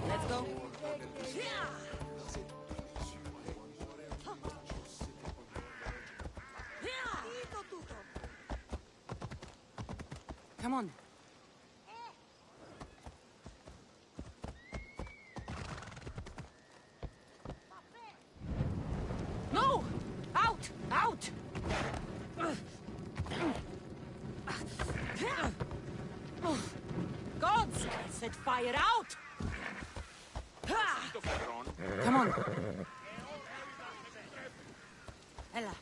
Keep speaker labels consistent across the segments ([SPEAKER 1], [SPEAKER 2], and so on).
[SPEAKER 1] Let's go. Come on. No! Out! Out! Gods! Set fire out! Come on. Ella.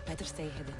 [SPEAKER 1] Better stay hidden.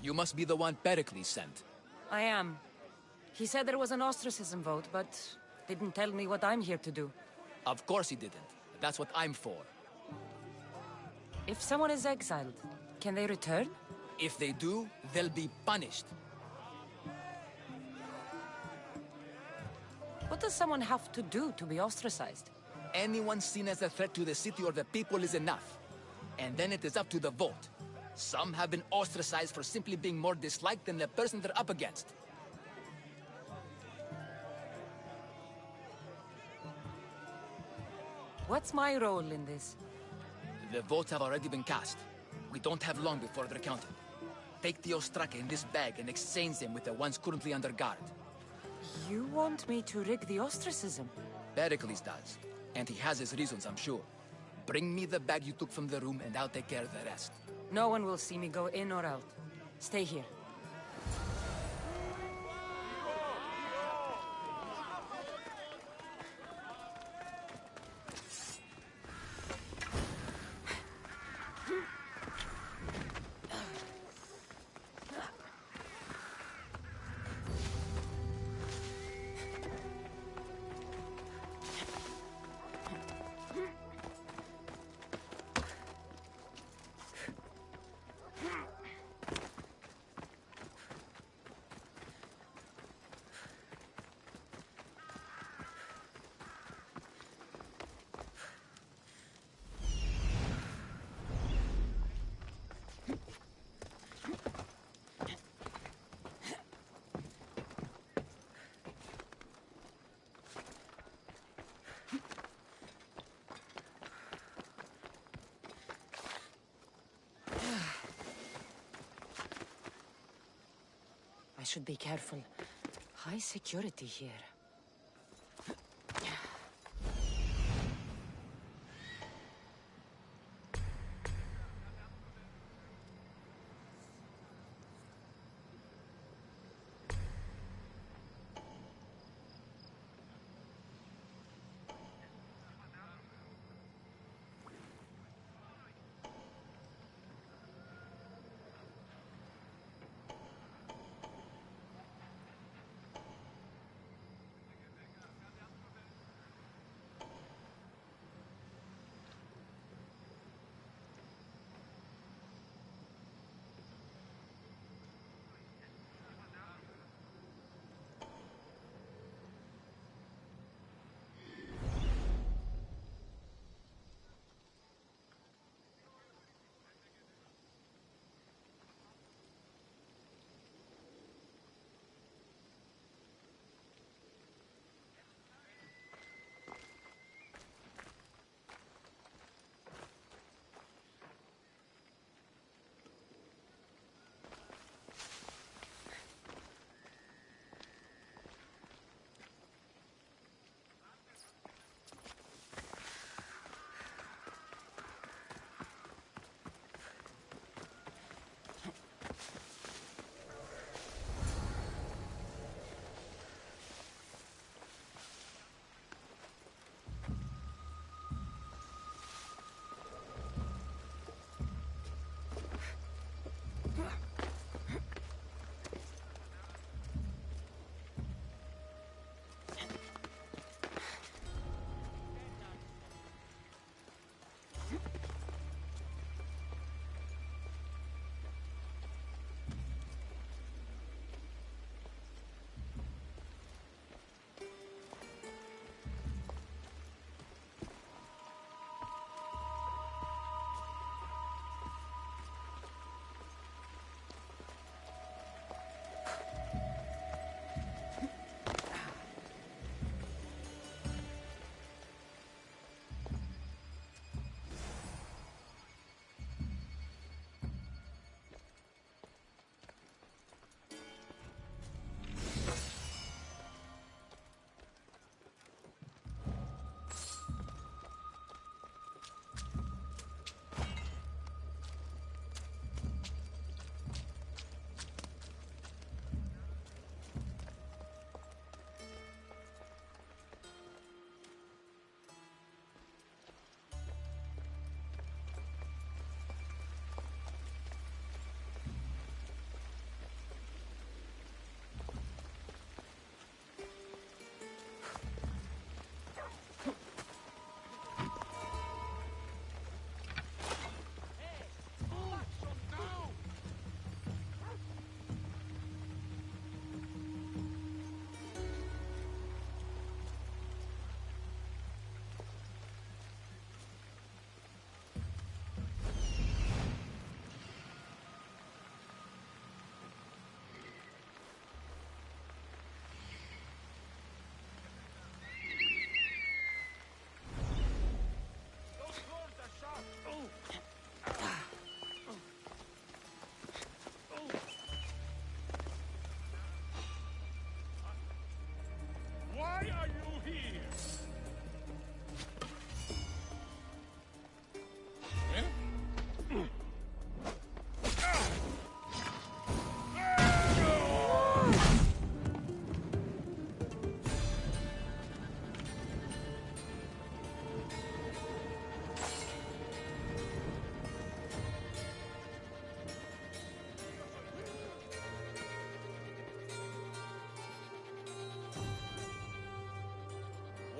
[SPEAKER 2] You must be the one Pericles sent.
[SPEAKER 1] I am. He said there was an ostracism vote, but didn't tell me what I'm here to do.
[SPEAKER 2] Of course he didn't. That's what I'm for.
[SPEAKER 1] If someone is exiled, can they return?
[SPEAKER 2] If they do, they'll be punished.
[SPEAKER 1] What does someone have to do to be ostracized?
[SPEAKER 2] Anyone seen as a threat to the city or the people is enough. And then it is up to the vote. Some have been ostracized for simply being more disliked than the person they're up against.
[SPEAKER 1] What's my role in this?
[SPEAKER 2] The votes have already been cast. We don't have long before they're counted. Take the Ostraka in this bag and exchange them with the ones currently under guard.
[SPEAKER 1] You want me to rig the ostracism?
[SPEAKER 2] Pericles does. And he has his reasons, I'm sure. Bring me the bag you took from the room and I'll take care of the rest.
[SPEAKER 1] No one will see me go in or out. Stay here. I should be careful. High security here.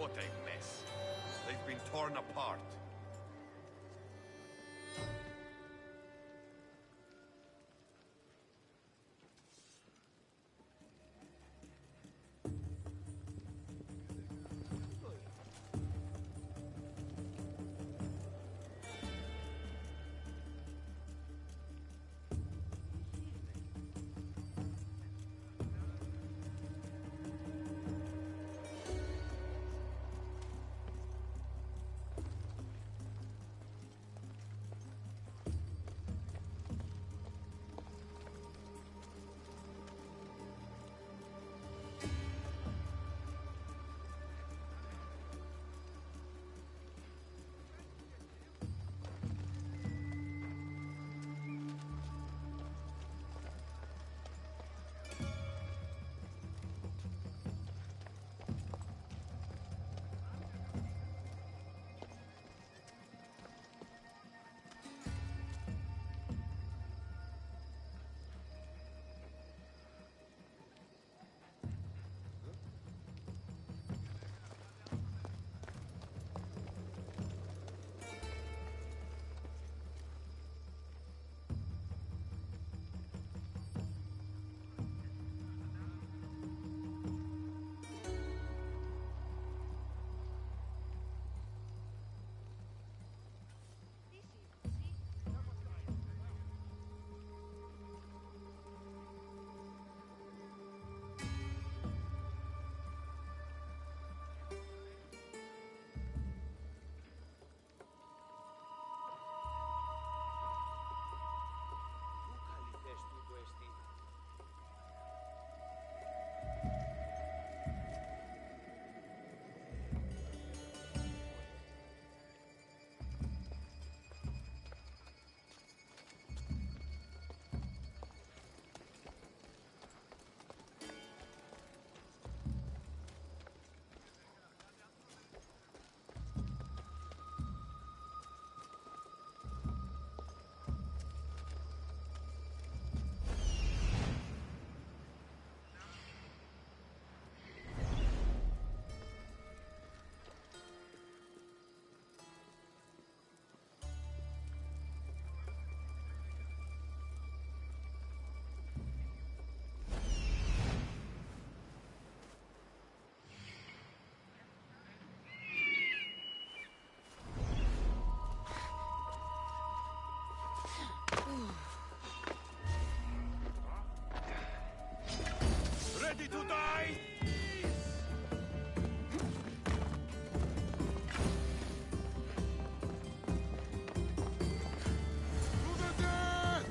[SPEAKER 3] What a mess. They've been torn apart. Ready to die? To the death!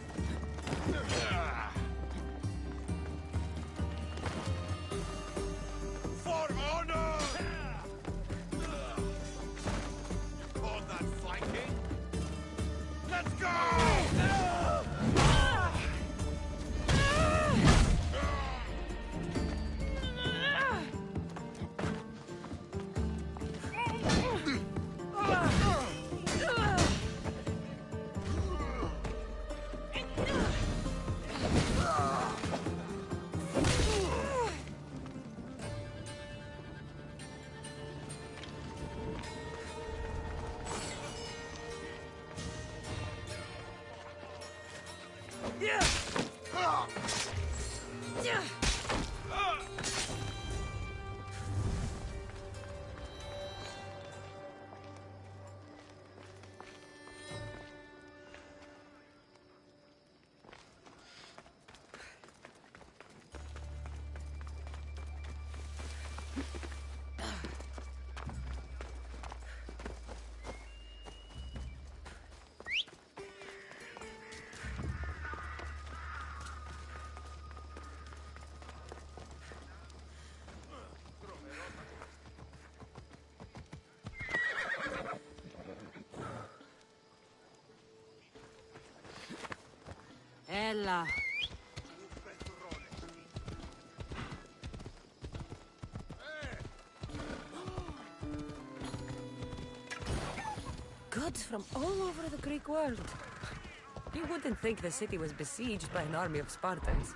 [SPEAKER 3] For honor! You call that fighting? Let's go!
[SPEAKER 1] Ella. Gods from all over the Greek world. You wouldn't think the city was besieged by an army of Spartans.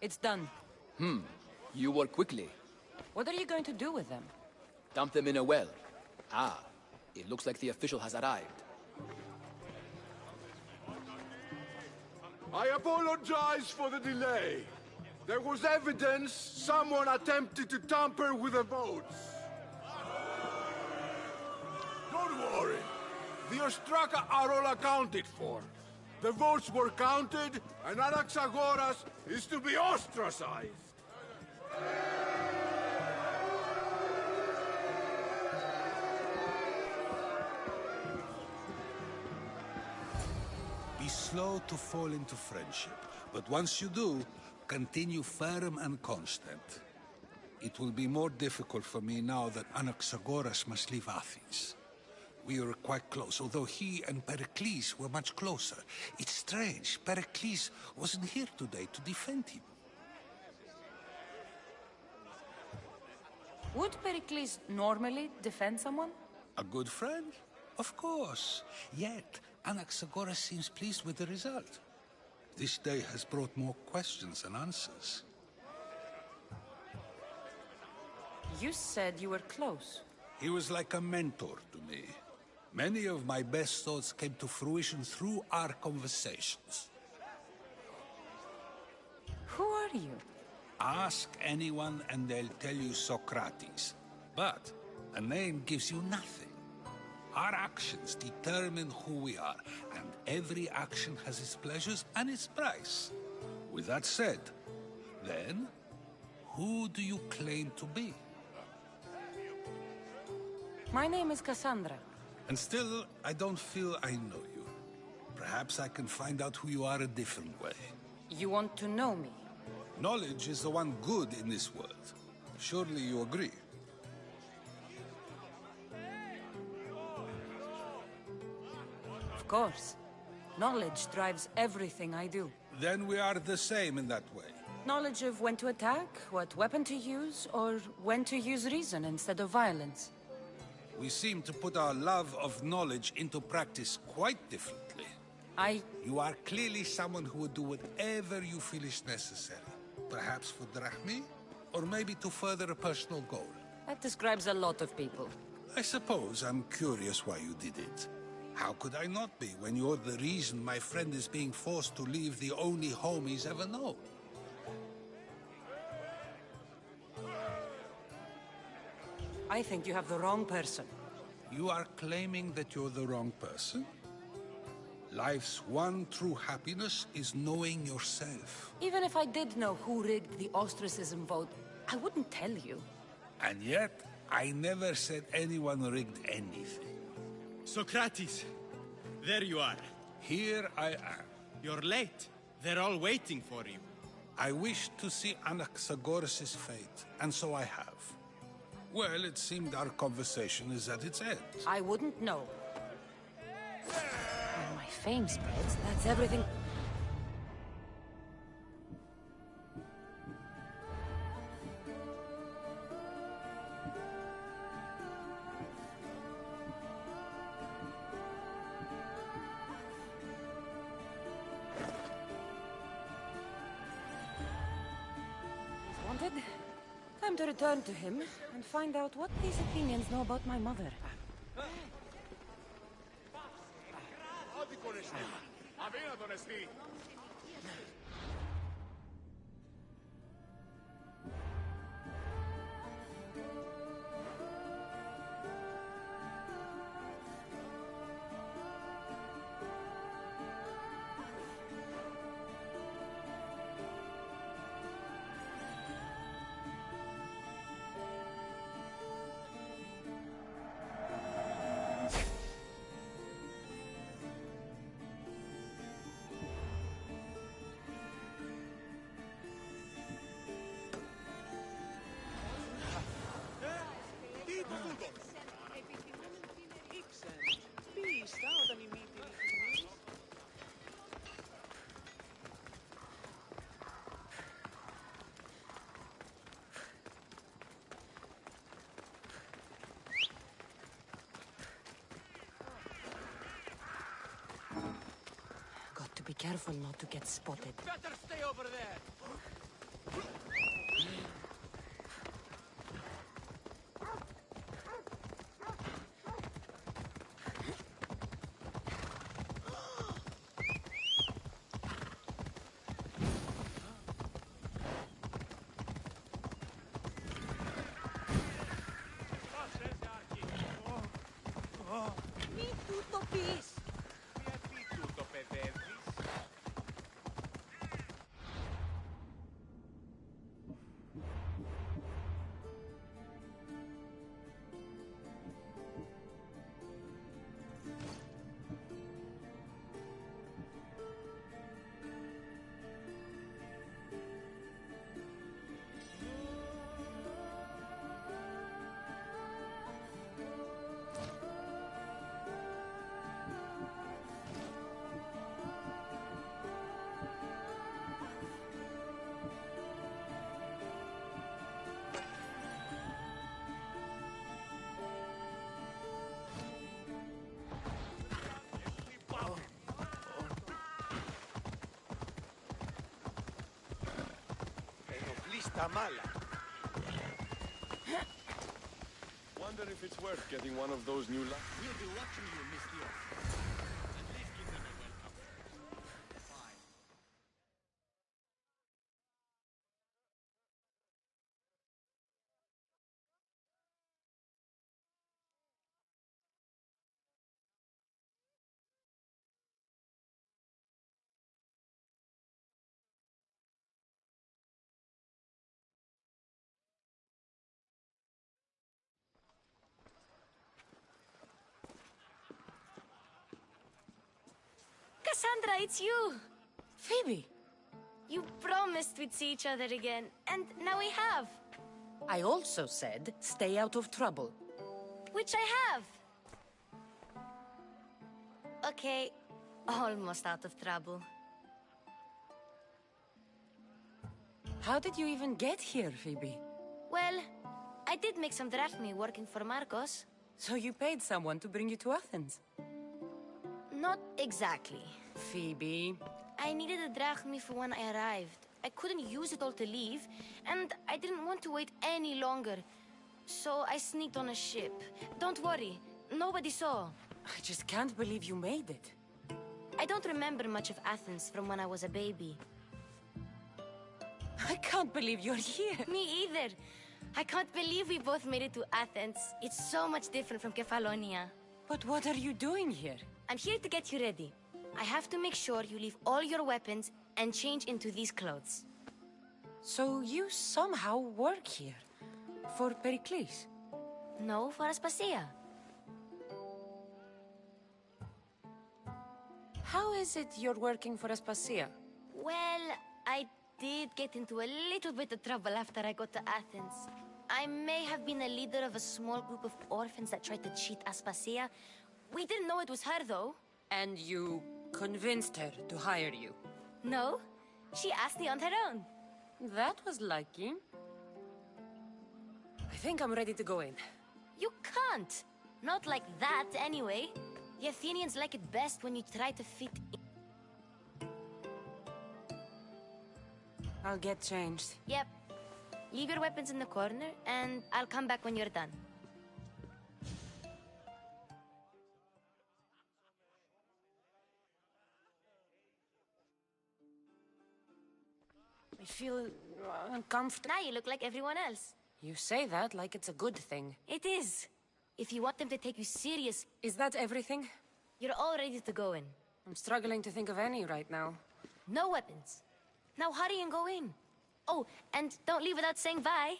[SPEAKER 1] It's done.
[SPEAKER 2] You work quickly.
[SPEAKER 1] What are you going to do with them?
[SPEAKER 2] Dump them in a well. Ah, it looks like the official has arrived.
[SPEAKER 3] I apologize for the delay. There was evidence someone attempted to tamper with the votes. Don't worry. The Ostraka are all accounted for. The votes were counted, and Anaxagoras is to be ostracized.
[SPEAKER 4] Be slow to fall into friendship, but once you do, continue firm and constant. It will be more difficult for me now that Anaxagoras must leave Athens. We were quite close, although he and Pericles were much closer. It's strange, Pericles wasn't here today to defend him.
[SPEAKER 1] Would Pericles normally defend someone?
[SPEAKER 4] A good friend? Of course. Yet, Anaxagoras seems pleased with the result. This day has brought more questions than answers.
[SPEAKER 1] You said you were close.
[SPEAKER 4] He was like a mentor to me. Many of my best thoughts came to fruition through our conversations.
[SPEAKER 1] Who are you?
[SPEAKER 4] Ask anyone and they'll tell you Socrates. But a name gives you nothing. Our actions determine who we are, and every action has its pleasures and its price. With that said, then, who do you claim to be?
[SPEAKER 1] My name is Cassandra.
[SPEAKER 4] And still, I don't feel I know you. Perhaps I can find out who you are a different way.
[SPEAKER 1] You want to know me?
[SPEAKER 4] Knowledge is the one good in this world. Surely you agree?
[SPEAKER 1] Of course. Knowledge drives everything I do.
[SPEAKER 4] Then we are the same in that way.
[SPEAKER 1] Knowledge of when to attack, what weapon to use, or when to use reason instead of violence.
[SPEAKER 4] We seem to put our love of knowledge into practice quite differently. You are clearly someone who would do whatever you feel is necessary. Perhaps for drachmi, or maybe to further a personal goal.
[SPEAKER 1] That describes a lot of people.
[SPEAKER 4] I suppose I'm curious why you did it. How could I not be when you're the reason my friend is being forced to leave the only home he's ever known?
[SPEAKER 1] I think you have the wrong person.
[SPEAKER 4] You are claiming that you're the wrong person? Life's one true happiness is knowing yourself.
[SPEAKER 1] Even if I did know who rigged the ostracism vote, I wouldn't tell you.
[SPEAKER 4] And yet, I never said anyone rigged anything.
[SPEAKER 5] Socrates, there you are.
[SPEAKER 4] Here I am.
[SPEAKER 5] You're late. They're all waiting for you.
[SPEAKER 4] I wish to see Anaxagoras' fate, and so I have. Well, it seemed our conversation is at its end.
[SPEAKER 1] I wouldn't know. When my fame spreads, that's everything. Wanted? Time to return to him and find out what these Athenians know about my mother. Got to be careful not to get spotted.
[SPEAKER 2] Better stay over there!
[SPEAKER 1] Mi tutto pis.
[SPEAKER 3] Mala.
[SPEAKER 6] Wonder if it's worth getting one of those new lights.
[SPEAKER 2] We'll be watching you, Mr.
[SPEAKER 7] Cassandra, it's you!
[SPEAKER 1] Phoebe,
[SPEAKER 7] You promised we'd see each other again, and now we have.
[SPEAKER 1] I also said stay out of trouble.
[SPEAKER 7] Which I have. Okay, almost out of trouble.
[SPEAKER 1] How did you even get here, Phoebe?
[SPEAKER 7] Well, I did make some drachmi working for Marcos.
[SPEAKER 1] So you paid someone to bring you to Athens?
[SPEAKER 7] Not exactly.
[SPEAKER 1] Phoebe...
[SPEAKER 7] I needed a drachmi for when I arrived. I couldn't use it all to leave, and I didn't want to wait any longer. So I sneaked on a ship. Don't worry, nobody saw.
[SPEAKER 1] I just can't believe you made it.
[SPEAKER 7] I don't remember much of Athens from when I was a baby.
[SPEAKER 1] I can't believe you're here.
[SPEAKER 7] Me either. I can't believe we both made it to Athens. It's so much different from Kefalonia.
[SPEAKER 1] But what are you doing here?
[SPEAKER 7] I'm here to get you ready. I have to make sure you leave all your weapons and change into these clothes.
[SPEAKER 1] So you somehow work here? For Pericles?
[SPEAKER 7] No, for Aspasia.
[SPEAKER 1] How is it you're working for Aspasia?
[SPEAKER 7] Well, I did get into a little bit of trouble after I got to Athens. I may have been a leader of a small group of orphans that tried to cheat Aspasia. We didn't know it was her, though.
[SPEAKER 1] And you convinced her to hire you?
[SPEAKER 7] No, she asked me on her own.
[SPEAKER 1] That was lucky. I think I'm ready to go in.
[SPEAKER 7] You can't. Not like that, anyway. The Athenians like it best when you try to fit in.
[SPEAKER 1] I'll get changed.
[SPEAKER 7] Yep. Leave your weapons in the corner, and I'll come back when you're done.
[SPEAKER 1] I feel uncomfortable.
[SPEAKER 7] Now you look like everyone else.
[SPEAKER 1] You say that like it's a good thing.
[SPEAKER 7] It is. If you want them to take you serious,
[SPEAKER 1] Is that everything?
[SPEAKER 7] you're all ready to go in.
[SPEAKER 1] I'm struggling to think of any right now.
[SPEAKER 7] No weapons. Now hurry and go in. Oh, and don't leave without saying bye.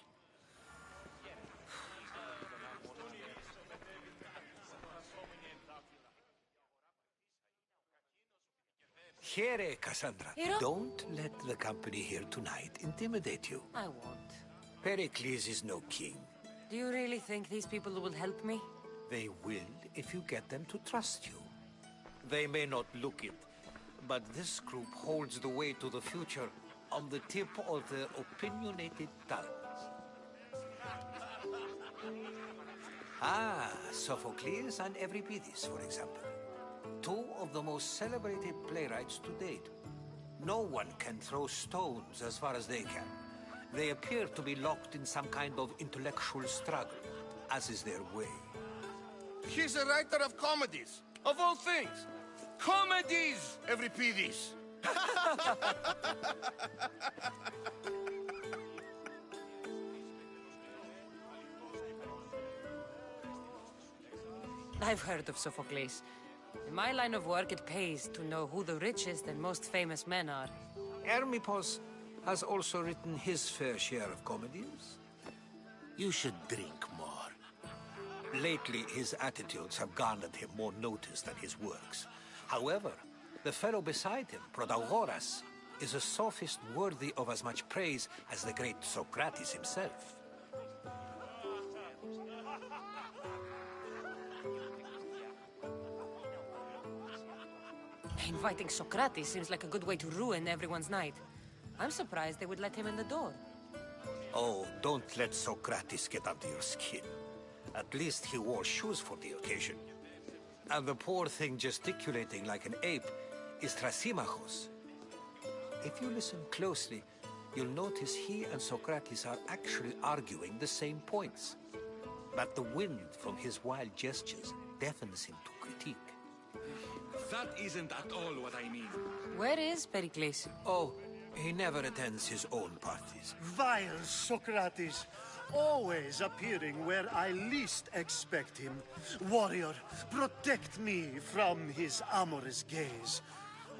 [SPEAKER 8] Here, Cassandra.
[SPEAKER 1] Hero?
[SPEAKER 8] Don't let the company here tonight intimidate you.
[SPEAKER 1] I won't.
[SPEAKER 8] Pericles is no king.
[SPEAKER 1] Do you really think these people will help me?
[SPEAKER 8] They will if you get them to trust you. They may not look it, but this group holds the way to the future on the tip of their opinionated tongues. Ah, Sophocles and Euripides, for example. Two of the most celebrated playwrights to date. No one can throw stones as far as they can. They appear to be locked in some kind of intellectual struggle, as is their way.
[SPEAKER 3] He's a writer of comedies, of all things. Comedies, Euripides.
[SPEAKER 1] I've heard of Sophocles. In my line of work, it pays to know who the richest and most famous men are.
[SPEAKER 8] Hermippos has also written his fair share of comedies.
[SPEAKER 9] You should drink more.
[SPEAKER 8] Lately, his attitudes have garnered him more notice than his works. However, the fellow beside him, Protagoras, is a sophist worthy of as much praise as the great Socrates himself.
[SPEAKER 1] Inviting Socrates seems like a good way to ruin everyone's night. I'm surprised they would let him in the door.
[SPEAKER 8] Oh, don't let Socrates get under your skin. At least he wore shoes for the occasion. And the poor thing gesticulating like an ape is Thrasymachos. If you listen closely, you'll notice he and Socrates are actually arguing the same points. But the wind from his wild gestures deafens him to critique.
[SPEAKER 9] That isn't at all what I mean.
[SPEAKER 1] Where is Pericles?
[SPEAKER 8] Oh, he never attends his own parties.
[SPEAKER 10] Vile Socrates, always appearing where I least expect him. Warrior, protect me from his amorous gaze.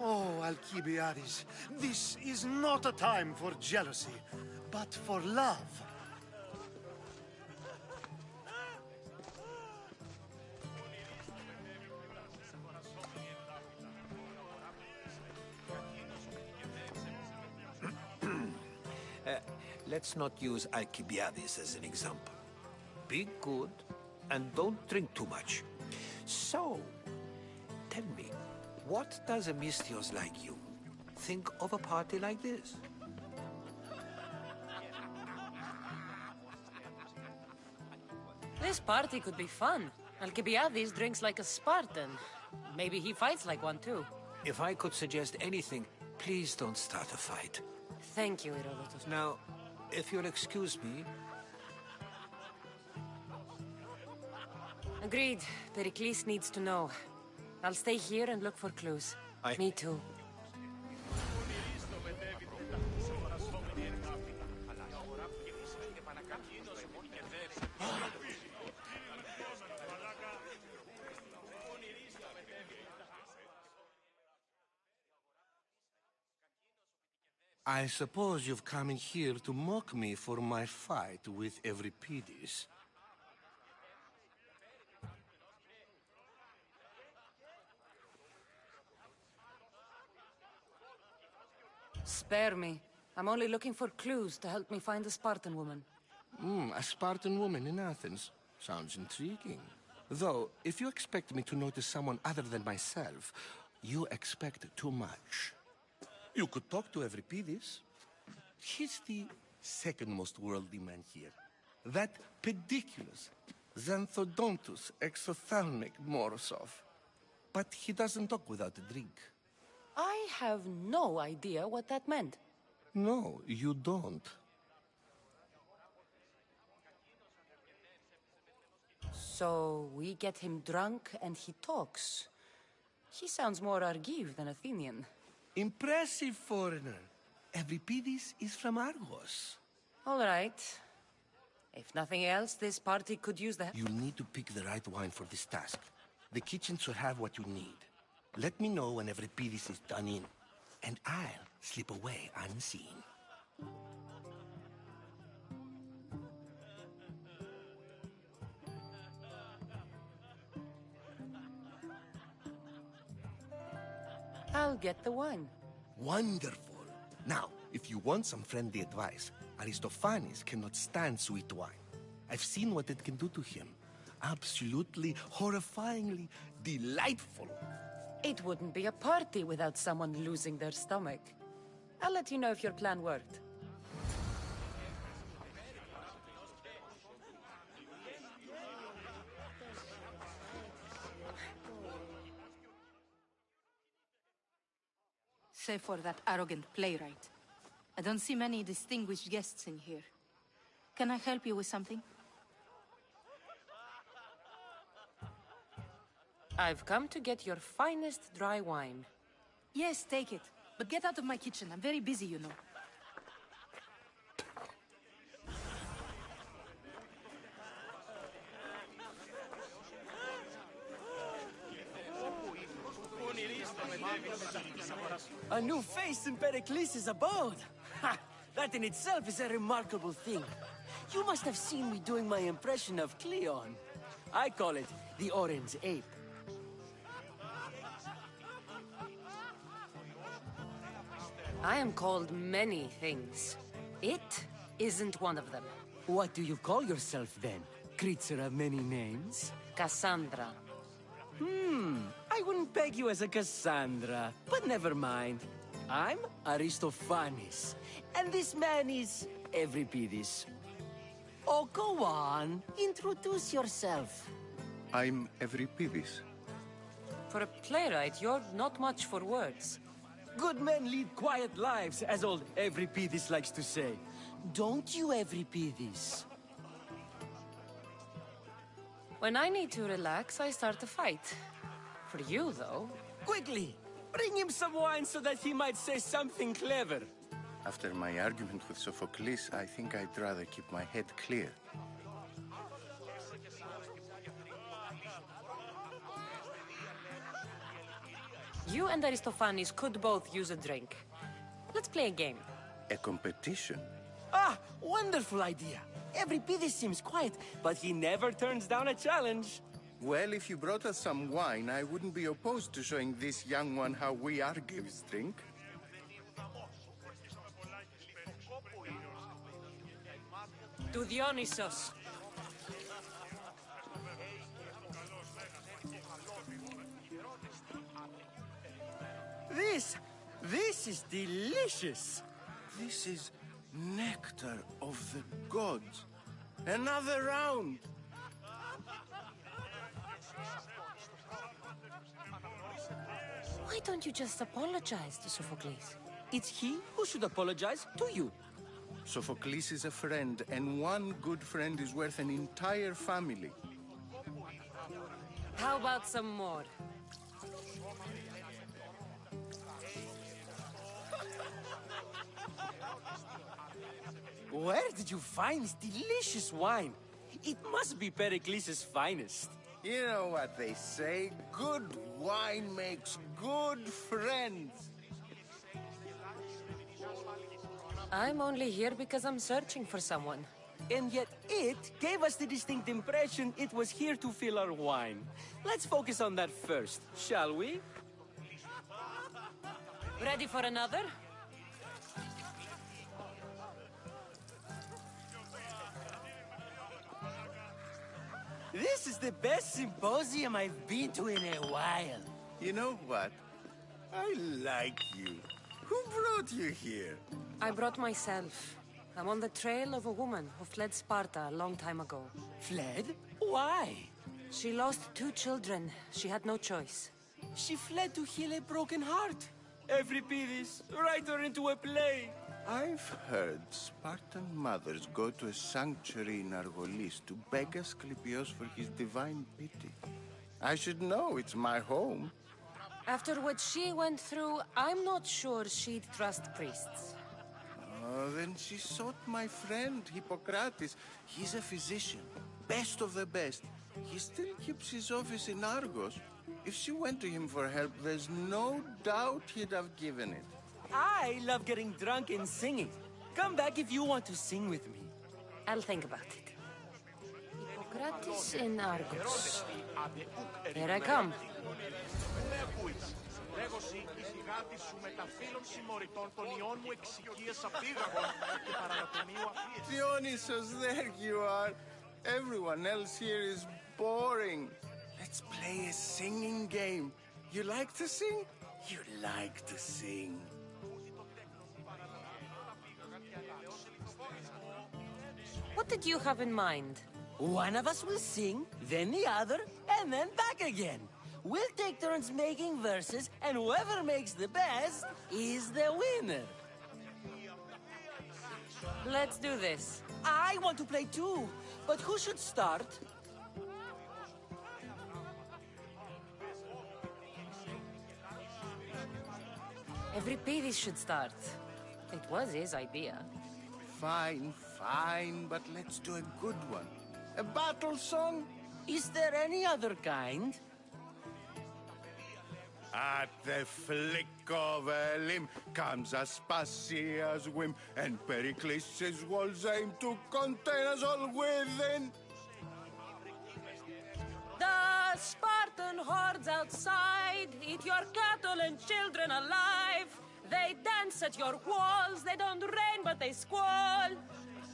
[SPEAKER 10] Oh, Alcibiades, this is not a time for jealousy, but for love.
[SPEAKER 8] Let's not use Alcibiades as an example. Be good and don't drink too much. So, tell me, what does a Mystios like you think of a party like this?
[SPEAKER 1] This party could be fun. Alcibiades drinks like a Spartan. Maybe he fights like one too.
[SPEAKER 8] If I could suggest anything, please don't start a fight.
[SPEAKER 1] Thank you, Herodotus.
[SPEAKER 8] Now, if you'll excuse me...
[SPEAKER 1] Agreed. Pericles needs to know. I'll stay here and look for clues. Me too.
[SPEAKER 9] I suppose you've come in here to mock me for my fight with Euripides.
[SPEAKER 1] Spare me. I'm only looking for clues to help me find the Spartan woman.
[SPEAKER 9] A Spartan woman in Athens. Sounds intriguing. Though, if you expect me to notice someone other than myself, you expect too much. You could talk to Euripides. He's the second most worldly man here. That pediculous, xanthodontus, exophthalmic Morosov. But he doesn't talk without a drink.
[SPEAKER 1] I have no idea what that meant.
[SPEAKER 9] No, you don't.
[SPEAKER 1] So we get him drunk and he talks. He sounds more Argive than Athenian.
[SPEAKER 9] Impressive foreigner. Euripides is from Argos.
[SPEAKER 1] All right. If nothing else, this party could use the...
[SPEAKER 9] You'll need to pick the right wine for this task. The kitchen should have what you need. Let me know when Euripides is done in, and I'll slip away unseen.
[SPEAKER 1] I'll get the wine.
[SPEAKER 9] Wonderful. Now, if you want some friendly advice, Aristophanes cannot stand sweet wine. I've seen what it can do to him. Absolutely, horrifyingly delightful.
[SPEAKER 1] It wouldn't be a party without someone losing their stomach. I'll let you know if your plan worked.
[SPEAKER 11] Save for that arrogant playwright. I don't see many distinguished guests in here. Can I help you with something?
[SPEAKER 1] I've come to get your finest dry wine.
[SPEAKER 11] Yes, take it. But get out of my kitchen. I'm very busy, you know.
[SPEAKER 12] A new face in Pericles' abode. Ha! That in itself is a remarkable thing. You must have seen me doing my impression of Cleon. I call it the Orange Ape.
[SPEAKER 1] I am called many things. It isn't one of them.
[SPEAKER 12] What do you call yourself then? Creature of many names?
[SPEAKER 1] Cassandra.
[SPEAKER 12] I wouldn't peg you as a Cassandra, but never mind. I'm Aristophanes, and this man is Euripides. Oh, go on. Introduce yourself.
[SPEAKER 13] I'm Euripides.
[SPEAKER 1] For a playwright, you're not much for words.
[SPEAKER 12] Good men lead quiet lives, as old Euripides likes to say. Don't you, Euripides?
[SPEAKER 1] When I need to relax, I start a fight. For you, though...
[SPEAKER 12] Quickly! Bring him some wine so that he might say something clever.
[SPEAKER 13] After my argument with Sophocles, I think I'd rather keep my head clear.
[SPEAKER 1] You and Aristophanes could both use a drink. Let's play a game.
[SPEAKER 13] A competition?
[SPEAKER 12] Ah, wonderful idea. Euripides seems quiet, but he never turns down a challenge.
[SPEAKER 13] Well, if you brought us some wine, I wouldn't be opposed to showing this young one how we Argives drink.
[SPEAKER 1] To Dionysos.
[SPEAKER 12] This is delicious.
[SPEAKER 9] This is nectar of the gods. Another round.
[SPEAKER 1] Why don't you just apologize to Sophocles?
[SPEAKER 12] It's he who should apologize to you.
[SPEAKER 13] Sophocles is a friend, and one good friend is worth an entire family.
[SPEAKER 1] How about some more?
[SPEAKER 12] Where did you find this delicious wine? It must be Pericles' finest.
[SPEAKER 9] You know what they say, good wine makes good friends.
[SPEAKER 1] I'm only here because I'm searching for someone.
[SPEAKER 12] And yet it gave us the distinct impression it was here to fill our wine. Let's focus on that first, shall we?
[SPEAKER 1] Ready for another?
[SPEAKER 12] This is the best symposium I've been to in a while.
[SPEAKER 9] You know what? I like you. Who brought you here?
[SPEAKER 1] I brought myself. I'm on the trail of a woman who fled Sparta a long time ago.
[SPEAKER 12] Fled? Why?
[SPEAKER 1] She lost 2 children. She had no choice.
[SPEAKER 12] She fled to heal a broken heart. Euripides, write her into a play.
[SPEAKER 9] I've heard Spartan mothers go to a sanctuary in Argolis to beg Asclepios for his divine pity. I should know, it's my home.
[SPEAKER 1] After what she went through, I'm not sure she'd trust priests.
[SPEAKER 9] Oh, then she sought my friend, Hippocrates. He's a physician, best of the best. He still keeps his office in Argos. If she went to him for help, there's no doubt he'd have given it.
[SPEAKER 12] I love getting drunk and singing. Come back if you want to sing with me.
[SPEAKER 1] I'll think about it. Hippocrates in Argos. Here I come.
[SPEAKER 9] Dionysos, there you are. Everyone else here is boring. Let's play a singing game. You like to sing? You like to sing.
[SPEAKER 1] What did you have in mind?
[SPEAKER 12] One of us will sing, then the other, and then back again. We'll take turns making verses, and whoever makes the best is the winner.
[SPEAKER 1] Let's do this.
[SPEAKER 12] I want to play too, but who should start?
[SPEAKER 1] Euripides should start. It was his idea.
[SPEAKER 9] Fine, fine, but let's do a good one. A battle song?
[SPEAKER 12] Is there any other kind?
[SPEAKER 13] At the flick of a limb comes Aspasia's whim, and Pericles' walls aim to contain us all within.
[SPEAKER 1] The Spartan hordes outside eat your cattle and children alive. They dance at your walls, they don't rain but they squall.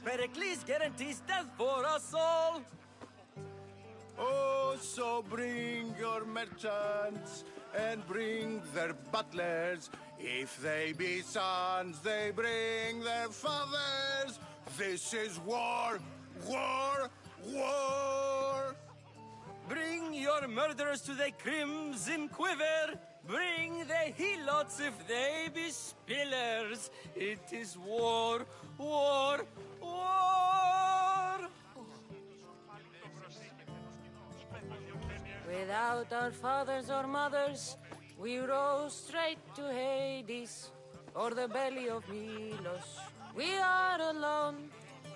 [SPEAKER 12] Pericles guarantees death for us all.
[SPEAKER 13] Oh, so bring your merchants and bring their butlers. If they be sons, they bring their fathers. This is war, war, war.
[SPEAKER 12] Bring your murderers to the crimson quiver. Bring the helots if they be spillers. It is war, war, war.
[SPEAKER 1] Without our fathers or mothers, we row straight to Hades, or the belly of Milos. We are alone,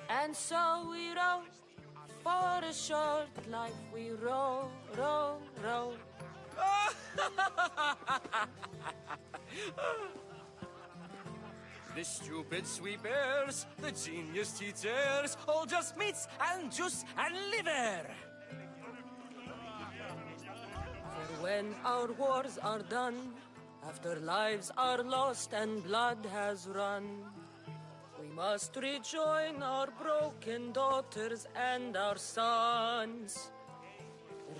[SPEAKER 1] and so we row. For a short life we row, row, row.
[SPEAKER 12] The stupid sweepers, the genius teachers, all just meats and juice and liver.
[SPEAKER 1] For when our wars are done, after lives are lost and blood has run, we must rejoin our broken daughters and our sons.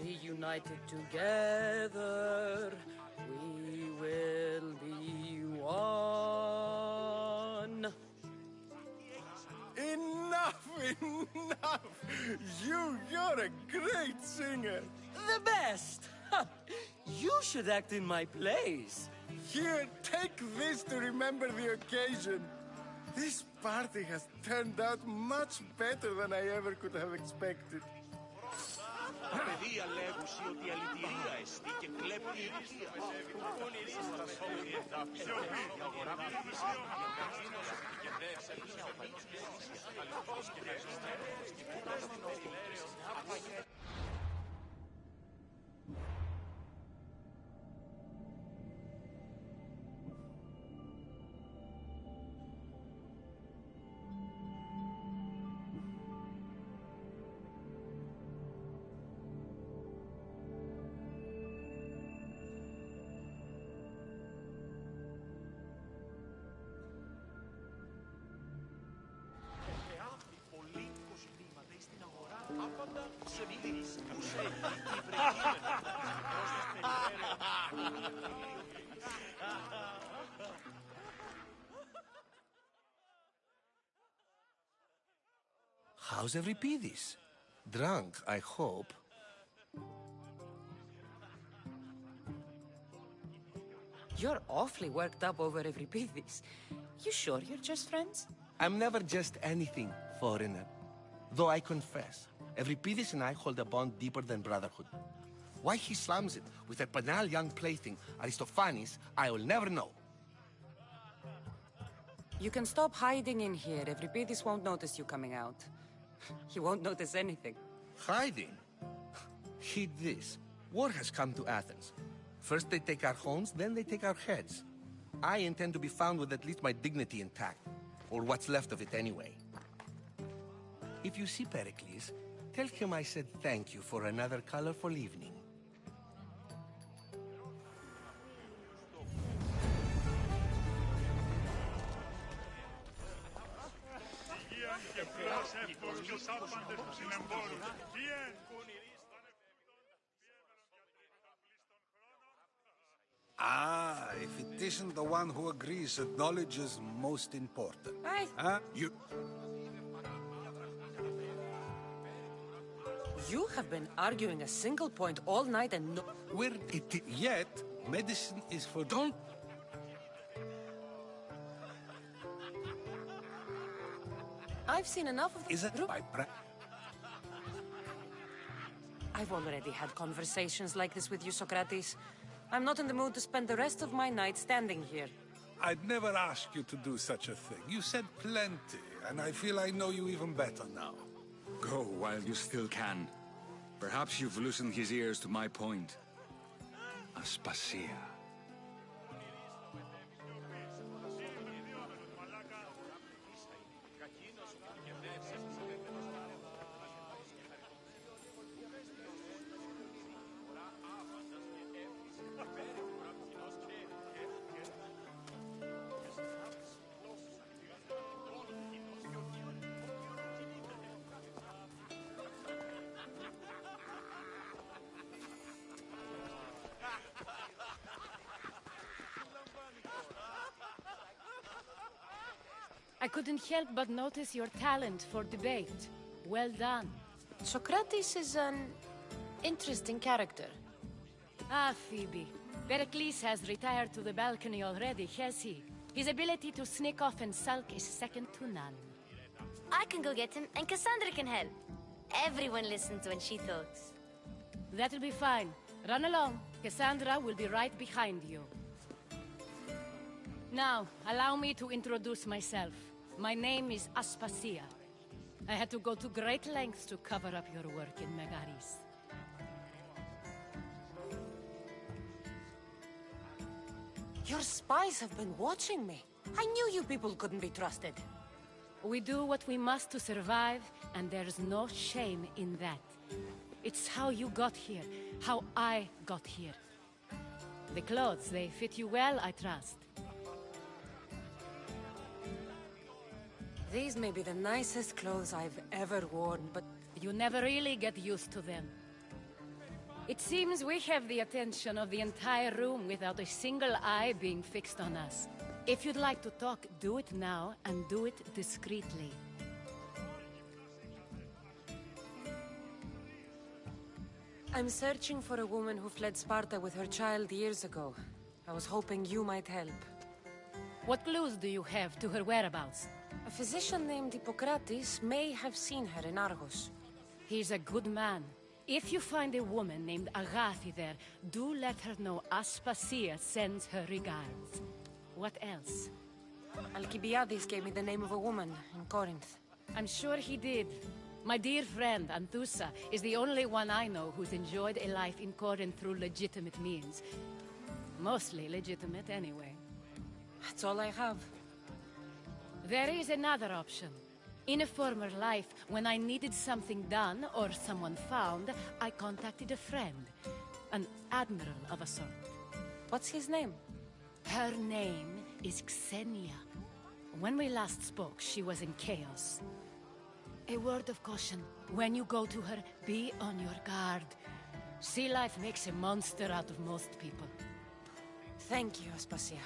[SPEAKER 1] Reunited together, we will be one.
[SPEAKER 13] Enough, enough! You're a great singer.
[SPEAKER 12] The best! You should act in my plays.
[SPEAKER 13] Here, take this to remember the occasion. This party has turned out much better than I ever could have expected.
[SPEAKER 9] How's Euripides? Drunk, I hope.
[SPEAKER 1] You're awfully worked up over Euripides. You sure you're just friends?
[SPEAKER 9] I'm never just anything, foreigner. Though I confess, Euripides and I hold a bond deeper than brotherhood. Why he slams it with a banal young plaything, Aristophanes, I will never know.
[SPEAKER 1] You can stop hiding in here. Euripides won't notice you coming out. He won't notice anything.
[SPEAKER 9] Hiding? Heed this. War has come to Athens. First they take our homes, then they take our heads. I intend to be found with at least my dignity intact. Or what's left of it anyway. If you see Pericles, tell him I said thank you for another colorful evening.
[SPEAKER 4] Ah, if it isn't the one who agrees that knowledge is most important. Huh?
[SPEAKER 1] You have been arguing a single point all night and no...
[SPEAKER 4] Yet, medicine is for... Don't...
[SPEAKER 1] I've seen enough of...
[SPEAKER 4] Is it by
[SPEAKER 1] I've already had conversations like this with you, Socrates. I'm not in the mood to spend the rest of my night standing here.
[SPEAKER 4] I'd never ask you to do such a thing. You said plenty, and I feel I know you even better now.
[SPEAKER 14] Go while you still can. Perhaps you've loosened his ears to my point. Aspasia.
[SPEAKER 1] I couldn't help but notice your talent for debate. Well done.
[SPEAKER 15] Socrates is an interesting character.
[SPEAKER 1] Ah, Phoebe. Pericles has retired to the balcony already, has he? His ability to sneak off and sulk is second to none.
[SPEAKER 7] I can go get him, and Cassandra can help. Everyone listens when she talks.
[SPEAKER 1] That'll be fine. Run along. Cassandra will be right behind you. Now, allow me to introduce myself. My name is Aspasia. I had to go to great lengths to cover up your work in Megaris.
[SPEAKER 15] Your spies have been watching me. I knew you people couldn't be trusted.
[SPEAKER 1] We do what we must to survive, and there's no shame in that. It's how you got here, how I got here. The clothes, they fit you well, I trust.
[SPEAKER 15] These may be the nicest clothes I've ever worn, but
[SPEAKER 1] you never really get used to them. It seems we have the attention of the entire room without a single eye being fixed on us. If you'd like to talk, do it now, and do it discreetly.
[SPEAKER 15] I'm searching for a woman who fled Sparta with her child years ago. I was hoping you might help.
[SPEAKER 1] What clues do you have to her whereabouts?
[SPEAKER 15] A physician named Hippocrates may have seen her in Argos.
[SPEAKER 1] He's a good man. If you find a woman named Agathi there, do let her know Aspasia sends her regards. What else?
[SPEAKER 15] Alcibiades gave me the name of a woman in Corinth.
[SPEAKER 1] I'm sure he did. My dear friend, Anthusa, is the only one I know who's enjoyed a life in Corinth through legitimate means. Mostly legitimate, anyway.
[SPEAKER 15] That's all I have.
[SPEAKER 1] There is another option. In a former life, when I needed something done or someone found, I contacted a friend. An admiral of a sort.
[SPEAKER 15] What's his name?
[SPEAKER 1] Her name is Xenia. When we last spoke, she was in chaos. A word of caution. When you go to her, be on your guard. Sea life makes a monster out of most people.
[SPEAKER 15] Thank you, Aspasia.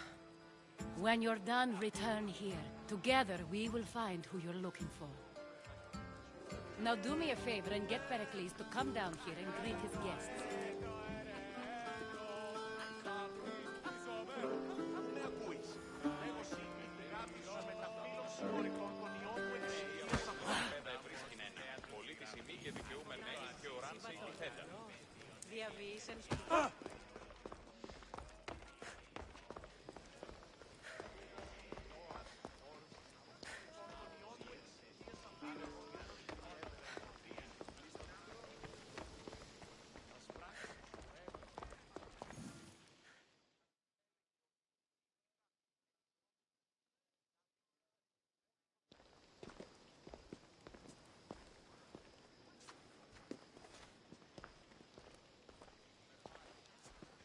[SPEAKER 1] When you're done, return here. Together, we will find who you're looking for. Now do me a favor and get Pericles to come down here and greet his guests.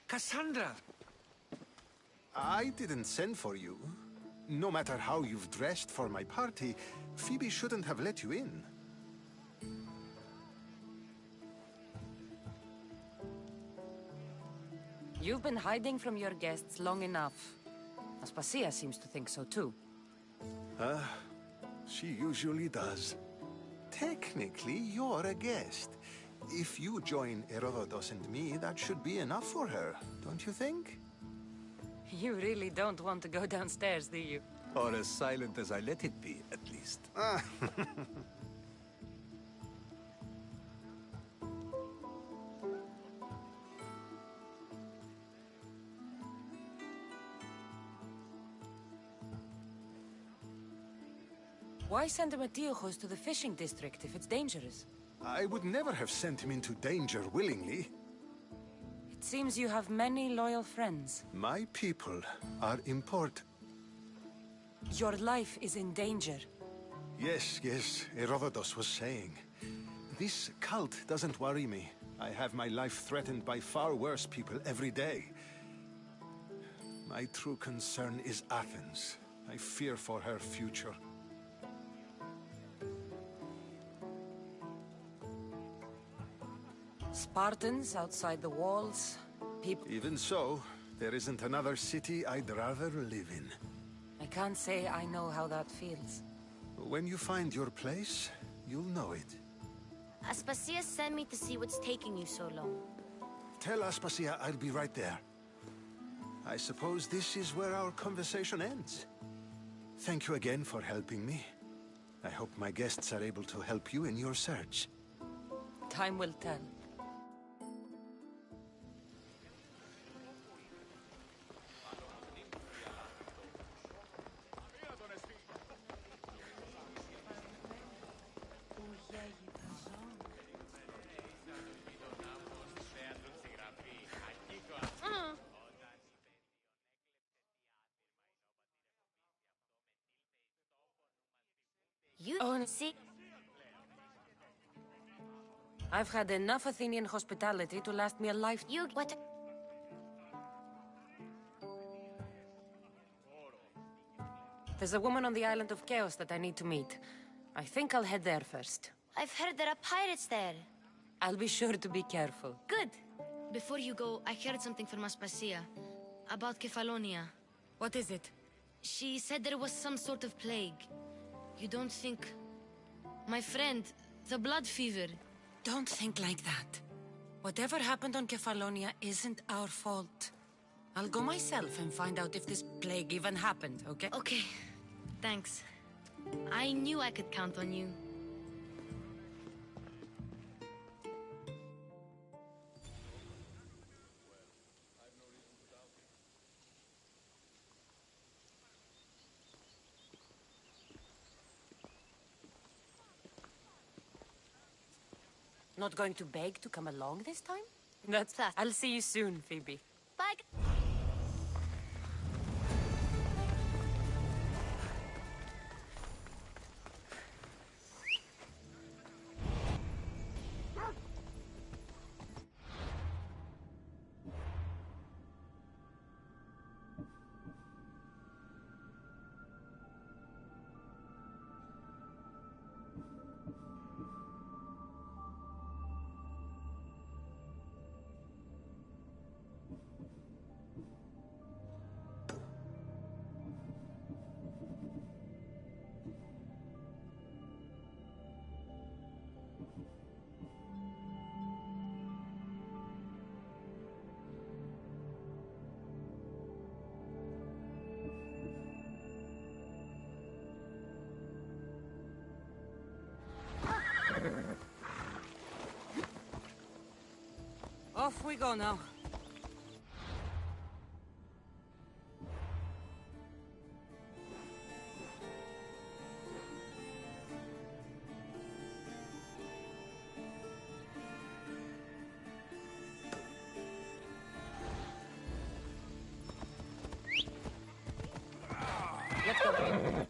[SPEAKER 13] Cassandra! I didn't send for you. No matter how you've dressed for my party, Phoebe shouldn't have let you in.
[SPEAKER 15] You've been hiding from your guests long enough. Aspasia seems to think so too.
[SPEAKER 13] She usually does. Technically, you're a guest. If you join Herodotus and me, that should be enough for her, don't you think?
[SPEAKER 15] You really don't want to go downstairs, do you?
[SPEAKER 8] Or as silent as I let it be, at least.
[SPEAKER 15] Why send Metiochos to the fishing district if it's dangerous?
[SPEAKER 13] I would never have sent him into danger willingly.
[SPEAKER 15] It seems you have many loyal friends.
[SPEAKER 13] My people are important.
[SPEAKER 15] Your life is in danger.
[SPEAKER 13] Yes, Herodotus was saying. This cult doesn't worry me. I have my life threatened by far worse people every day. My true concern is Athens. I fear for her future.
[SPEAKER 15] Spartans outside the walls, people...
[SPEAKER 13] Even so, there isn't another city I'd rather live in.
[SPEAKER 15] I can't say I know how that feels.
[SPEAKER 16] When you find your place, you'll know it.
[SPEAKER 7] Aspasia sent me to see what's taking you so long.
[SPEAKER 16] Tell Aspasia I'll be right there. I suppose this is where our conversation ends. Thank you again for helping me. I hope my guests are able to help you in your search.
[SPEAKER 15] Time will tell.
[SPEAKER 7] You see?
[SPEAKER 15] I've had enough Athenian hospitality to last me a life.
[SPEAKER 7] What?
[SPEAKER 15] There's a woman on the island of Chaos that I need to meet. I think I'll head there first.
[SPEAKER 7] I've heard there are pirates there.
[SPEAKER 15] I'll be sure to be careful.
[SPEAKER 7] Good. Before you go, I heard something from Aspasia. About Kefalonia.
[SPEAKER 15] What is it?
[SPEAKER 7] She said there was some sort of plague. You don't think... My friend, the blood fever.
[SPEAKER 15] Don't think like that. Whatever happened on Kefalonia isn't our fault. I'll go myself and find out if this plague even happened, okay?
[SPEAKER 7] Okay. Thanks. I knew I could count on you.
[SPEAKER 15] Not going to beg to come along this time? That's that. I'll see you soon, Phoebe.
[SPEAKER 7] Bye.
[SPEAKER 15] Off we go now. Let's go.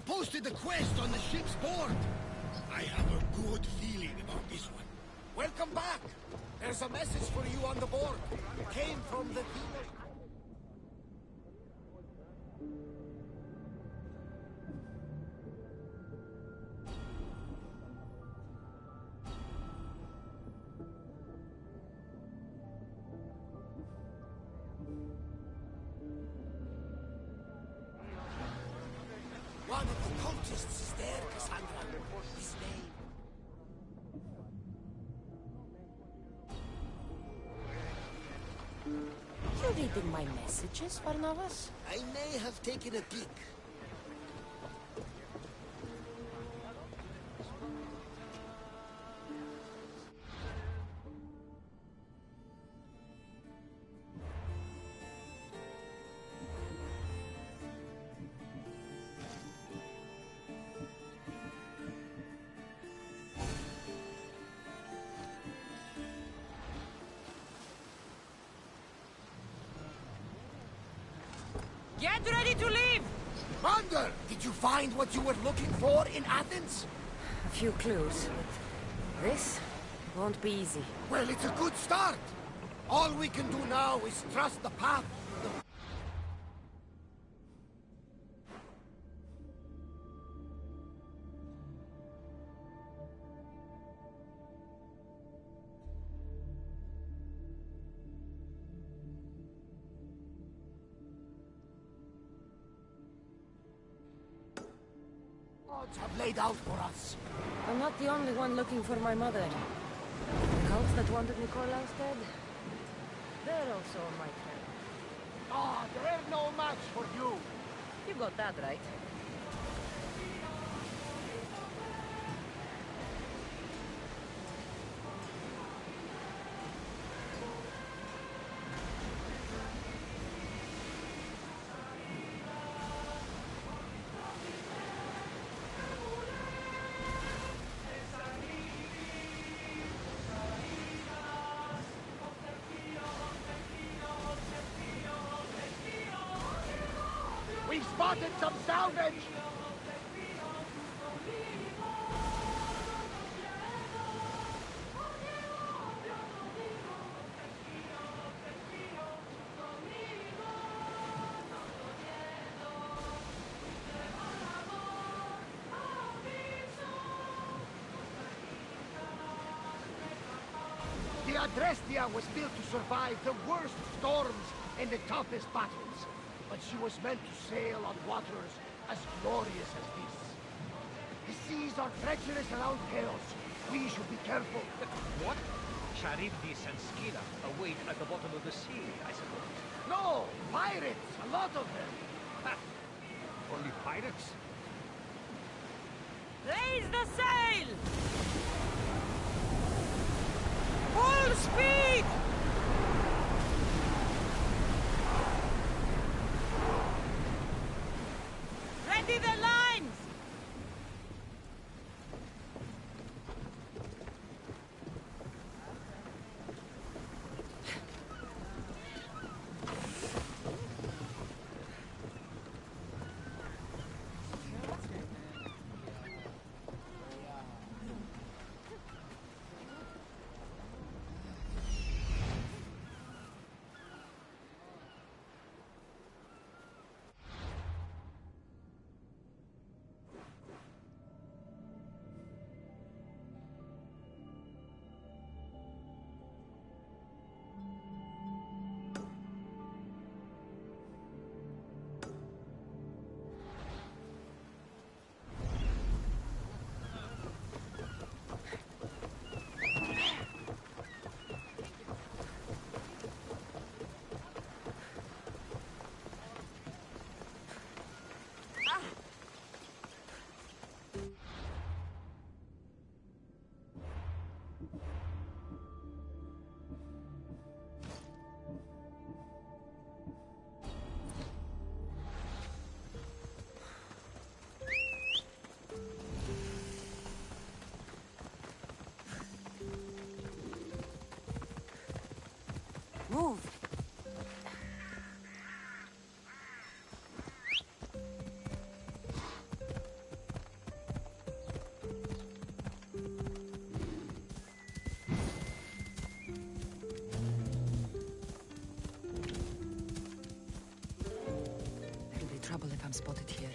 [SPEAKER 17] posted the quest on the ship's board. I have a good feeling about this one.
[SPEAKER 18] Welcome back. There's a message for you on the board. It came from the demon. One of the cultists is there, Cassandra. His name.
[SPEAKER 1] You reading my messages, Barnabas?
[SPEAKER 18] I may have taken a peek.
[SPEAKER 1] Get ready to leave!
[SPEAKER 18] Commander, did you find what you were looking for in Athens?
[SPEAKER 1] A few clues, but this won't be easy.
[SPEAKER 18] Well, it's a good start. All we can do now is trust the path. Odds have laid out for us.
[SPEAKER 1] I'm not the only one looking for my mother. The cults that wanted Nikolaus dead, they're also on my trail.
[SPEAKER 18] Ah, they're no match for you.
[SPEAKER 1] You got that right.
[SPEAKER 18] We've spotted some salvage! The Adrestia was built to survive the worst storms and the toughest battles. But she was meant to sail on waters as glorious as this. The seas are treacherous around Chaos. We should be careful.
[SPEAKER 19] What? Charybdis and Scylla await at the bottom of the sea, I suppose.
[SPEAKER 18] No! Pirates! A lot of them!
[SPEAKER 19] Ha! Only pirates?
[SPEAKER 1] Raise the sail! Full speed! Ready the lines!
[SPEAKER 15] spotted here.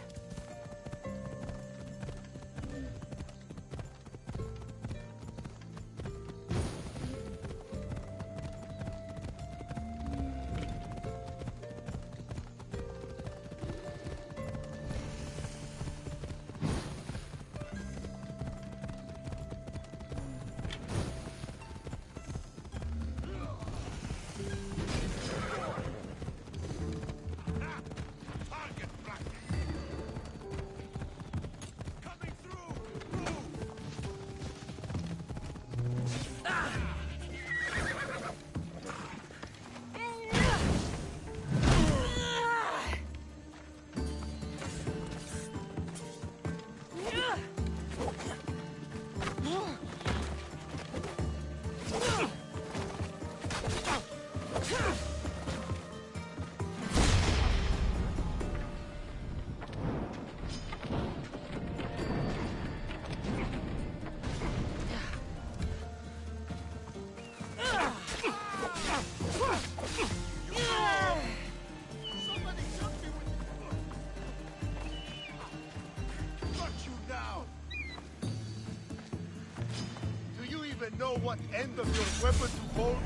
[SPEAKER 3] Know what end of your weapon to hold?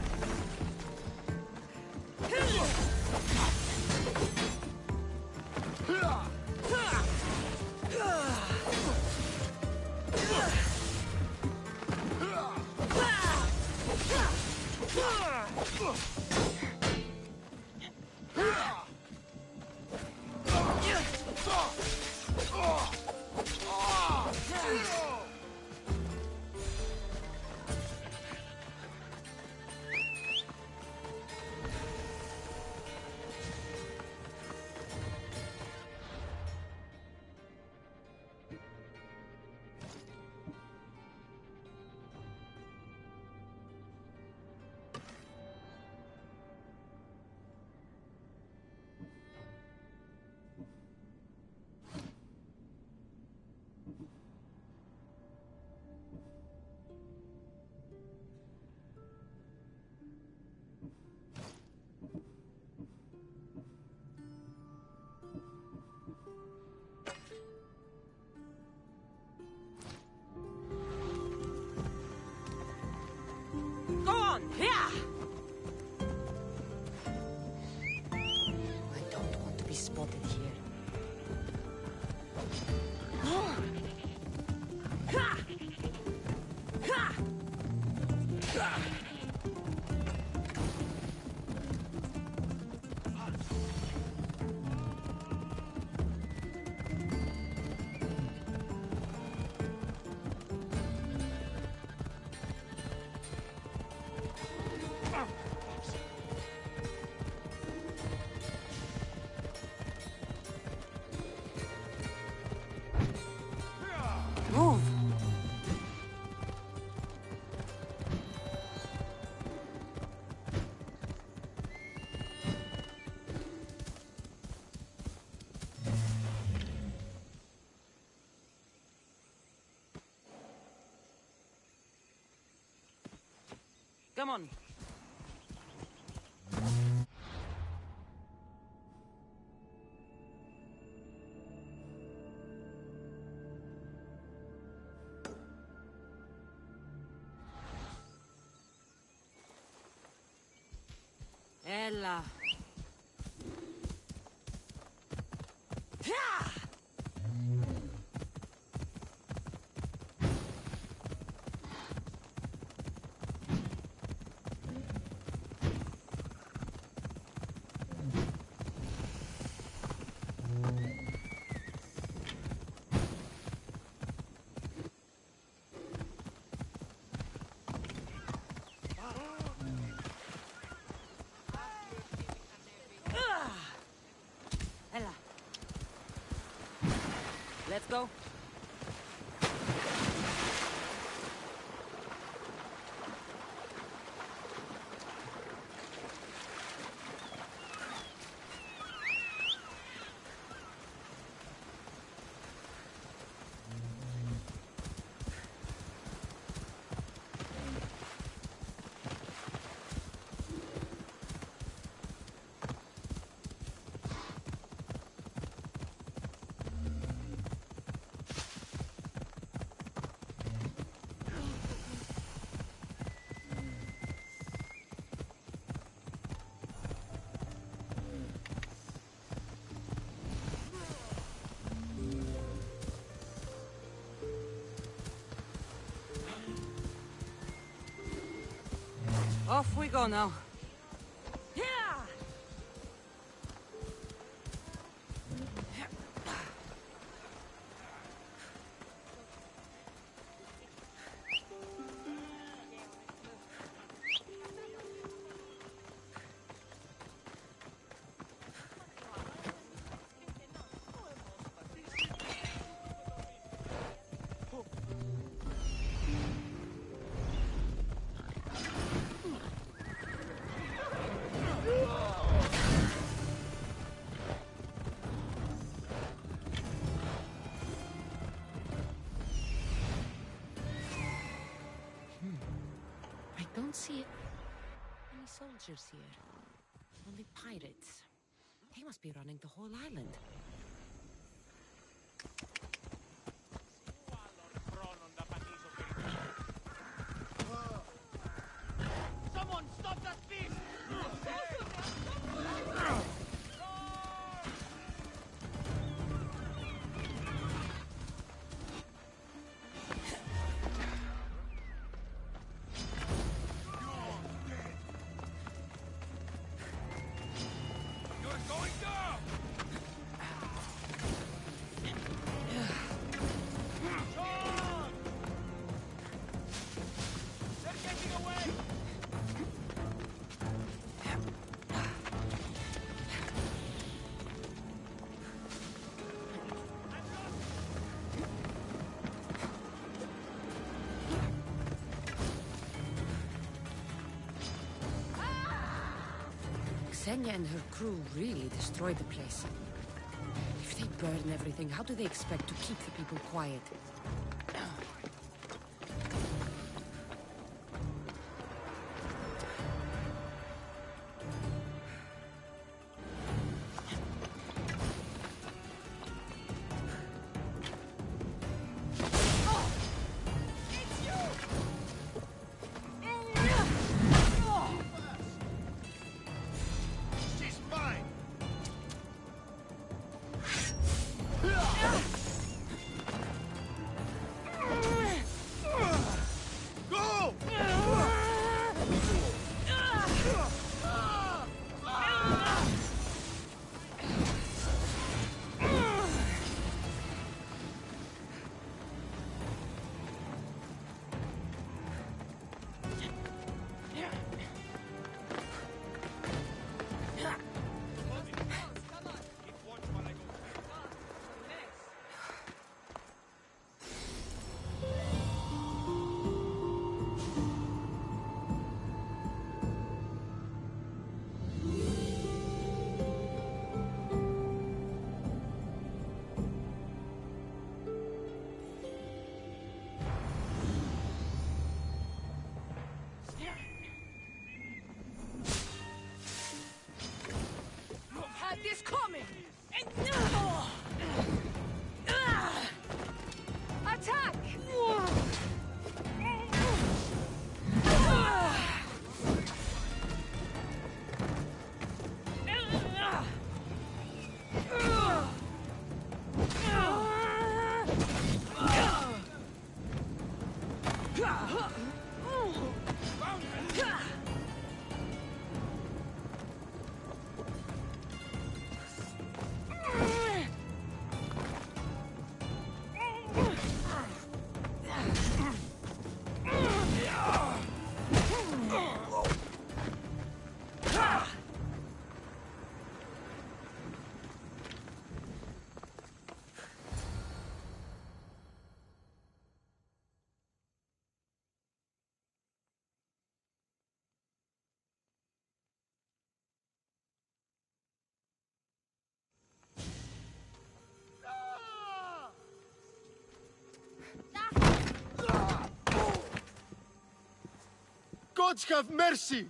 [SPEAKER 1] Go on, here!
[SPEAKER 15] I don't want to be spotted here.
[SPEAKER 1] Move! Come on. Ella. Ella. Let's go.
[SPEAKER 15] we go now. Yeah! I don't see any soldiers here. Only pirates. They must be running the whole island.
[SPEAKER 17] Someone stop that beast!
[SPEAKER 15] Xenia and her crew really destroyed the place. If they burn everything, how do they expect to keep the people quiet?
[SPEAKER 17] She's mine! Go!
[SPEAKER 15] Had this coming! Attack!
[SPEAKER 10] Gods have mercy!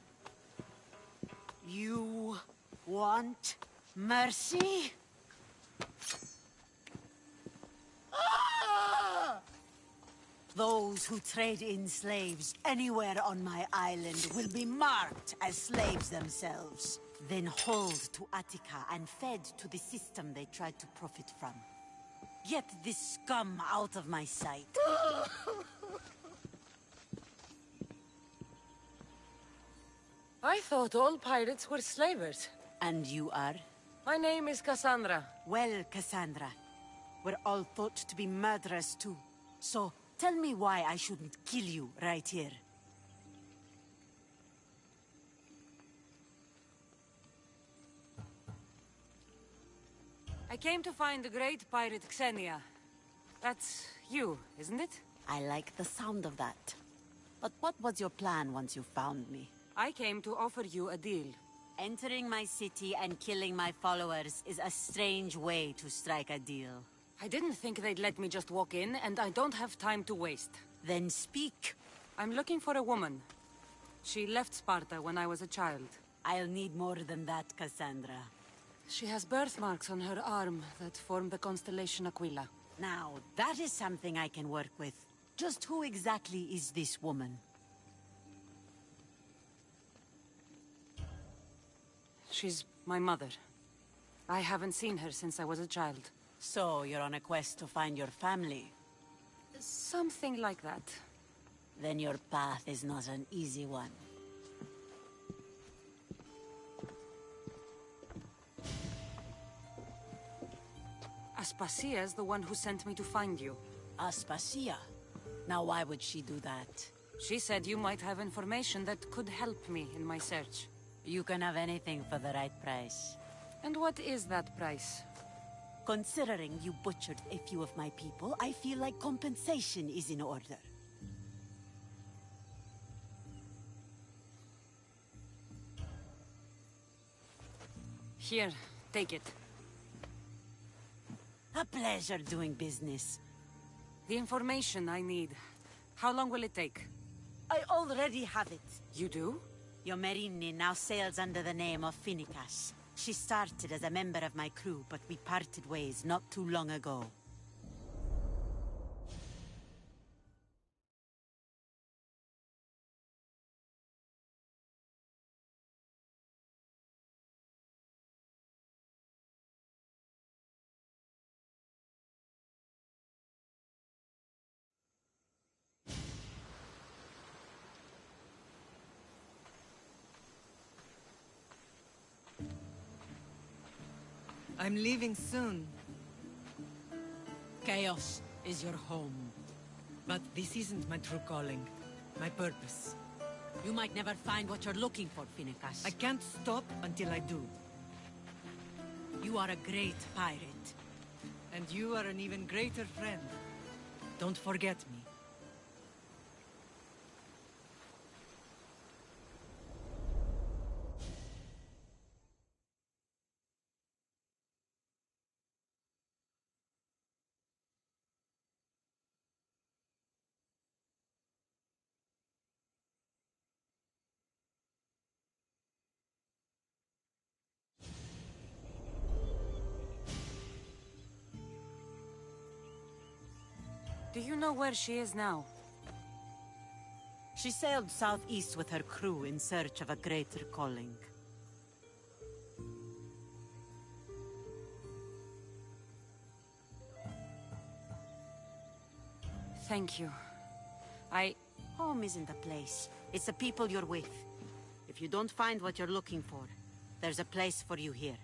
[SPEAKER 20] You want mercy? Those who trade in slaves anywhere on my island will be marked as slaves themselves, then hauled to Attica and fed to the system they tried to profit from. Get this scum out of my sight.
[SPEAKER 1] I thought all pirates were slavers.
[SPEAKER 20] And you are?
[SPEAKER 1] My name is Cassandra.
[SPEAKER 20] Well, Cassandra, we're all thought to be murderers too. So, tell me why I shouldn't kill you right here.
[SPEAKER 1] I came to find the great pirate Xenia. That's you, isn't it?
[SPEAKER 20] I like the sound of that. But what was your plan once you found me?
[SPEAKER 1] I came to offer you a deal.
[SPEAKER 20] Entering my city and killing my followers is a strange way to strike a deal.
[SPEAKER 1] I didn't think they'd let me just walk in, and I don't have time to waste.
[SPEAKER 20] Then speak.
[SPEAKER 1] I'm looking for a woman. She left Sparta when I was a child.
[SPEAKER 20] I'll need more than that, Cassandra.
[SPEAKER 1] She has birthmarks on her arm that form the constellation Aquila.
[SPEAKER 20] Now, that is something I can work with. Just who exactly is this woman?
[SPEAKER 1] She's my mother. I haven't seen her since I was a child.
[SPEAKER 20] So, you're on a quest to find your family?
[SPEAKER 1] Something like that.
[SPEAKER 20] Then your path is not an easy one.
[SPEAKER 1] Aspasia's the one who sent me to find you.
[SPEAKER 20] Aspasia? Now why would she do that?
[SPEAKER 1] She said you might have information that could help me in my search.
[SPEAKER 20] You can have anything for the right price.
[SPEAKER 1] And what is that price?
[SPEAKER 20] Considering you butchered a few of my people, I feel like compensation is in order.
[SPEAKER 1] Here, take it.
[SPEAKER 20] A pleasure doing business.
[SPEAKER 1] The information I need. How long will it take?
[SPEAKER 20] I already have it.
[SPEAKER 1] You do?
[SPEAKER 20] Yomerini now sails under the name of Finicas. She started as a member of my crew, but we parted ways not too long ago.
[SPEAKER 21] I'm leaving soon.
[SPEAKER 20] Chaos is your home.
[SPEAKER 21] But this isn't my true calling. My purpose.
[SPEAKER 20] You might never find what you're looking for, Finicas.
[SPEAKER 21] I can't stop until I do.
[SPEAKER 20] You are a great pirate.
[SPEAKER 21] And you are an even greater friend. Don't forget me.
[SPEAKER 1] Do you know where she is now?
[SPEAKER 20] She sailed southeast with her crew in search of a greater calling.
[SPEAKER 1] Thank you.
[SPEAKER 20] Home isn't a place. It's the people you're with. If you don't find what you're looking for, there's a place for you here.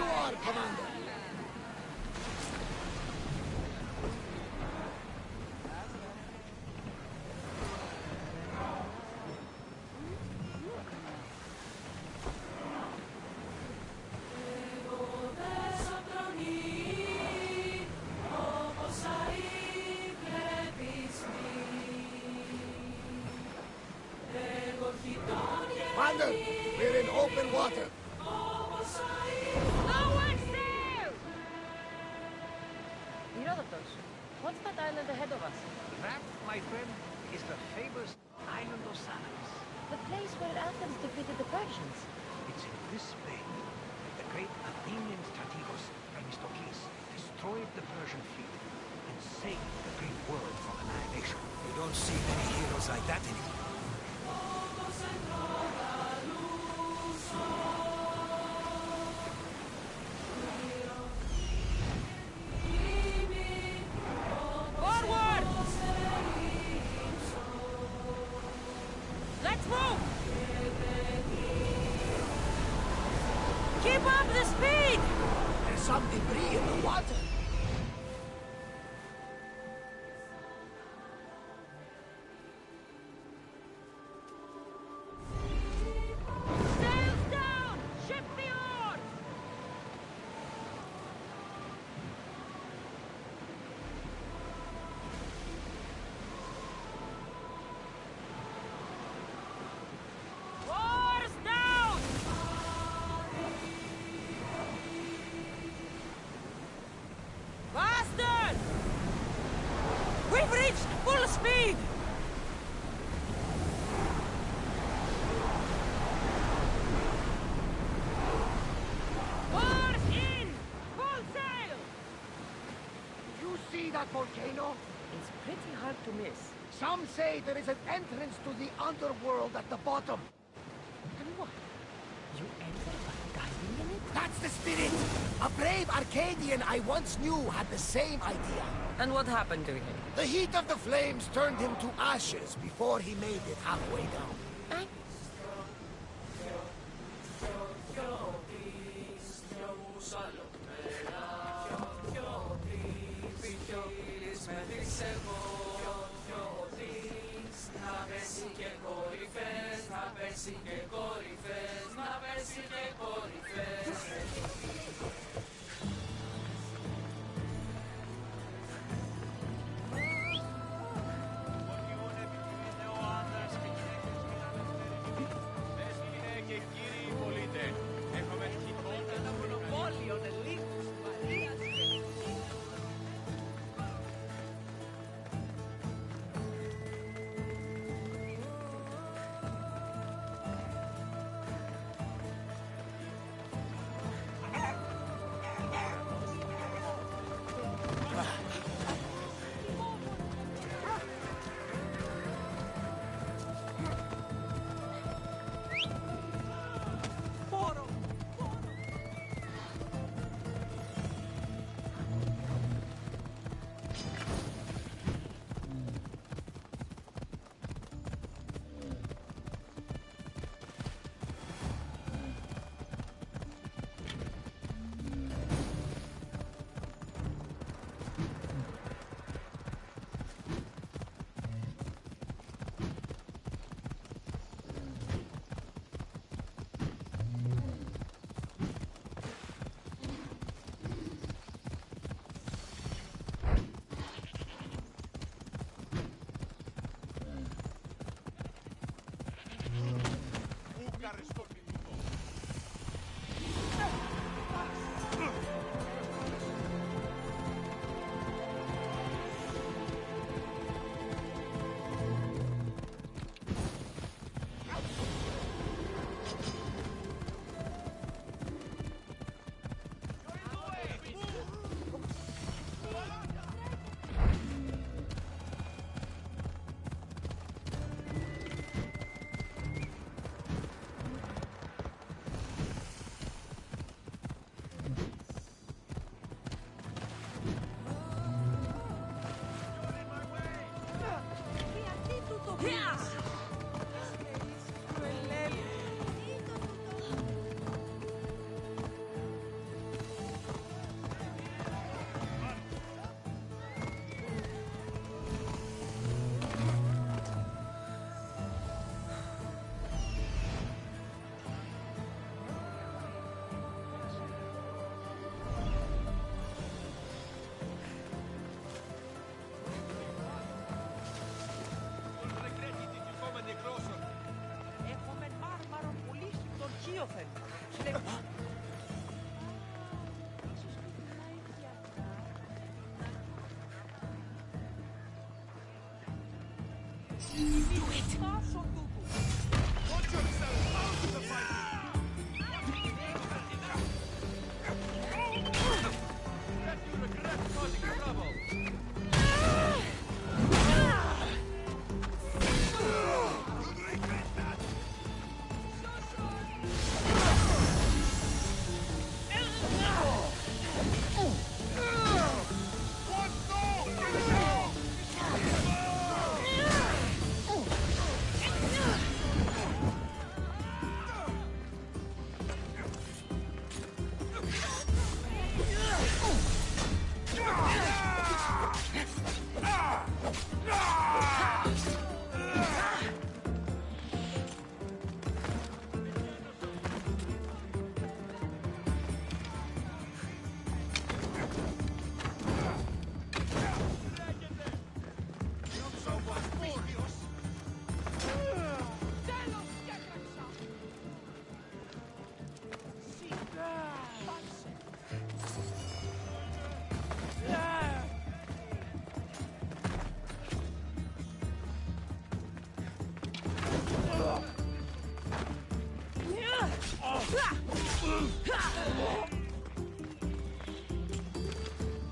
[SPEAKER 18] are, Commander. Commander, we're in open water.
[SPEAKER 1] No one sail! Herodotus, what's that island ahead of us?
[SPEAKER 19] That, my friend, is the famous island of Salamis.
[SPEAKER 1] The place where Athens defeated the Persians.
[SPEAKER 19] It's in this bay that the great Athenian strategos Themistocles destroyed the Persian fleet and saved the great world from annihilation.
[SPEAKER 8] You don't see many heroes like that anymore.
[SPEAKER 1] Forward! Let's move! Keep up the speed!
[SPEAKER 18] There's some debris in the water.
[SPEAKER 1] Sails down! Ship the oars! Oars down! Faster! We've reached full speed! Oars in! Full sail!
[SPEAKER 18] You see that volcano?
[SPEAKER 1] It's pretty hard to miss.
[SPEAKER 18] Some say there is an entrance to the underworld at the bottom.
[SPEAKER 1] And what? You enter by diving in it?
[SPEAKER 18] That's the spirit! A brave Arcadian I once knew had the same idea.
[SPEAKER 1] And what happened to him?
[SPEAKER 18] The heat of the flames turned him to ashes before he made it halfway down.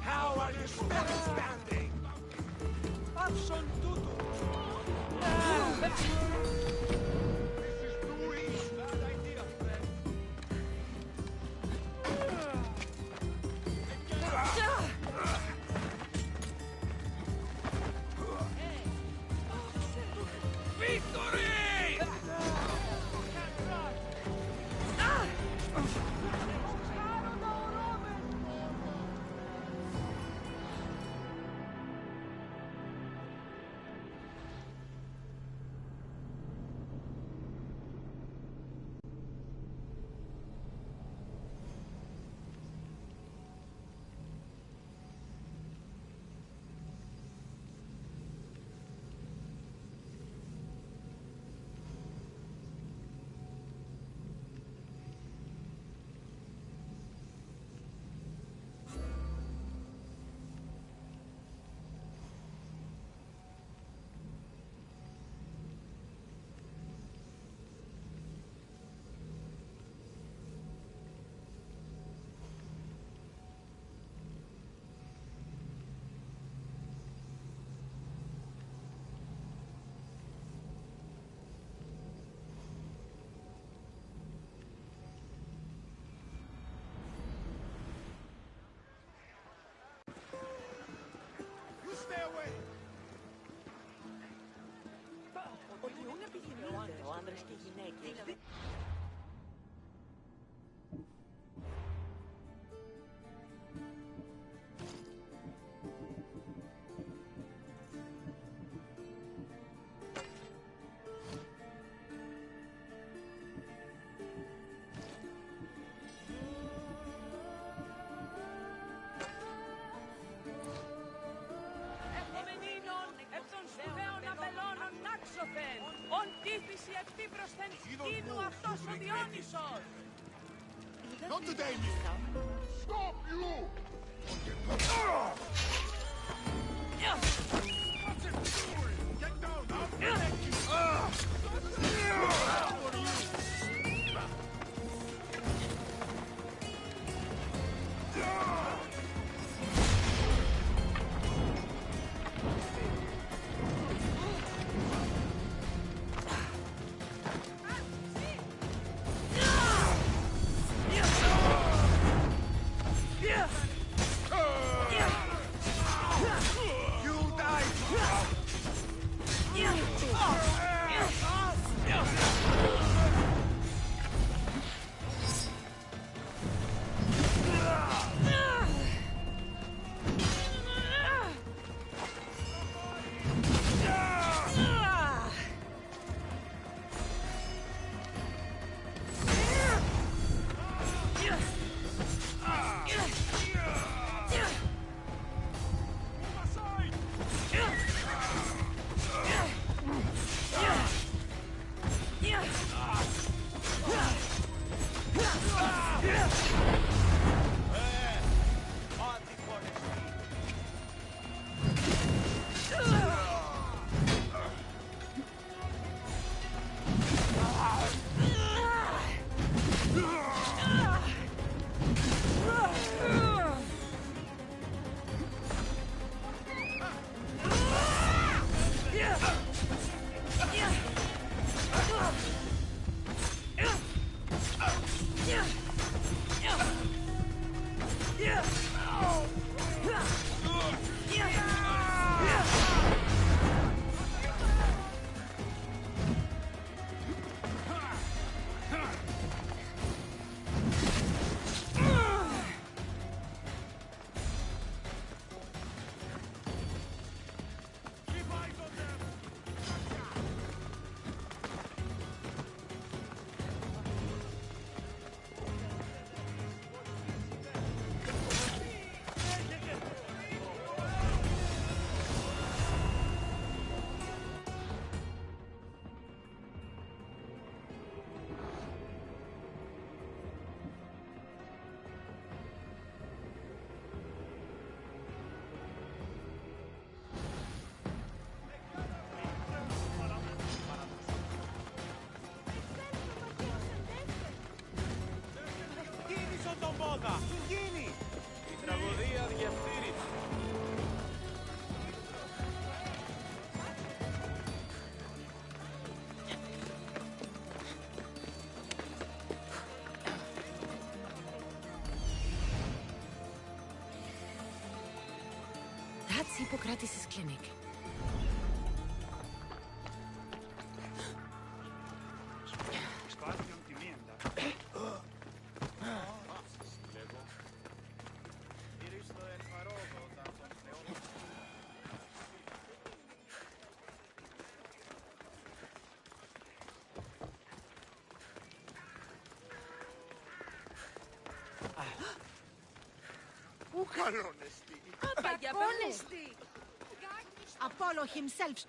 [SPEAKER 17] How are you still standing? Action tutu! This is too easy. Bad idea, friend. Victory! Stay away! Not today, mister! Stop, you! What's it doing? Get down, I'll protect you! For you!
[SPEAKER 15] Hippocrates' clinic.
[SPEAKER 20] Apollo himself.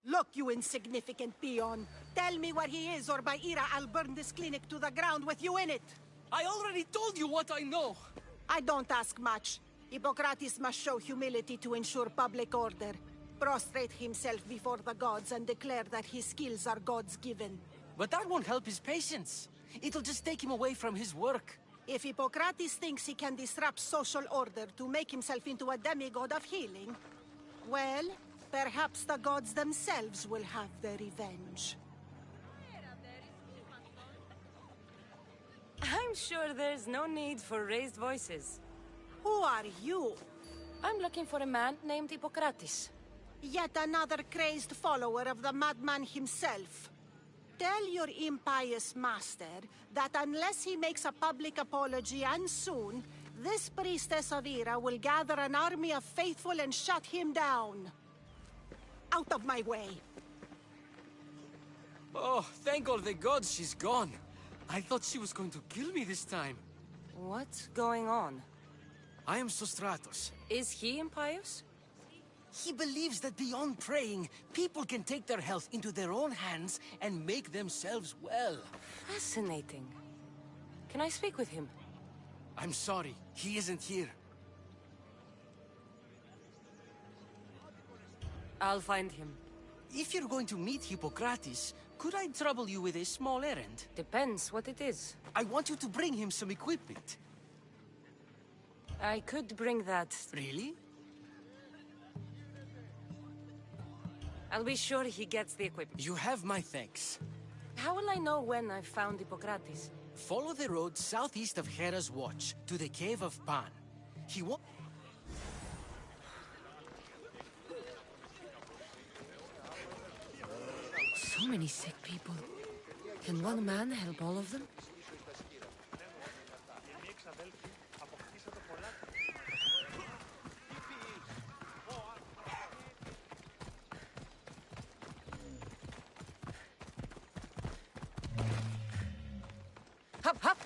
[SPEAKER 20] Look, you insignificant peon. Tell me where he is, or by Ira, I'll burn this clinic to the ground with you in it.
[SPEAKER 12] I already told you what I know.
[SPEAKER 20] I don't ask much. Hippocrates must show humility to ensure public order. Prostrate himself before the gods and declare that his skills are God's given.
[SPEAKER 12] But that won't help his patients. It'll just take him away from his work.
[SPEAKER 20] If Hippocrates thinks he can disrupt social order to make himself into a demigod of healing, well, perhaps the gods themselves will have their revenge.
[SPEAKER 1] I'm sure there's no need for raised voices.
[SPEAKER 20] Who are you?
[SPEAKER 1] I'm looking for a man named Hippocrates.
[SPEAKER 20] Yet another crazed follower of the madman himself. Tell your impious master that unless he makes a public apology, and soon, this priestess of Ira will gather an army of faithful and shut him down. Out of my way.
[SPEAKER 12] Oh, thank all the gods she's gone. I thought she was going to kill me this time.
[SPEAKER 1] What's going on?
[SPEAKER 12] I am Sostratos.
[SPEAKER 1] Is he impious?
[SPEAKER 12] He believes that beyond praying, people can take their health into their own hands and make themselves well.
[SPEAKER 1] Fascinating. Can I speak with him?
[SPEAKER 12] I'm sorry, he isn't here.
[SPEAKER 1] I'll find him.
[SPEAKER 12] If you're going to meet Hippocrates, could I trouble you with a small errand?
[SPEAKER 1] Depends what it is.
[SPEAKER 12] I want you to bring him some equipment.
[SPEAKER 1] I could bring that.
[SPEAKER 12] Really?
[SPEAKER 1] I'll be sure he gets the equipment.
[SPEAKER 12] You have my thanks.
[SPEAKER 1] How will I know when I've found Hippocrates?
[SPEAKER 12] Follow the road southeast of Hera's Watch, to the Cave of Pan. He won't...
[SPEAKER 15] So many sick people. Can one man help all of them?
[SPEAKER 1] Hop, hop!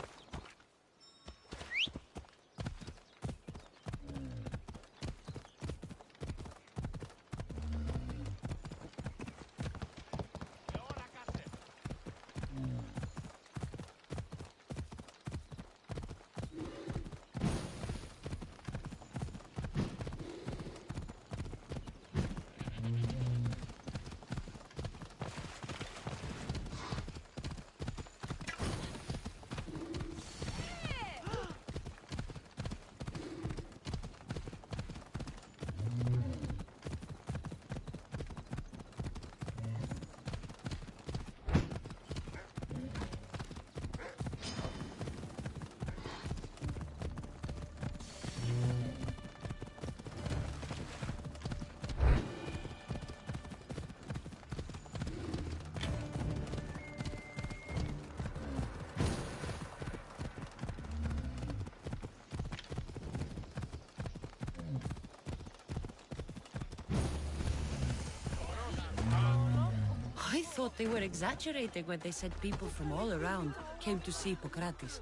[SPEAKER 15] I thought they were exaggerating when they said people from all around came to see Hippocrates.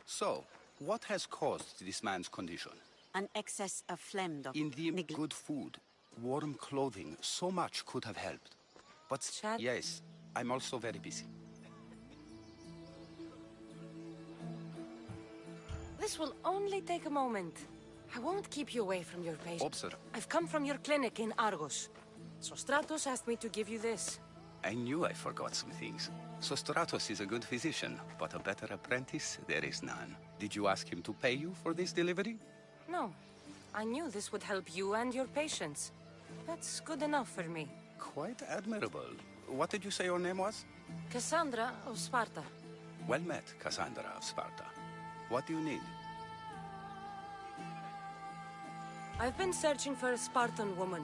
[SPEAKER 5] So, what has caused this man's condition?
[SPEAKER 20] An excess of phlegm, Doctor.
[SPEAKER 5] Indeed, good food, warm clothing, so much could have helped. But yes, I'm also very busy.
[SPEAKER 1] This will only take a moment. I won't keep you away from your patient.
[SPEAKER 5] Obser.
[SPEAKER 1] I've come from your clinic in Argos. So Stratos asked me to give you this.
[SPEAKER 5] I knew I forgot some things. So Stratos is a good physician, but a better apprentice, there is none. Did you ask him to pay you for this delivery?
[SPEAKER 1] No. I knew this would help you and your patients. That's good enough for me.
[SPEAKER 5] Quite admirable. What did you say your name was?
[SPEAKER 1] Cassandra of Sparta.
[SPEAKER 5] Well met, Cassandra of Sparta. What do you need?
[SPEAKER 1] I've been searching for a Spartan woman.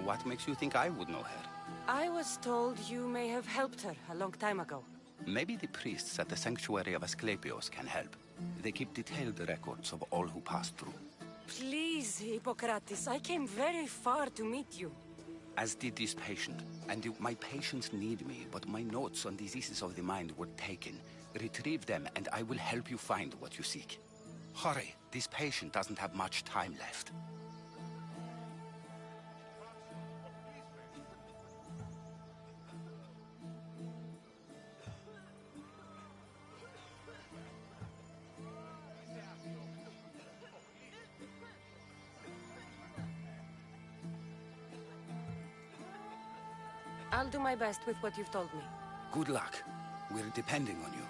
[SPEAKER 5] What makes you think I would know her?
[SPEAKER 1] I was told you may have helped her a long time ago.
[SPEAKER 5] Maybe the priests at the sanctuary of Asclepios can help. They keep detailed records of all who pass through.
[SPEAKER 1] Please, Hippocrates, I came very far to meet you.
[SPEAKER 5] As did this patient. And my patients need me, but my notes on diseases of the mind were taken. Retrieve them, and I will help you find what you seek. Hurry, this patient doesn't have much time left.
[SPEAKER 1] I'll do my best with what you've told me.
[SPEAKER 5] Good luck. We're depending on you.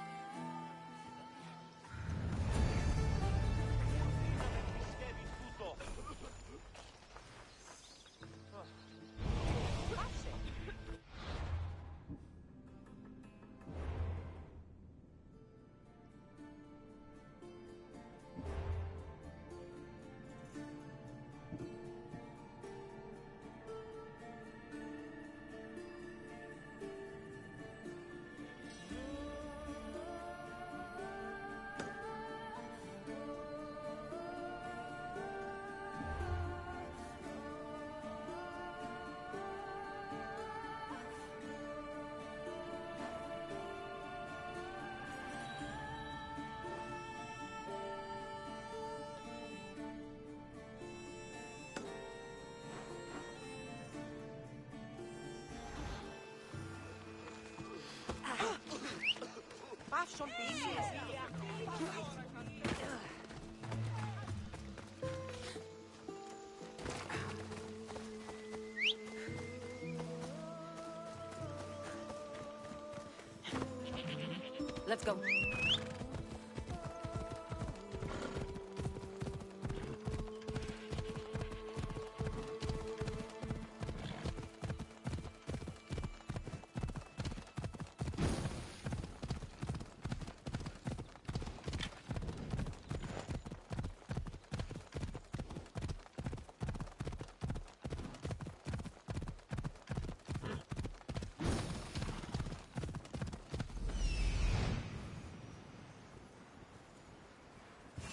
[SPEAKER 1] Let's go.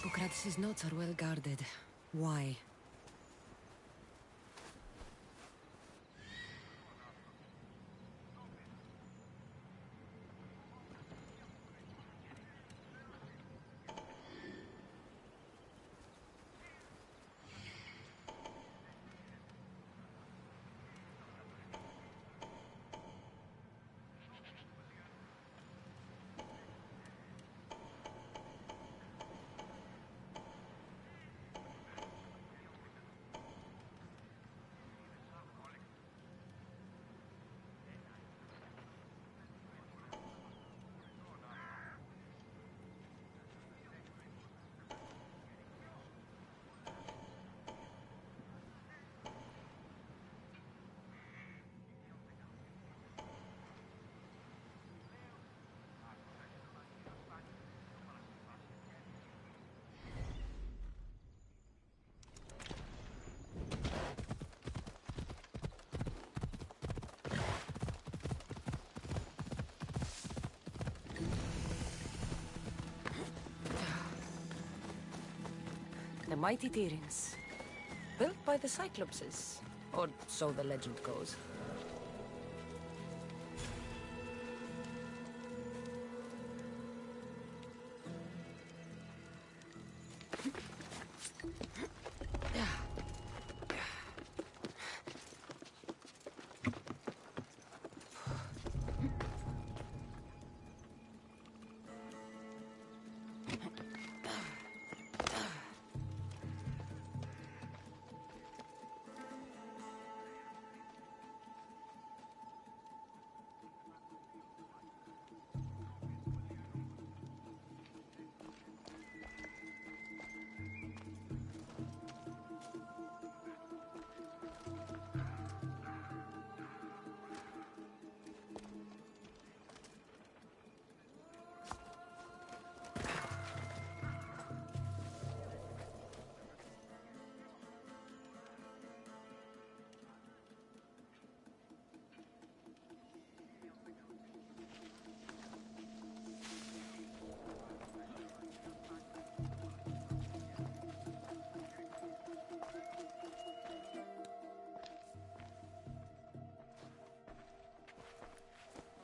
[SPEAKER 1] Hippocrates' notes are well guarded. Why? The mighty Tyrins, built by the Cyclopses, or so the legend goes.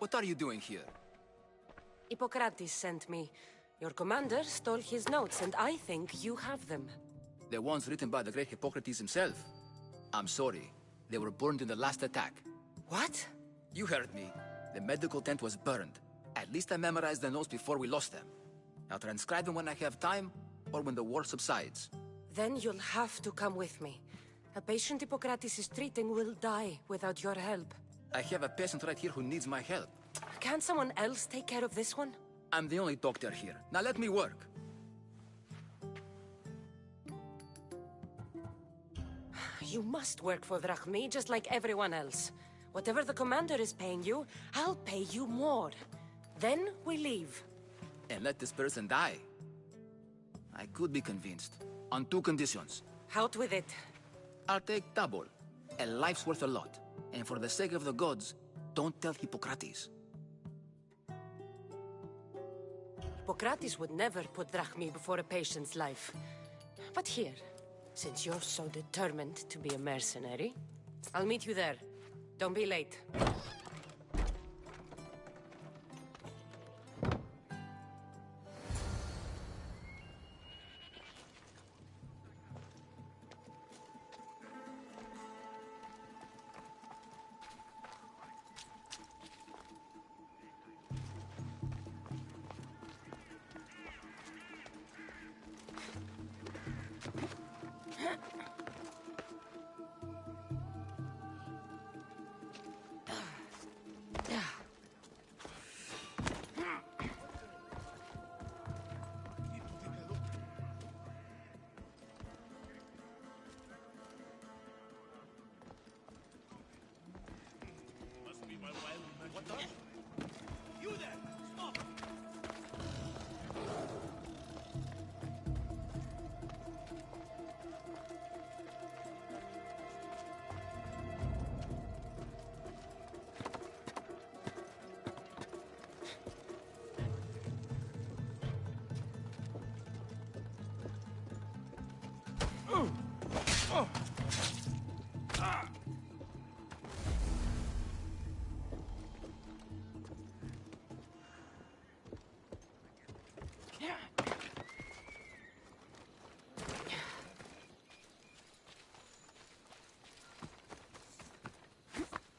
[SPEAKER 2] What are you doing here?
[SPEAKER 1] Hippocrates sent me. Your commander stole his notes, and I think you have them.
[SPEAKER 2] The ones written by the great Hippocrates himself. I'm sorry. They were burned in the last attack.
[SPEAKER 1] What?
[SPEAKER 2] You heard me. The medical tent was burned. At least I memorized the notes before we lost them. I'll transcribe them when I have time, or when the war subsides.
[SPEAKER 1] Then you'll have to come with me. A patient Hippocrates is treating will die without your help.
[SPEAKER 2] I have a patient right here who needs my help.
[SPEAKER 1] Can't someone else take care of this one?
[SPEAKER 2] I'm the only doctor here. Now let me work.
[SPEAKER 1] You must work for Drachmi, just like everyone else. Whatever the commander is paying you, I'll pay you more. Then we leave.
[SPEAKER 2] And let this person die. I could be convinced. On two conditions.
[SPEAKER 1] Out with it.
[SPEAKER 2] I'll take double. A life's worth a lot. And for the sake of the gods, don't tell Hippocrates.
[SPEAKER 1] Hippocrates would never put Drachmi before a patient's life. But here, since you're so determined to be a mercenary, I'll meet you there. Don't be late.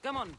[SPEAKER 1] Come on.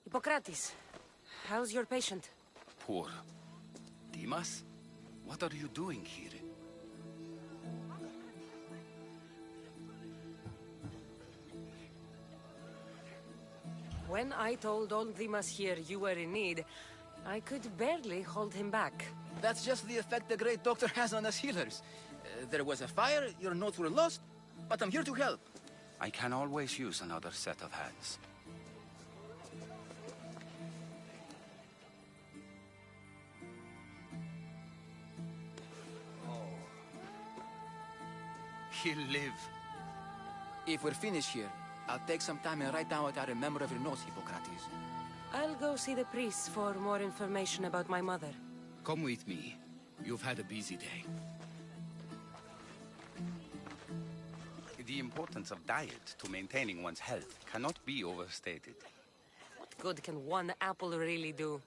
[SPEAKER 1] Hippocrates, how's your patient?
[SPEAKER 5] Poor. Dimas? What are you doing here?
[SPEAKER 1] When I told old Dimas here you were in need, I could barely hold him back.
[SPEAKER 2] That's just the effect the great doctor has on us healers. There was a fire, your notes were lost, but I'm here to help.
[SPEAKER 5] I can always use another set of hands. He'll live.
[SPEAKER 2] If we're finished here, I'll take some time and write down what I remember of your notes, Hippocrates.
[SPEAKER 1] I'll go see the priests for more information about my mother.
[SPEAKER 5] Come with me. You've had a busy day. The importance of diet to maintaining one's health cannot be overstated.
[SPEAKER 1] What good can one apple really do?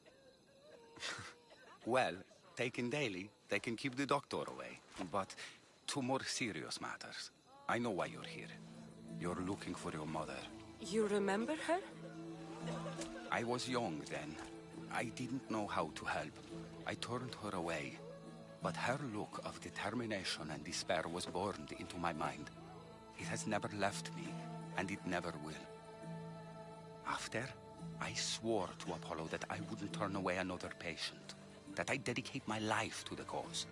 [SPEAKER 5] Well, taken daily, they can keep the doctor away. But to more serious matters, I know why you're here. You're looking for your mother.
[SPEAKER 1] You remember her?
[SPEAKER 5] I was young then. I didn't know how to help. I turned her away. But her look of determination and despair was burned into my mind. It has never left me, and it never will. After, I swore to Apollo that I wouldn't turn away another patient, that I'd dedicate my life to the cause.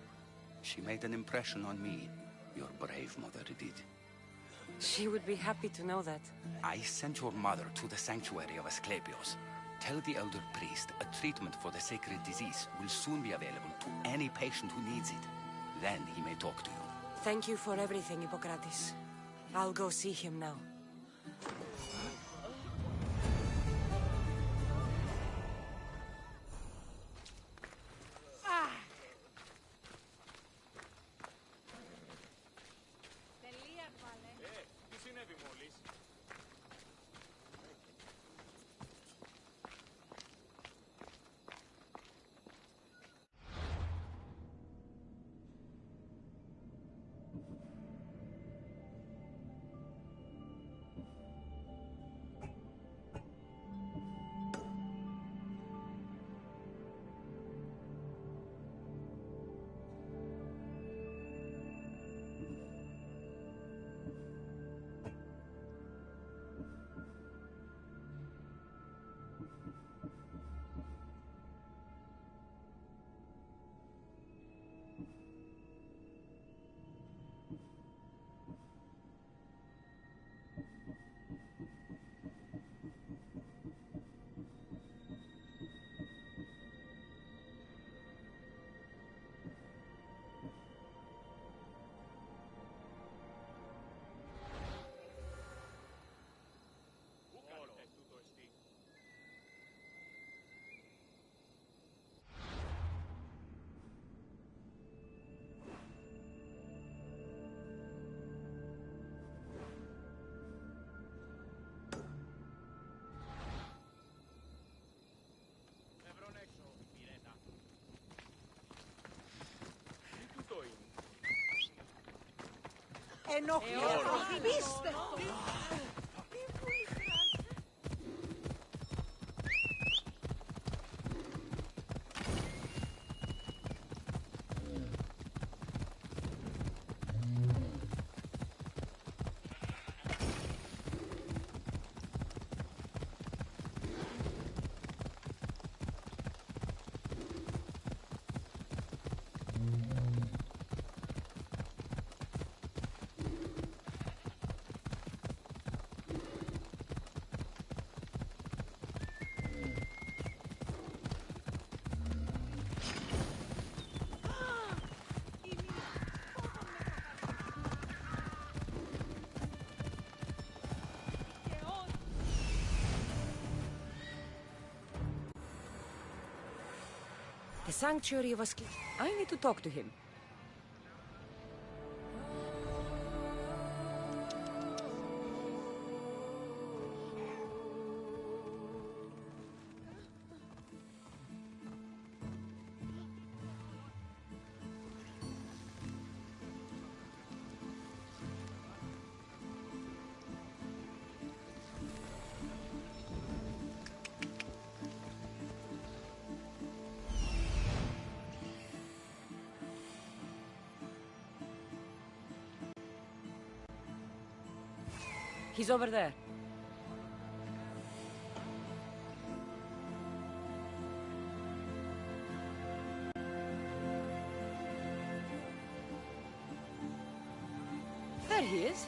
[SPEAKER 5] She made an impression on me. Your brave mother did.
[SPEAKER 1] She would be happy to know that.
[SPEAKER 5] I sent your mother to the sanctuary of Asclepios. Tell the elder priest a treatment for the sacred disease will soon be available to any patient who needs it. Then he may talk to you.
[SPEAKER 1] Thank you for everything, Hippocrates. I'll go see him now.
[SPEAKER 18] Ενοχλείστε!
[SPEAKER 1] The sanctuary of Asclepios. I need to talk to him. He's over there. There he is.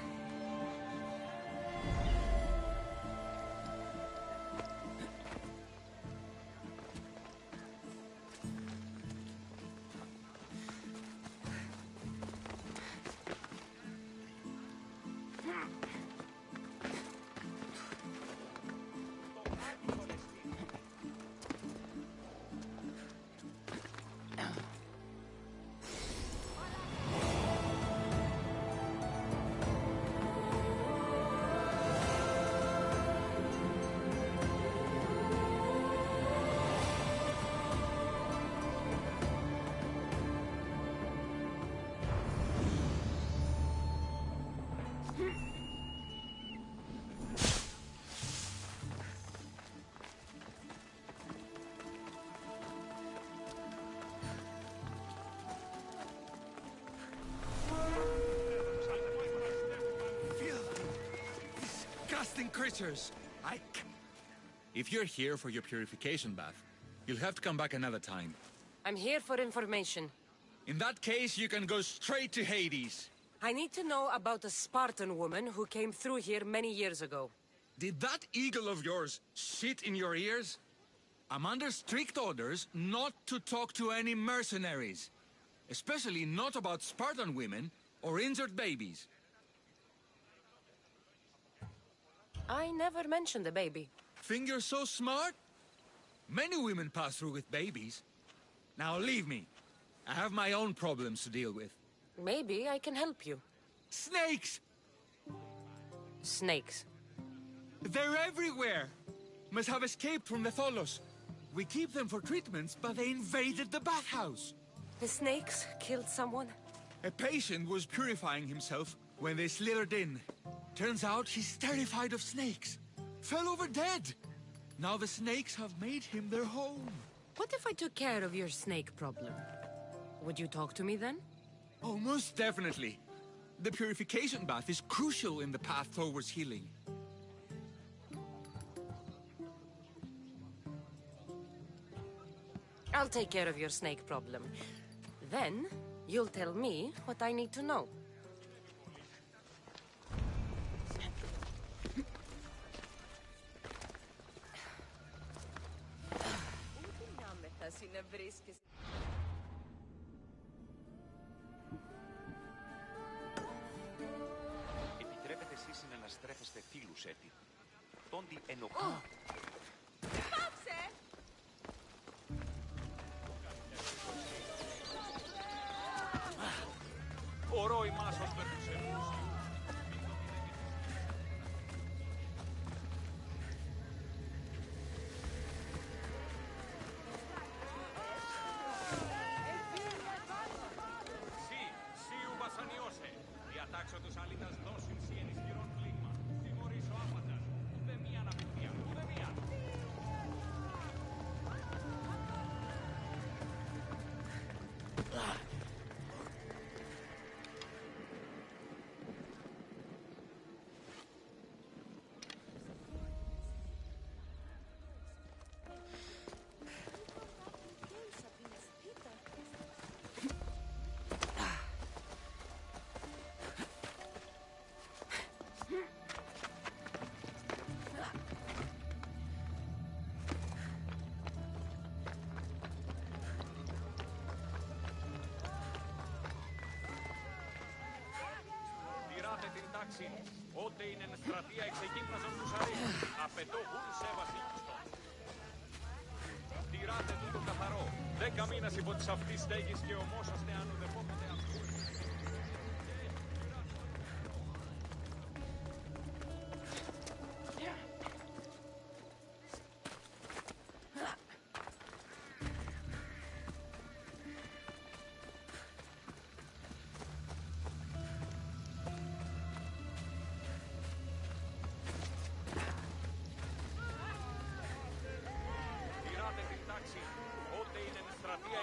[SPEAKER 14] Disgusting creatures! If you're here for your purification bath, you'll have to come back another time.
[SPEAKER 1] I'm here for information.
[SPEAKER 14] In that case, you can go straight to Hades.
[SPEAKER 1] I need to know about a Spartan woman who came through here many years ago.
[SPEAKER 14] Did that eagle of yours shit in your ears? I'm under strict orders not to talk to any mercenaries. Especially not about Spartan women or injured babies.
[SPEAKER 1] I never mentioned a baby.
[SPEAKER 14] Think you're so smart? Many women pass through with babies. Now leave me. I have my own problems to deal with.
[SPEAKER 1] Maybe I can help you.
[SPEAKER 14] Snakes!
[SPEAKER 1] Snakes?
[SPEAKER 14] They're everywhere! Must have escaped from the Tholos. We keep them for treatments, but they invaded the bathhouse.
[SPEAKER 1] The snakes killed someone?
[SPEAKER 14] A patient was purifying himself when they slithered in. Turns out he's terrified of snakes. Fell over dead. Now the snakes have made him their home.
[SPEAKER 1] What if I took care of your snake problem? Would you talk to me then?
[SPEAKER 14] Oh, most definitely. The purification bath is crucial in the path towards healing.
[SPEAKER 1] I'll take care of your snake problem. Then, you'll tell me what I need to know.
[SPEAKER 5] Επιτρέπετε εσείς να στρέφεστε φίλους έτη. Τόντι ενοχά.
[SPEAKER 6] Πάψε!
[SPEAKER 5] Ο Ρόι Μάσος περνούσε. Ότε είναι στρατεία εξεγύμναζον τους αρίστους. Απαιτώ γουν σε βασίλιστον. Τηράτε τούτο καθαρό. 10 μήνας υπό της αυτής στέγης και ομόσαστε αν ουδεπόποτε αυτούς.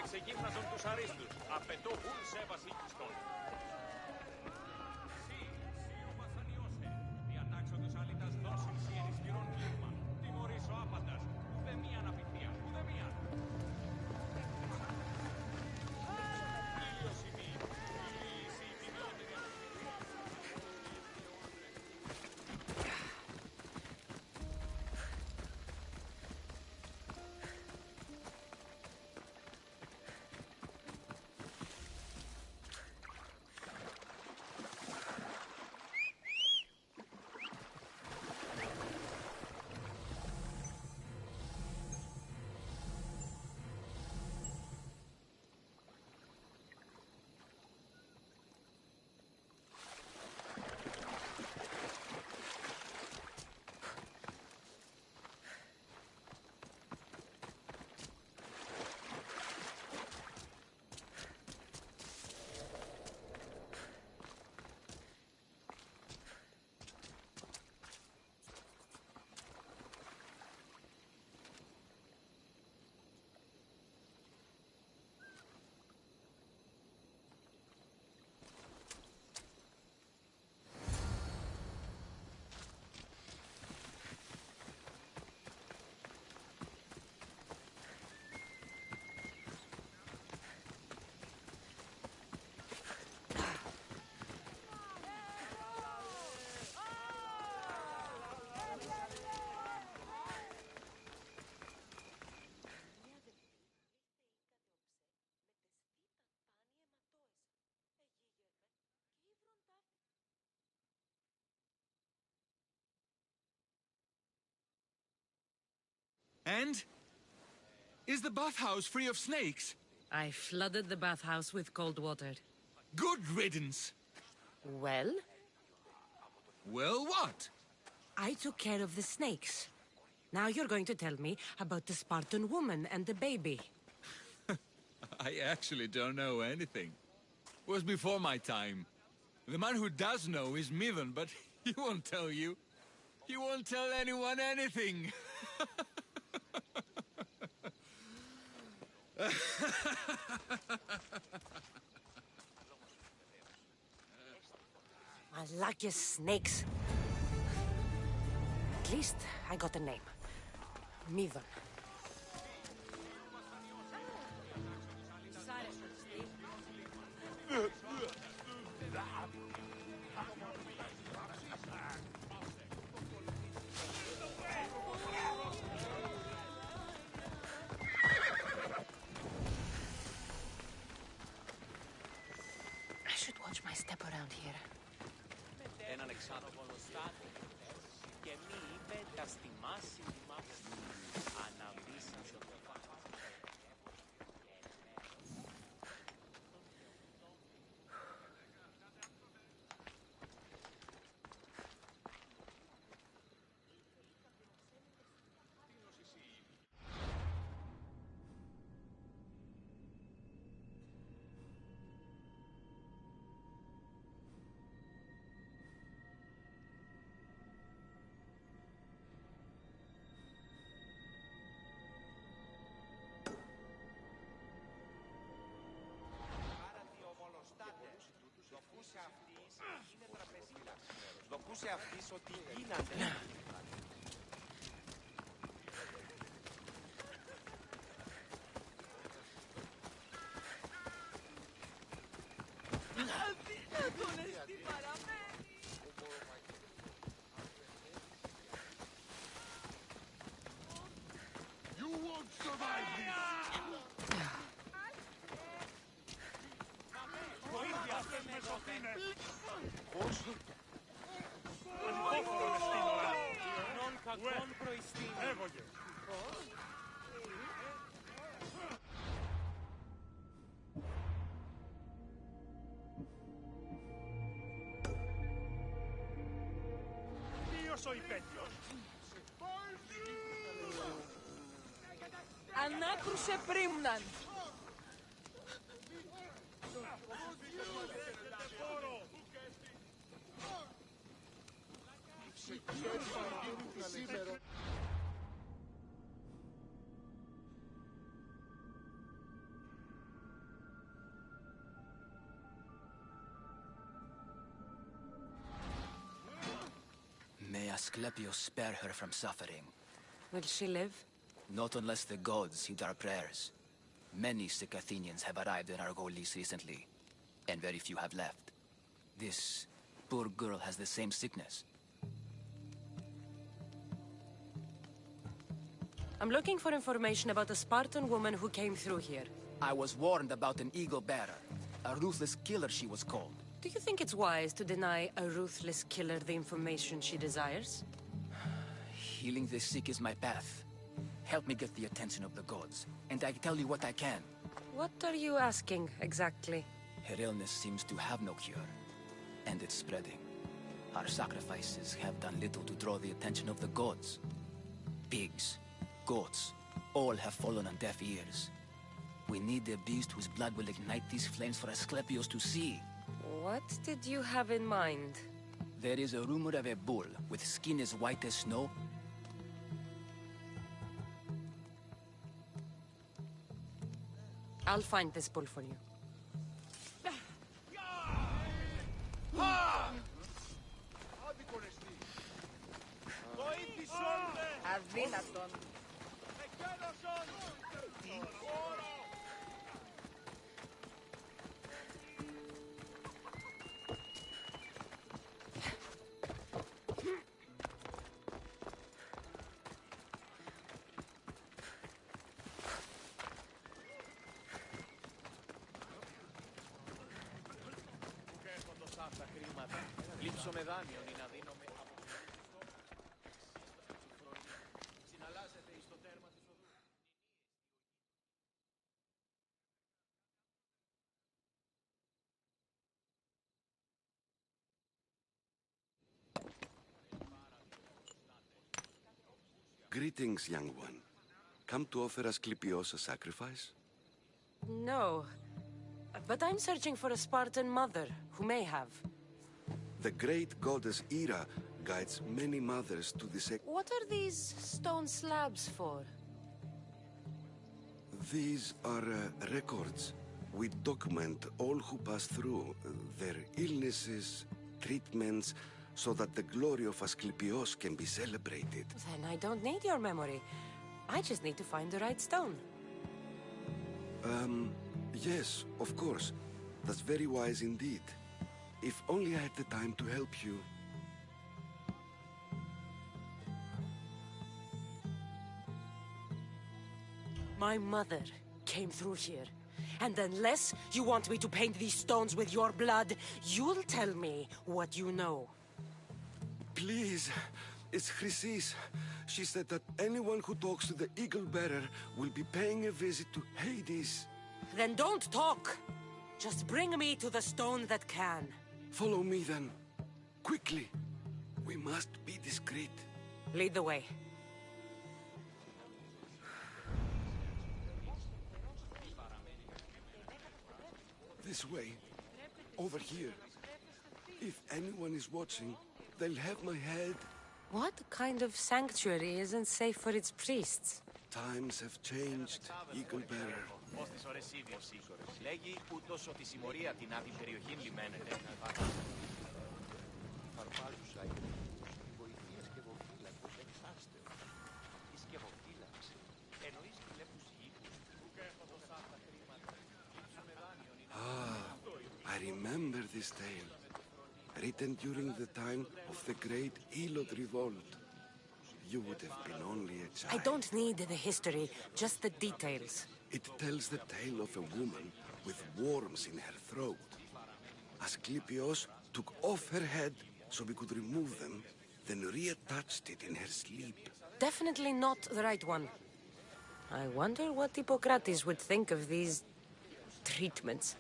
[SPEAKER 5] Εξεγύμναζον τους αρίστους. Απαιτώ γουν σε βασίλιστον. Σύ, ο βασανιώσε. Διατάξοντος αλήτας δώσιν σύ εν ισχυρόν κλίγμα. Τιμωρείς ο άπαντας. Ουδε μίαν απειθία. Ουδε μίαν. Ήλιος ημί. Ήλιος η τιμιότερη
[SPEAKER 14] And? Is the bathhouse free of snakes?
[SPEAKER 15] I flooded the bathhouse with cold water.
[SPEAKER 14] Good riddance.
[SPEAKER 15] Well?
[SPEAKER 14] Well, what?
[SPEAKER 15] I took care of the snakes. Now you're going to tell me about the Spartan woman and the baby.
[SPEAKER 14] I actually don't know anything. It was before my time. The man who does know is Mivan, but he won't tell you. He won't tell anyone anything.
[SPEAKER 15] Unlucky snakes. At least I got a name. Mivan. I should watch my step around here.
[SPEAKER 11] Έναν εξάνθρωπο στάτη και μη είπε τα στιμάσει αναβήσαν στο κεφάλι. Δοκούσε αυτής ότι γίνανε.
[SPEAKER 3] You won't survive this!
[SPEAKER 10] Βοήθεια, αυτές με σωθήνε! Πώς? Ανυπόφορο με στήνωρα!
[SPEAKER 11] Κοινών κακών προϊστήνων.
[SPEAKER 10] Έβογε! Ποιος ο υπέτειος?
[SPEAKER 1] Ανάκρουσε πρίμναν.
[SPEAKER 2] May Asclepius spare her from suffering.
[SPEAKER 15] Will she live?
[SPEAKER 2] Not unless the gods heed our prayers. Many sick Athenians have arrived in Argolis recently, and very few have left. This poor girl has the same sickness.
[SPEAKER 15] I'm looking for information about a Spartan woman who came through here.
[SPEAKER 2] I was warned about an eagle bearer. A ruthless killer, she was called.
[SPEAKER 15] Do you think it's wise to deny a ruthless killer the information she desires?
[SPEAKER 2] Healing the sick is my path. Help me get the attention of the gods, and I tell you what I can.
[SPEAKER 15] What are you asking, exactly?
[SPEAKER 2] Her illness seems to have no cure, and it's spreading. Our sacrifices have done little to draw the attention of the gods. Pigs, goats, all have fallen on deaf ears. We need a beast whose blood will ignite these flames for Asclepius to see.
[SPEAKER 15] What did you have in mind?
[SPEAKER 2] There is a rumor of a bull with skin as white as snow.
[SPEAKER 15] I'll find this bull for you.
[SPEAKER 1] Αδύνατον.
[SPEAKER 11] Τα χρήματα. Λείψω με δάνειον ή να δίνω με... Συναλλάσσεται εις το τέρμα της...
[SPEAKER 9] Greetings, young one. Come to offer Asclepios a sacrifice?
[SPEAKER 1] No. But I'm searching for a Spartan mother who may have.
[SPEAKER 9] The great goddess Ira guides many mothers to this.
[SPEAKER 1] What are these stone slabs for?
[SPEAKER 9] These are records. We document all who pass through, their illnesses, treatments, so that the glory of Asclepios can be celebrated.
[SPEAKER 1] Then I don't need your memory. I just need to find the right stone.
[SPEAKER 9] Yes, of course. That's very wise indeed. If only I had the time to help you.
[SPEAKER 1] My mother came through here. And unless you want me to paint these stones with your blood, you'll tell me what you know.
[SPEAKER 9] Please, it's Chrysis. She said that anyone who talks to the Eagle Bearer will be paying a visit to Hades.
[SPEAKER 1] Then don't talk! Just bring me to the stone that can.
[SPEAKER 9] Follow me then. Quickly. We must be discreet.
[SPEAKER 1] Lead the way.
[SPEAKER 9] This way. Over here. If anyone is watching, they'll have my head.
[SPEAKER 1] What kind of sanctuary isn't safe for its priests?
[SPEAKER 9] Times have changed, Eagle Bearer. I remember this tale. Written during the time of the great Elod revolt. You would have been only a child.
[SPEAKER 1] I don't need the history, just the details.
[SPEAKER 9] It tells the tale of a woman with worms in her throat. Asclepios took off her head so we could remove them, then reattached it in her sleep.
[SPEAKER 1] Definitely not the right one. I wonder what Hippocrates would think of these treatments.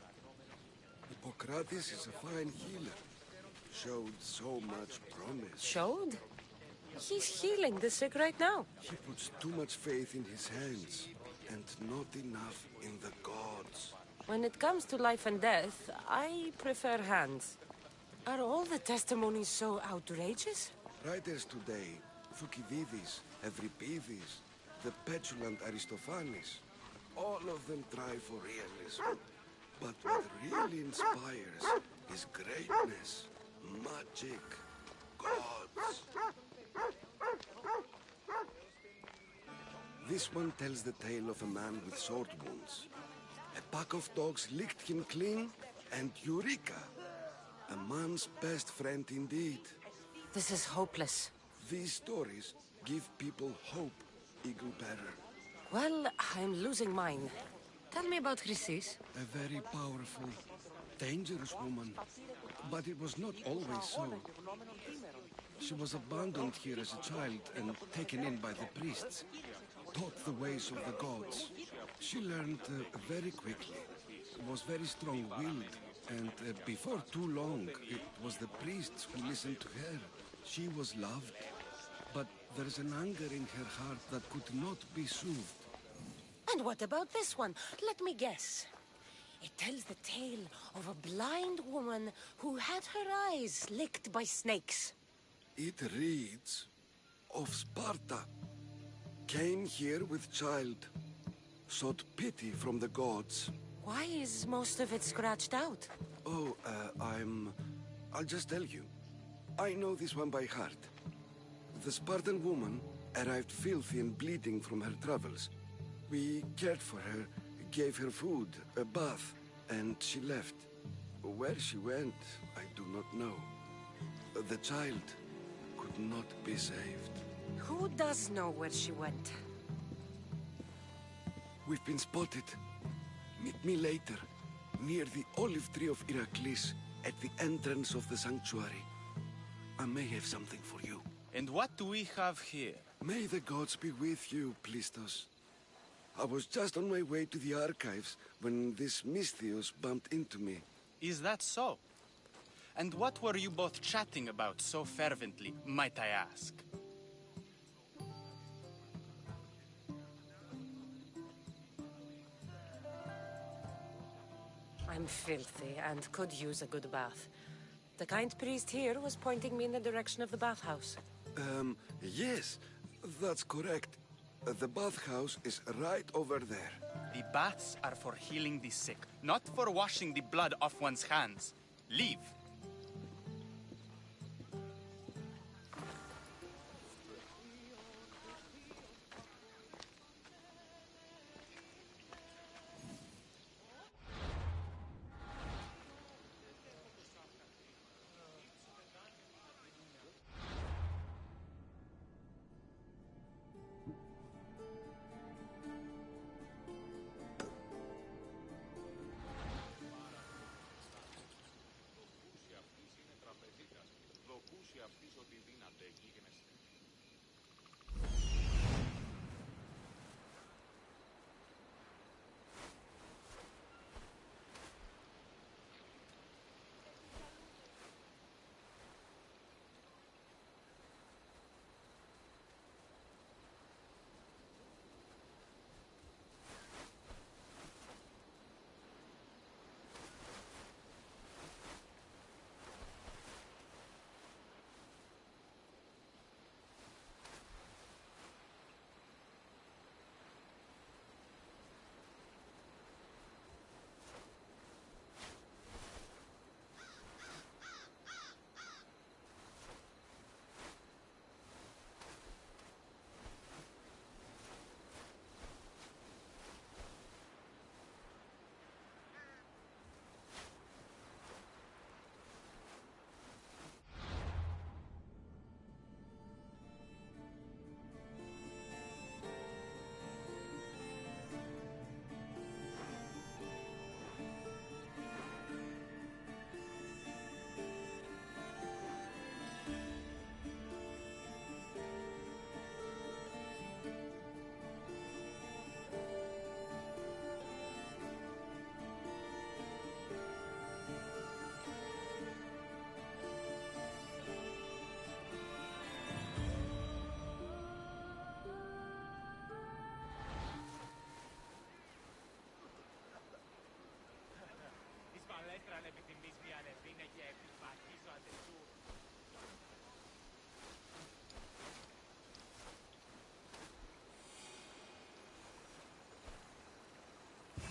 [SPEAKER 9] Hippocrates is a fine healer. Showed so much promise.
[SPEAKER 1] Showed? He's healing the sick right now.
[SPEAKER 9] He puts too much faith in his hands, and not enough in the gods.
[SPEAKER 1] When it comes to life and death, I prefer hands. Are all the testimonies so outrageous?
[SPEAKER 9] Writers today, Thucydides, Euripides, the petulant Aristophanes, all of them try for realism. But what really inspires is greatness, magic, gods. This one tells the tale of a man with sword wounds. A pack of dogs licked him clean, and Eureka! A man's best friend indeed.
[SPEAKER 1] This is hopeless.
[SPEAKER 9] These stories give people hope, Eagle Bearer.
[SPEAKER 1] Well, I'm losing mine. Tell me about Chrysis.
[SPEAKER 9] A very powerful, dangerous woman. But it was not always so. She was abandoned here as a child and taken in by the priests. Taught the ways of the gods. She learned very quickly. Was very strong-willed. And before too long, it was the priests who listened to her. She was loved. But there's an anger in her heart that could not be soothed.
[SPEAKER 1] And what about this one? Let me guess. It tells the tale of a blind woman who had her eyes licked by snakes.
[SPEAKER 9] It reads of Sparta. Came here with child. Sought pity from the gods.
[SPEAKER 1] Why is most of it scratched out?
[SPEAKER 9] Oh, I'll just tell you. I know this one by heart. The Spartan woman arrived filthy and bleeding from her travels. We cared for her, gave her food, a bath, and she left. Where she went, I do not know. The child could not be saved.
[SPEAKER 1] Who does know where she went?
[SPEAKER 9] We've been spotted. Meet me later, near the olive tree of Heracles, at the entrance of the sanctuary. I may have something for you.
[SPEAKER 11] And what do we have here?
[SPEAKER 9] May the gods be with you, Plistos. I was just on my way to the archives when this Misthios bumped into me.
[SPEAKER 11] Is that so? And what were you both chatting about so fervently, might I ask?
[SPEAKER 1] I'm filthy and could use a good bath. The kind priest here was pointing me in the direction of the bathhouse.
[SPEAKER 9] Yes, that's correct. The bathhouse is right over there.
[SPEAKER 4] The baths are for healing the sick, not for washing the blood off one's hands. Leave.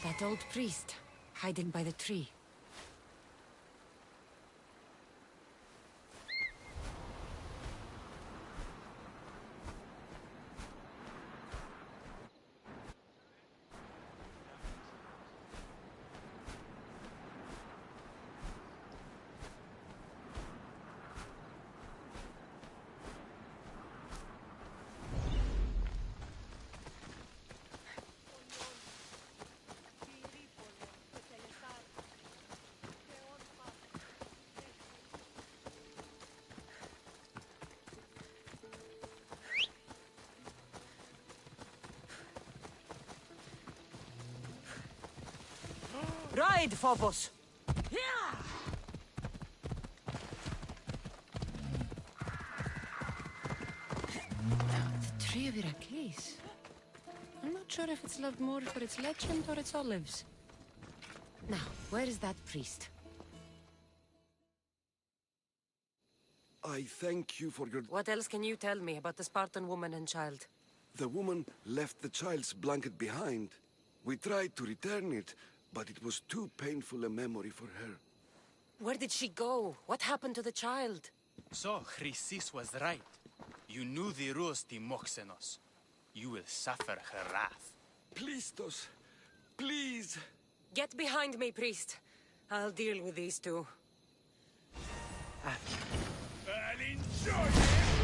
[SPEAKER 15] That old priest, hiding by the tree.
[SPEAKER 1] Ride, Phobos!
[SPEAKER 15] The tree of Iraklis. I'm not sure if it's loved more for its legend or its olives. Now, where is that priest?
[SPEAKER 9] I thank you for your...
[SPEAKER 1] What else can you tell me about the Spartan woman and child?
[SPEAKER 9] The woman left the child's blanket behind. We tried to return it, but it was too painful a memory for her.
[SPEAKER 1] Where did she go? What happened to the child?
[SPEAKER 4] So, Chrysis was right. You knew the rules, Timoxenos. You will suffer her wrath.
[SPEAKER 9] Plistos, please.
[SPEAKER 1] Get behind me, priest. I'll deal with these two.
[SPEAKER 3] I'll enjoy it!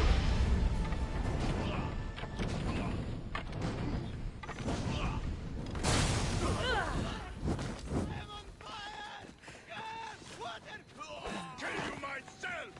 [SPEAKER 3] Kill you myself!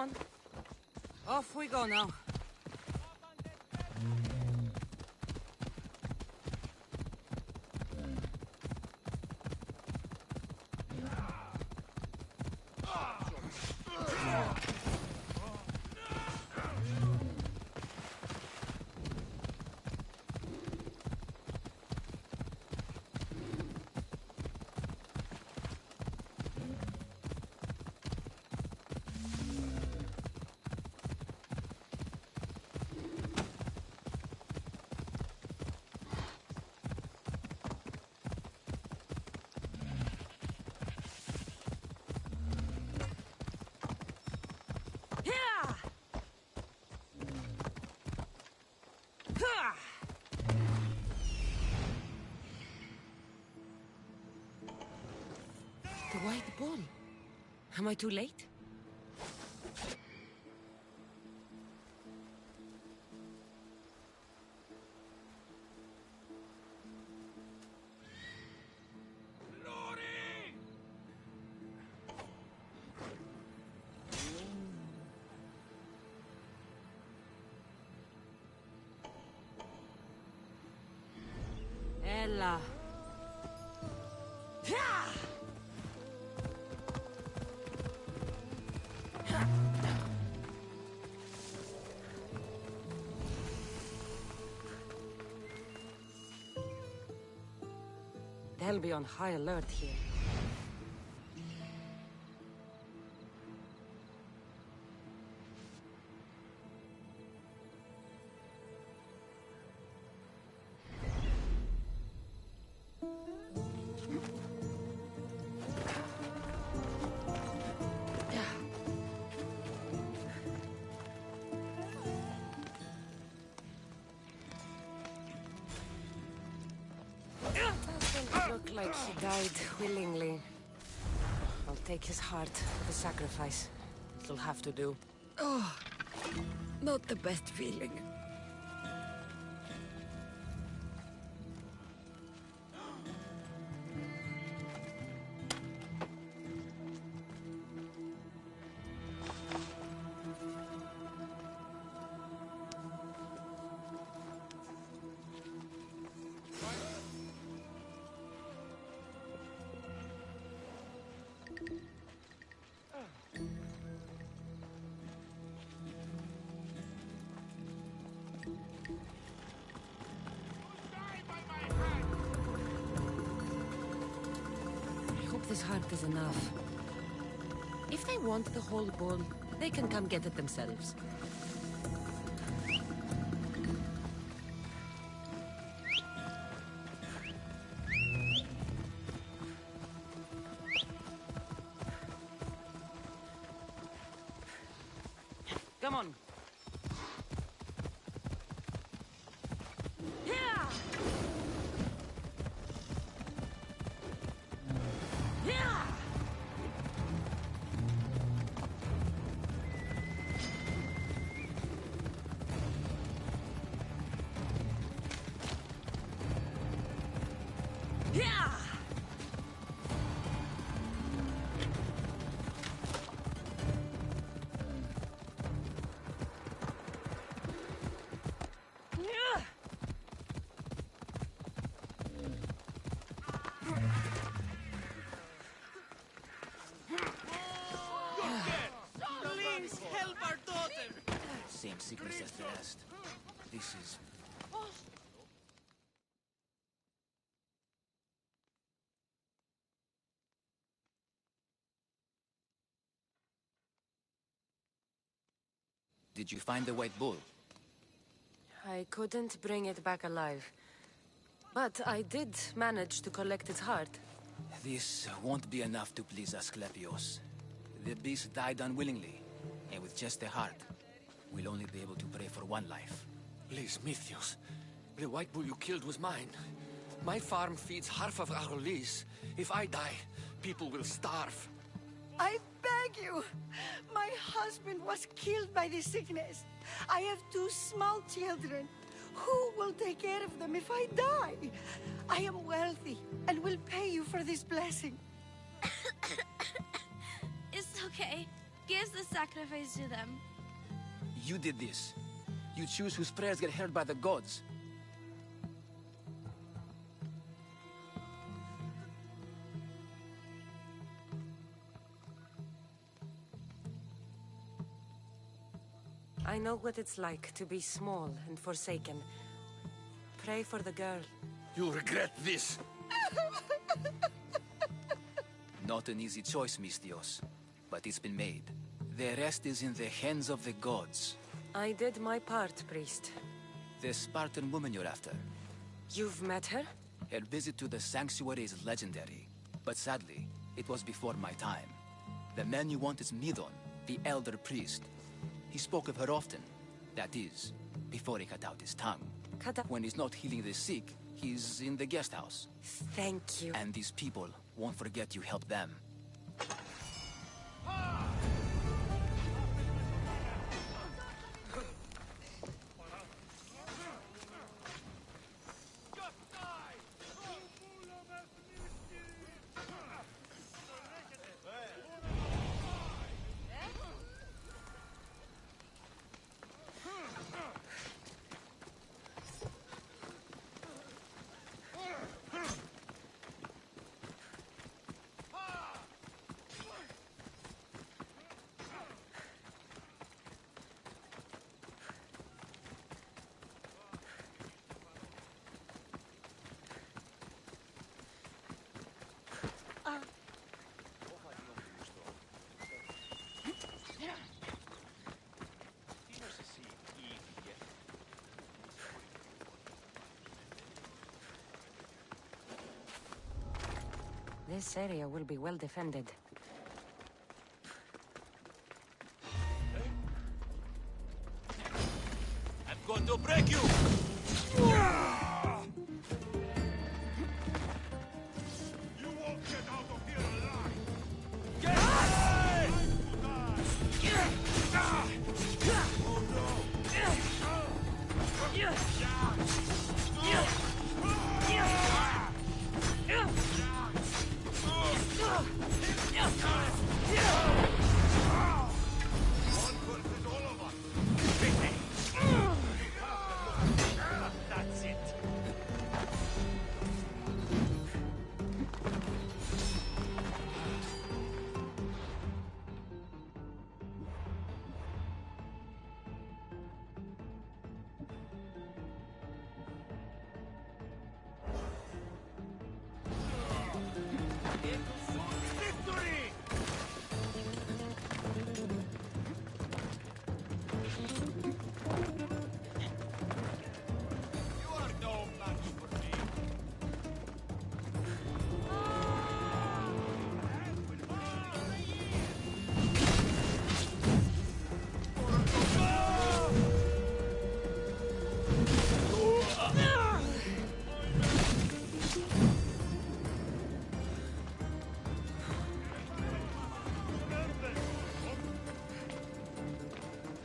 [SPEAKER 15] on. Off we go now. The white ball. Am I too late? Ella. They'll be on high alert here. Look like he died willingly. I'll take his heart for the sacrifice. It'll have to do. Oh, not the best feeling. This heart is enough. If they want the whole bull, they can come get it themselves. Come on.
[SPEAKER 2] Same sickness as the rest. This is... Did you find the white bull?
[SPEAKER 15] I couldn't bring it back alive. But I did manage to collect its heart.
[SPEAKER 2] This won't be enough to please Asclepios. The beast died unwillingly, and with just the heart, we'll only be able to pray for one life.
[SPEAKER 9] Please, Mythios. The white bull you killed was mine. My farm feeds half of Arolis. If I die, people will starve.
[SPEAKER 13] I beg you! My husband was killed by this sickness. I have 2 small children. Who will take care of them if I die? I am wealthy and will pay you for this blessing.
[SPEAKER 7] It's okay.
[SPEAKER 6] gives the sacrifice to them?
[SPEAKER 2] You did this. You choose whose prayers get heard by the gods.
[SPEAKER 15] I know what it's like to be small and forsaken. Pray for the girl.
[SPEAKER 3] You'll regret this.
[SPEAKER 2] Not an easy choice, Mistios, but it's been made. The rest is in the hands of the gods.
[SPEAKER 15] I did my part, priest.
[SPEAKER 2] The Spartan woman you're after.
[SPEAKER 15] You've met her?
[SPEAKER 2] Her visit to the sanctuary is legendary, but sadly, it was before my time. The man you want is Midon, the elder priest. He spoke of her often. That is, before he cut out his tongue. When he's not healing the sick, he's in the guest house.
[SPEAKER 15] Thank you.
[SPEAKER 2] And these people won't forget you helped them.
[SPEAKER 15] This area will be well defended.
[SPEAKER 11] I'm going to break you!
[SPEAKER 3] You won't get out of here alive!
[SPEAKER 11] Get out! That's it. Victory! You are no match for me.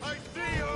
[SPEAKER 3] I see you!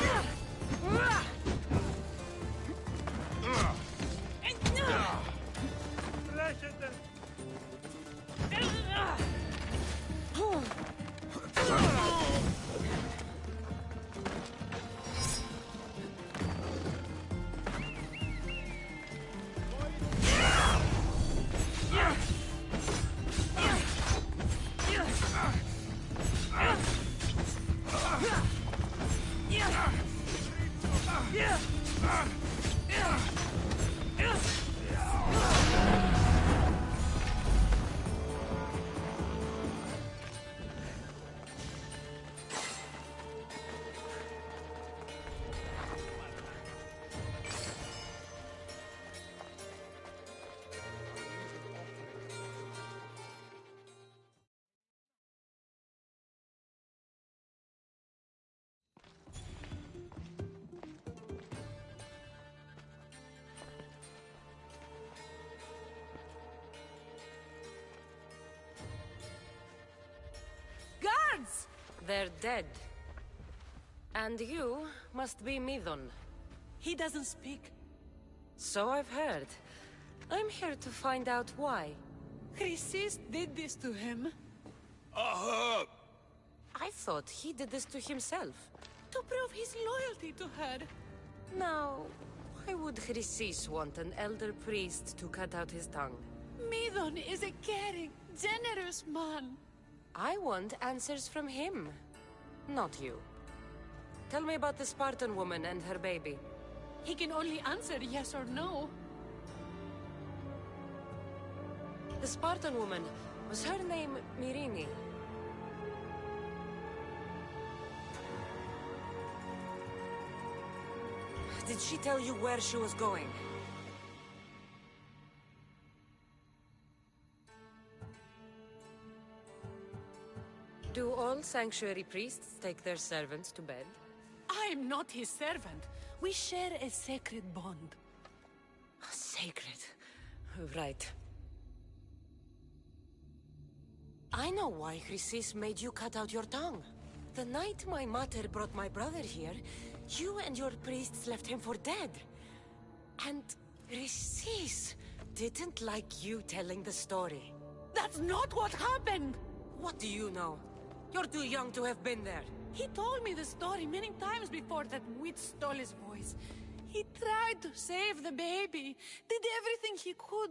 [SPEAKER 15] Guards! They're dead. And you must be Midon.
[SPEAKER 21] He doesn't speak.
[SPEAKER 15] So I've heard. I'm here to find out why.
[SPEAKER 21] Chrysis did this to him.
[SPEAKER 3] Ahab!
[SPEAKER 15] I thought he did this to himself.
[SPEAKER 16] To prove his loyalty to her.
[SPEAKER 15] Now, why would Chrysis want an elder priest to cut out his tongue?
[SPEAKER 16] Midon is a caring, generous man.
[SPEAKER 15] I want answers from him, not you. Tell me about the Spartan woman and her baby.
[SPEAKER 16] He can only answer yes or no.
[SPEAKER 15] The Spartan woman, was her name Myrine? Did she tell you where she was going? Do all sanctuary priests take their servants to bed?
[SPEAKER 16] I'm not his servant. We share a sacred bond.
[SPEAKER 15] Sacred. Right. I know why Chrysis made you cut out your tongue. The night my mater brought my brother here, you and your priests left him for dead. And Chrysis didn't like you telling the story.
[SPEAKER 16] That's not what happened!
[SPEAKER 15] What do you know? You're too young to have been there.
[SPEAKER 16] He told me the story many times before that witch stole his voice. He tried to save the baby, did everything he could.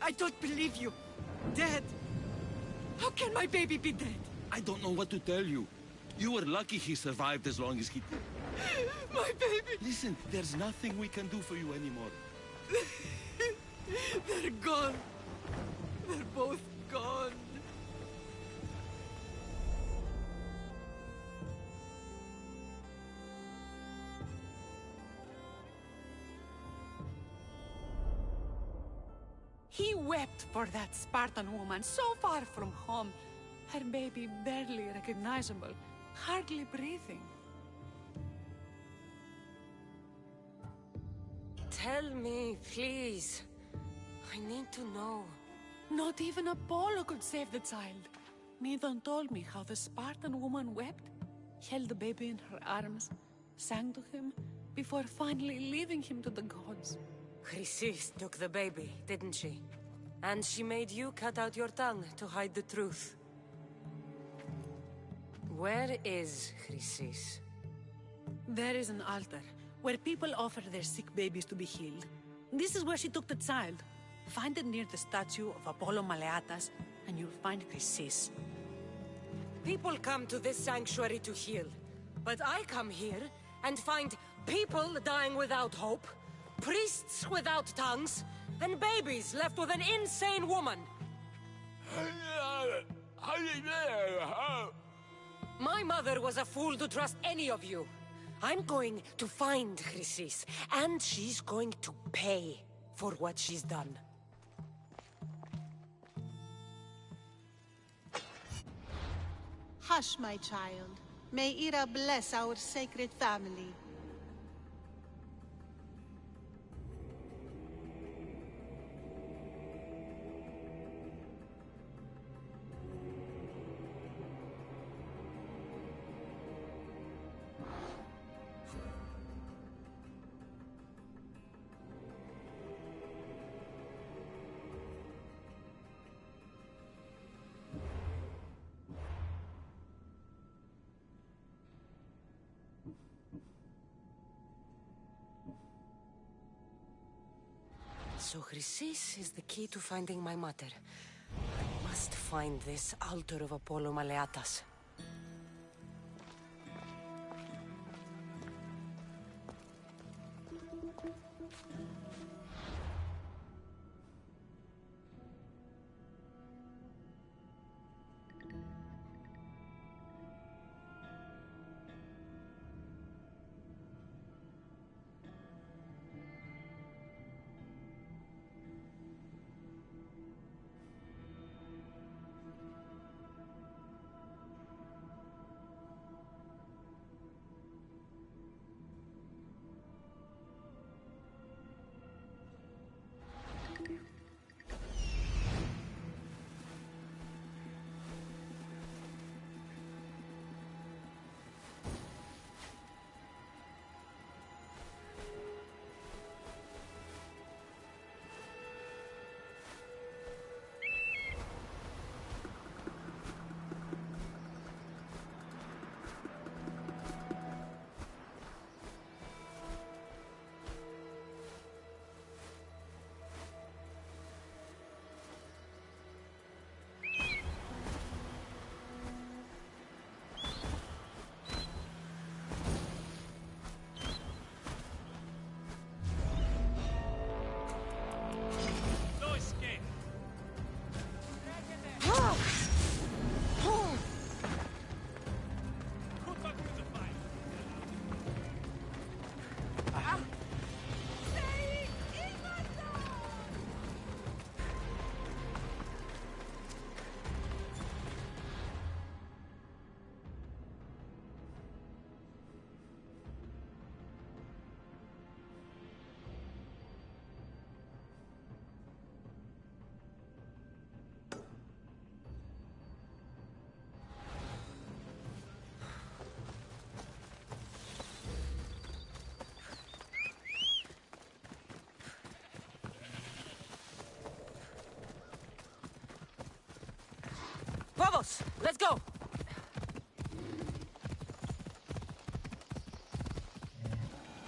[SPEAKER 21] I don't believe you. Dead. How can my baby be dead?
[SPEAKER 9] I don't know what to tell you. You were lucky he survived as long as he did.
[SPEAKER 21] My baby!
[SPEAKER 9] Listen, there's nothing we can do for you anymore.
[SPEAKER 21] They're gone. They're both gone.
[SPEAKER 16] He wept for that Spartan woman so far from home. Her baby barely recognizable, hardly breathing.
[SPEAKER 15] Tell me, please. I need to know.
[SPEAKER 16] Not even Apollo could save the child. Midon told me how the Spartan woman wept, held the baby in her arms, sang to him, before finally leaving him to the gods.
[SPEAKER 15] Chrysis took the baby, didn't she? And she made you cut out your tongue to hide the truth. Where is Chrysis?
[SPEAKER 16] There is an altar, where people offer their sick babies to be healed. This is where she took the child. Find it near the statue of Apollo Maleatas, and you'll find Chrysis.
[SPEAKER 15] People come to this sanctuary to heal. But I come here and find people dying without hope, priests without tongues, and babies left with an insane woman. My mother was a fool to trust any of you. I'm going to find Chrysis, and she's going to pay for what she's done.
[SPEAKER 22] Hush, my child. May Ira bless our sacred family.
[SPEAKER 15] So Chrysis is the key to finding my mother. I must find this altar of Apollo Maleatas. Vamos, let's go!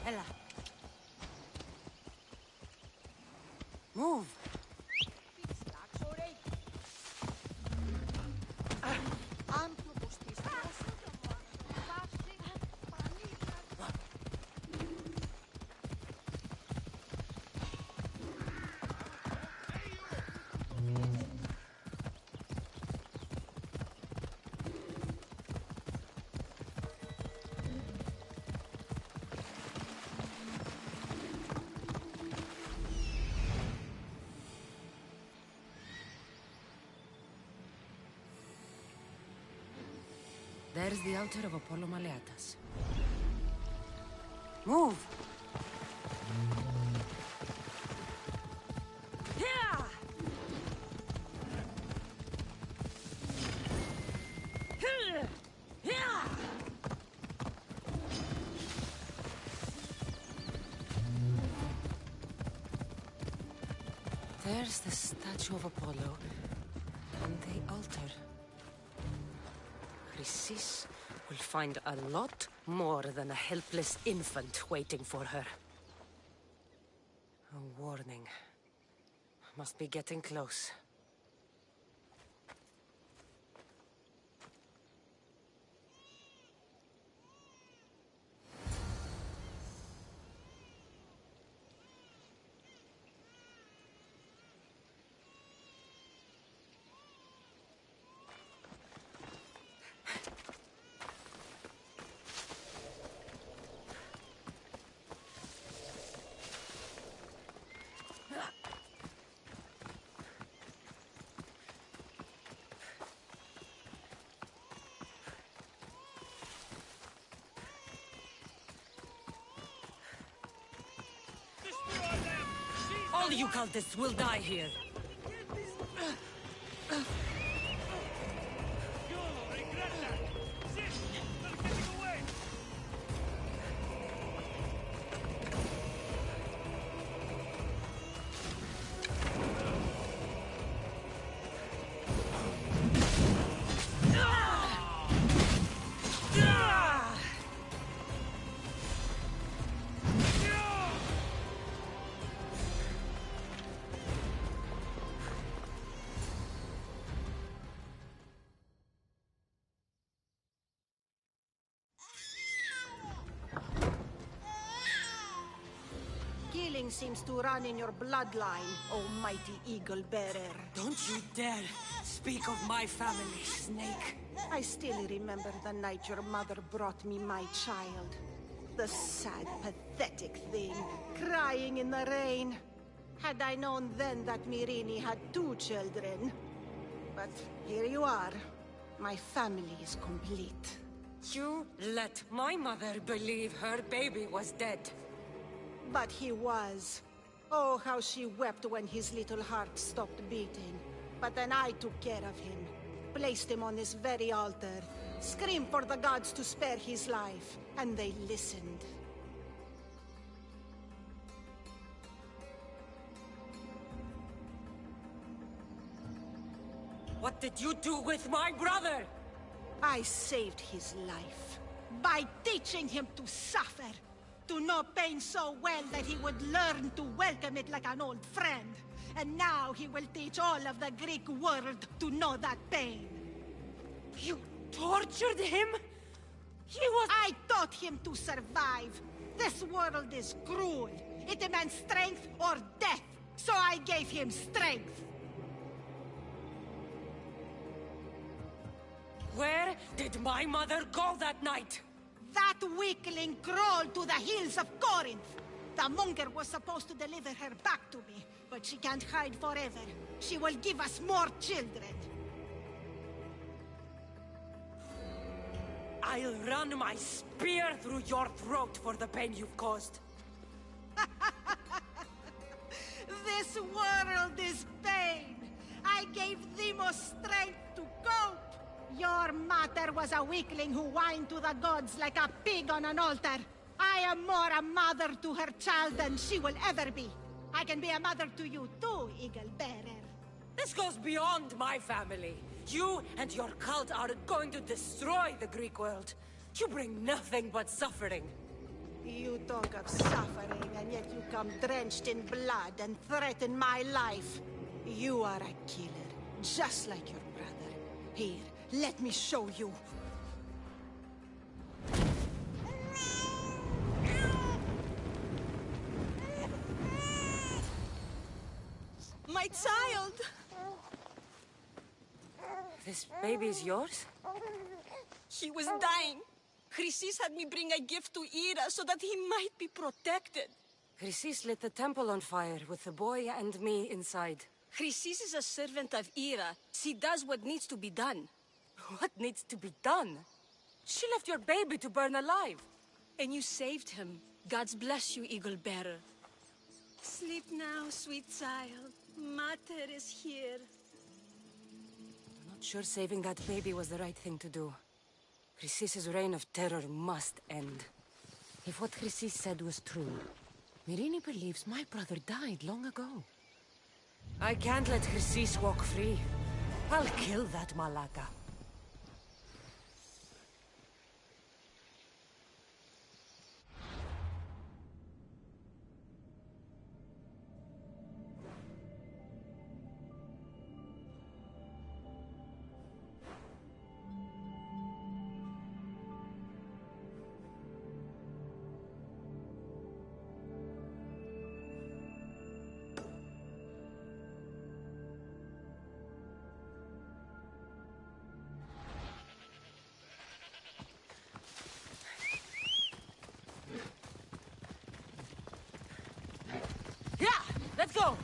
[SPEAKER 20] Ella.
[SPEAKER 15] Move. There's the altar of Apollo Maleatas. Move! Yeah! Yeah! There's the statue of Apollo and the altar. Chrysis will find a lot more than a helpless infant waiting for her. A warning. Must be getting close. All you cultists will die here.
[SPEAKER 13] Killing seems to run in your bloodline, oh mighty eagle bearer.
[SPEAKER 15] Don't you dare speak of my family, Snake.
[SPEAKER 13] I still remember the night your mother brought me my child. The sad, pathetic thing, crying in the rain. Had I known then that Myrini had 2 children. But here you are. My family is complete.
[SPEAKER 15] You let my mother believe her baby was dead.
[SPEAKER 13] But he was. Oh, how she wept when his little heart stopped beating. But then I took care of him. Placed him on this very altar. Screamed for the gods to spare his life. And they listened.
[SPEAKER 15] What did you do with my brother?
[SPEAKER 13] I saved his life. By teaching him to suffer. To know pain so well that he would learn to welcome it like an old friend. And now he will teach all of the Greek world to know that pain.
[SPEAKER 15] You tortured him? He was...
[SPEAKER 13] I taught him to survive. This world is cruel. It demands strength or death. So I gave him strength.
[SPEAKER 15] Where did my mother go that night?
[SPEAKER 13] That weakling crawled to the hills of Corinth. The monger was supposed to deliver her back to me, but she can't hide forever. She will give us more children.
[SPEAKER 15] I'll run my spear through your throat for the pain you've caused.
[SPEAKER 13] This world is pain. I gave Demos strength to cope. Your mother was a weakling who whined to the gods like a pig on an altar. I am more a mother to her child than she will ever be. I can be a mother to you too, Eagle Bearer.
[SPEAKER 15] This goes beyond my family. You and your cult are going to destroy the Greek world. You bring nothing but suffering.
[SPEAKER 22] You talk of suffering, and yet you come drenched in blood and threaten my life. You are a killer, just like your brother. Here, let me show you.
[SPEAKER 13] My child!
[SPEAKER 15] This baby is yours?
[SPEAKER 13] He was dying. Chrysis had me bring a gift to Ira so that he might be protected.
[SPEAKER 15] Chrysis lit the temple on fire with the boy and me inside.
[SPEAKER 13] Chrysis is a servant of Ira. She does what needs to be done.
[SPEAKER 15] What needs to be done? She left your baby to burn alive.
[SPEAKER 13] And you saved him. God's bless you, Eagle Bearer. Sleep now, sweet child. Mater is here.
[SPEAKER 15] I'm not sure saving that baby was the right thing to do. Chrysis's reign of terror must end. If what Chrysis said was true, Myrine believes my brother died long ago. I can't let Chrysis walk free. I'll kill that Malaka. Let's go!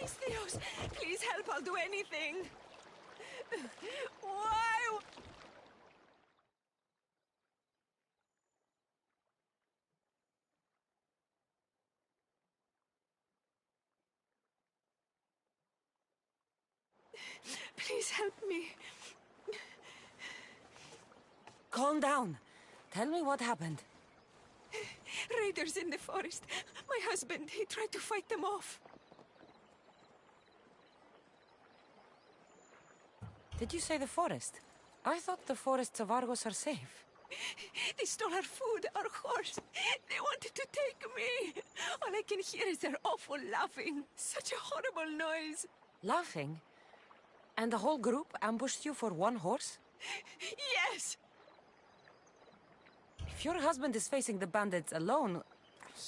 [SPEAKER 13] Mis Dios, please help, I'll do anything. Why? Please help me.
[SPEAKER 15] Calm down. Tell me what happened.
[SPEAKER 13] Raiders in the forest. My husband, he tried to fight them off.
[SPEAKER 15] Did you say the forest? I thought the forests of Argos are safe.
[SPEAKER 16] They stole our food, our horse. They wanted to take me. All I can hear is their awful laughing. Such a horrible noise.
[SPEAKER 1] Laughing? And the whole group ambushed you for one horse?
[SPEAKER 16] Yes!
[SPEAKER 1] If your husband is facing the bandits alone,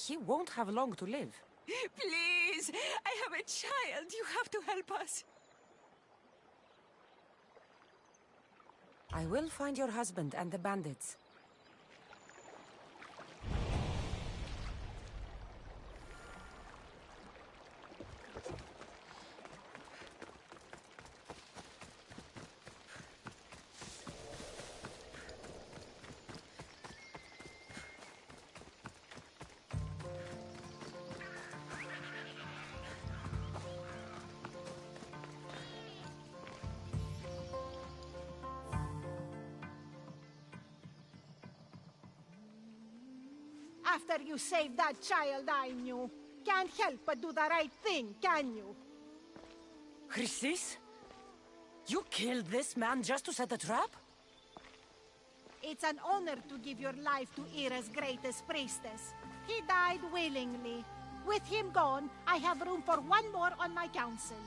[SPEAKER 1] he won't have long to live.
[SPEAKER 16] Please, I have a child. You have to help us.
[SPEAKER 1] I will find your husband and the bandits.
[SPEAKER 22] After you saved that child I knew, can't help but do the right thing, can you?
[SPEAKER 1] Chrysis? You killed this man just to set a trap?
[SPEAKER 22] It's an honor to give your life to Ira's greatest priestess. He died willingly. With him gone, I have room for one more on my council.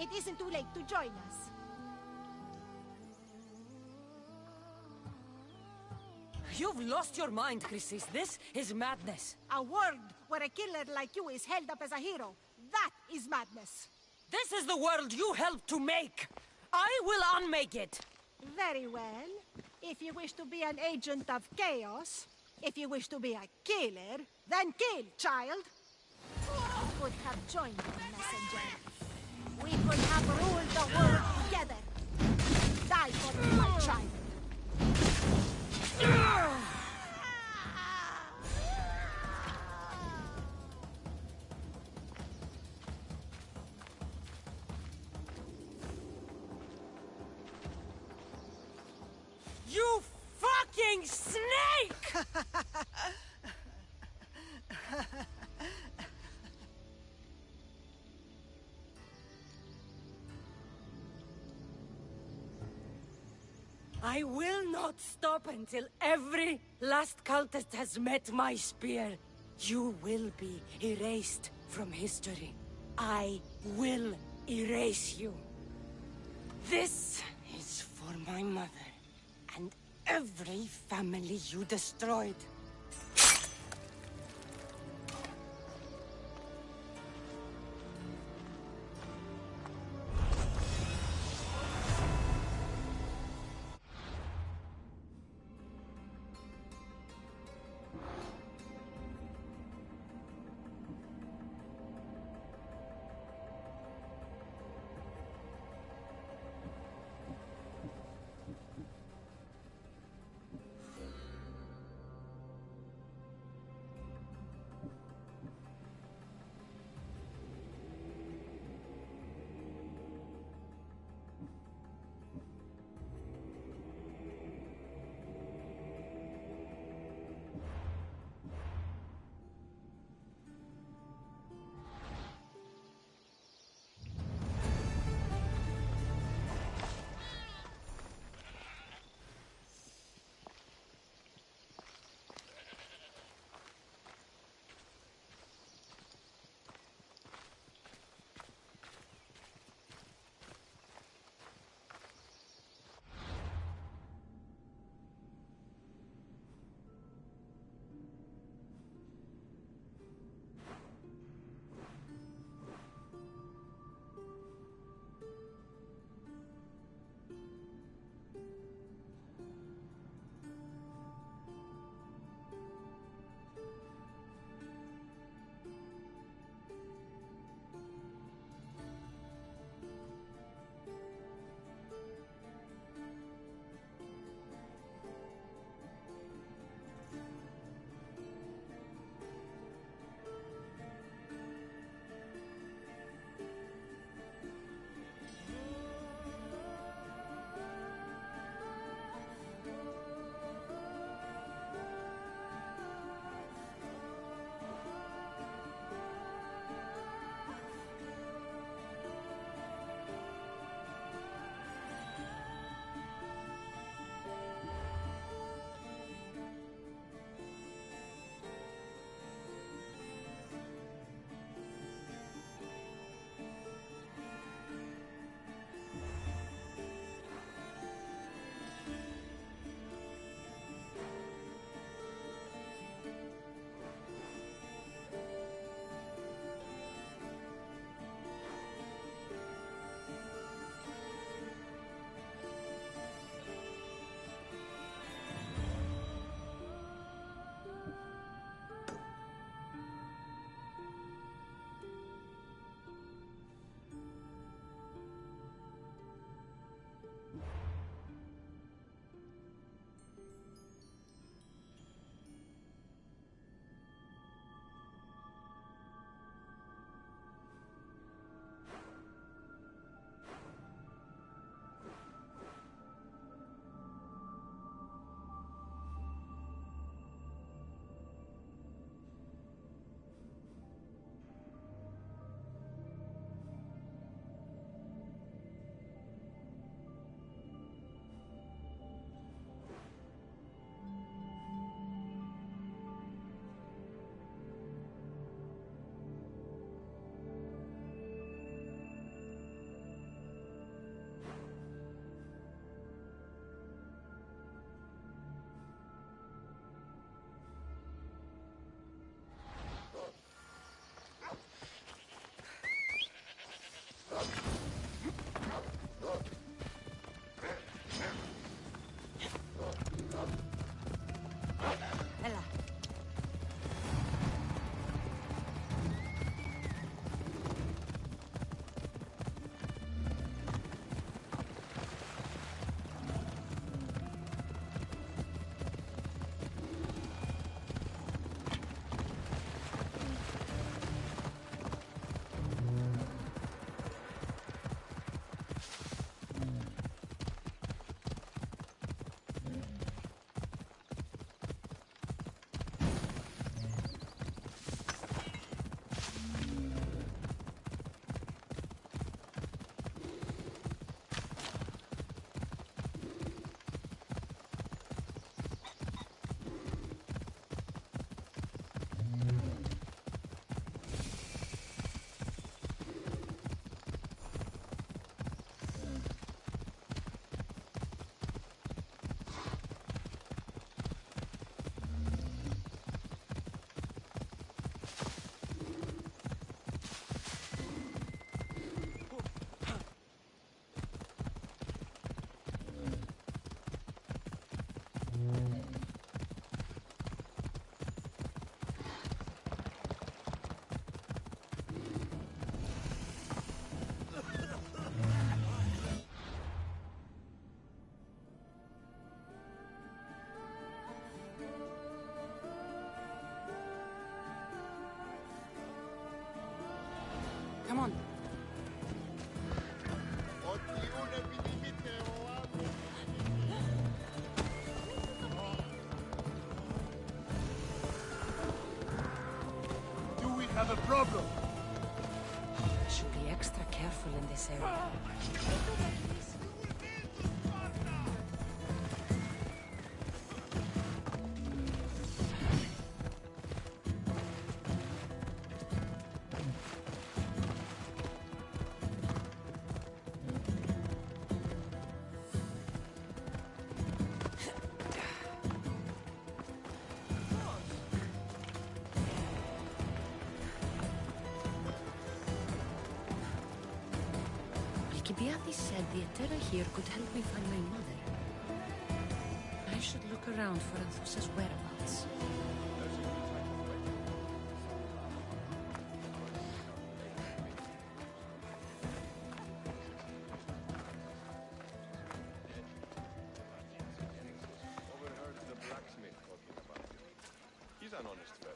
[SPEAKER 22] It isn't too late to join us.
[SPEAKER 1] You've lost your mind, Chrysis. This is madness.
[SPEAKER 22] A world where a killer like you is held up as a hero. That is madness.
[SPEAKER 1] This is the world you helped to make. I will unmake it.
[SPEAKER 22] Very well. If you wish to be an agent of chaos, if you wish to be a killer, then kill, child. We could have joined the messenger. We could have ruled the world together. Die for me, my child.
[SPEAKER 1] You fucking snake! I will not stop until every last cultist has met my spear. You will be erased from history. I will erase you. This is for my mother and every family you destroyed.
[SPEAKER 3] the problem?
[SPEAKER 15] I should be extra careful in this area. Alcibiades said the Etera here could help me find my mother. I should look around for Anthusa's whereabouts.
[SPEAKER 8] Overheard the blacksmith talking about you. He's an honest fellow.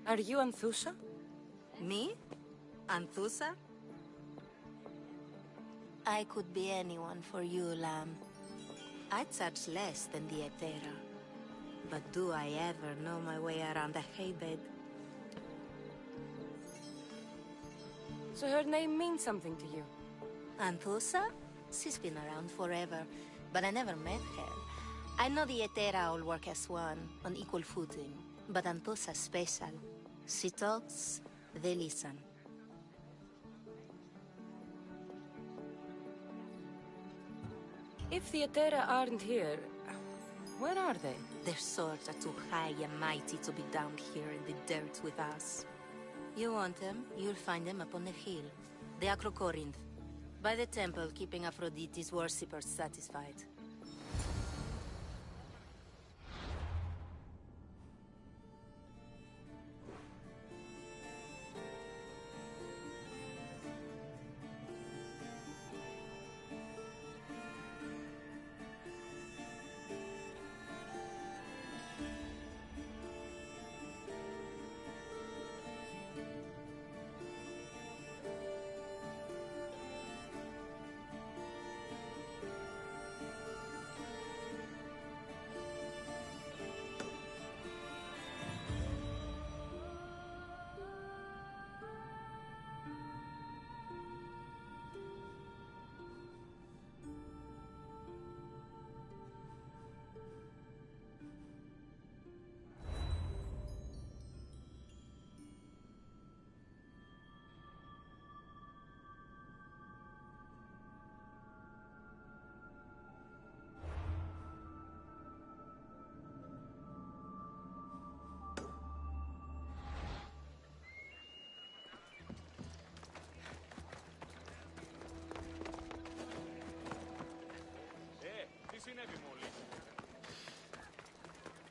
[SPEAKER 15] Are you Anthusa?
[SPEAKER 19] Me? Anthusa? I could be anyone for you, Lamb. I charge less than the Etera. But do I ever know my way around a haybed?
[SPEAKER 15] So her name means something to you?
[SPEAKER 19] Anthusa? She's been around forever, but I never met her. I know the Etera all work as one, on equal footing, but Anthusa's special. She talks, they listen.
[SPEAKER 15] If the Etera aren't here, where are they?
[SPEAKER 19] Their swords are too high and mighty to be down here in the dirt with us. You want them, you'll find them up on the hill. The Acrocorinth. By the temple, keeping Aphrodite's worshippers satisfied.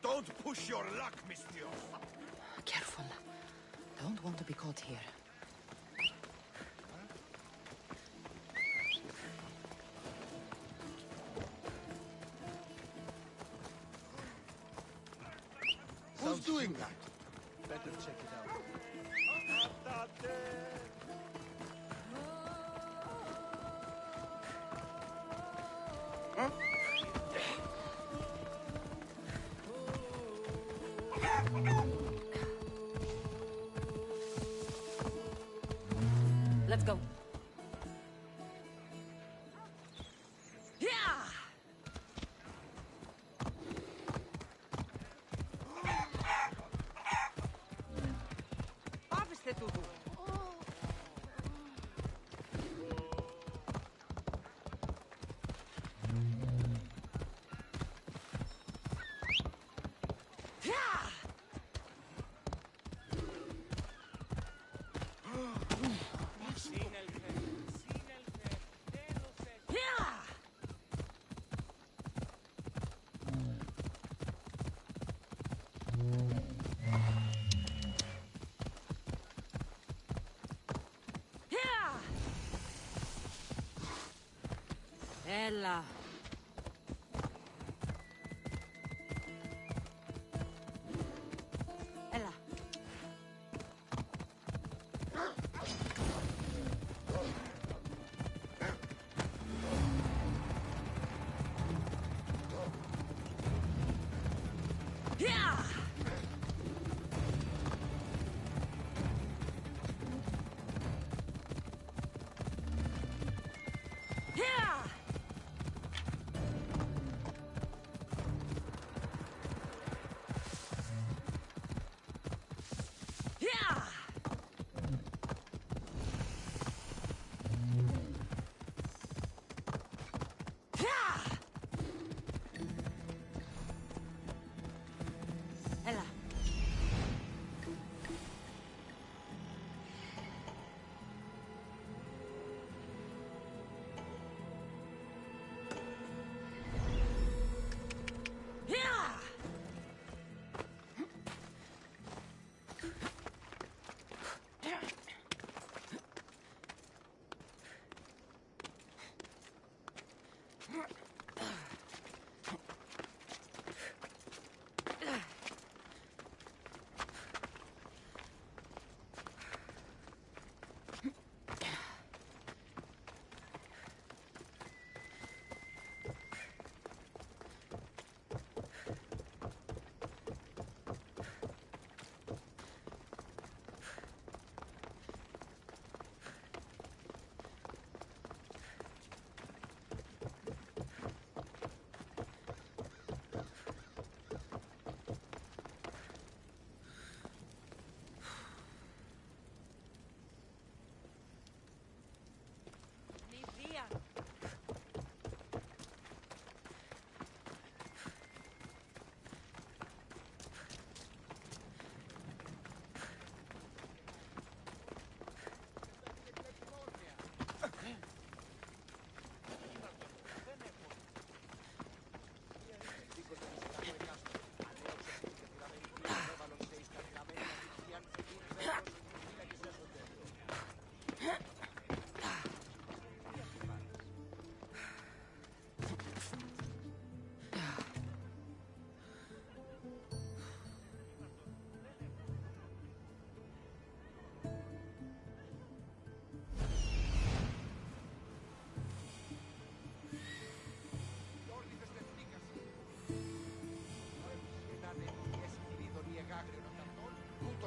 [SPEAKER 3] Don't push your luck, Mistio.
[SPEAKER 15] Careful. Don't want to be caught here.
[SPEAKER 3] Who's doing that?
[SPEAKER 11] Better check it out.
[SPEAKER 15] Let's go. Ella.
[SPEAKER 20] Ella.
[SPEAKER 15] Yeah! Yeah! Yeah! Yeah!
[SPEAKER 20] Ella.
[SPEAKER 15] Yeah!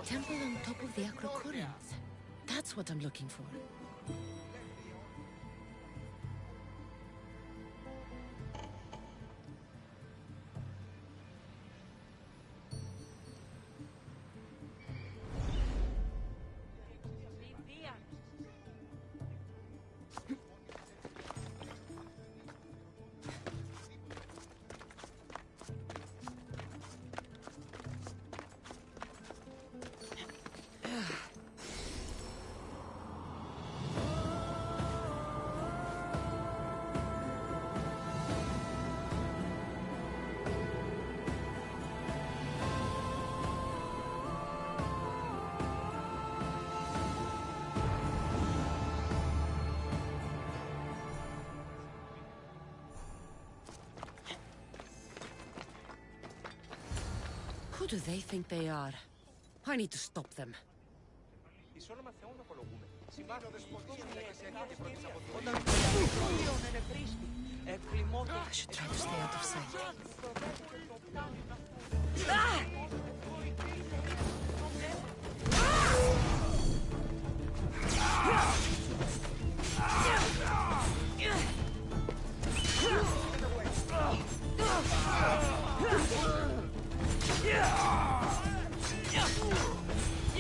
[SPEAKER 15] Temple on top of the Acrocorinth. That's what I'm looking for. Who do they think they are? I need to stop them. I should try to stay out of sight. Ah!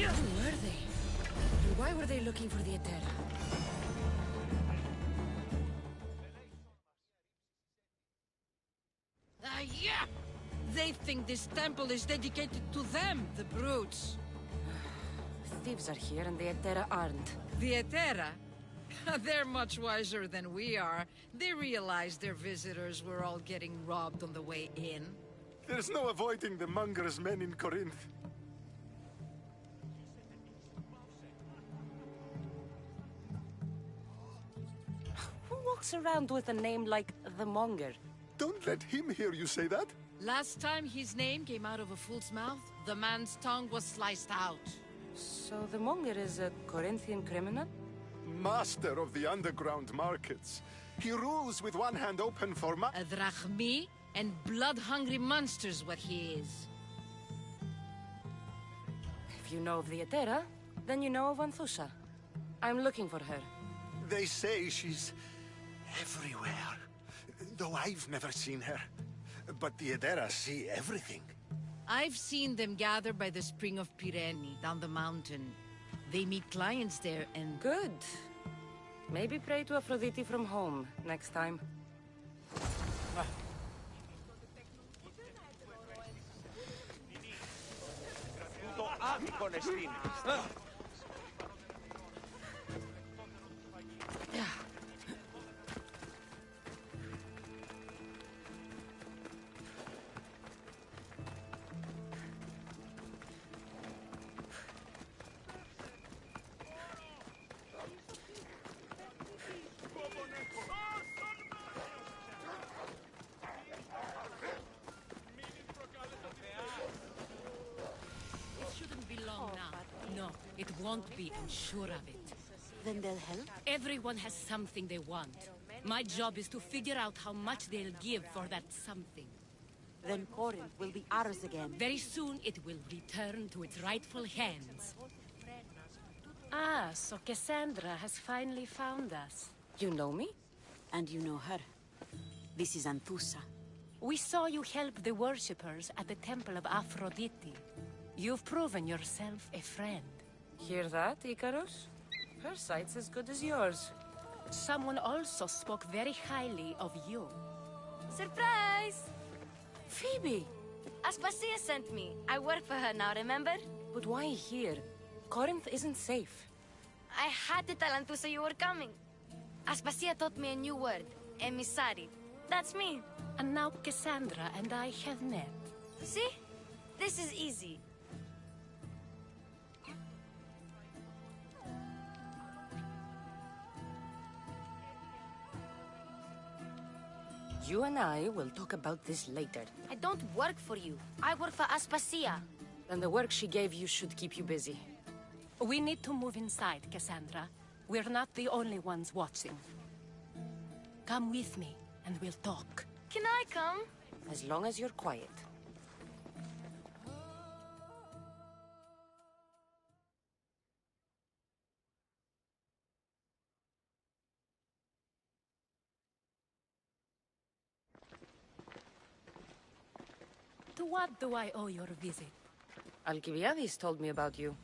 [SPEAKER 15] Who were they? And why were they looking for the Etera?
[SPEAKER 21] Yeah! They think this temple is dedicated to them, the brutes.
[SPEAKER 15] Thieves are here and the Etera aren't.
[SPEAKER 21] The Etera? They're much wiser than we are. They realized their visitors were all getting robbed on the way in.
[SPEAKER 12] There's no avoiding the Munger's men in Corinth.
[SPEAKER 15] Who walked walks around with a name like the Monger?
[SPEAKER 12] Don't let him hear you say that.
[SPEAKER 21] Last time his name came out of a fool's mouth, the man's tongue was sliced out.
[SPEAKER 15] So the Monger is a Corinthian criminal?
[SPEAKER 12] Master of the underground markets. He rules with one hand open for
[SPEAKER 21] A drachmi and blood-hungry monster's what he is.
[SPEAKER 15] If you know of the Etera, then you know of Anthusa. I'm looking for her.
[SPEAKER 12] They say she's everywhere, though I've never seen her. But the Edera see everything.
[SPEAKER 21] I've seen them gather by the spring of Pireni, down the mountain. They meet clients there and...
[SPEAKER 15] Good. Maybe pray to Aphrodite from home next time.
[SPEAKER 21] It won't be, I'm sure of it.
[SPEAKER 20] Then they'll help?
[SPEAKER 21] Everyone has something they want. My job is to figure out how much they'll give for that something.
[SPEAKER 20] Then Corinth will be ours again.
[SPEAKER 21] Very soon it will return to its rightful hands.
[SPEAKER 15] Ah, so Cassandra has finally found us. You know me?
[SPEAKER 20] And you know her. This is Anthusa.
[SPEAKER 15] We saw you help the worshippers at the Temple of Aphrodite. You've proven yourself a friend. Hear that, Icarus? Her sight's as good as yours. Someone also spoke very highly of you.
[SPEAKER 7] Surprise!
[SPEAKER 15] Phoebe!
[SPEAKER 7] Aspasia sent me. I work for her now, remember?
[SPEAKER 15] But why here? Corinth isn't safe.
[SPEAKER 7] I had to tell Anthusa you were coming. Aspasia taught me a new word. Emissary. That's me.
[SPEAKER 15] And now Cassandra and I have met.
[SPEAKER 7] See? This is easy.
[SPEAKER 15] You and I will talk about this later.
[SPEAKER 7] I don't work for you. I work for Aspasia.
[SPEAKER 15] Then the work she gave you should keep you busy. We need to move inside, Cassandra. We're not the only ones watching. Come with me, and we'll talk.
[SPEAKER 7] Can I come?
[SPEAKER 15] As long as you're quiet. To what do I owe your visit? Alcibiades told me about you.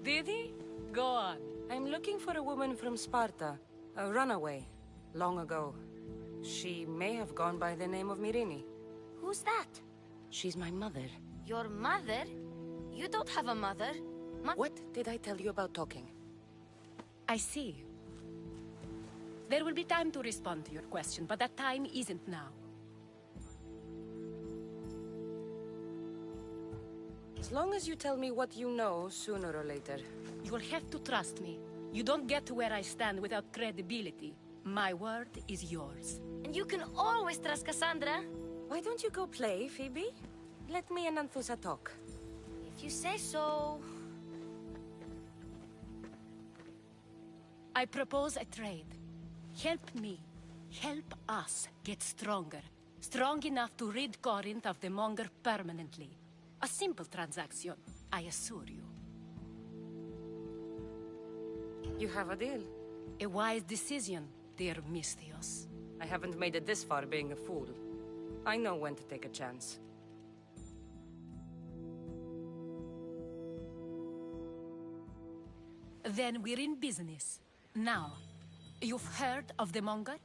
[SPEAKER 15] Did he? Go on. I'm looking for a woman from Sparta. A runaway. Long ago. She may have gone by the name of Myrine.
[SPEAKER 7] Who's that?
[SPEAKER 15] She's my mother.
[SPEAKER 7] Your mother? You don't have a mother.
[SPEAKER 15] What did I tell you about talking? I see. There will be time to respond to your question, but that time isn't now. As long as you tell me what you know, sooner or later. You will have to trust me. You don't get to where I stand without credibility. My word is yours.
[SPEAKER 7] And you can always trust Cassandra.
[SPEAKER 15] Why don't you go play, Phoebe? Let me and Anthusa talk.
[SPEAKER 7] If you say so...
[SPEAKER 15] I propose a trade. Help me. Help us get stronger. Strong enough to rid Corinth of the Monger permanently. A simple transaction, I assure you. You have a deal. A wise decision, dear Misthios. I haven't made it this far being a fool. I know when to take a chance. Then we're in business. Now, you've heard of the Monger?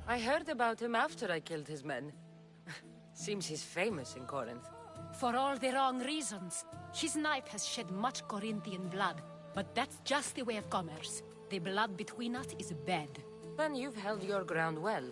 [SPEAKER 15] I heard about him after I killed his men. Seems he's famous in Corinth. For all the wrong reasons. His knife has shed much Corinthian blood. But that's just the way of commerce. The blood between us is bad. Then you've held your ground well.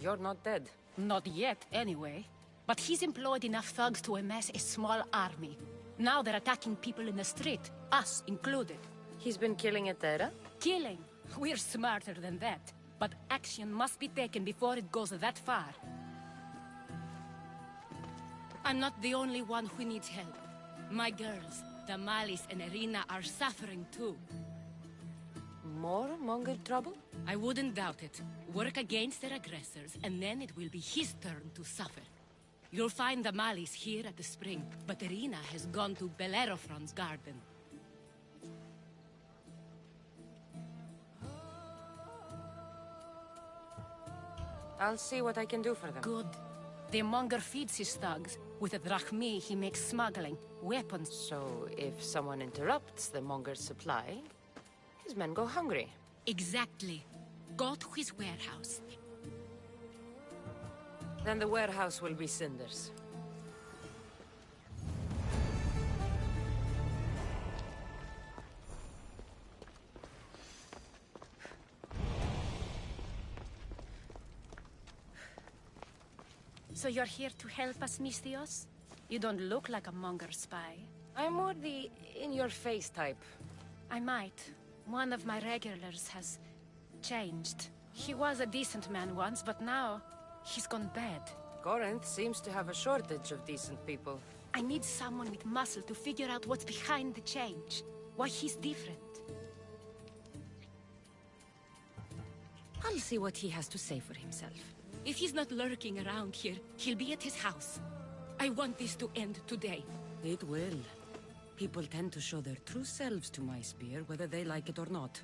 [SPEAKER 15] You're not dead. Not yet, anyway. But he's employed enough thugs to amass a small army.
[SPEAKER 17] Now they're attacking people in the street, us included.
[SPEAKER 1] He's been killing Etera?
[SPEAKER 17] Killing? We're smarter than that. But action must be taken before it goes that far. I'm not the only one who needs help. My girls, Damalis and Irina, are suffering too.
[SPEAKER 1] More Mongol trouble?
[SPEAKER 17] I wouldn't doubt it. Work against their aggressors, and then it will be his turn to suffer. You'll find Damalis here at the spring, but Irina has gone to Bellerophon's garden.
[SPEAKER 1] I'll see what I can do for them.
[SPEAKER 17] Good. The Monger feeds his thugs. With a drachmi, he makes smuggling, weapons.
[SPEAKER 1] So, if someone interrupts the Monger's supply, his men go hungry.
[SPEAKER 17] Exactly. Go to his warehouse.
[SPEAKER 1] Then the warehouse will be cinders.
[SPEAKER 17] So you're here to help us, Misthios? You don't look like a Monger spy.
[SPEAKER 1] I'm more the in-your-face type.
[SPEAKER 17] I might. One of my regulars has changed. He was a decent man once, but now he's gone bad.
[SPEAKER 1] Corinth seems to have a shortage of decent people.
[SPEAKER 17] I need someone with muscle to figure out what's behind the change. Why he's different.
[SPEAKER 1] I'll see what he has to say for himself.
[SPEAKER 17] If he's not lurking around here, he'll be at his house. I want this to end today.
[SPEAKER 1] It will. People tend to show their true selves to my spear, whether they like it or not.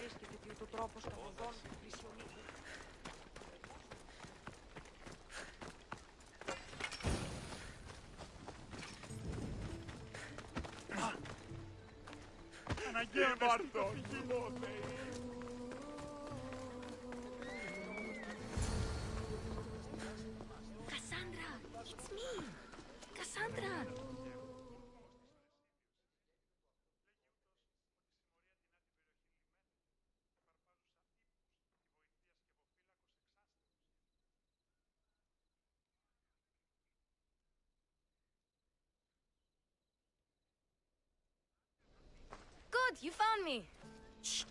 [SPEAKER 18] βρίσκεται διότι ο τρόπος των οδών πλησιονεί.
[SPEAKER 7] Cassandra! It's me! Cassandra! Good, you found me!
[SPEAKER 17] Shh!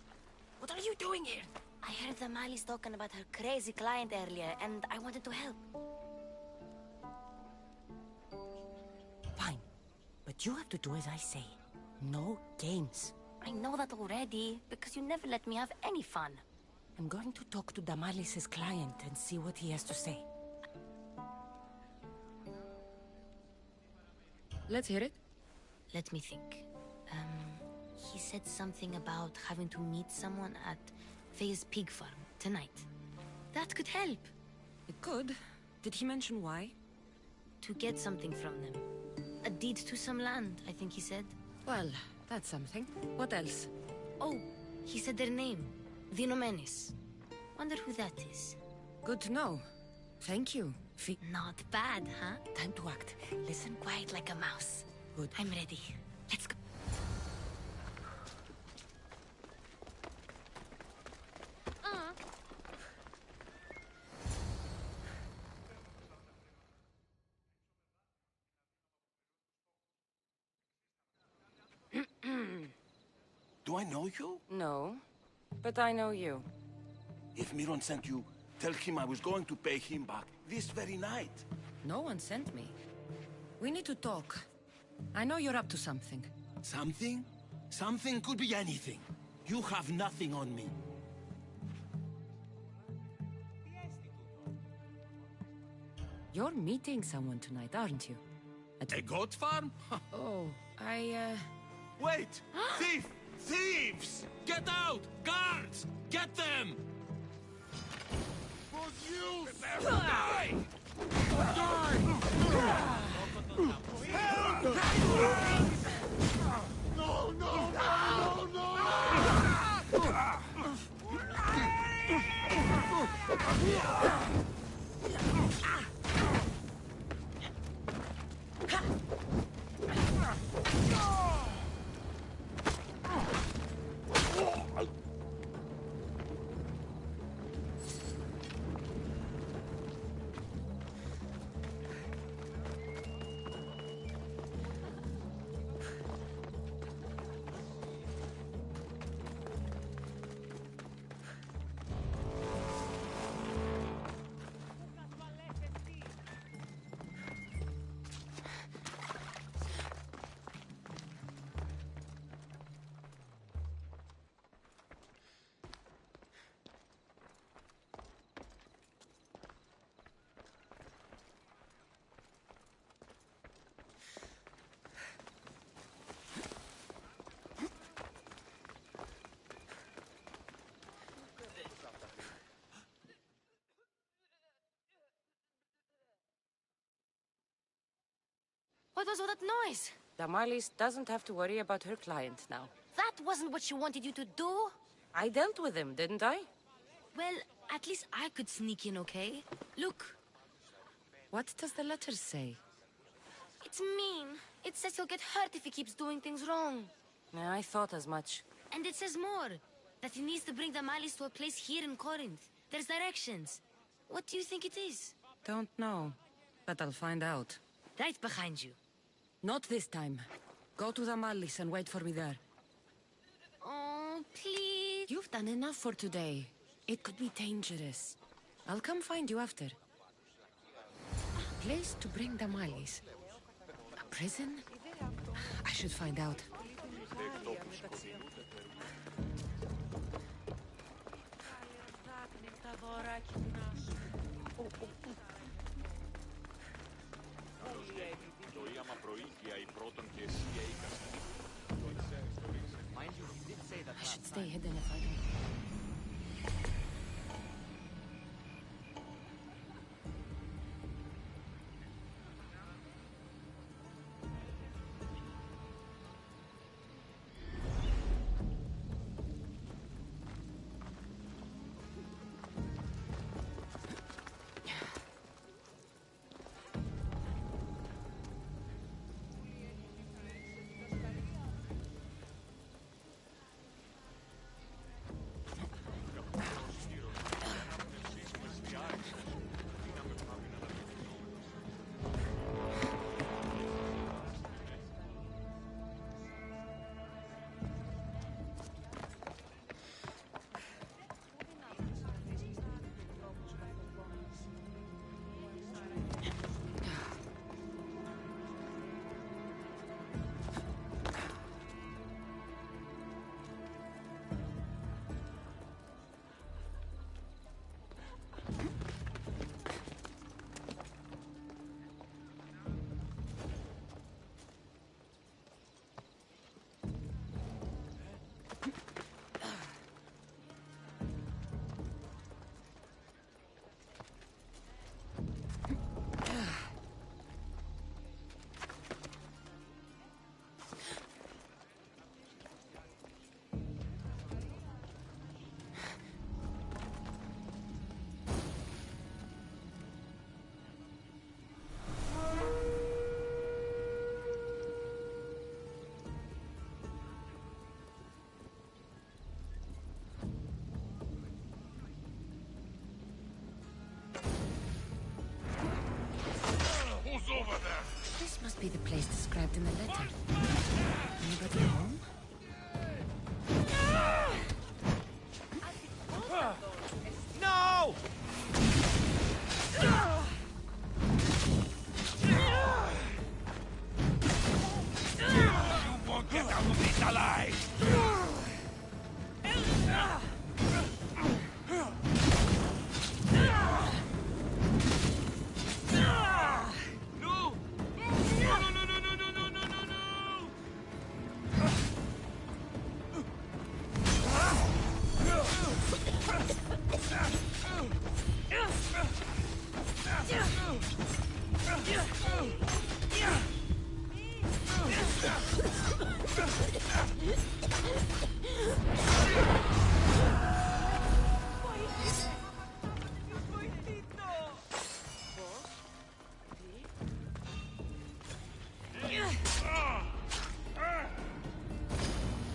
[SPEAKER 17] What are you doing here?
[SPEAKER 7] I heard the Mali's talking about her crazy client earlier, and I wanted to help.
[SPEAKER 17] Fine. But you have to do as I say. No games.
[SPEAKER 7] I know that already, because you never let me have any fun.
[SPEAKER 17] I'm going to talk to Damalis's client and see what he has to say.
[SPEAKER 1] Let's hear it.
[SPEAKER 7] Let me think. He said something about having to meet someone at Faye's pig farm tonight. That could help.
[SPEAKER 15] It could. Did he mention why?
[SPEAKER 7] To get something from them. A deed to some land, I think he said.
[SPEAKER 15] Well, that's something. What else?
[SPEAKER 7] Oh, he said their name. The Nomenis. Wonder who that is.
[SPEAKER 15] Good to know. Thank you.
[SPEAKER 7] Not bad, huh?
[SPEAKER 15] Time to act.
[SPEAKER 7] Listen quiet like a mouse.
[SPEAKER 15] Good.
[SPEAKER 7] I'm ready. Let's go.
[SPEAKER 5] Do I know you?
[SPEAKER 15] No, but I know you.
[SPEAKER 5] If Miron sent you, tell him I was going to pay him back this very night.
[SPEAKER 15] No one sent me. We need to talk. I know you're up to something.
[SPEAKER 5] Something? Something could be anything. You have nothing on me.
[SPEAKER 15] You're meeting someone tonight, aren't you?
[SPEAKER 5] A goat farm?
[SPEAKER 15] Oh,
[SPEAKER 5] Wait! Thief! Thieves! Get out! Guards! Get them!
[SPEAKER 3] You
[SPEAKER 5] Die!
[SPEAKER 3] No, no, no, no, no!
[SPEAKER 7] What was all that noise?
[SPEAKER 15] Damalis doesn't have to worry about her client now.
[SPEAKER 7] That wasn't what she wanted you to do.
[SPEAKER 15] I dealt with him, didn't I?
[SPEAKER 7] Well, at least I could sneak in, okay? Look.
[SPEAKER 15] What does the letter say?
[SPEAKER 7] It's mean. It says he'll get hurt if he keeps doing things wrong.
[SPEAKER 15] Yeah, I thought as much.
[SPEAKER 7] And it says more. That he needs to bring Damalis to a place here in Corinth. There's directions. What do you think it is?
[SPEAKER 15] Don't know, but I'll find out.
[SPEAKER 7] Right behind you.
[SPEAKER 15] Not this time. Go to Damalis and wait for me there.
[SPEAKER 7] Oh, please.
[SPEAKER 15] You've done enough for today. It could be dangerous. I'll come find you after. Place to bring Damalis. A prison? I should find out. I should stay hidden if I don't.
[SPEAKER 17] that in the letter? Anybody home?
[SPEAKER 11] No!
[SPEAKER 3] You won't get out of this alive!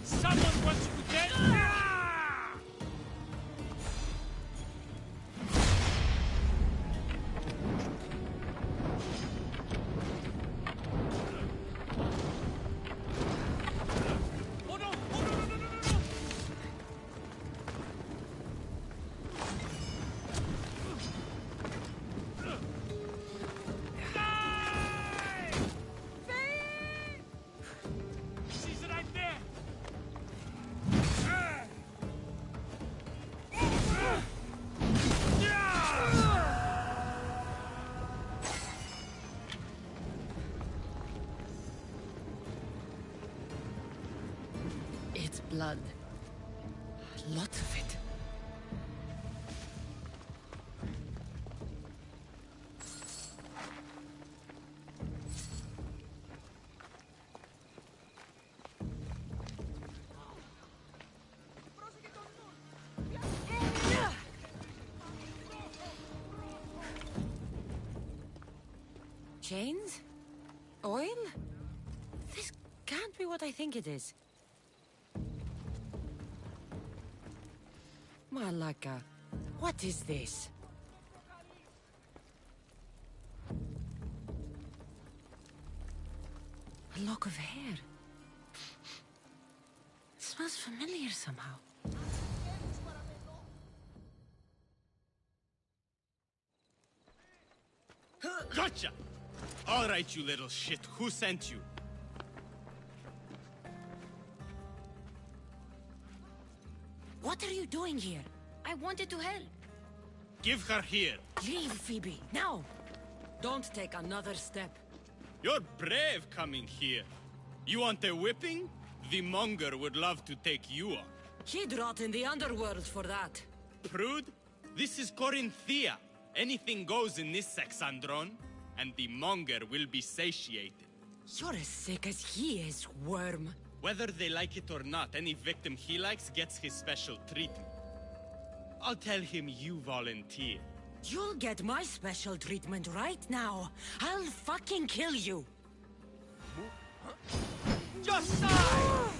[SPEAKER 11] Someone wants you dead? Oh no! Oh no, no, no, no, no, no! She's right there!
[SPEAKER 17] It's blood. A lot of it. Chains? Oil? This can't be what I think it is. Malaka, what is this? A lock of hair. It smells familiar somehow.
[SPEAKER 4] Gotcha! All right, you little shit. Who sent you?
[SPEAKER 17] What are you doing here?
[SPEAKER 7] I wanted to help.
[SPEAKER 4] Give her here.
[SPEAKER 17] Leave, Phoebe, now! Don't take another step.
[SPEAKER 4] You're brave coming here. You want a whipping? The monger would love to take you on.
[SPEAKER 17] He'd rot in the underworld for that.
[SPEAKER 4] Prude, this is Corinthia. Anything goes in this Sexandron, and the monger will be satiated.
[SPEAKER 17] You're as sick as he is, worm.
[SPEAKER 4] Whether they like it or not, any victim he likes gets his special treatment. I'll tell him you volunteer.
[SPEAKER 17] You'll get my special treatment right now. I'll fucking kill you.
[SPEAKER 11] Just die!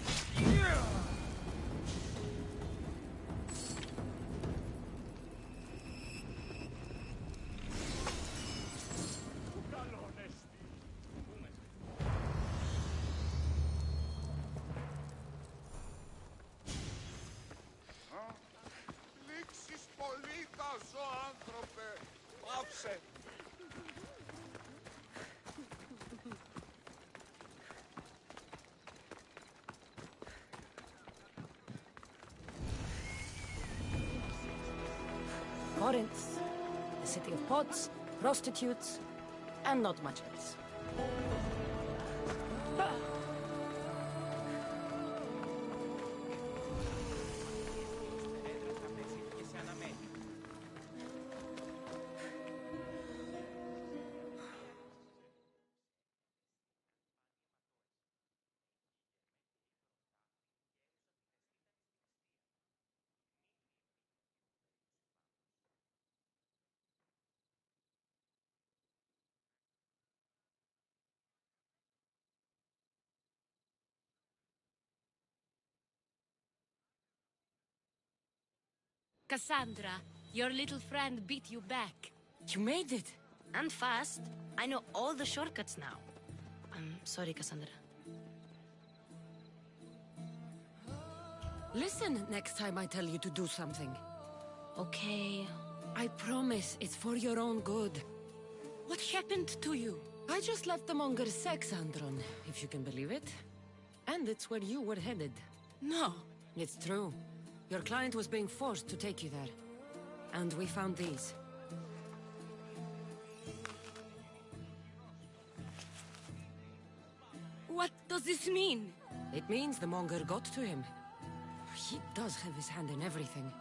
[SPEAKER 3] Λήξεις πολύ τα ζώα, άνθρωπε! Πάψε!
[SPEAKER 1] Corinth, the city of pots, prostitutes, and not much else.
[SPEAKER 17] Cassandra, your little friend beat you back. You made it.
[SPEAKER 7] And fast. I know all the shortcuts now. I'm sorry, Cassandra.
[SPEAKER 15] Listen next time I tell you to do something.
[SPEAKER 7] Okay.
[SPEAKER 15] I promise it's for your own good.
[SPEAKER 17] What happened to you?
[SPEAKER 15] I just left the monger's sex, Andron, if you can believe it. And it's where you were headed.
[SPEAKER 17] No.
[SPEAKER 15] It's true. Your client was being forced to take you there. And we found these.
[SPEAKER 17] What does this mean?
[SPEAKER 15] It means the monger got to him. He does have his hand in everything.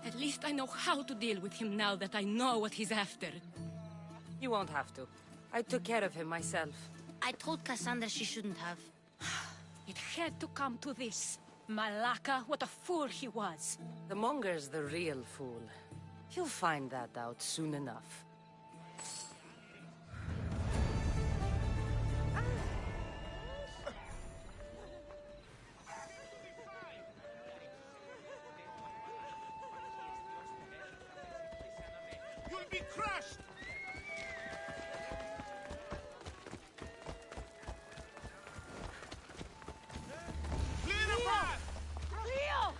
[SPEAKER 17] At least I know how to deal with him now that I know what he's after.
[SPEAKER 15] You won't have to. I took care of him myself.
[SPEAKER 7] I told Cassandra she shouldn't have.
[SPEAKER 17] It had to come to this. Malaka, what a fool he was.
[SPEAKER 15] The monger's the real fool. He'll find that out soon enough.
[SPEAKER 11] You'll be crushed! Clear the path!
[SPEAKER 13] Leo!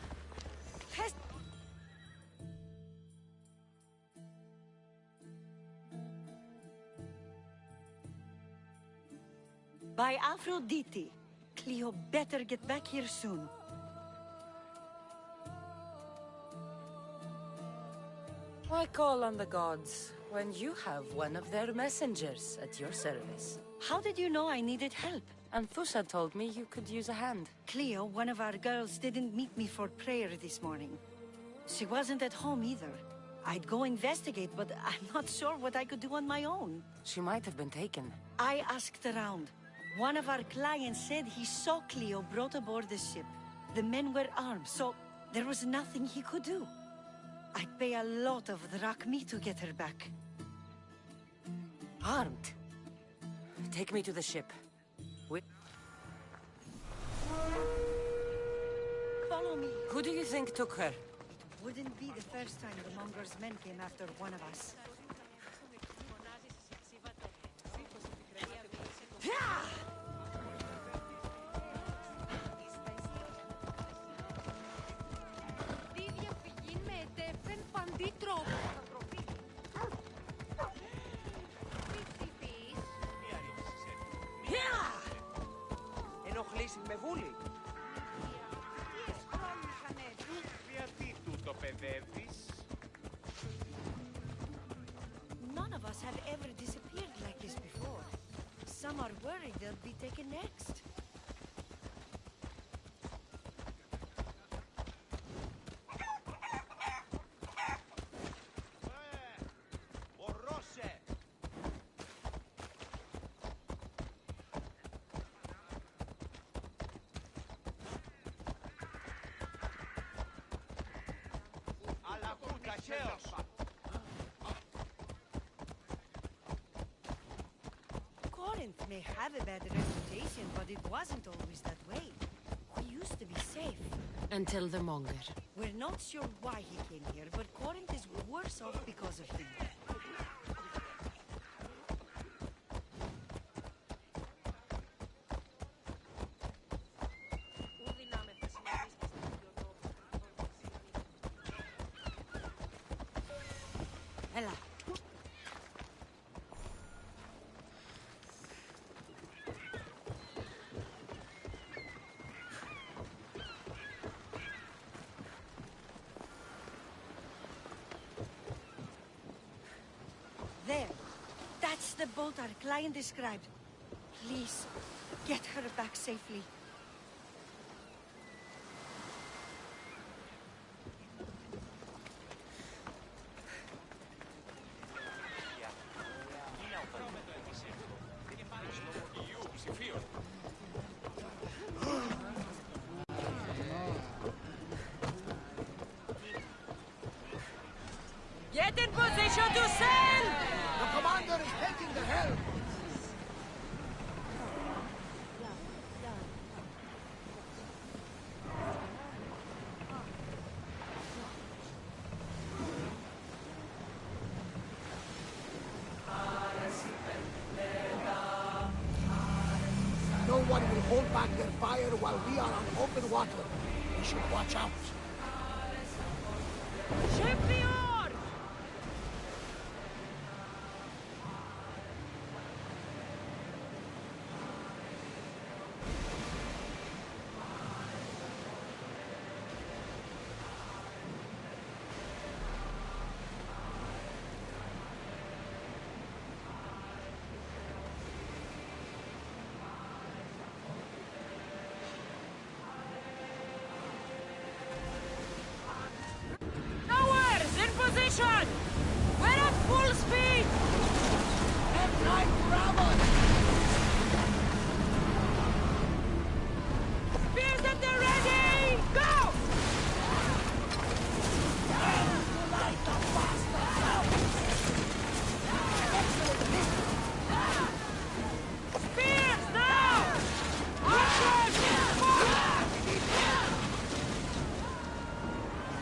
[SPEAKER 13] By Aphrodite, Cleo better get back here soon.
[SPEAKER 15] Why call on the gods when you have one of their messengers at your service?
[SPEAKER 13] How did you know I needed help?
[SPEAKER 15] Anthusa told me you could use a hand.
[SPEAKER 13] Cleo, one of our girls, didn't meet me for prayer this morning. She wasn't at home either. I'd go investigate, but I'm not sure what I could do on my own.
[SPEAKER 15] She might have been taken.
[SPEAKER 13] I asked around. One of our clients said he saw Cleo brought aboard the ship. The men were armed, so there was nothing he could do. I'd pay a lot of drachmi to get her back.
[SPEAKER 15] Armed? Take me to the ship.
[SPEAKER 13] Follow me.
[SPEAKER 15] Who do you think took her?
[SPEAKER 13] It wouldn't be the first time the monger's men came after one of us.
[SPEAKER 11] Ενοχλήσεις με βούλη. Γιατί τούτο παιδεύεις?
[SPEAKER 13] None of us have ever disappeared like this before. Some are worried they'll be taken next. Corinth may have a bad reputation, but it wasn't always that way. We used to be safe.
[SPEAKER 15] Until the monger.
[SPEAKER 13] We're not sure why he came here, but Corinth is worse off because of him. Ella. There. That's the boat our client described. Please, get her back safely.
[SPEAKER 15] Get in position to sail!
[SPEAKER 11] The commander is taking the helm!
[SPEAKER 10] hold back their fire while we are on open water. We should watch out.
[SPEAKER 1] Ship the oars! Position! We're at full speed!
[SPEAKER 10] Left right, bravo!
[SPEAKER 1] Spears at the ready! Go!
[SPEAKER 10] Light the bastards out!
[SPEAKER 1] Spears now!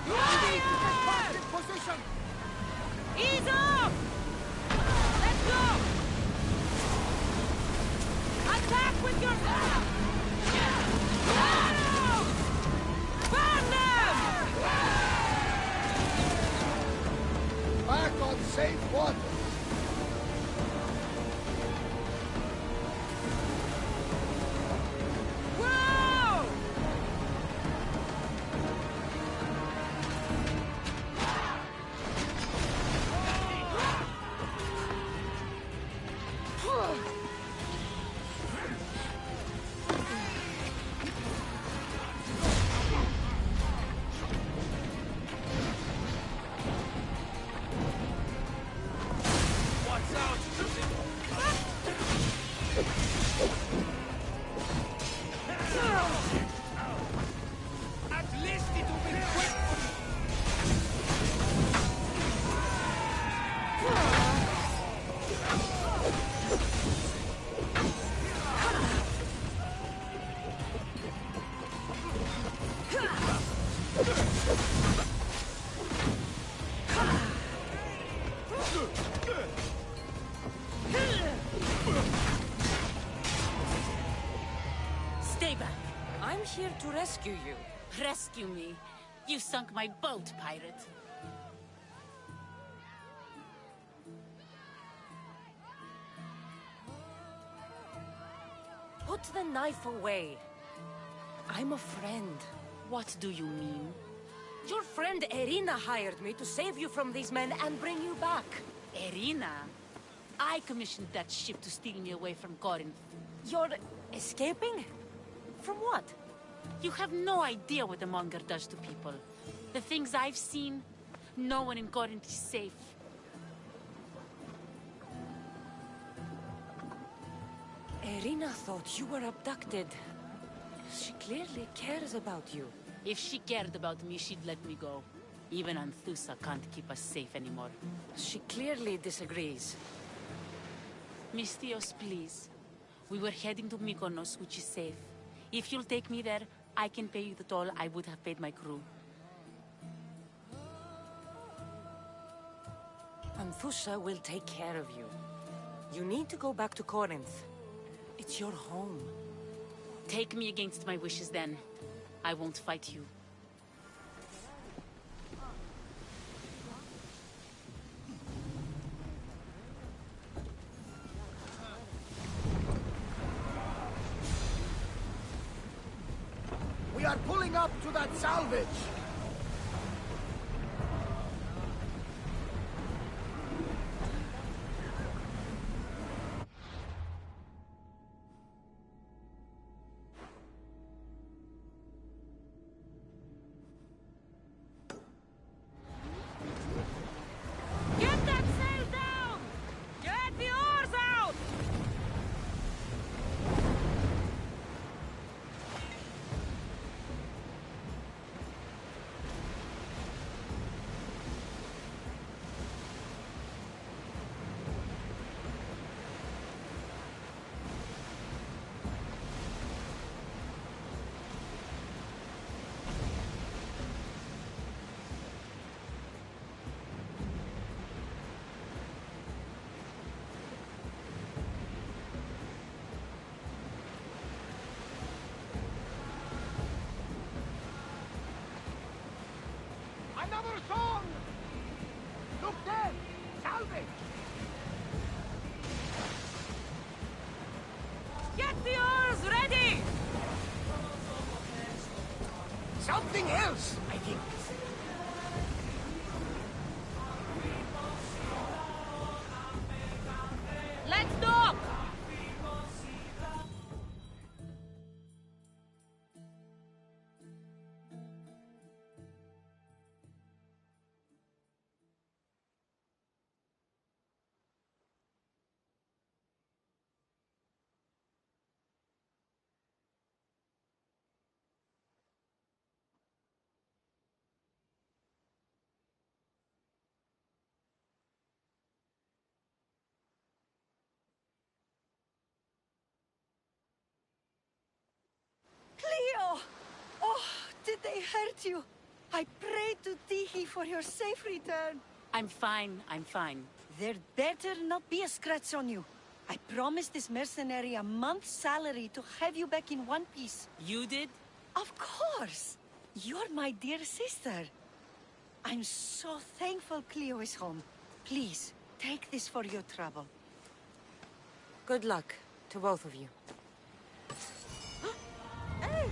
[SPEAKER 1] Onward!
[SPEAKER 10] Position!
[SPEAKER 1] Ease up! Let's go! Attack with your fire! Burn them!
[SPEAKER 10] Back on safe water!
[SPEAKER 15] Stay back.
[SPEAKER 1] I'm here to rescue you.
[SPEAKER 15] Rescue me? You sunk my boat, pirate.
[SPEAKER 1] Put the knife away. I'm a friend.
[SPEAKER 15] What do you mean?
[SPEAKER 1] Your friend Irina hired me to save you from these men and bring you back.
[SPEAKER 15] Irina? I commissioned that ship to steal me away from Corinth.
[SPEAKER 1] You're escaping? From what?
[SPEAKER 15] You have no idea what the Monger does to people. The things I've seen, no one in Corinth is safe.
[SPEAKER 1] Irina thought you were abducted. She clearly cares about you.
[SPEAKER 15] If she cared about me, she'd let me go. Even Anthusa can't keep us safe anymore.
[SPEAKER 1] She clearly disagrees.
[SPEAKER 15] Mystios, please. We were heading to Mykonos, which is safe. If you'll take me there, I can pay you the toll I would have paid my crew.
[SPEAKER 1] Anthusa will take care of you. You need to go back to Corinth. It's your home.
[SPEAKER 15] Take me against my wishes then. I won't fight you.
[SPEAKER 10] We are pulling up to that salvage!
[SPEAKER 1] Get that sail down! Get the oars out!
[SPEAKER 10] Another song! Look there! Salvage!
[SPEAKER 1] Get the oars ready!
[SPEAKER 10] Something else, I think.
[SPEAKER 1] Let's dock!
[SPEAKER 13] Cleo! Oh, did they hurt you? I prayed to Tihi for your safe return.
[SPEAKER 20] I'm fine, I'm fine.
[SPEAKER 13] There better not be a scratch on you. I promised this mercenary a month's salary to have you back in one piece.
[SPEAKER 20] You did?
[SPEAKER 13] Of course! You're my dear sister. I'm so thankful Cleo is home. Please, take this for your trouble.
[SPEAKER 15] Good luck to both of you.
[SPEAKER 13] Hey!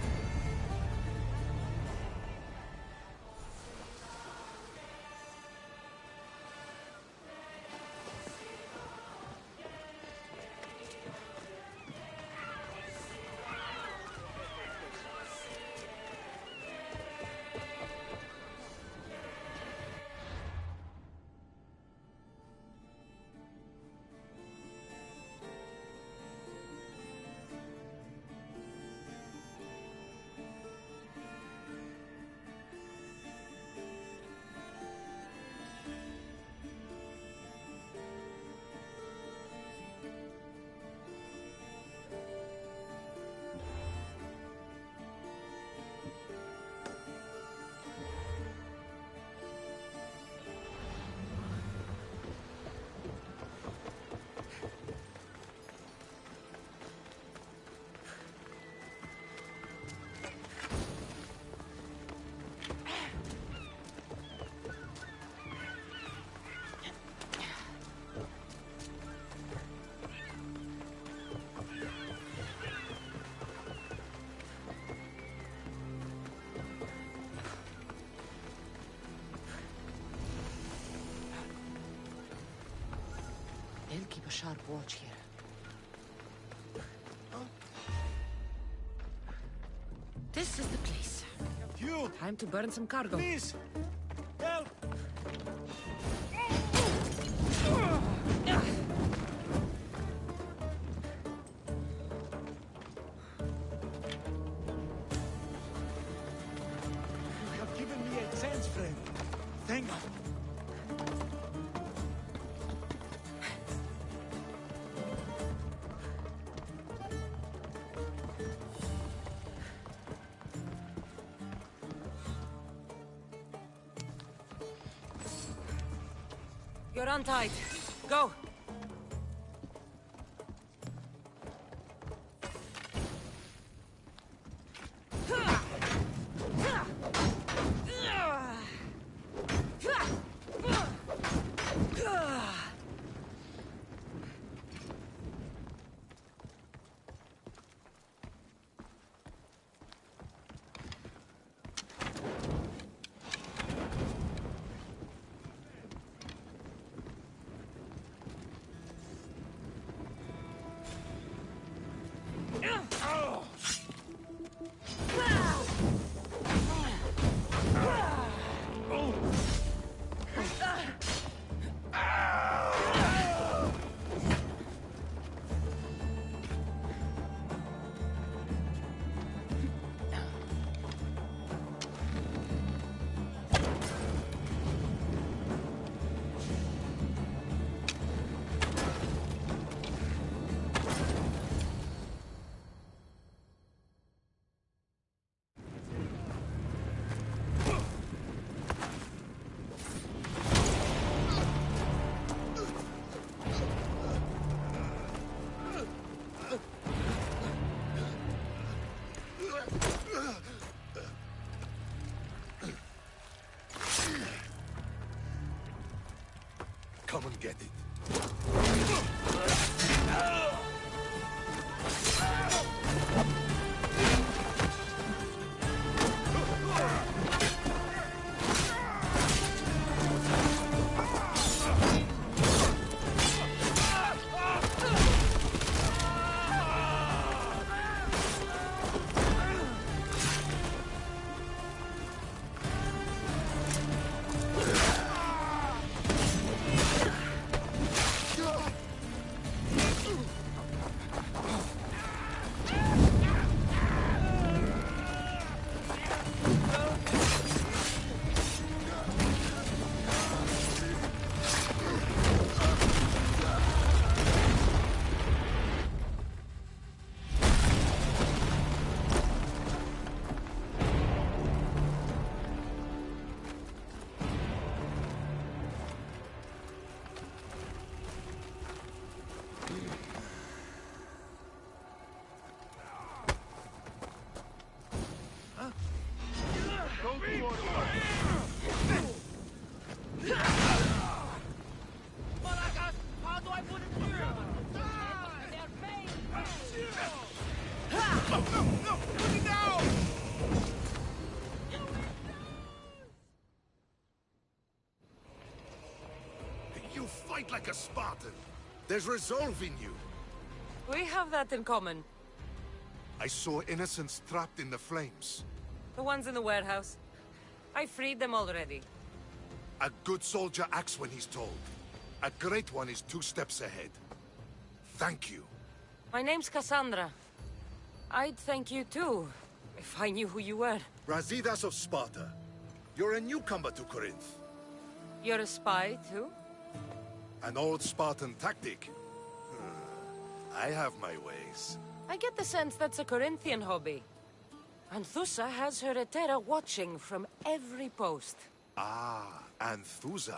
[SPEAKER 15] They'll keep a sharp watch here. This is the place.
[SPEAKER 11] You!
[SPEAKER 15] Time to burn some cargo.
[SPEAKER 11] Please! Help! You have given me a chance, friend. Thank you.
[SPEAKER 15] You're untied. Go!
[SPEAKER 12] come and get it. You fight like a Spartan. There's resolve in you.
[SPEAKER 1] We have that in common.
[SPEAKER 12] I saw innocents trapped in the flames.
[SPEAKER 1] The ones in the warehouse. I freed them already.
[SPEAKER 12] A good soldier acts when he's told. A great one is 2 steps ahead. Thank you.
[SPEAKER 1] My name's Cassandra. I'd thank you too, if I knew who you were.
[SPEAKER 12] Brasidas of Sparta. You're a newcomer to Corinth.
[SPEAKER 1] You're a spy too?
[SPEAKER 12] An old Spartan tactic. I have my ways.
[SPEAKER 1] I get the sense that's a Corinthian hobby. Anthusa has her Etera watching from every post.
[SPEAKER 12] Ah, Anthusa.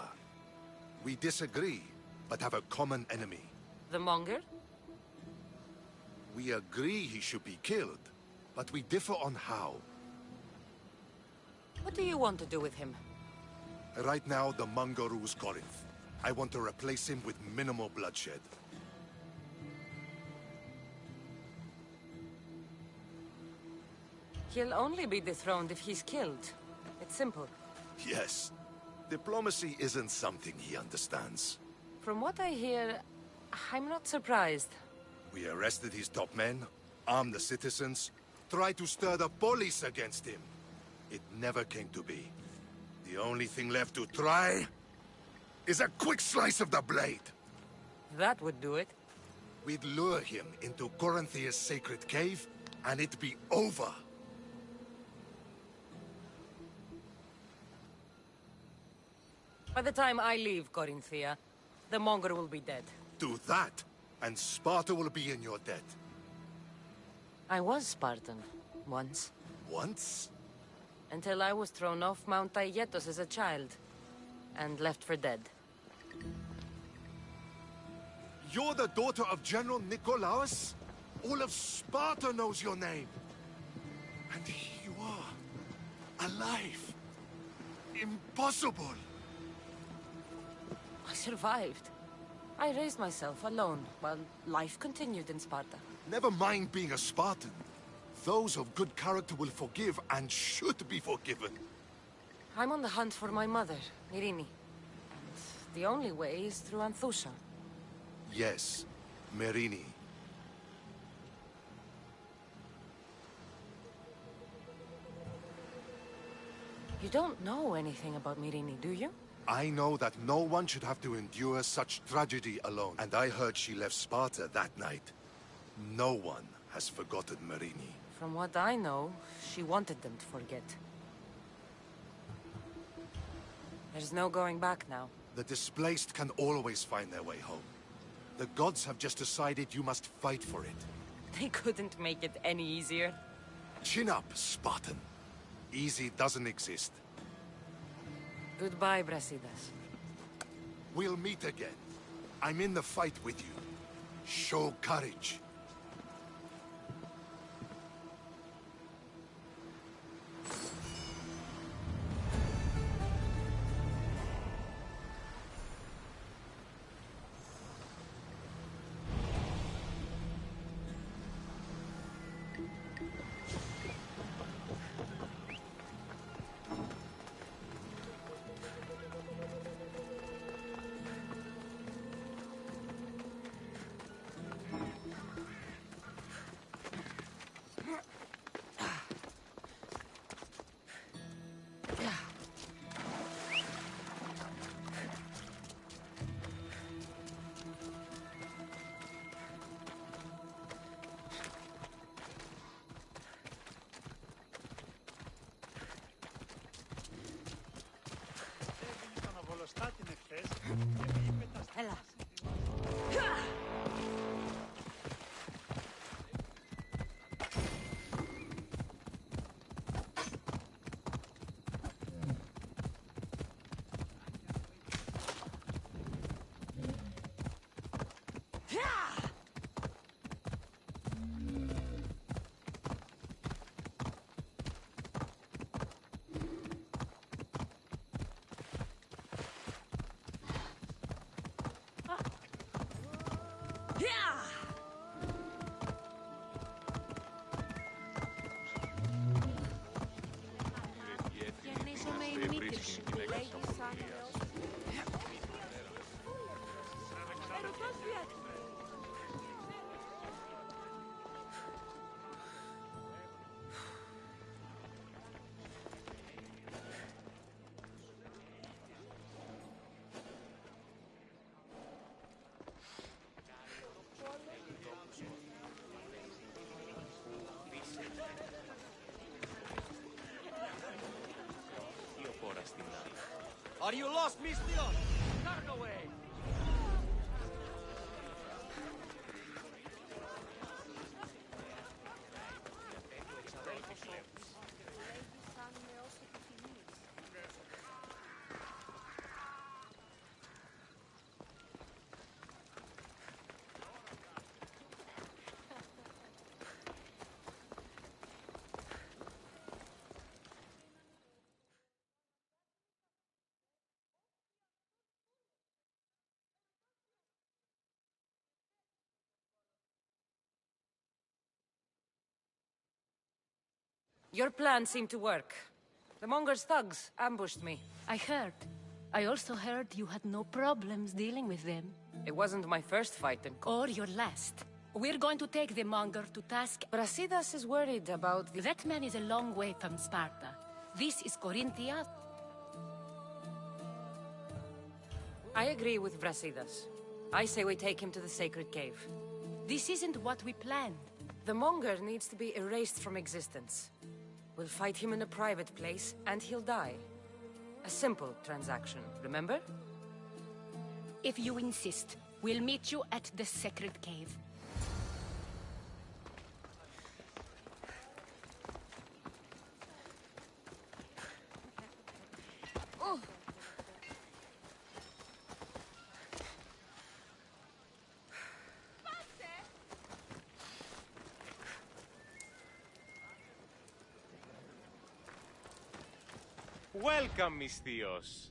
[SPEAKER 12] We disagree, but have a common enemy.
[SPEAKER 1] The Monger?
[SPEAKER 12] We agree he should be killed, but we differ on how.
[SPEAKER 1] What do you want to do with him?
[SPEAKER 12] Right now, the Monger rules Corinth. I want to replace him with minimal bloodshed.
[SPEAKER 1] He'll only be dethroned if he's killed. It's simple.
[SPEAKER 12] Yes. Diplomacy isn't something he understands.
[SPEAKER 1] From what I hear, I'm not surprised.
[SPEAKER 12] We arrested his top men, armed the citizens, tried to stir the police against him. It never came to be. The only thing left to try is a quick slice of the blade.
[SPEAKER 1] That would do it.
[SPEAKER 12] We'd lure him into Corinthia's sacred cave, and it'd be over.
[SPEAKER 1] By the time I leave Corinthia, the Monger will be dead.
[SPEAKER 12] Do that, and Sparta will be in your debt.
[SPEAKER 1] I was Spartan, once.
[SPEAKER 12] Once?
[SPEAKER 1] Until I was thrown off Mount Aietos as a child, and left for dead.
[SPEAKER 12] You're the daughter of General Nikolaos? All of Sparta knows your name. And here you are, alive. Impossible.
[SPEAKER 1] I survived. I raised myself alone, while life continued in Sparta.
[SPEAKER 12] Never mind being a Spartan. Those of good character will forgive and should be forgiven.
[SPEAKER 1] I'm on the hunt for my mother, Myrini. And the only way is through Anthusa.
[SPEAKER 12] Yes, Myrini.
[SPEAKER 1] You don't know anything about Myrini, do you?
[SPEAKER 12] I know that no one should have to endure such tragedy alone. And I heard she left Sparta that night. No one has forgotten Myrini.
[SPEAKER 1] From what I know, she wanted them to forget. There's no going back now.
[SPEAKER 12] The displaced can always find their way home. The gods have just decided you must fight for it.
[SPEAKER 1] They couldn't make it any easier.
[SPEAKER 12] Chin up, Spartan. Easy doesn't exist.
[SPEAKER 1] Goodbye, Brasidas.
[SPEAKER 12] We'll meet again. I'm in the fight with you. Show courage.
[SPEAKER 11] Are you lost, Mistios? Turn away!
[SPEAKER 1] Your plan seemed to work. The Monger's thugs ambushed me.
[SPEAKER 17] I heard. I also heard you had no problems dealing with them.
[SPEAKER 1] It wasn't my first fight in...
[SPEAKER 17] Or your last. We're going to take the Monger to task.
[SPEAKER 1] Brasidas is worried about...
[SPEAKER 17] That man is a long way from Sparta. This is Corinthia.
[SPEAKER 1] I agree with Brasidas. I say we take him to the sacred cave.
[SPEAKER 17] This isn't what we planned.
[SPEAKER 1] The Monger needs to be erased from existence. We'll fight him in a private place, and he'll die. A simple transaction, remember?
[SPEAKER 17] If you insist, we'll meet you at the sacred cave.
[SPEAKER 1] Oh.
[SPEAKER 11] Welcome, Mistios.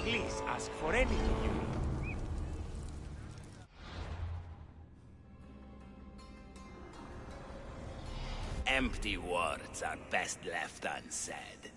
[SPEAKER 11] Please ask for anything you need.
[SPEAKER 6] Empty words are best left unsaid.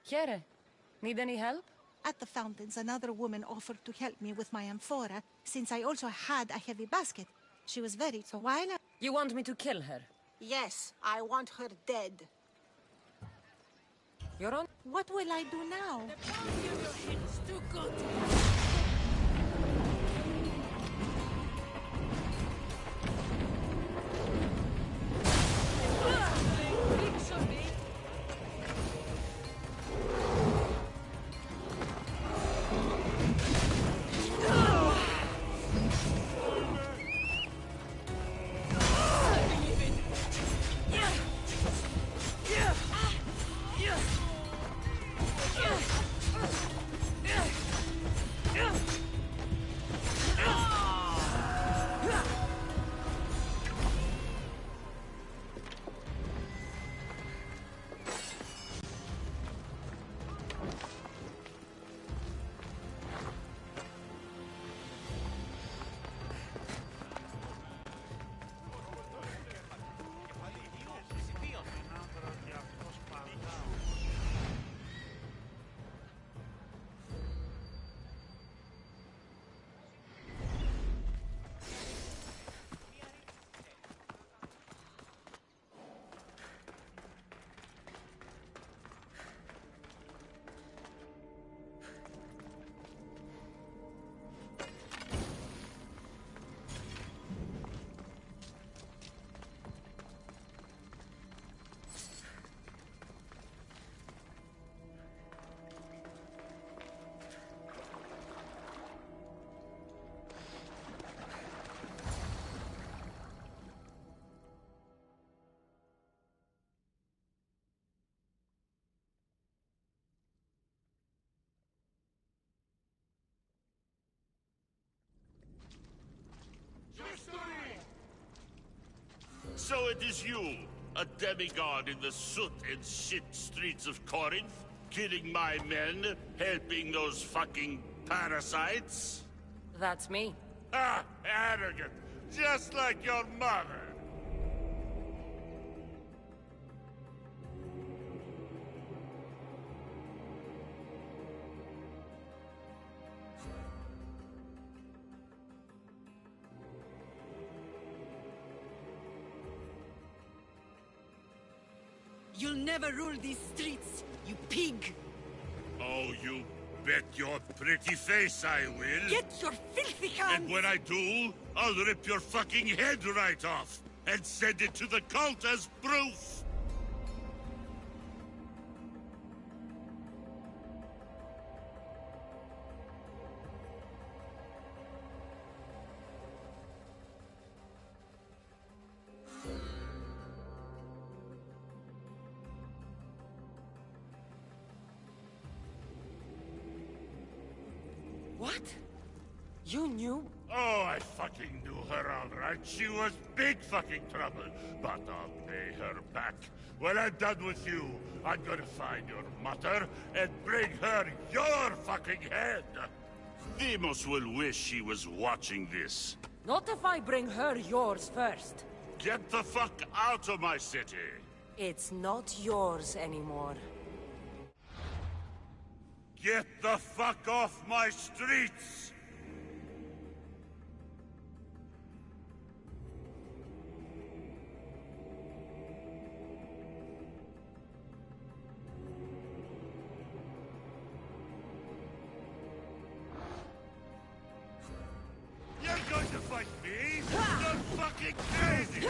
[SPEAKER 1] Chiere, need any help?
[SPEAKER 22] At the fountains, another woman offered to help me with my amphora, since I also had a heavy basket. She was very... So why not?
[SPEAKER 15] You want me to kill her?
[SPEAKER 22] Yes, I want her dead.
[SPEAKER 15] You're on?
[SPEAKER 22] What will I do now?
[SPEAKER 17] The bounty on your head is too good.
[SPEAKER 6] So it is you, a demigod in the soot and shit streets of Corinth, killing my men, helping those fucking parasites?
[SPEAKER 15] That's me.
[SPEAKER 6] Ah, arrogant, just like your mother.
[SPEAKER 20] You'll never rule these streets, you pig!
[SPEAKER 6] Oh, you bet your pretty face I will.
[SPEAKER 20] Get your filthy hands!
[SPEAKER 6] And when I do, I'll rip your fucking head right off and send it to the cult as proof.
[SPEAKER 15] What? You knew?
[SPEAKER 6] Oh, I fucking knew her all right. She was big fucking trouble. But I'll pay her back. When I'm done with you, I'm gonna find your mother and bring her your fucking head. Demos will wish she was watching this.
[SPEAKER 15] Not if I bring her yours first.
[SPEAKER 6] Get the fuck out of my city.
[SPEAKER 15] It's not yours anymore.
[SPEAKER 6] Get the fuck off my streets! You're going to fight me? You're fucking crazy!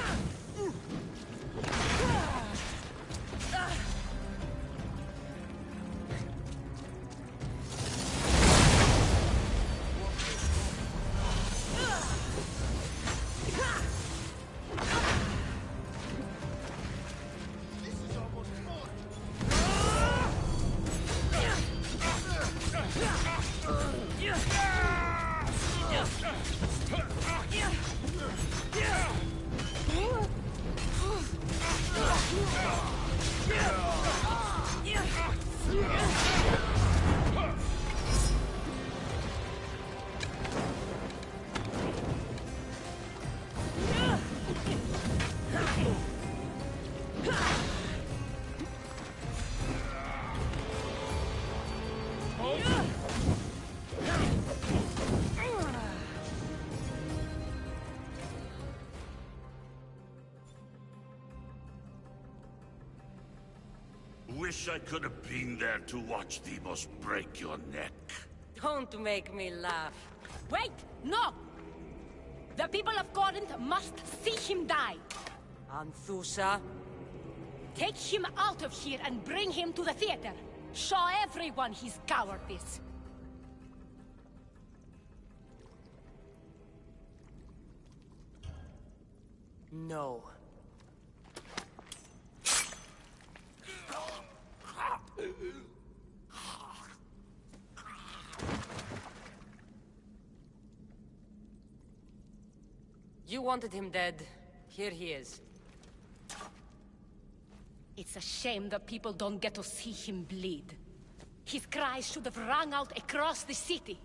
[SPEAKER 6] wish I could have been there to watch Demos break your neck.
[SPEAKER 1] Don't make me laugh.
[SPEAKER 17] Wait! No! The people of Corinth must see him die!
[SPEAKER 1] Anthusa?
[SPEAKER 17] Take him out of here and bring him to the theater! Show everyone his cowardice!
[SPEAKER 1] No. You wanted him dead. Here he is.
[SPEAKER 17] It's a shame that people don't get to see him bleed. His cries should have rung out across the city.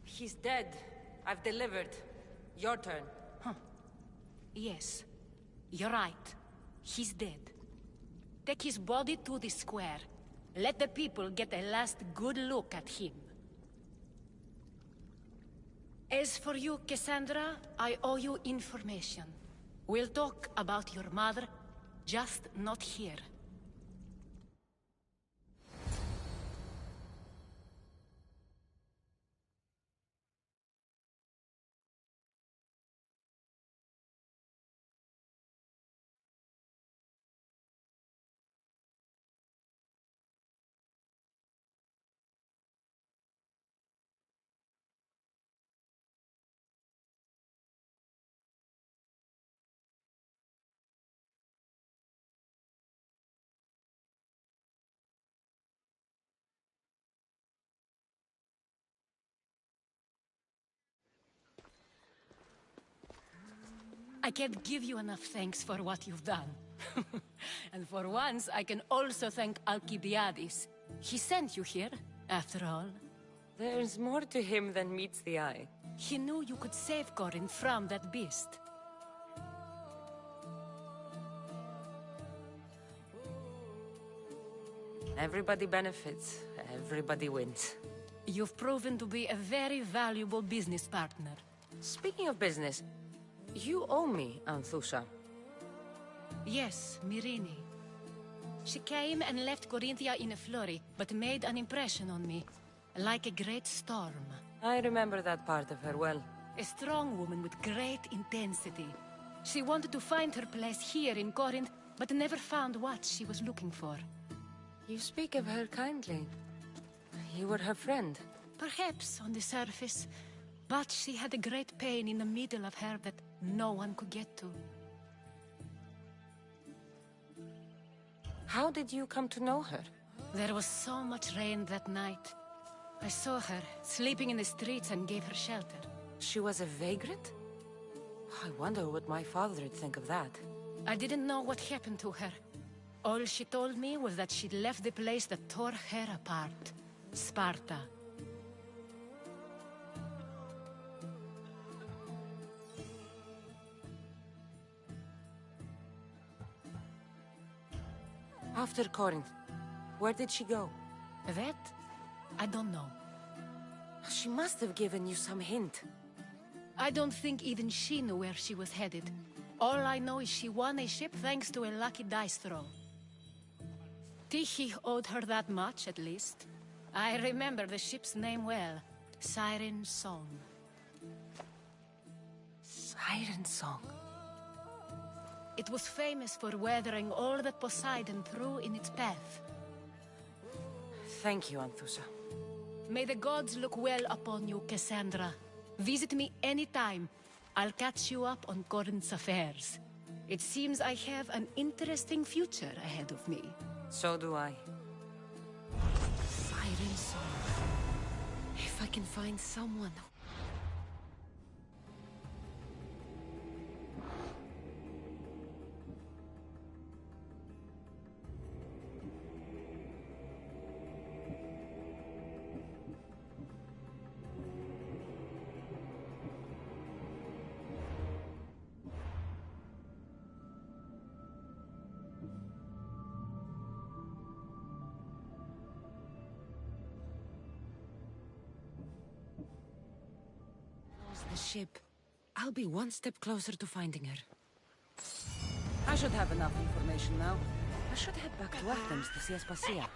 [SPEAKER 1] He's dead. I've delivered. Your turn.
[SPEAKER 17] Yes, you're right. He's dead. Take his body to the square. Let the people get a last good look at him. As for you, Cassandra, I owe you information. We'll talk about your mother, just not here. I can't give you enough thanks for what you've done. And for once, I can also thank Alcibiades. He sent you here, after all.
[SPEAKER 1] There's more to him than meets the eye.
[SPEAKER 17] He knew you could save Corinth from that beast.
[SPEAKER 1] Everybody benefits. Everybody wins.
[SPEAKER 17] You've proven to be a very valuable business partner.
[SPEAKER 1] Speaking of business, you owe me, Anthusa.
[SPEAKER 17] Yes, Myrine. She came and left Corinthia in a flurry, but made an impression on me, like a great storm.
[SPEAKER 1] I remember that part of her well.
[SPEAKER 17] A strong woman with great intensity. She wanted to find her place here in Corinth, but never found what she was looking for.
[SPEAKER 1] You speak of her kindly. You were her friend.
[SPEAKER 17] Perhaps on the surface, but she had a great pain in the middle of her that no one could get to.
[SPEAKER 1] How did you come to know her?
[SPEAKER 17] There was so much rain that night. I saw her, sleeping in the streets, and gave her shelter.
[SPEAKER 1] She was a vagrant? I wonder what my father would think of that.
[SPEAKER 17] I didn't know what happened to her. All she told me was that she'd left the place that tore her apart. Sparta.
[SPEAKER 1] After Corinth, where did she go?
[SPEAKER 17] That? I don't know.
[SPEAKER 1] She must have given you some hint.
[SPEAKER 17] I don't think even she knew where she was headed. All I know is she won a ship thanks to a lucky dice throw. Tyche owed her that much, at least. I remember the ship's name well. Siren Song.
[SPEAKER 1] Siren Song?
[SPEAKER 17] It was famous for weathering all that Poseidon threw in its path.
[SPEAKER 1] Thank you, Anthusa.
[SPEAKER 17] May the gods look well upon you, Cassandra. Visit me anytime. I'll catch you up on Corinth's affairs. It seems I have an interesting future ahead of me.
[SPEAKER 1] So do I.
[SPEAKER 17] Siren Song. If I can find someone...
[SPEAKER 1] The ship. I'll be one step closer to finding her. I should have enough information now. I should head back to Athens to see Aspasia.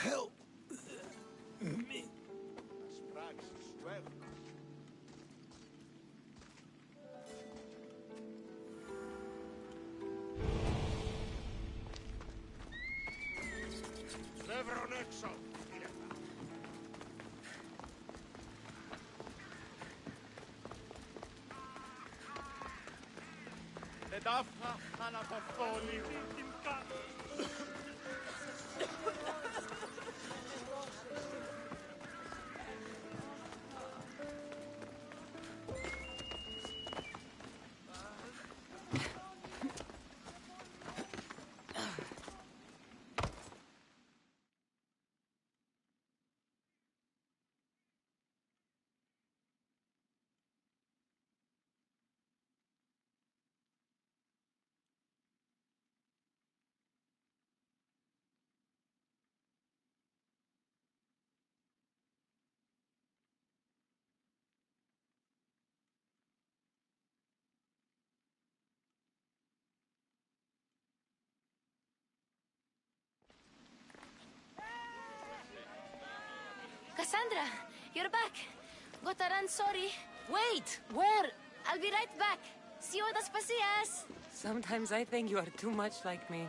[SPEAKER 9] Help me.
[SPEAKER 3] Πλεύρον έξω.
[SPEAKER 6] Εδάφα αναπαυτόλη την κάτω.
[SPEAKER 7] You're back. Gotta run, sorry.
[SPEAKER 15] Wait! Where?
[SPEAKER 7] I'll be right back. See you at Aspasias.
[SPEAKER 15] Sometimes I think you are too much like me.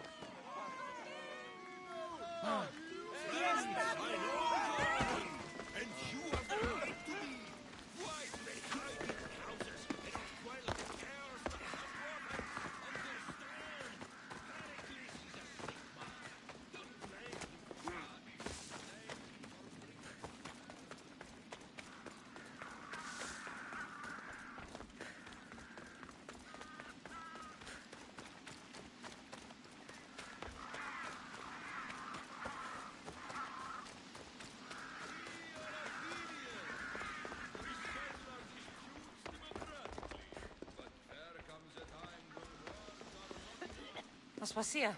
[SPEAKER 15] Aspasia.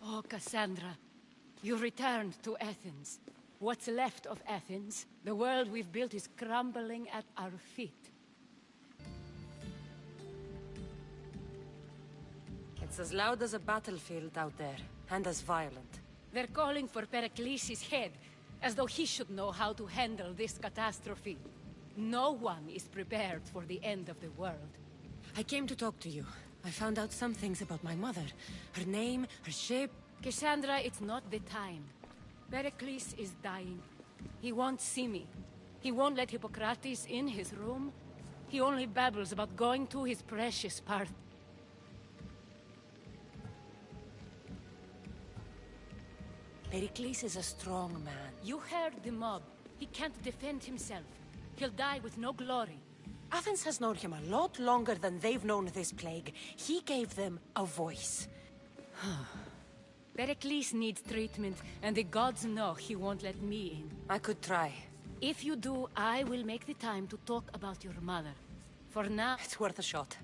[SPEAKER 17] Oh, Cassandra. You returned to Athens. What's left of Athens? The world we've built is crumbling at our feet.
[SPEAKER 15] It's as loud as a battlefield out there, and as violent.
[SPEAKER 17] They're calling for Pericles' head, as though he should know how to handle this catastrophe. No one is prepared for the end of the world.
[SPEAKER 15] I came to talk to you. I found out some things about my mother. Her name, her shape...
[SPEAKER 17] Cassandra, it's not the time. Pericles is dying. He won't see me. He won't let Hippocrates in his room. He only babbles about going to his precious part.
[SPEAKER 15] Pericles is a strong man.
[SPEAKER 17] You heard the mob. He can't defend himself. He'll die with no glory.
[SPEAKER 15] Athens has known him a lot longer than they've known this plague. He gave them a voice.
[SPEAKER 17] Pericles needs treatment, and the gods know he won't let me in.
[SPEAKER 15] I could try.
[SPEAKER 17] If you do, I will make the time to talk about your mother. For now...
[SPEAKER 15] It's worth a shot.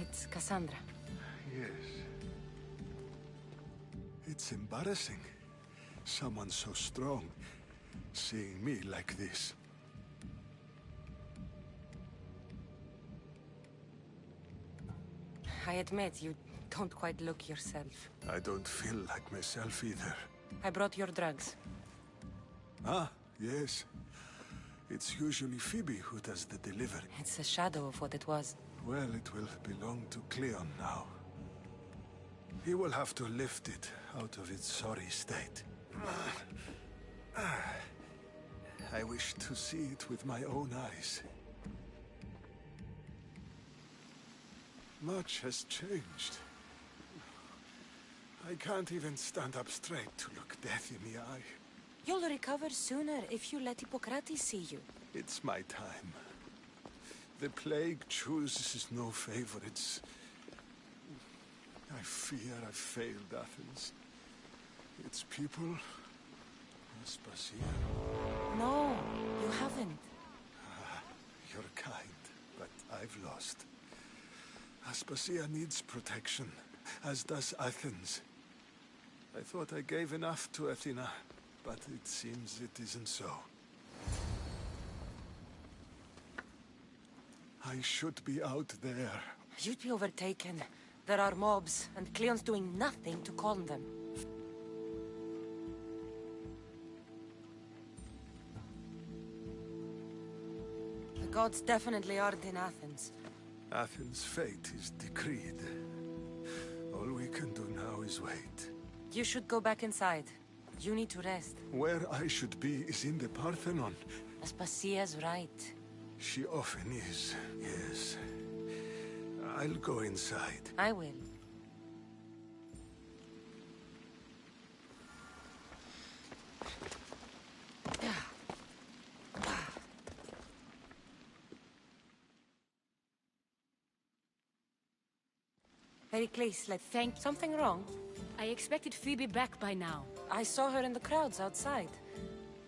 [SPEAKER 15] It's Cassandra.
[SPEAKER 2] Yes. It's embarrassing. Someone so strong, seeing me like this.
[SPEAKER 15] I admit, you don't quite look yourself.
[SPEAKER 2] I don't feel like myself either.
[SPEAKER 15] I brought your drugs.
[SPEAKER 2] Ah, yes. It's usually Phoebe who does the delivery.
[SPEAKER 15] It's a shadow of what it was.
[SPEAKER 2] Well, it will belong to Cleon now. He will have to lift it out of its sorry state. I wish to see it with my own eyes. Much has changed. I can't even stand up straight to look death in the eye.
[SPEAKER 15] You'll recover sooner if you let Hippocrates see you.
[SPEAKER 2] It's my time. The plague chooses no favorites. I fear I've failed Athens. Its people... Aspasia.
[SPEAKER 15] No, you haven't.
[SPEAKER 2] You're kind, but I've lost. Aspasia needs protection, as does Athens. I thought I gave enough to Athena, but it seems it isn't so. I should be out there.
[SPEAKER 15] You'd be overtaken. There are mobs, and Cleon's doing nothing to calm them. The gods definitely aren't in Athens.
[SPEAKER 2] Athens' fate is decreed. All we can do now is wait.
[SPEAKER 15] You should go back inside. You need to rest.
[SPEAKER 2] Where I should be is in the Parthenon.
[SPEAKER 15] Aspasia's right.
[SPEAKER 2] She often is, yes. I'll go inside.
[SPEAKER 15] I will.
[SPEAKER 1] Pericles, something wrong?
[SPEAKER 17] I expected Phoebe back by now.
[SPEAKER 1] I saw her in the crowds outside.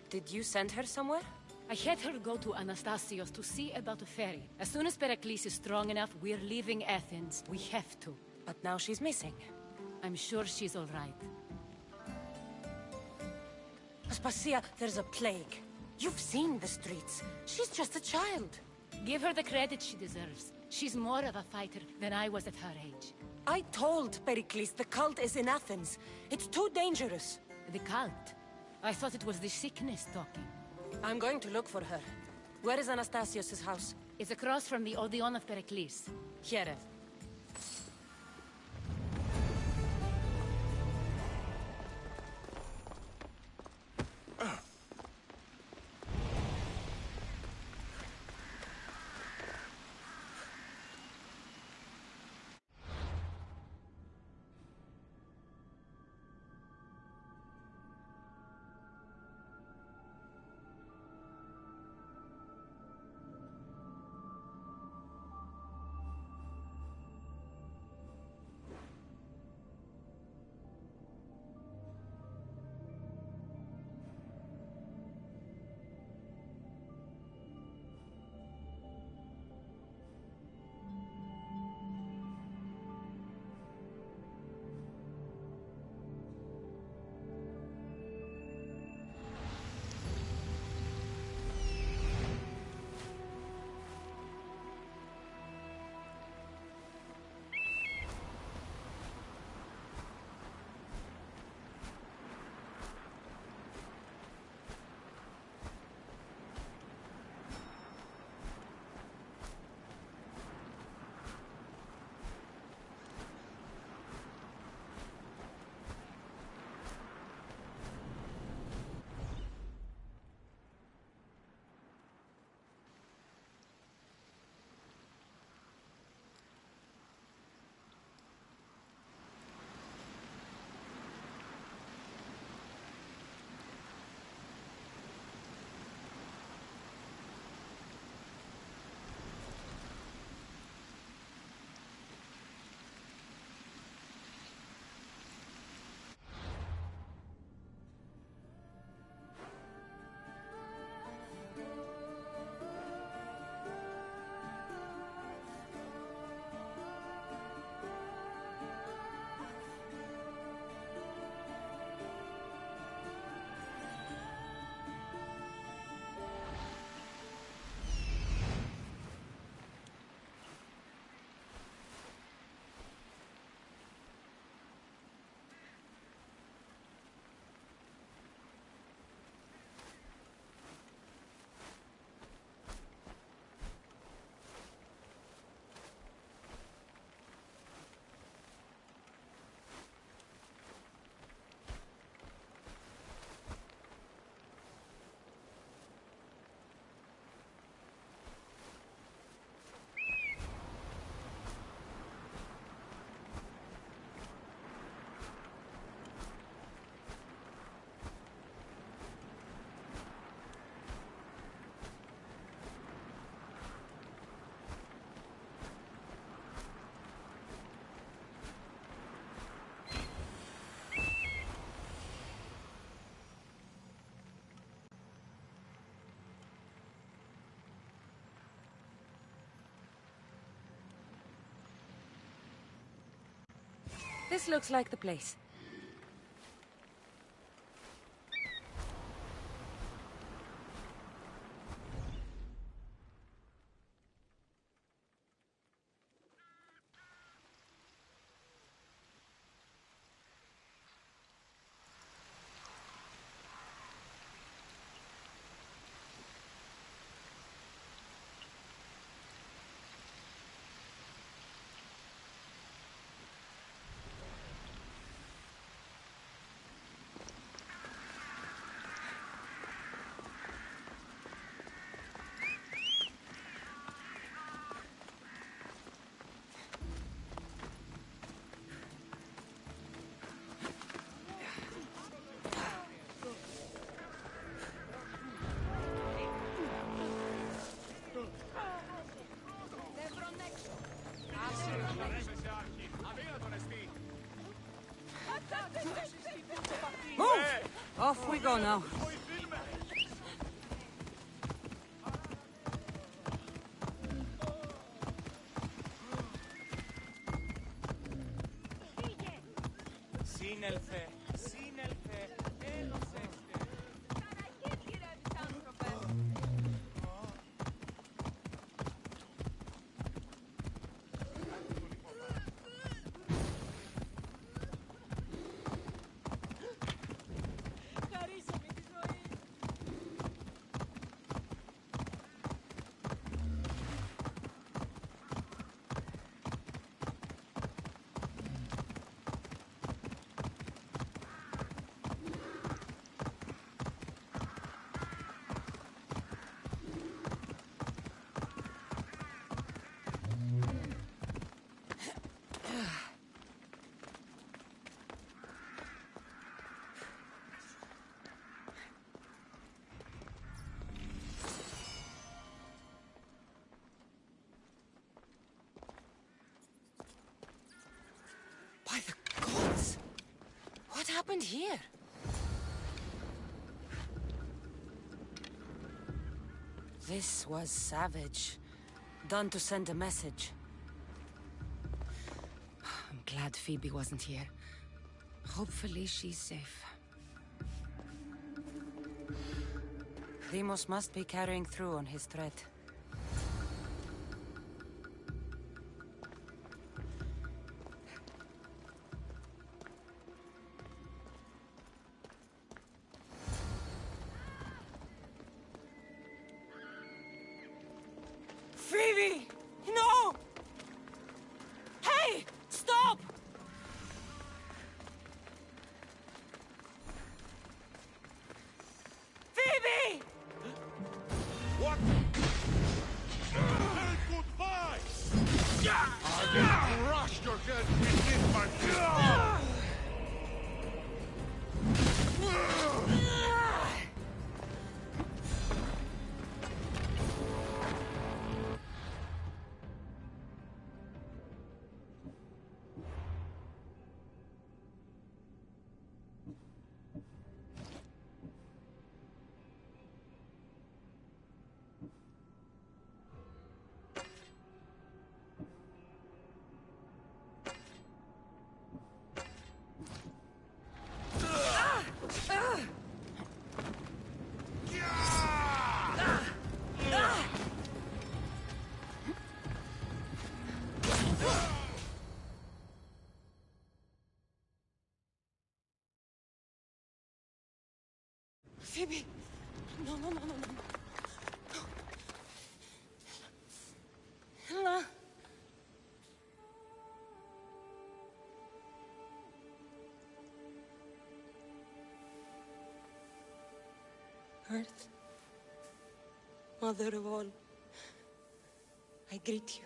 [SPEAKER 1] Did you send her somewhere?
[SPEAKER 17] I had her go to Anastasios to see about a ferry. As soon as Pericles is strong enough, we're leaving Athens. We have to.
[SPEAKER 1] But now she's missing.
[SPEAKER 17] I'm sure she's all right.
[SPEAKER 1] Aspasia, there's a plague. You've seen the streets. She's just a child.
[SPEAKER 17] Give her the credit she deserves. She's more of a fighter than I was at her age.
[SPEAKER 1] I told Pericles the cult is in Athens. It's too dangerous.
[SPEAKER 17] The cult? I thought it was the sickness talking.
[SPEAKER 1] I'm going to look for her. Where is Anastasios' house?
[SPEAKER 17] It's across from the Odeon of Pericles.
[SPEAKER 1] Here. This looks like the place.
[SPEAKER 15] Off we go now.
[SPEAKER 11] Σύνελθε, σύνελθε, τέλος έχετε.
[SPEAKER 15] By the gods! What happened here? This was savage. Done to send a message. I'm glad Phoebe wasn't here. Hopefully she's safe. Deimos must be carrying through on his threat. Phoebe! No! Hey! Stop! Phoebe!
[SPEAKER 6] What? Say goodbye! I will crush your head within my fist!
[SPEAKER 15] Phoebe! No, no, no, no, no. Ella! Earth, Mother of all, I greet you.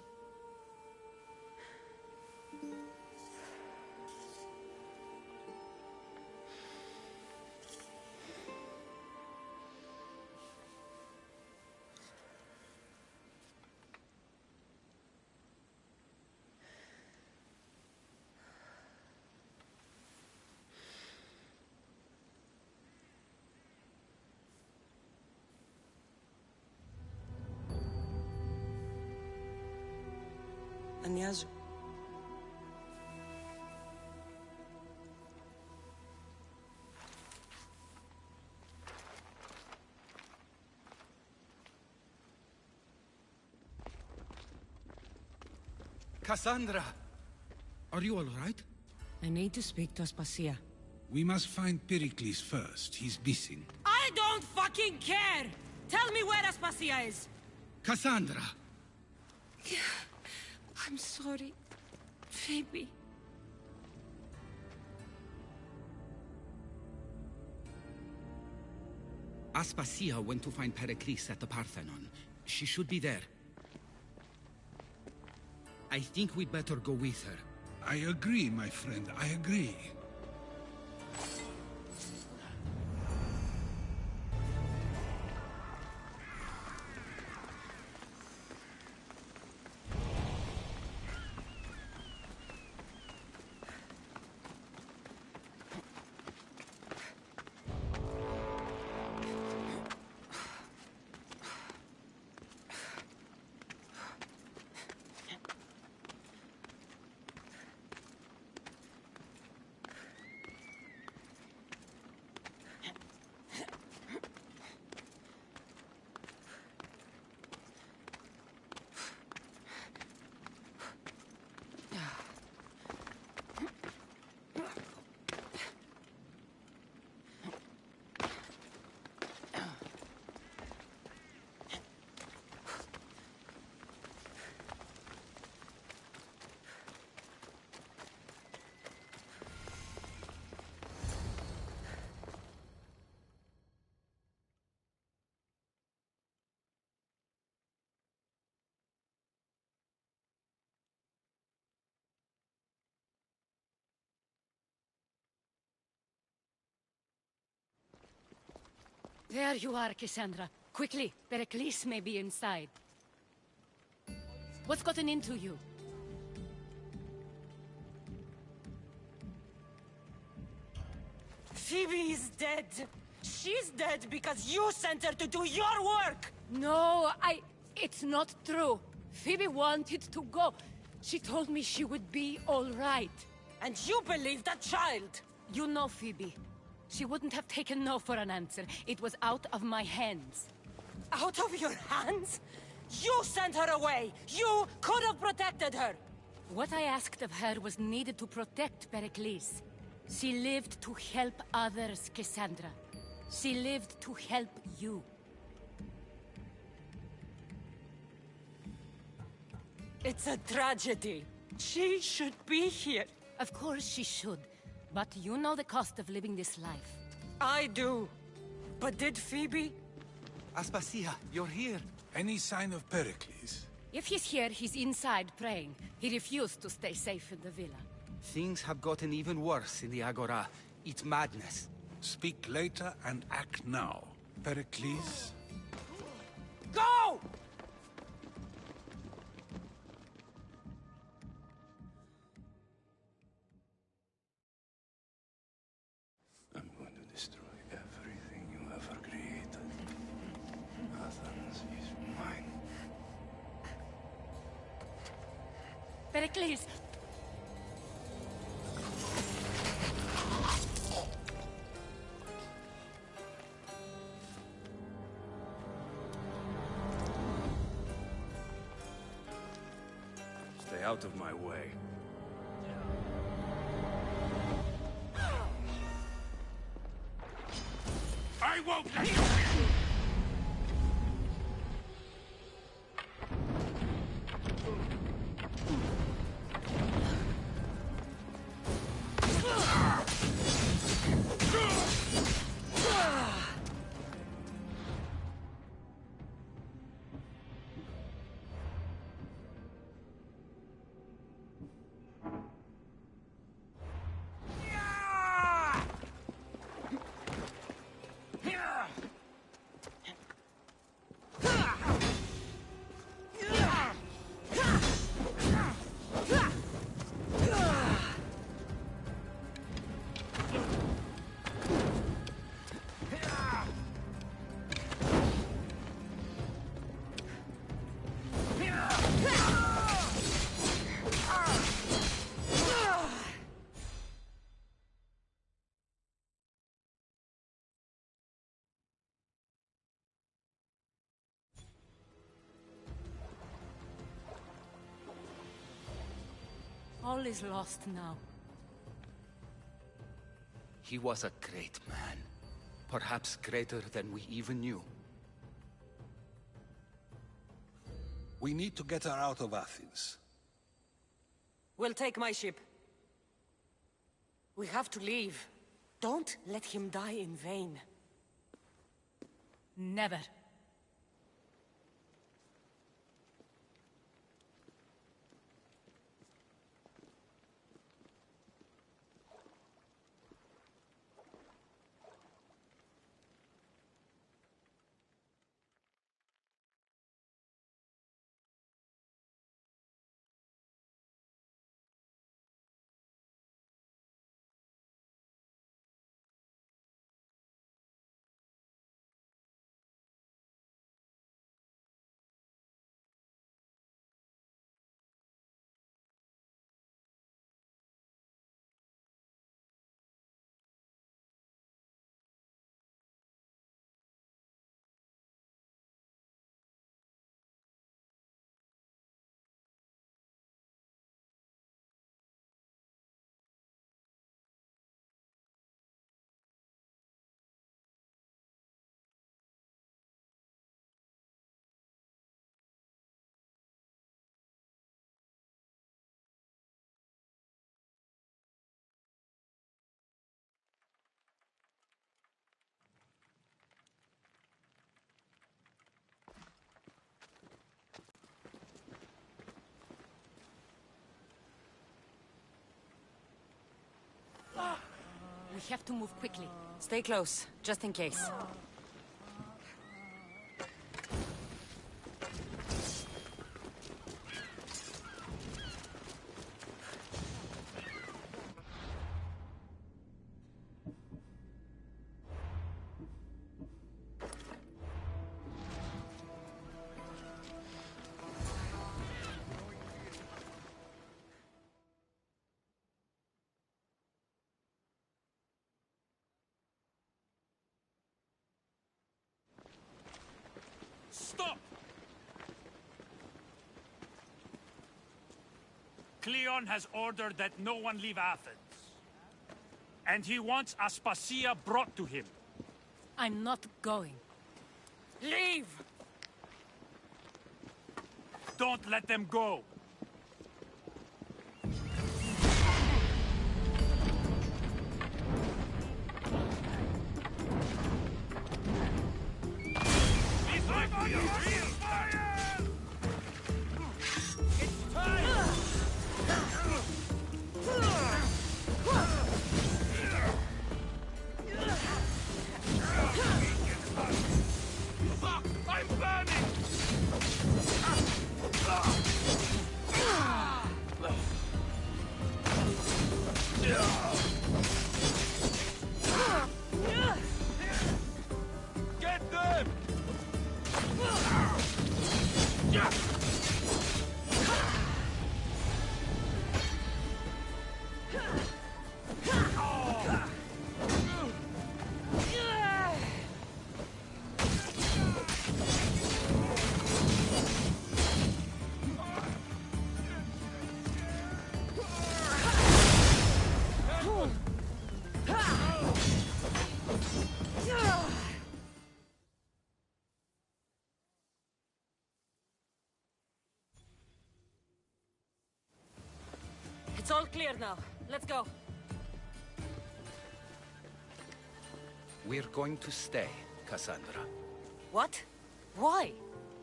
[SPEAKER 15] Ανιάζω.
[SPEAKER 9] Cassandra! Are you all right?
[SPEAKER 15] I need to speak to Aspasia.
[SPEAKER 14] We must find Pericles first. He's missing.
[SPEAKER 15] I don't fucking care! Tell me where Aspasia is!
[SPEAKER 14] Cassandra!
[SPEAKER 15] I'm sorry, Phoebe.
[SPEAKER 14] Aspasia went to find Pericles at the Parthenon. She should be there. I think we'd better go with her.
[SPEAKER 16] I agree, my friend. I agree.
[SPEAKER 17] There you are, Cassandra. Quickly, Pericles may be inside. What's gotten into you?
[SPEAKER 15] Phoebe is dead. She's dead because you sent her to do your work!
[SPEAKER 17] No, it's not true. Phoebe wanted to go. She told me she would be all right.
[SPEAKER 15] And you believe that child?
[SPEAKER 17] You know Phoebe. She wouldn't have taken no for an answer. It was out of my hands.
[SPEAKER 15] Out of your hands? You sent her away! You could have protected her!
[SPEAKER 17] What I asked of her was needed to protect Pericles. She lived to help others, Cassandra. She lived to help you.
[SPEAKER 15] It's a tragedy. She should be here.
[SPEAKER 17] Of course she should. But you know the cost of living this life.
[SPEAKER 15] I do. But did Phoebe?
[SPEAKER 8] Aspasia, you're here.
[SPEAKER 16] Any sign of Pericles?
[SPEAKER 17] If he's here, he's inside praying. He refused to stay safe in the villa.
[SPEAKER 8] Things have gotten even worse in the Agora. It's madness.
[SPEAKER 16] Speak later and act now. Pericles?
[SPEAKER 15] Go!
[SPEAKER 5] I'm going to destroy everything you ever created. Athens is mine.
[SPEAKER 17] Pericles!
[SPEAKER 5] Stay out of my way.
[SPEAKER 6] I won't let you!
[SPEAKER 17] All is lost now.
[SPEAKER 8] He was a great man. Perhaps greater than we even knew.
[SPEAKER 16] We need to get her out of Athens.
[SPEAKER 15] We'll take my ship. We have to leave. Don't let him die in vain.
[SPEAKER 17] Never. We have to move quickly.
[SPEAKER 15] Stay close, just in case.
[SPEAKER 19] Cleon has ordered that no one leave Athens. And he wants Aspasia brought to him.
[SPEAKER 17] I'm not going.
[SPEAKER 15] Leave!
[SPEAKER 19] Don't let them go.
[SPEAKER 6] I'm burning! Get them!
[SPEAKER 15] It's all clear now. Let's go.
[SPEAKER 8] We're going to stay, Cassandra.
[SPEAKER 15] What? Why?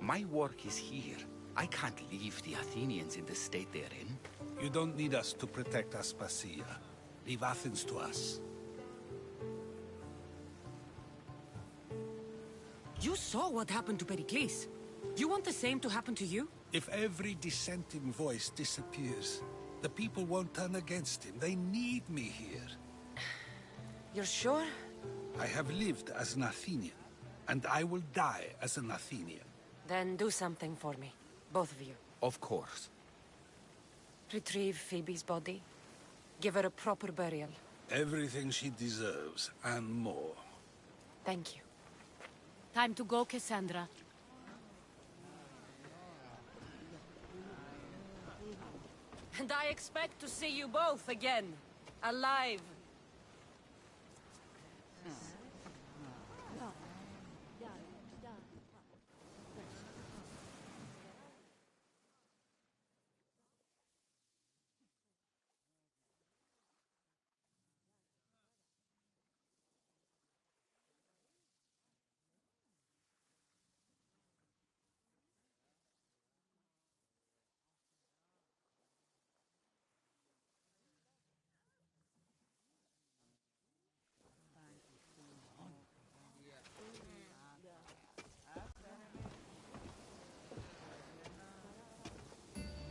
[SPEAKER 8] My work is here. I can't leave the Athenians in the state they're in.
[SPEAKER 16] You don't need us to protect Aspasia. Leave Athens to us.
[SPEAKER 15] You saw what happened to Pericles. You want the same to happen to you?
[SPEAKER 16] If every dissenting voice disappears, the people won't turn against him. They need me here.
[SPEAKER 15] You're sure?
[SPEAKER 16] I have lived as an Athenian, and I will die as an Athenian.
[SPEAKER 15] Then do something for me. Both of you.
[SPEAKER 8] Of course.
[SPEAKER 15] Retrieve Phoebe's body. Give her a proper burial.
[SPEAKER 16] Everything she deserves, and more.
[SPEAKER 15] Thank you.
[SPEAKER 17] Time to go, Cassandra.
[SPEAKER 15] And I expect to see you both again. Alive.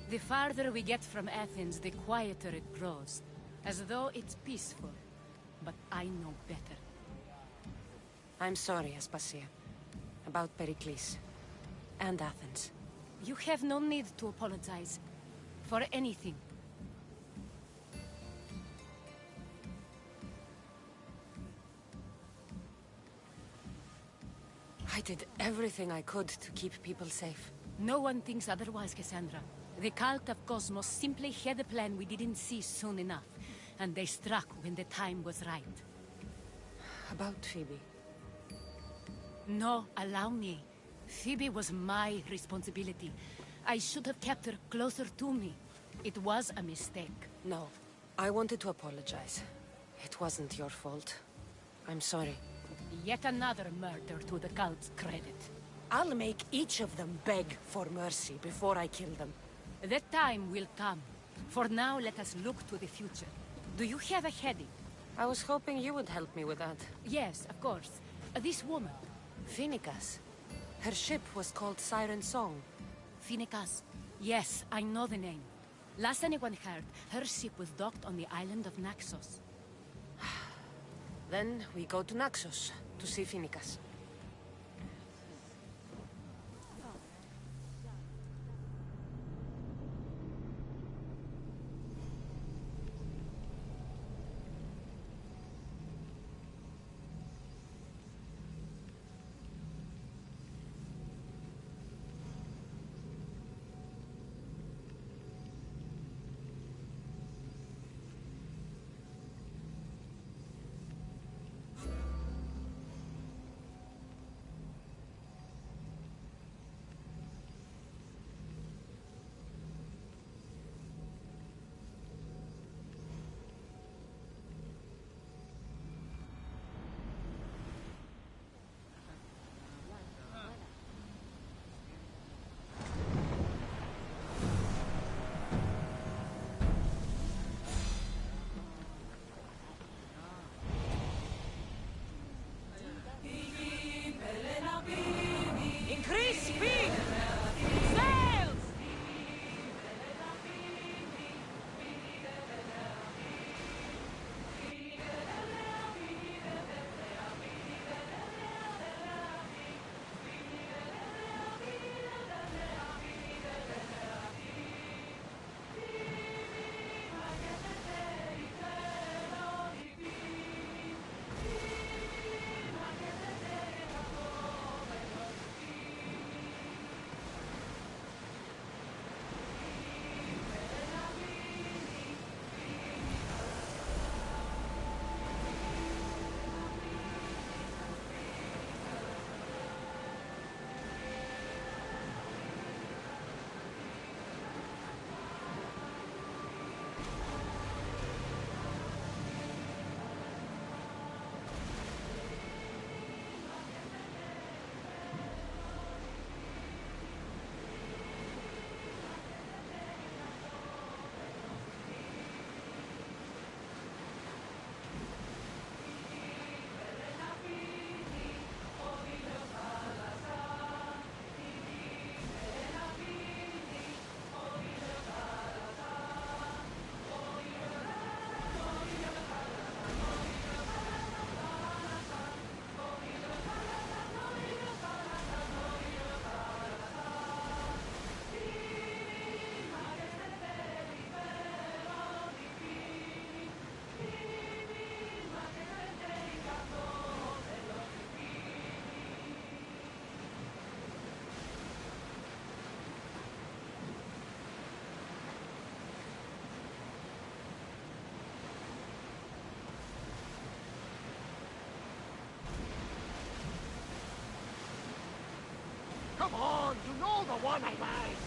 [SPEAKER 17] The farther we get from Athens, the quieter it grows. As though it's peaceful. But I know better.
[SPEAKER 15] I'm sorry, Aspasia. About Pericles. And Athens.
[SPEAKER 17] You have no need to apologize. For anything.
[SPEAKER 15] I did everything I could to keep people safe.
[SPEAKER 17] No one thinks otherwise, Cassandra. The cult of Kosmos simply had a plan we didn't see soon enough. And they struck when the time was right.
[SPEAKER 15] About Phoebe.
[SPEAKER 17] No, allow me. Phoebe was my responsibility. I should have kept her closer to me. It was a mistake.
[SPEAKER 15] No. I wanted to apologize. It wasn't your fault. I'm sorry.
[SPEAKER 17] Yet another murder to the cult's credit.
[SPEAKER 15] I'll make each of them beg for mercy before I kill them.
[SPEAKER 17] That time will come. For now, let us look to the future. Do you have a heading?
[SPEAKER 15] I was hoping you would help me with that.
[SPEAKER 17] Yes, of course. This woman.
[SPEAKER 15] Phoenicas. Her ship was called Siren Song.
[SPEAKER 17] Phoenicas. Yes, I know the name. Last anyone heard, her ship was docked on the island of Naxos.
[SPEAKER 15] Then we go to Naxos to see Phoenicas.
[SPEAKER 10] You know the one I like.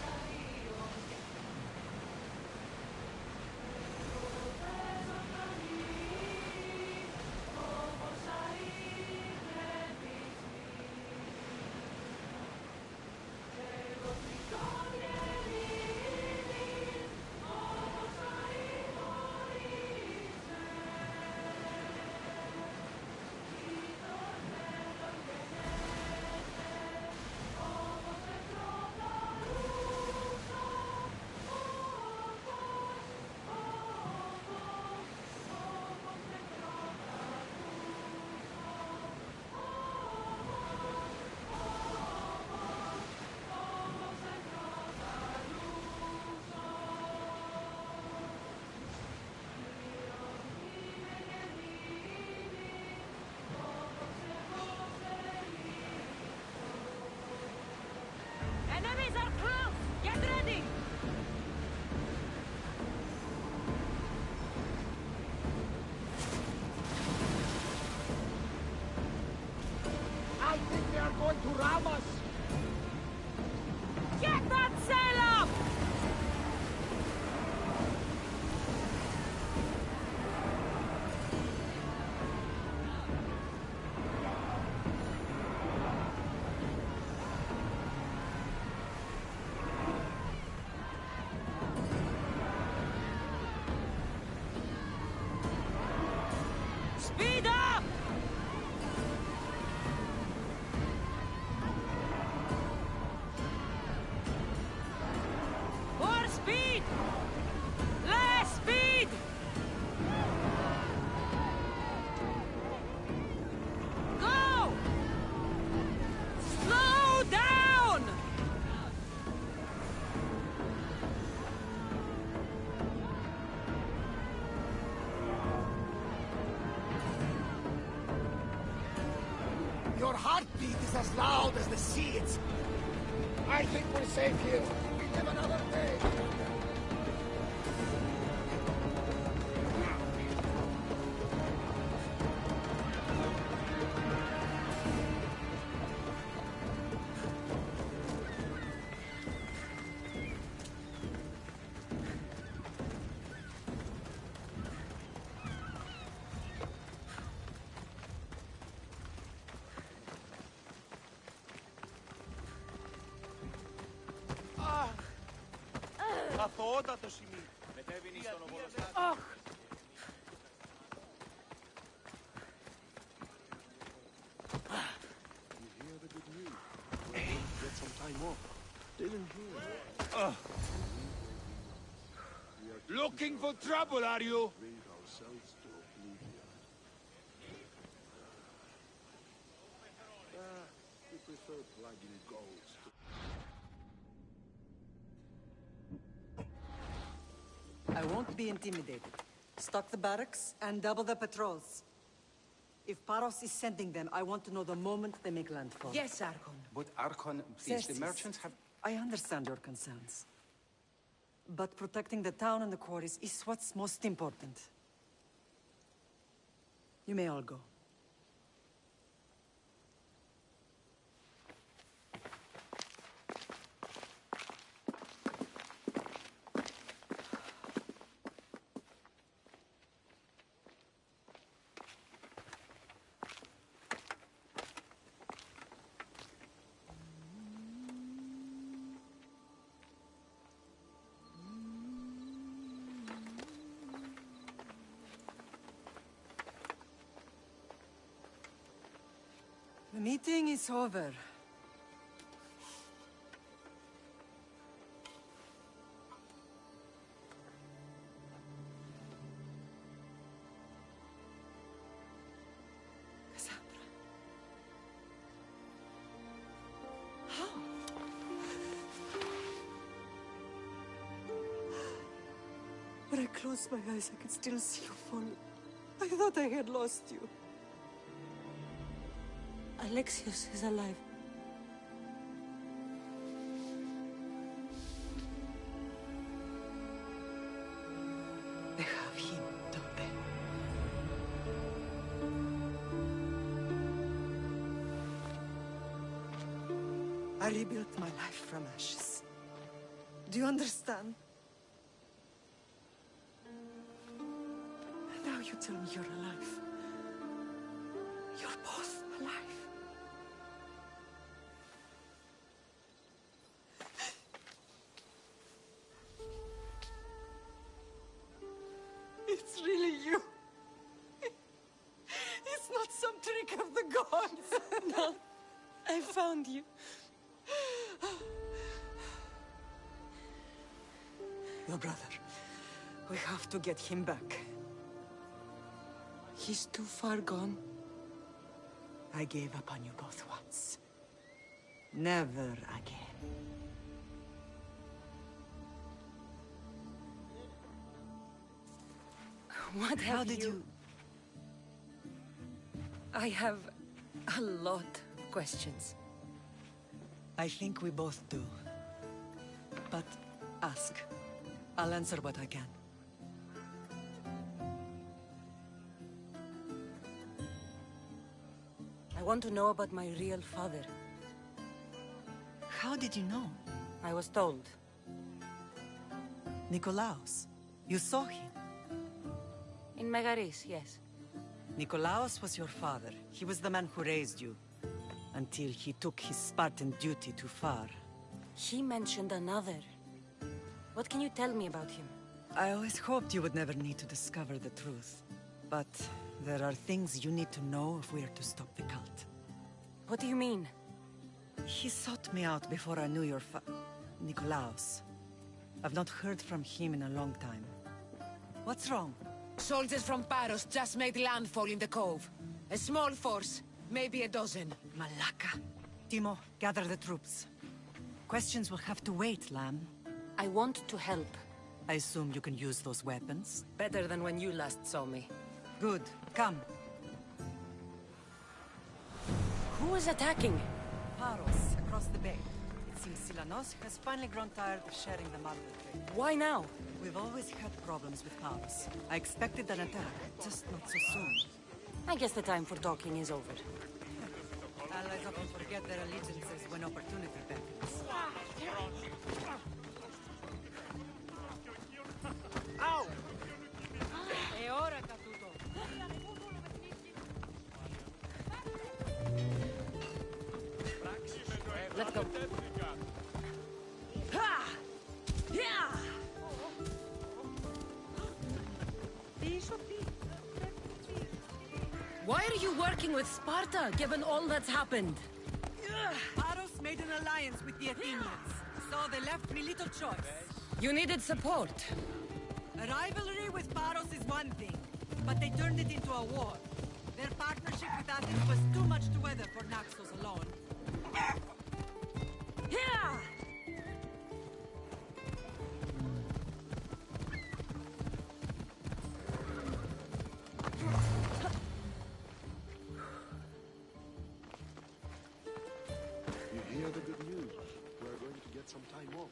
[SPEAKER 1] Enemies are close! Get ready!
[SPEAKER 10] I think they are going to ram us.
[SPEAKER 1] Get that sail up! Speed up! More speed! Less speed! Go! Slow down!
[SPEAKER 10] Your heartbeat is as loud as the sea itself. I think we're safe here. We live another day.
[SPEAKER 11] Αθωότατο σημείο. Μετέβηνε στον Οβολοστάτη.
[SPEAKER 10] Αχ!
[SPEAKER 9] You hear the good news? We're going to get some time off. Didn't hear.
[SPEAKER 3] Looking for trouble, are you?
[SPEAKER 9] Bring ourselves to oblivion. We prefer plugging goals to...
[SPEAKER 18] I won't be intimidated. Stock the barracks and double the patrols. If Paros is sending them, I want to know the moment they make landfall.
[SPEAKER 17] Yes, Archon.
[SPEAKER 14] But Archon, please, the
[SPEAKER 18] Xerxes,
[SPEAKER 14] merchants have...
[SPEAKER 18] I understand your concerns. But protecting the town and the quarries is what's most important. You may all go. The meeting is over. Cassandra. How? When I closed my eyes, I could still see you fall. I thought I had lost you. Alexios is alive. They have him, don't they? I rebuilt my life from ashes. Do you understand? And now you tell me you're alive. You're both alive. It's really you. It's not some trick of the gods.
[SPEAKER 15] No, I found you.
[SPEAKER 18] Your brother. We have to get him back.
[SPEAKER 15] He's too far gone.
[SPEAKER 18] I gave up on you both once. Never again.
[SPEAKER 15] What
[SPEAKER 18] How
[SPEAKER 15] have
[SPEAKER 18] did you...
[SPEAKER 15] I have a lot of questions.
[SPEAKER 18] I think we both do. But ask. I'll answer what I can.
[SPEAKER 15] I want to know about my real father.
[SPEAKER 18] How did you know?
[SPEAKER 15] I was told.
[SPEAKER 18] Nikolaos. You saw him.
[SPEAKER 15] In Megaris, yes.
[SPEAKER 18] Nikolaos was your father. He was the man who raised you. Until he took his Spartan duty too far.
[SPEAKER 15] He mentioned another. What can you tell me about him?
[SPEAKER 18] I always hoped you would never need to discover the truth. But there are things you need to know if we are to stop the cult.
[SPEAKER 15] What do you mean?
[SPEAKER 18] He sought me out before I knew your Nikolaos. I've not heard from him in a long time. What's wrong?
[SPEAKER 4] Soldiers from Paros just made landfall in the cove. A small force, maybe a dozen.
[SPEAKER 18] Malaka. Timo, gather the troops. Questions will have to wait, Lamb.
[SPEAKER 15] I want to help.
[SPEAKER 18] I assume you can use those weapons?
[SPEAKER 15] Better than when you last saw me.
[SPEAKER 18] Good. Come.
[SPEAKER 15] Who is attacking?
[SPEAKER 18] Paros, across the bay. It seems Silanos has finally grown tired of sharing the marble trade.
[SPEAKER 15] Why now?
[SPEAKER 18] We've always had problems with Paros. I expected an attack, just not so soon.
[SPEAKER 15] I guess the time for talking is over.
[SPEAKER 18] Allies often forget their allegiances when opportunity beckons.
[SPEAKER 10] Ow!
[SPEAKER 18] E ora, Catuto.
[SPEAKER 15] Let's go. Ha! Yeah! Why are you working with Sparta, given all that's happened?
[SPEAKER 18] Paros made an alliance with the Athenians, so they left me little choice.
[SPEAKER 15] You needed support.
[SPEAKER 18] A rivalry with Paros is one thing, but they turned it into a war. Their partnership with Athens was too much to weather for Naxos alone.
[SPEAKER 15] Here!
[SPEAKER 3] You hear the good news? We're going to get some time off.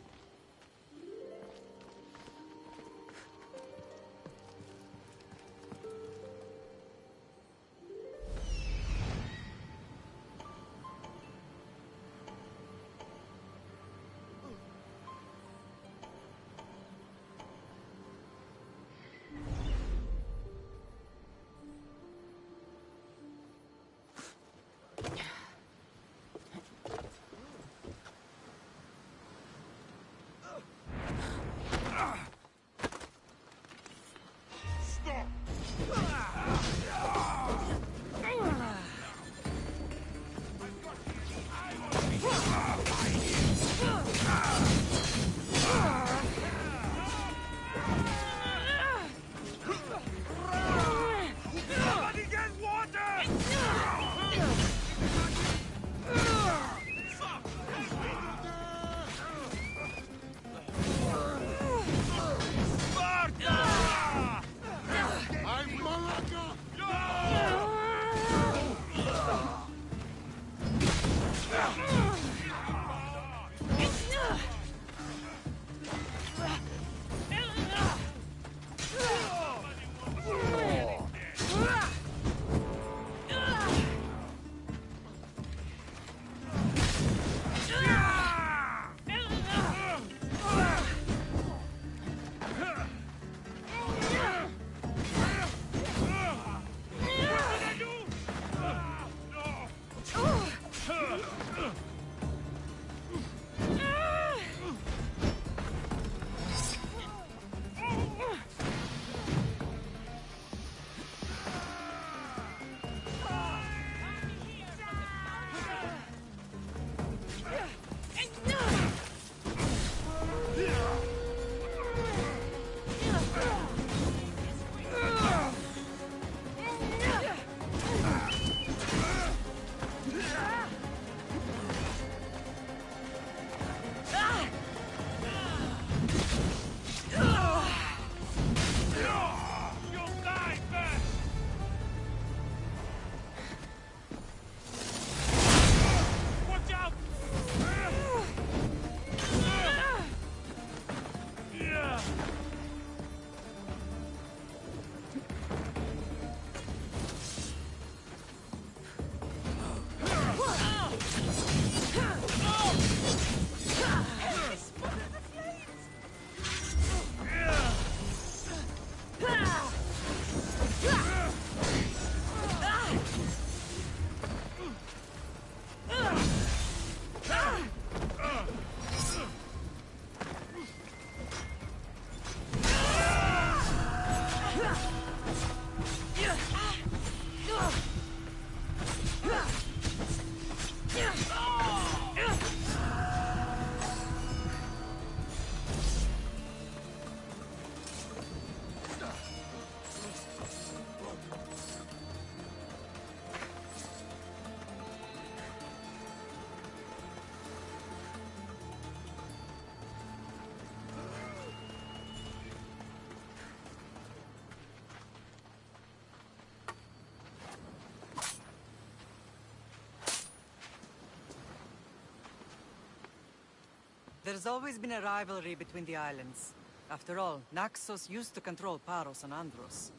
[SPEAKER 18] There's always been a rivalry between the islands. After all, Naxos used to control Paros and Andros.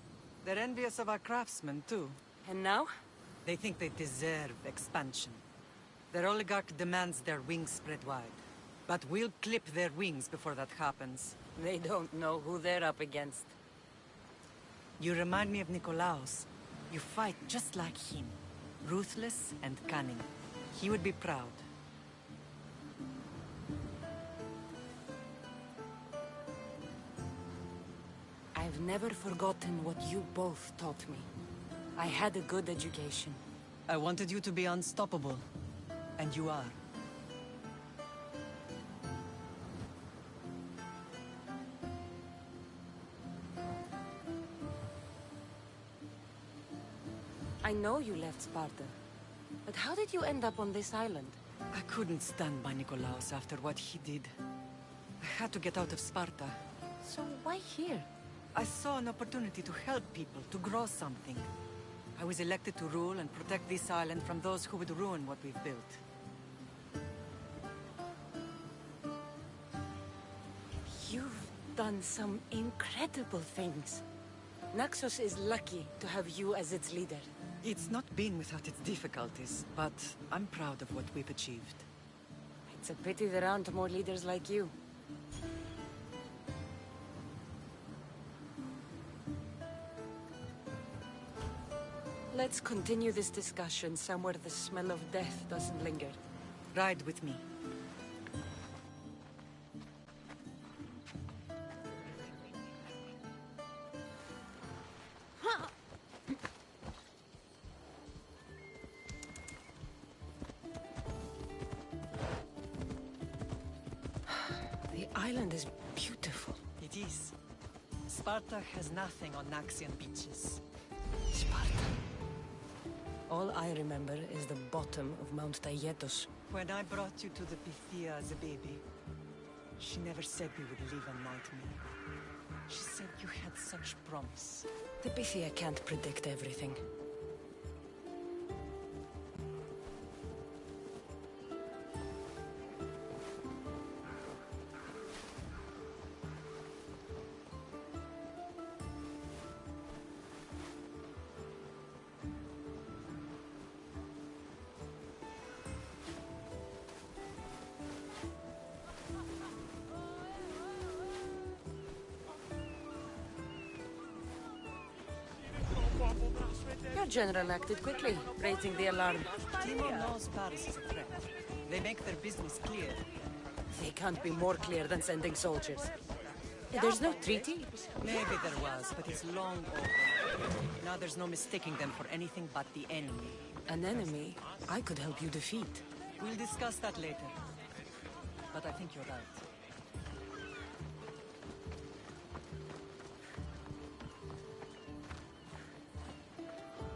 [SPEAKER 18] They're envious of our craftsmen, too.
[SPEAKER 15] And now?
[SPEAKER 18] They think they deserve expansion. Their oligarch demands their wings spread wide. But we'll clip their wings before that happens.
[SPEAKER 15] They don't know who they're up against.
[SPEAKER 18] You remind me of Nikolaos. You fight just like him. Ruthless and cunning. He would be proud.
[SPEAKER 15] I've never forgotten what you both taught me. I had a good education.
[SPEAKER 18] I wanted you to be unstoppable. And you are.
[SPEAKER 15] I know you left Sparta. But how did you end up on this island?
[SPEAKER 18] I couldn't stand by Nikolaos after what he did. I had to get out of Sparta.
[SPEAKER 15] So why here?
[SPEAKER 18] I saw an opportunity to help people, to grow something. I was elected to rule and protect this island from those who would ruin what we've built.
[SPEAKER 15] You've done some incredible things. Naxos is lucky to have you as its leader.
[SPEAKER 18] It's not been without its difficulties, but I'm proud of what we've achieved.
[SPEAKER 15] It's a pity there aren't more leaders like you. Let's continue this discussion somewhere the smell of death doesn't linger.
[SPEAKER 18] Ride with me.
[SPEAKER 15] The island is beautiful.
[SPEAKER 18] It is. Sparta has nothing on Naxian beaches.
[SPEAKER 15] Sparta. All I remember is the bottom of Mount Taygetos.
[SPEAKER 18] When I brought you to the Pythia as a baby, she never said we would live a nightmare. She said you had such promise.
[SPEAKER 15] The Pythia can't predict everything. Your general acted quickly, raising the alarm.
[SPEAKER 18] Timo knows Paris is a threat. They make their business clear.
[SPEAKER 15] They can't be more clear than sending soldiers. There's no treaty?
[SPEAKER 18] Maybe there was, but it's long over. Now there's no mistaking them for anything but the enemy.
[SPEAKER 15] An enemy I could help you defeat.
[SPEAKER 18] We'll discuss that later. But I think you're right.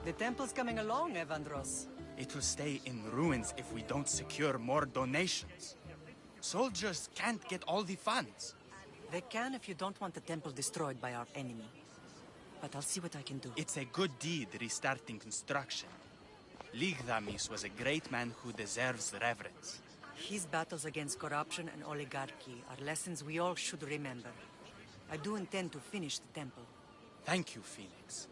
[SPEAKER 18] The temple's coming along, Evandros.
[SPEAKER 13] It will stay in ruins if we don't secure more donations. Soldiers can't get all the funds.
[SPEAKER 18] They can if you don't want the temple destroyed by our enemy. But I'll see what I can do.
[SPEAKER 13] It's a good deed restarting construction. Ligdamis was a great man who deserves reverence.
[SPEAKER 18] His battles against corruption and oligarchy are lessons we all should remember. I do intend to finish the temple.
[SPEAKER 13] Thank you, Phoenix.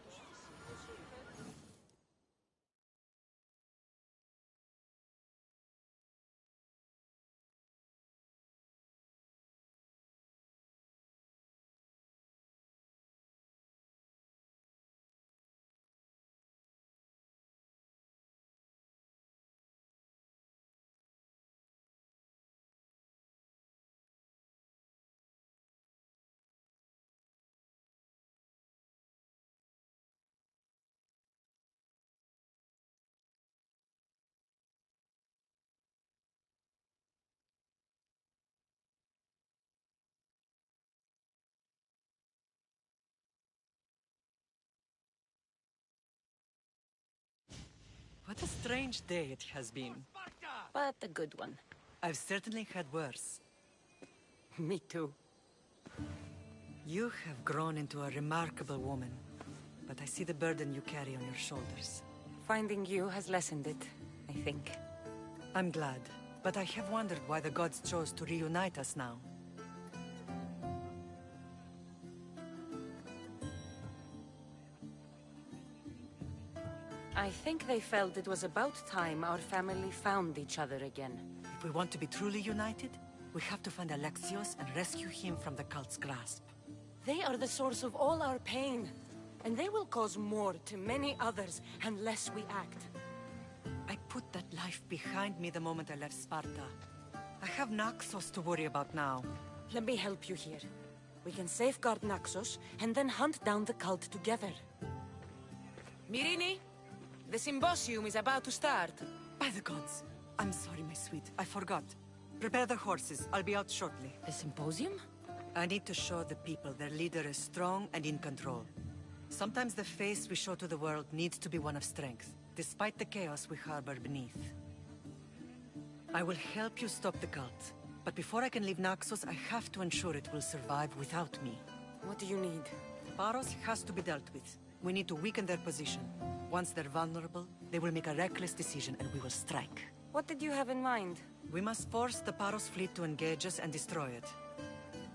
[SPEAKER 18] What a strange day it has been.
[SPEAKER 15] But a good one.
[SPEAKER 18] I've certainly had worse.
[SPEAKER 15] Me too.
[SPEAKER 18] You have grown into a remarkable woman, but I see the burden you carry on your shoulders.
[SPEAKER 15] Finding you has lessened it, I think.
[SPEAKER 18] I'm glad. But I have wondered why the gods chose to reunite us now.
[SPEAKER 15] I think they felt it was about time our family found each other again.
[SPEAKER 18] If we want to be truly united, we have to find Alexios and rescue him from the cult's grasp.
[SPEAKER 15] They are the source of all our pain, and they will cause more to many others unless we act.
[SPEAKER 18] I put that life behind me the moment I left Sparta. I have Naxos to worry about now.
[SPEAKER 15] Let me help you here. We can safeguard Naxos, and then hunt down the cult together. Myrrine, the symposium is about to start.
[SPEAKER 18] By the gods. I'm sorry, my sweet. I forgot. Prepare the horses. I'll be out shortly.
[SPEAKER 15] The symposium?
[SPEAKER 18] I need to show the people their leader is strong and in control. Sometimes the face we show to the world needs to be one of strength, despite the chaos we harbor beneath. I will help you stop the cult. But before I can leave Naxos, I have to ensure it will survive without me.
[SPEAKER 15] What do you need?
[SPEAKER 18] Paros has to be dealt with. We need to weaken their position. Once they're vulnerable, they will make a reckless decision and we will strike.
[SPEAKER 15] What did you have in mind?
[SPEAKER 18] We must force the Paros fleet to engage us and destroy it.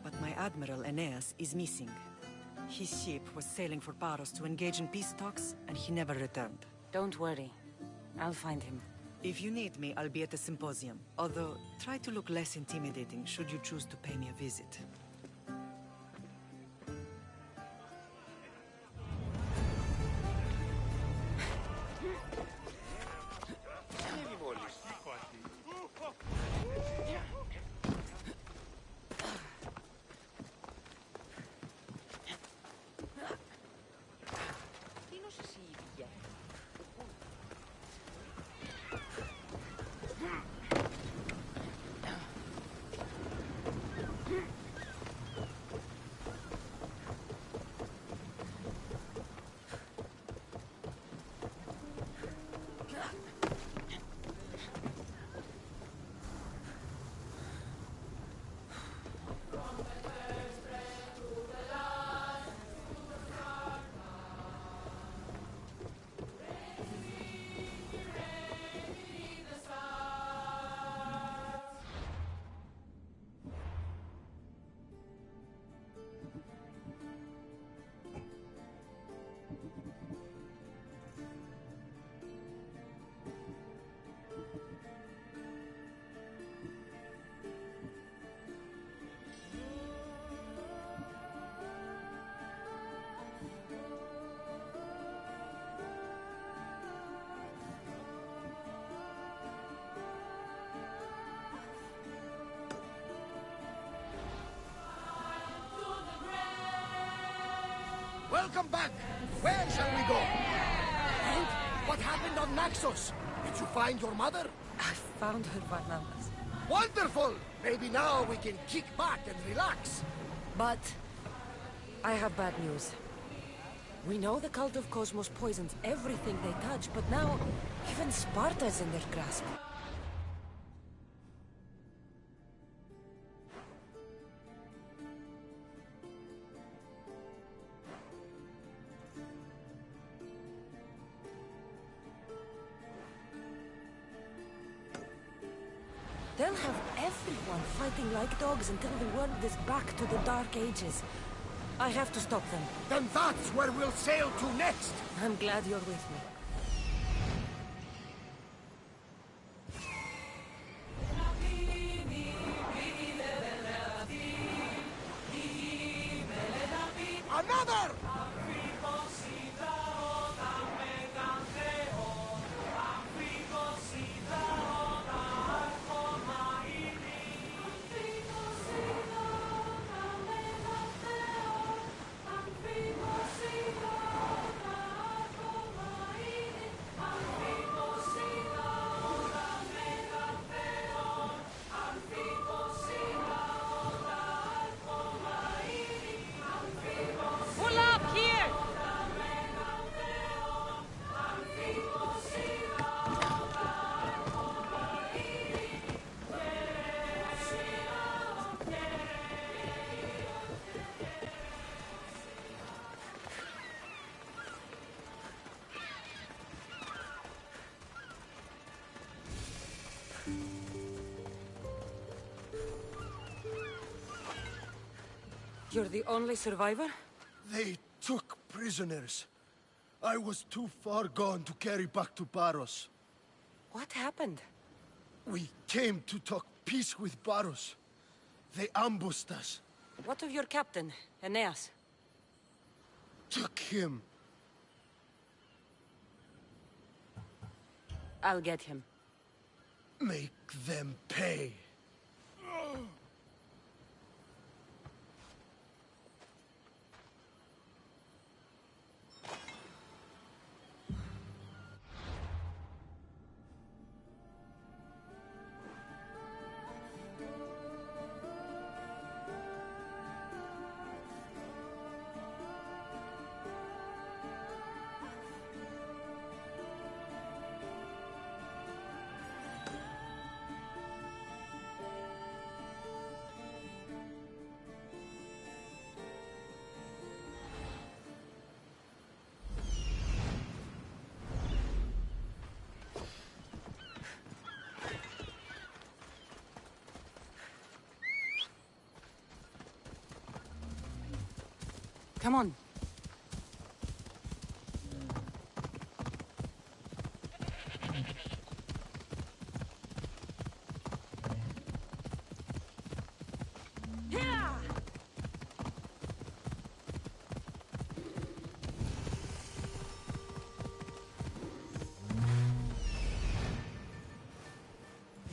[SPEAKER 18] But my admiral, Aeneas, is missing. His ship was sailing for Paros to engage in peace talks, and he never returned.
[SPEAKER 15] Don't worry. I'll find him.
[SPEAKER 18] If you need me, I'll be at the symposium. Although, try to look less intimidating should you choose to pay me a visit.
[SPEAKER 10] Welcome back! Where shall we go? And what happened on Naxos? Did you find your mother?
[SPEAKER 15] I found her, Barnabas.
[SPEAKER 10] Wonderful! Maybe now we can kick back and relax.
[SPEAKER 15] But I have bad news. We know the cult of Kosmos poisons everything they touch, but now even Sparta's in their grasp. They'll have everyone fighting like dogs until the world is back to the Dark Ages. I have to stop them.
[SPEAKER 10] Then that's where we'll sail to next!
[SPEAKER 15] I'm glad you're with me.
[SPEAKER 10] Another!
[SPEAKER 15] You're the only survivor?
[SPEAKER 10] They took prisoners. I was too far gone to carry back to Paros.
[SPEAKER 15] What happened?
[SPEAKER 10] We came to talk peace with Paros. They ambushed us.
[SPEAKER 15] What of your captain, Aeneas?
[SPEAKER 10] Took him.
[SPEAKER 15] I'll get him.
[SPEAKER 10] Make them pay.
[SPEAKER 15] Come on.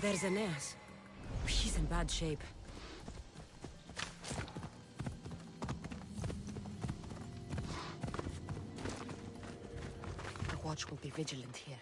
[SPEAKER 15] There's Aeneas. He's in bad shape. The watch will be vigilant here.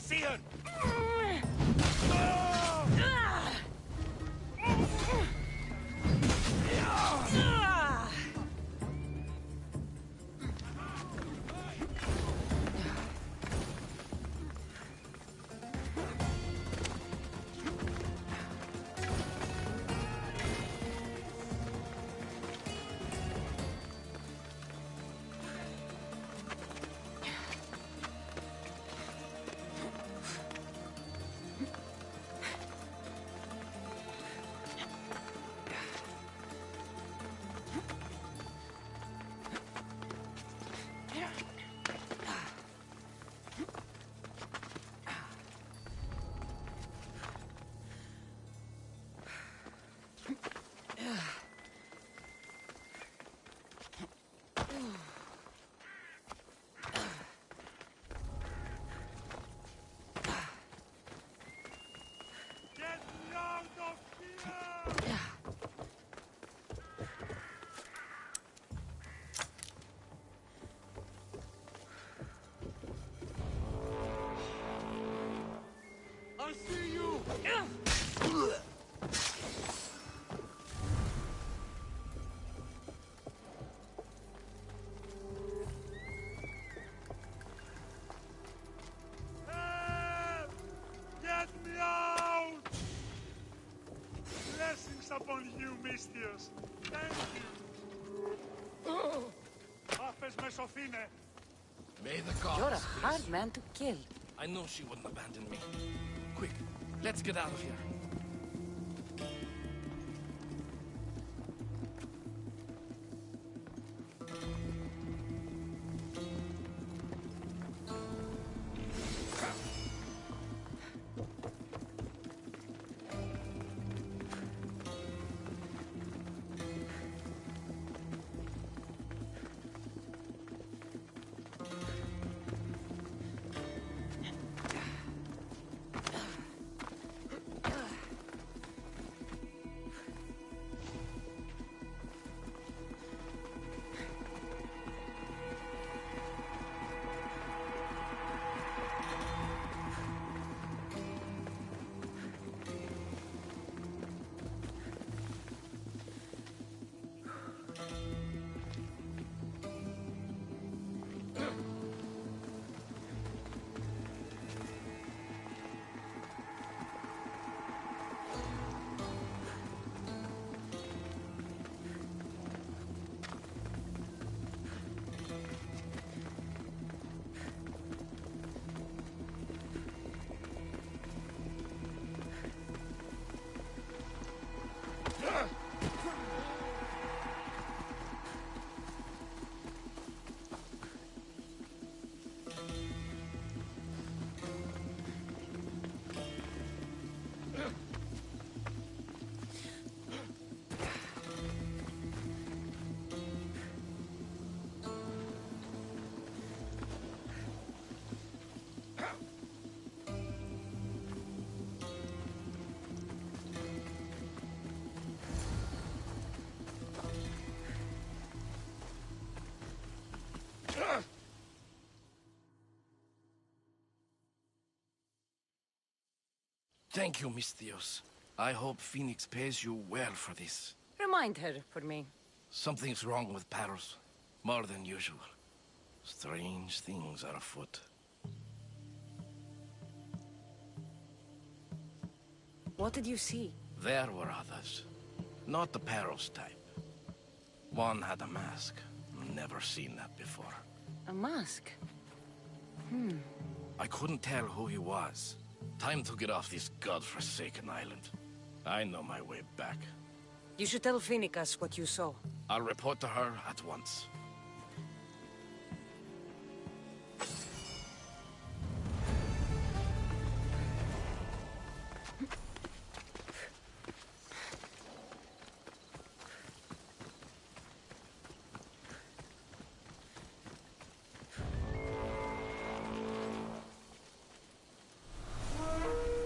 [SPEAKER 19] See her!
[SPEAKER 3] I see you!
[SPEAKER 19] Help! Get me out! Blessings upon you, Mistios. Thank you. Hafes me sofine.
[SPEAKER 11] May the gods
[SPEAKER 15] You're a
[SPEAKER 11] bless
[SPEAKER 15] hard
[SPEAKER 11] you.
[SPEAKER 15] man to kill.
[SPEAKER 11] I know she wouldn't abandon me. Quick, let's get out of here.
[SPEAKER 10] Thank you, Miss Theos. I hope Phoenix pays you well for this.
[SPEAKER 1] Remind her for me.
[SPEAKER 10] Something's wrong with Paros. More than usual. Strange things are afoot.
[SPEAKER 1] What did you see?
[SPEAKER 10] There were others. Not the Paros type. One had a mask. Never seen that before.
[SPEAKER 1] A mask?
[SPEAKER 10] I couldn't tell who he was. Time to get off this godforsaken island. I know my way back.
[SPEAKER 1] You should tell Phoenix what you saw.
[SPEAKER 10] I'll report to her at once.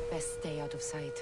[SPEAKER 4] Best stay out of sight.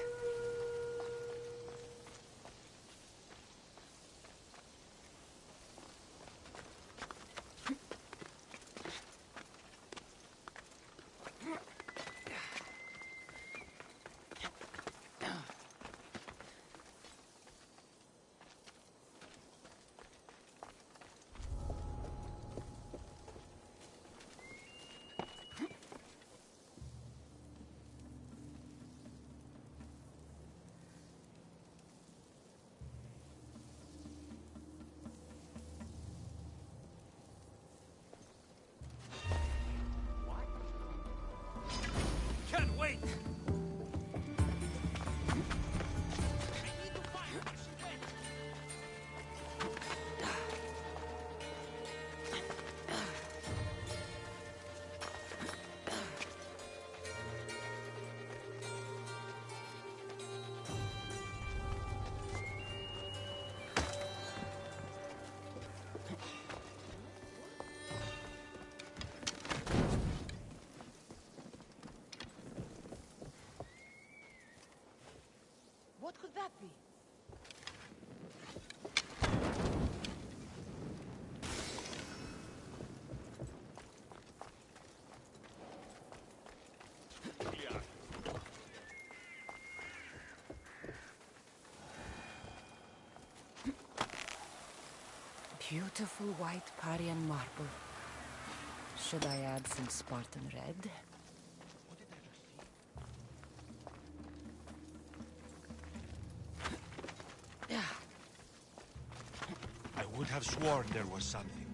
[SPEAKER 19] Can't wait!
[SPEAKER 4] What could that be? Beautiful white Parian marble. Should I add some Spartan red?
[SPEAKER 11] I would have sworn there was something.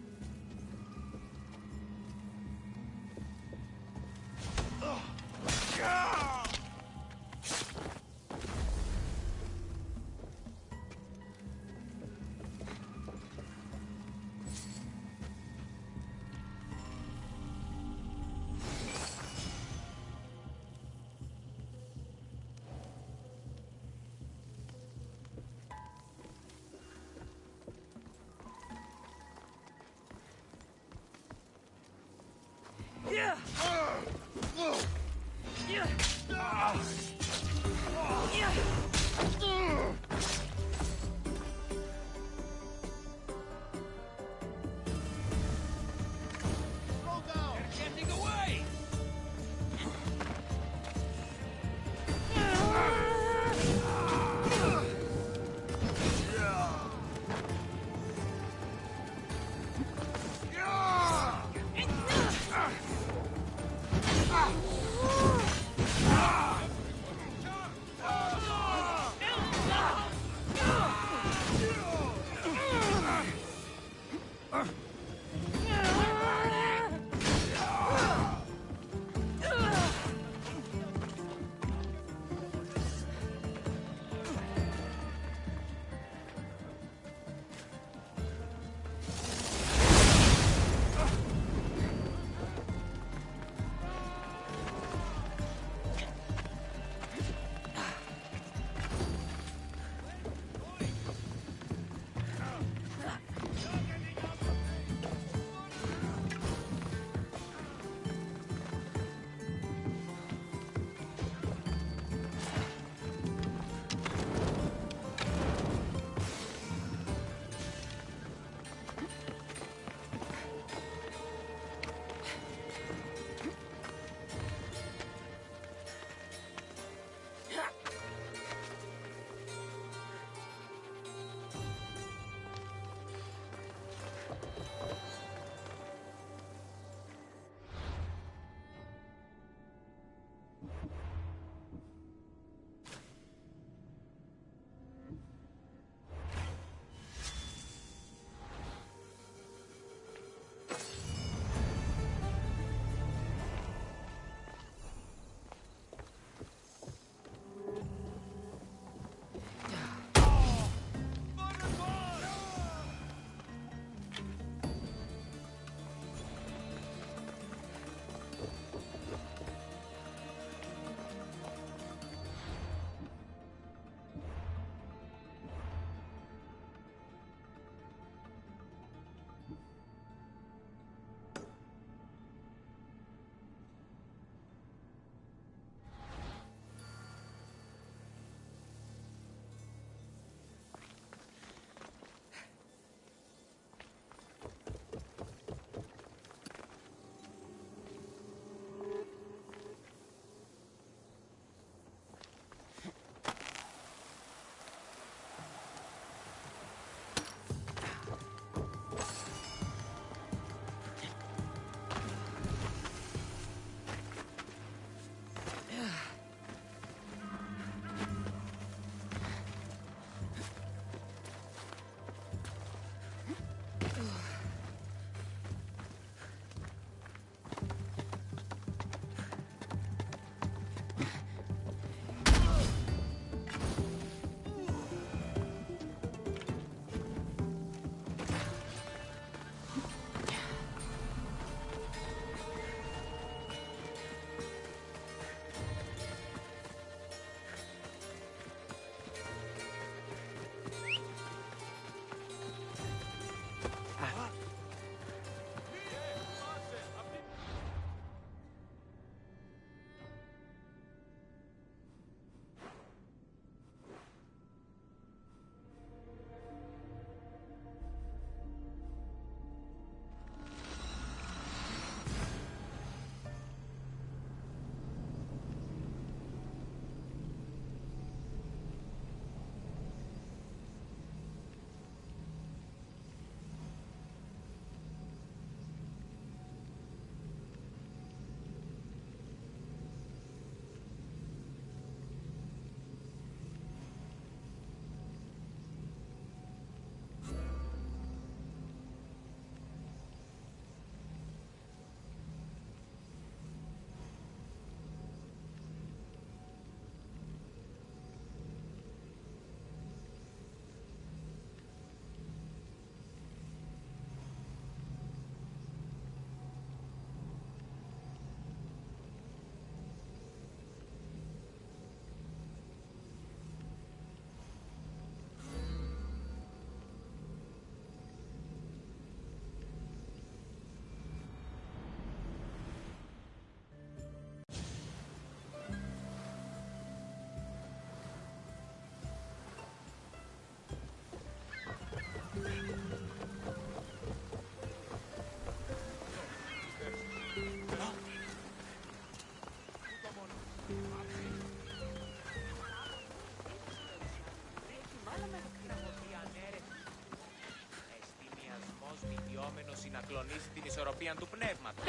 [SPEAKER 11] ισορροπία του πνεύματος.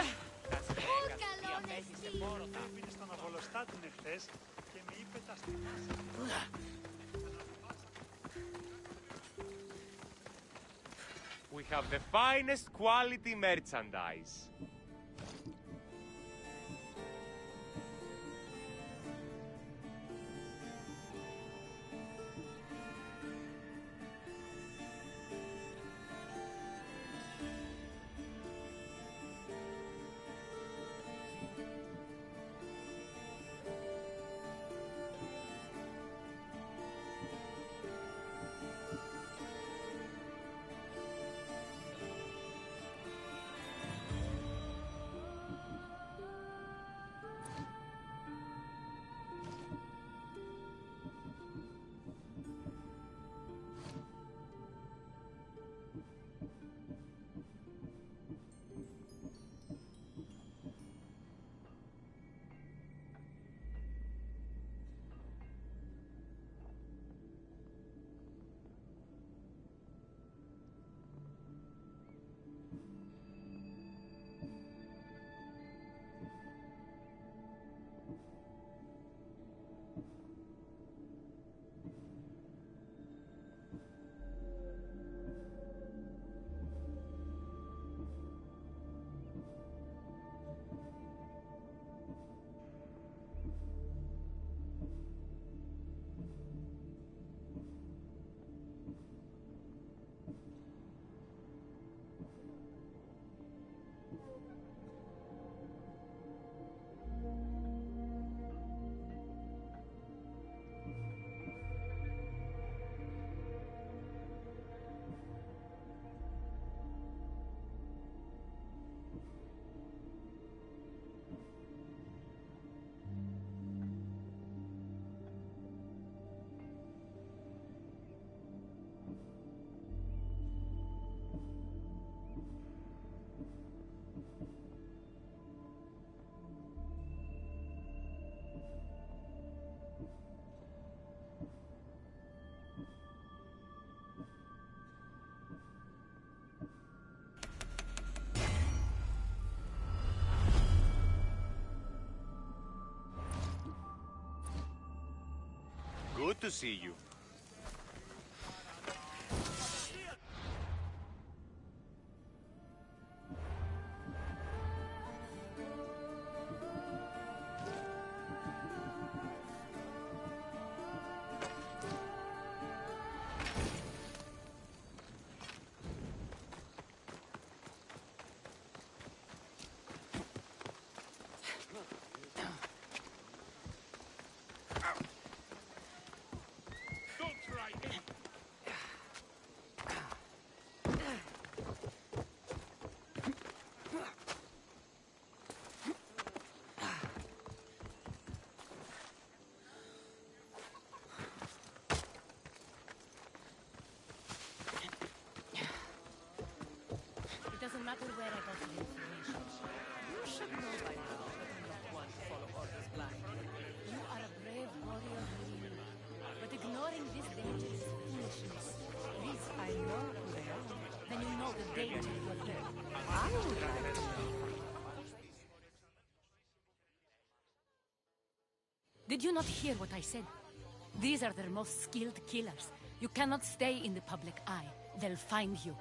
[SPEAKER 11] Τα στέγα διαπέχει σε πόρο τα.
[SPEAKER 19] Πήγε στον Αβολοστάτην εχθές και με είπε τα στοιχεία.
[SPEAKER 12] We have the finest quality merchandise. Good to see you.
[SPEAKER 17] It doesn't matter where I got the information. You should know by now that I'm not one to follow orders blindly. You are a brave warrior, Marine. But ignoring this danger is foolishness. These I know who they are. Then you know the danger of them. I would like to know. Did you not hear what I said? These are their most skilled killers. You cannot stay in the public eye. They'll find you.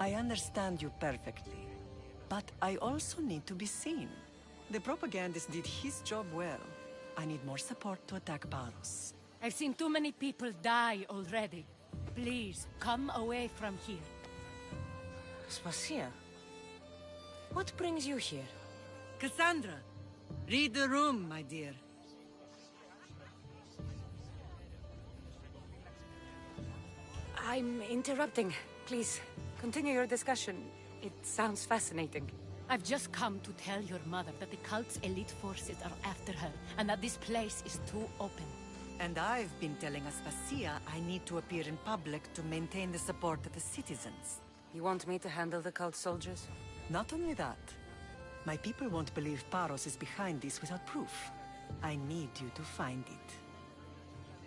[SPEAKER 18] I understand you perfectly. But I also need to be seen. The propagandist did his job well. I need more support to attack Paros.
[SPEAKER 17] I've seen too many people die already. Please, come away from here.
[SPEAKER 15] Aspasia, what brings you here?
[SPEAKER 18] Cassandra, read the room, my dear.
[SPEAKER 15] I'm interrupting. Please, continue your discussion. It sounds fascinating.
[SPEAKER 17] I've just come to tell your mother that the cult's elite forces are after her, and that this place is too open.
[SPEAKER 18] And I've been telling Aspasia I need to appear in public to maintain the support of the citizens.
[SPEAKER 15] You want me to handle the cult soldiers?
[SPEAKER 18] Not only that. My people won't believe Paros is behind this without proof. I need you to find it.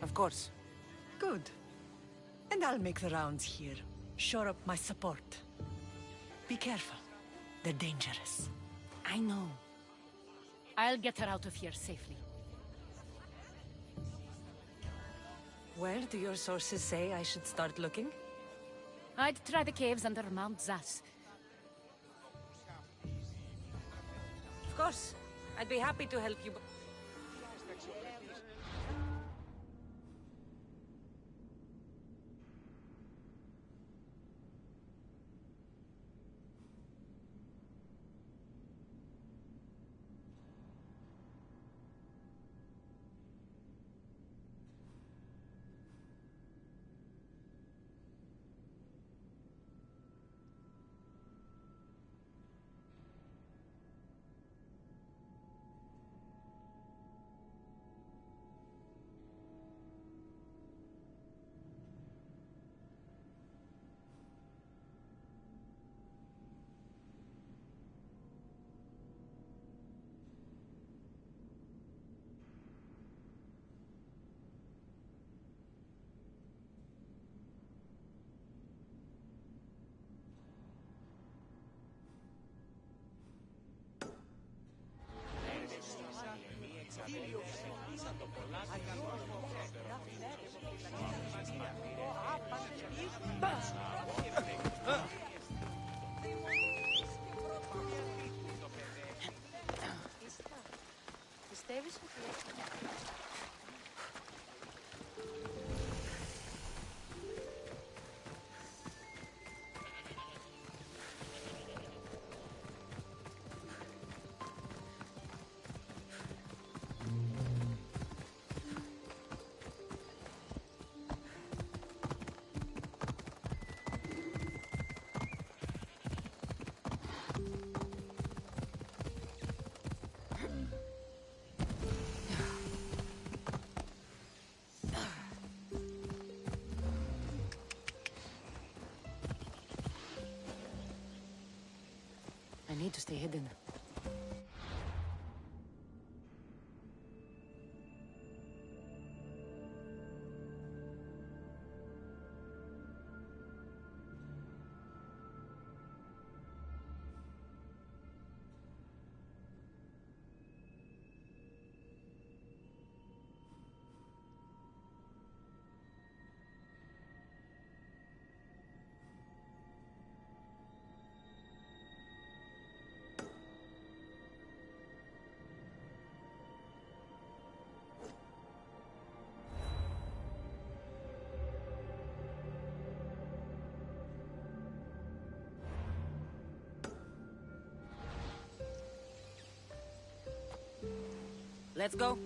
[SPEAKER 15] Of course.
[SPEAKER 18] Good. And I'll make the rounds here. Shore up my support. Be careful.
[SPEAKER 20] They're dangerous.
[SPEAKER 17] I know. I'll get her out of here safely.
[SPEAKER 15] Where do your sources say I should start looking?
[SPEAKER 17] I'd try the caves under Mount Zas.
[SPEAKER 15] Of course. I'd be happy to help you.
[SPEAKER 17] I need to stay hidden.
[SPEAKER 15] Let's go.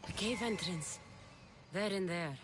[SPEAKER 15] The cave entrance. They're in there.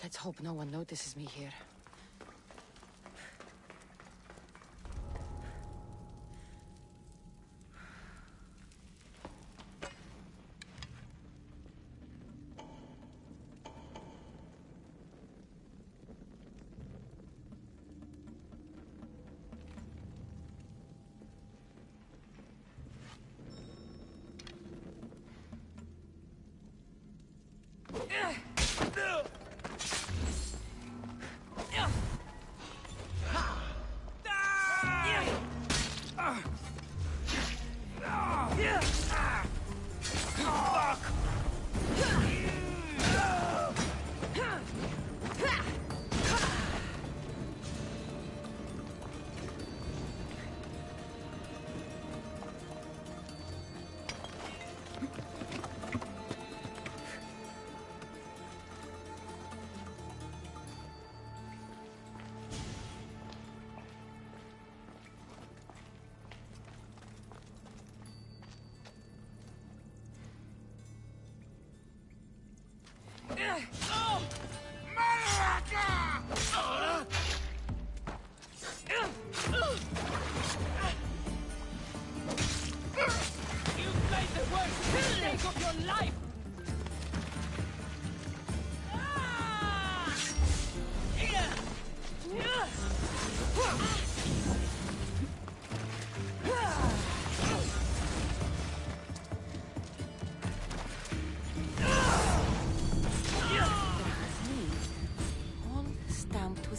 [SPEAKER 4] Let's hope no one notices me here.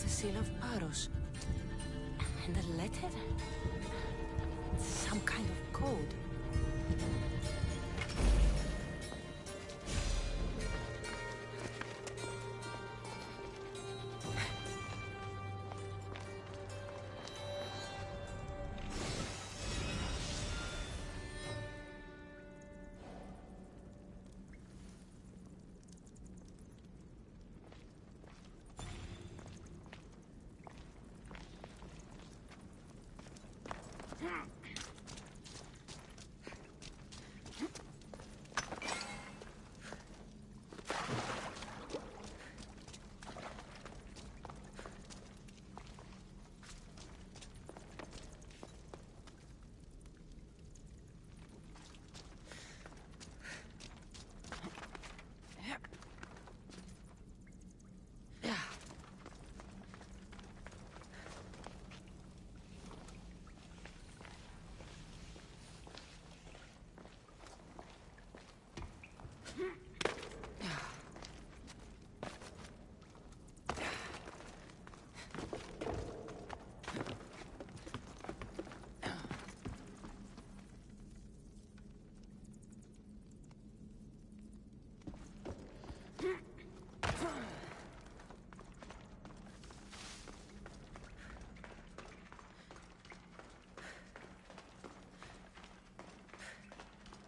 [SPEAKER 4] Seal of Paros. And a letter? Some kind of code.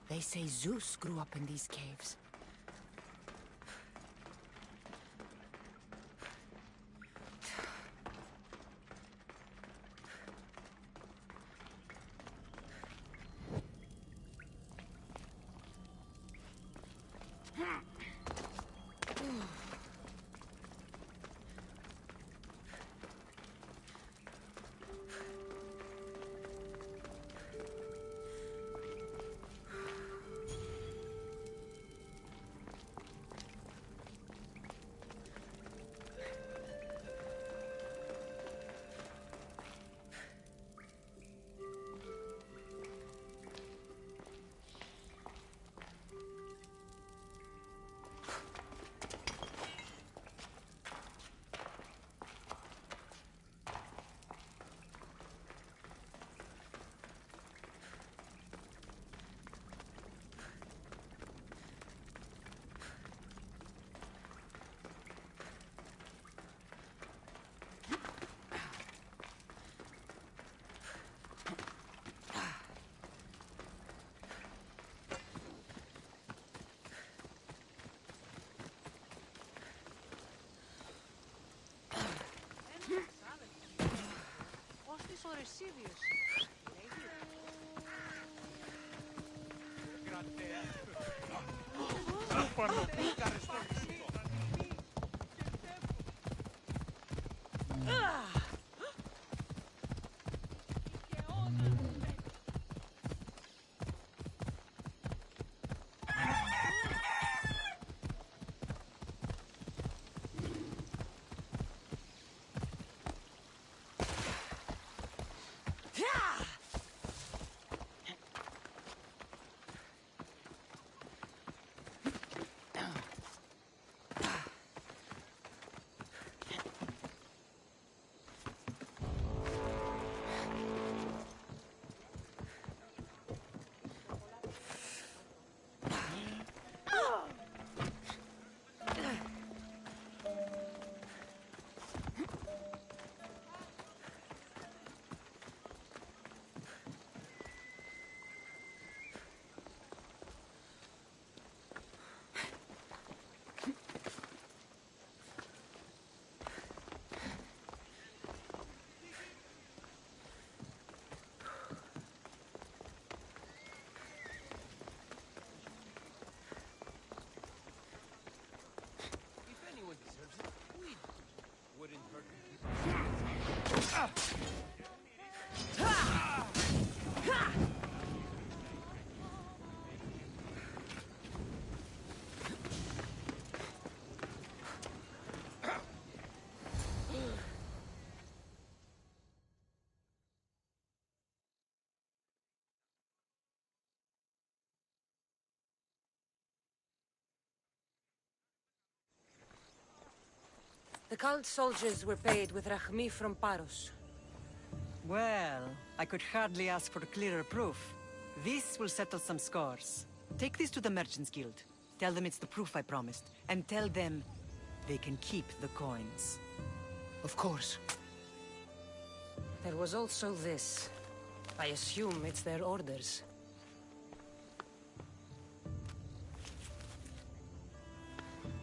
[SPEAKER 4] They say Zeus grew up in these caves.
[SPEAKER 15] cult soldiers were paid with Rachmi from Paros.
[SPEAKER 18] Well, I could hardly ask for clearer proof. This will settle some scores. Take this to the Merchants Guild. Tell them it's the proof I promised. And tell them they can keep the coins.
[SPEAKER 15] Of course. There was also this. I assume it's their orders.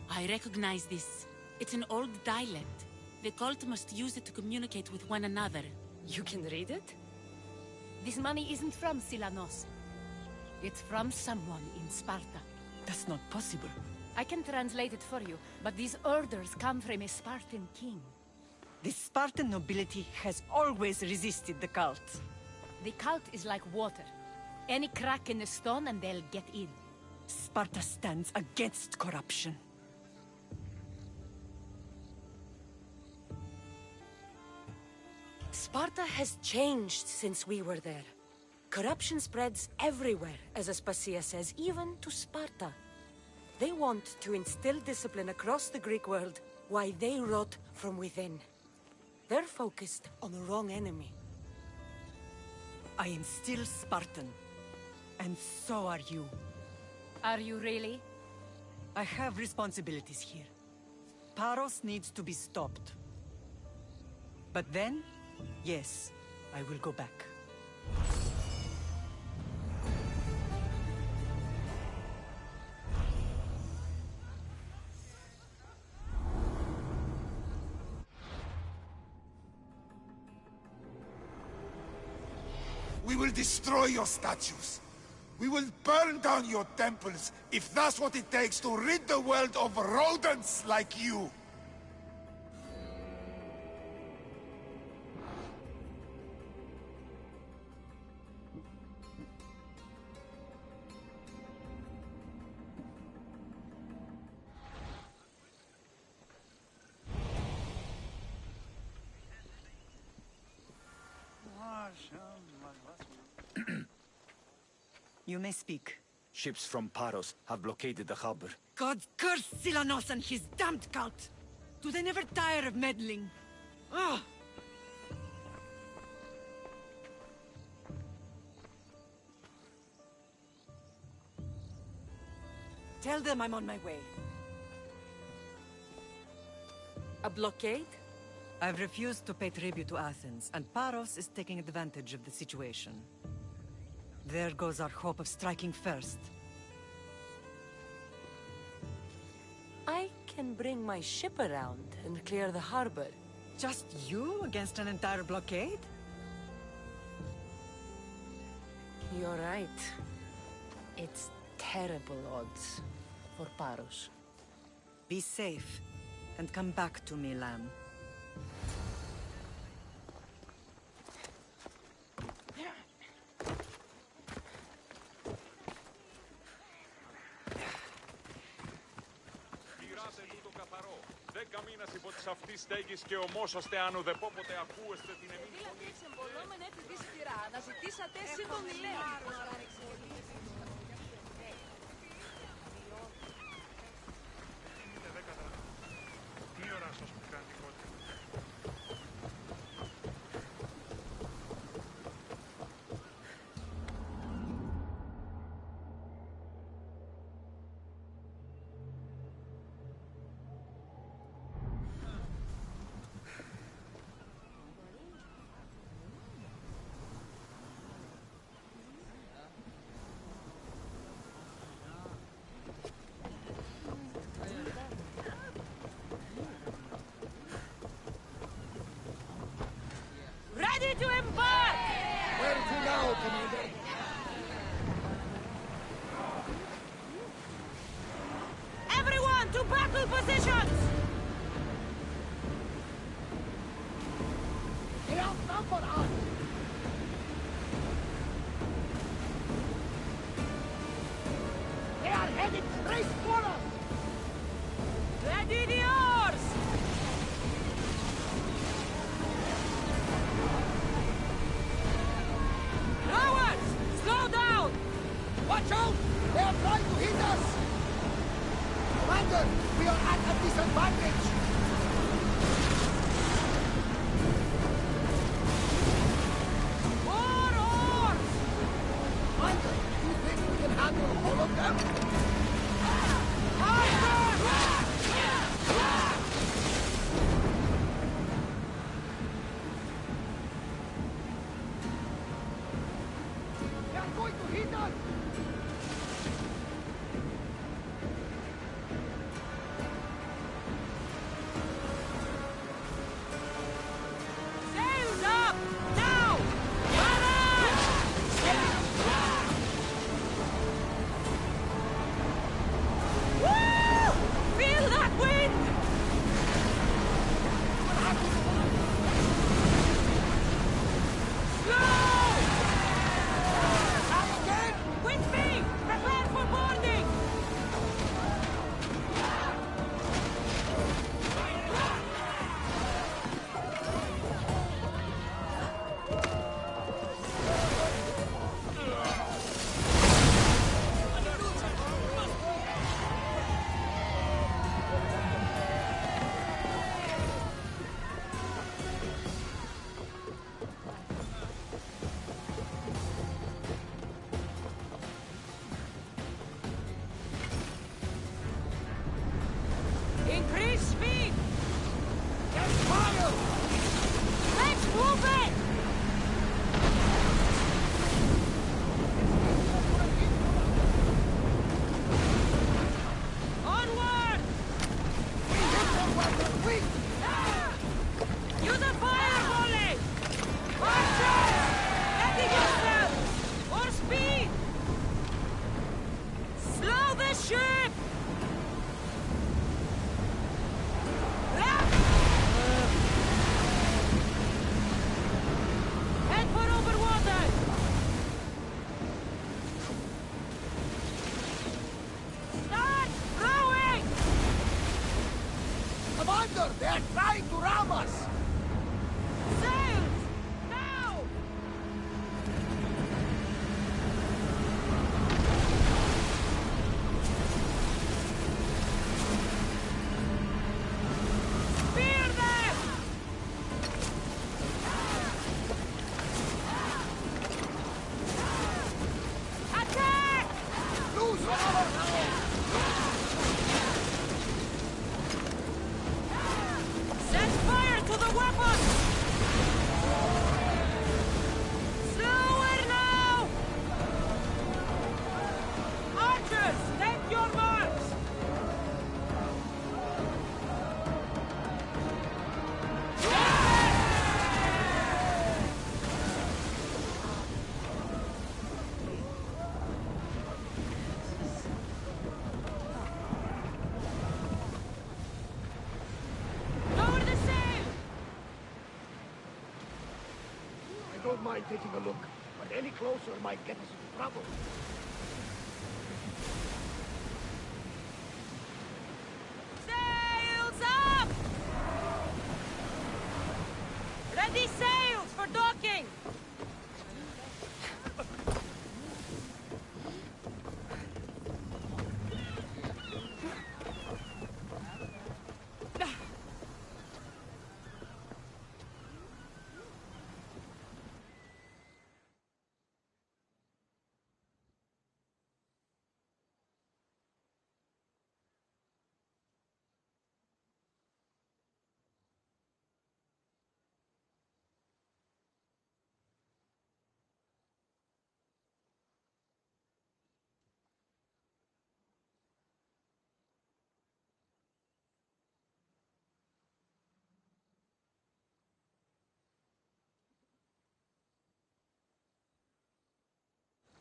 [SPEAKER 21] I recognize this. It's an old dialect. The cult must use it to communicate with one another.
[SPEAKER 15] You can read it?
[SPEAKER 17] This money isn't from Silanos. It's from someone in Sparta.
[SPEAKER 18] That's not possible.
[SPEAKER 17] I can translate it for you, but these orders come from a Spartan king.
[SPEAKER 18] The Spartan nobility has always resisted the cult.
[SPEAKER 17] The cult is like water. Any crack in the stone and they'll get in.
[SPEAKER 18] Sparta stands against corruption.
[SPEAKER 15] Sparta has changed since we were there. Corruption spreads everywhere, as Aspasia says, even to Sparta. They want to instill discipline across the Greek world, while they rot from within. They're focused on the wrong enemy.
[SPEAKER 18] I am still Spartan. And so are you.
[SPEAKER 17] Are you really?
[SPEAKER 18] I have responsibilities here. Paros needs to be stopped. But then, yes, I will go back.
[SPEAKER 22] We will destroy your statues. We will burn down your temples, if that's what it takes to rid the world of rodents like you.
[SPEAKER 18] You may speak.
[SPEAKER 8] Ships from Paros have blockaded the harbor.
[SPEAKER 18] God curse Silanos and his damned cult! Do they never tire of meddling? Ah! Tell them I'm on my way.
[SPEAKER 15] A blockade?
[SPEAKER 18] I've refused to pay tribute to Athens, and Paros is taking advantage of the situation. There goes our hope of striking first.
[SPEAKER 15] I can bring my ship around and clear the harbor.
[SPEAKER 18] Just you against an entire blockade?
[SPEAKER 15] You're right. It's terrible odds for Paros.
[SPEAKER 18] Be safe, and come back to me, lamb.
[SPEAKER 12] Αυτής στέγης και ομόσαστε αν ουδεπόποτε ακούεστε την εμείς φωνή.
[SPEAKER 1] Εμπολόμενα επειδή σφυρά, να ζητήσατε σύντομη λέω.
[SPEAKER 12] Τι ώρα σας που κάνει κόντρα.
[SPEAKER 1] Ready to embark!
[SPEAKER 10] Where to now, Commander?
[SPEAKER 1] Everyone to battle positions!
[SPEAKER 10] They outnumber us! They are headed straight for us!
[SPEAKER 1] Ready the oars! Rowers! Slow down!
[SPEAKER 10] Watch out! They are trying to hit us! Commander, we are at a disadvantage!
[SPEAKER 1] Increase speed! Get fire! Let's move it! Onward! Use a fire volley! Archers! Ready yourself! More speed! Slow the ship! Head for over water! Start rowing!
[SPEAKER 10] Commander, they are trying to ram us!
[SPEAKER 1] Sails! Now! Spear them! Attack!
[SPEAKER 10] Lose power now!
[SPEAKER 1] Set fire to the weapons! Slower now! Archers, take your marks! Lower the sail!
[SPEAKER 10] I don't mind taking a look, but any closer might get us into trouble.
[SPEAKER 1] Sails up! Ready sails for docking!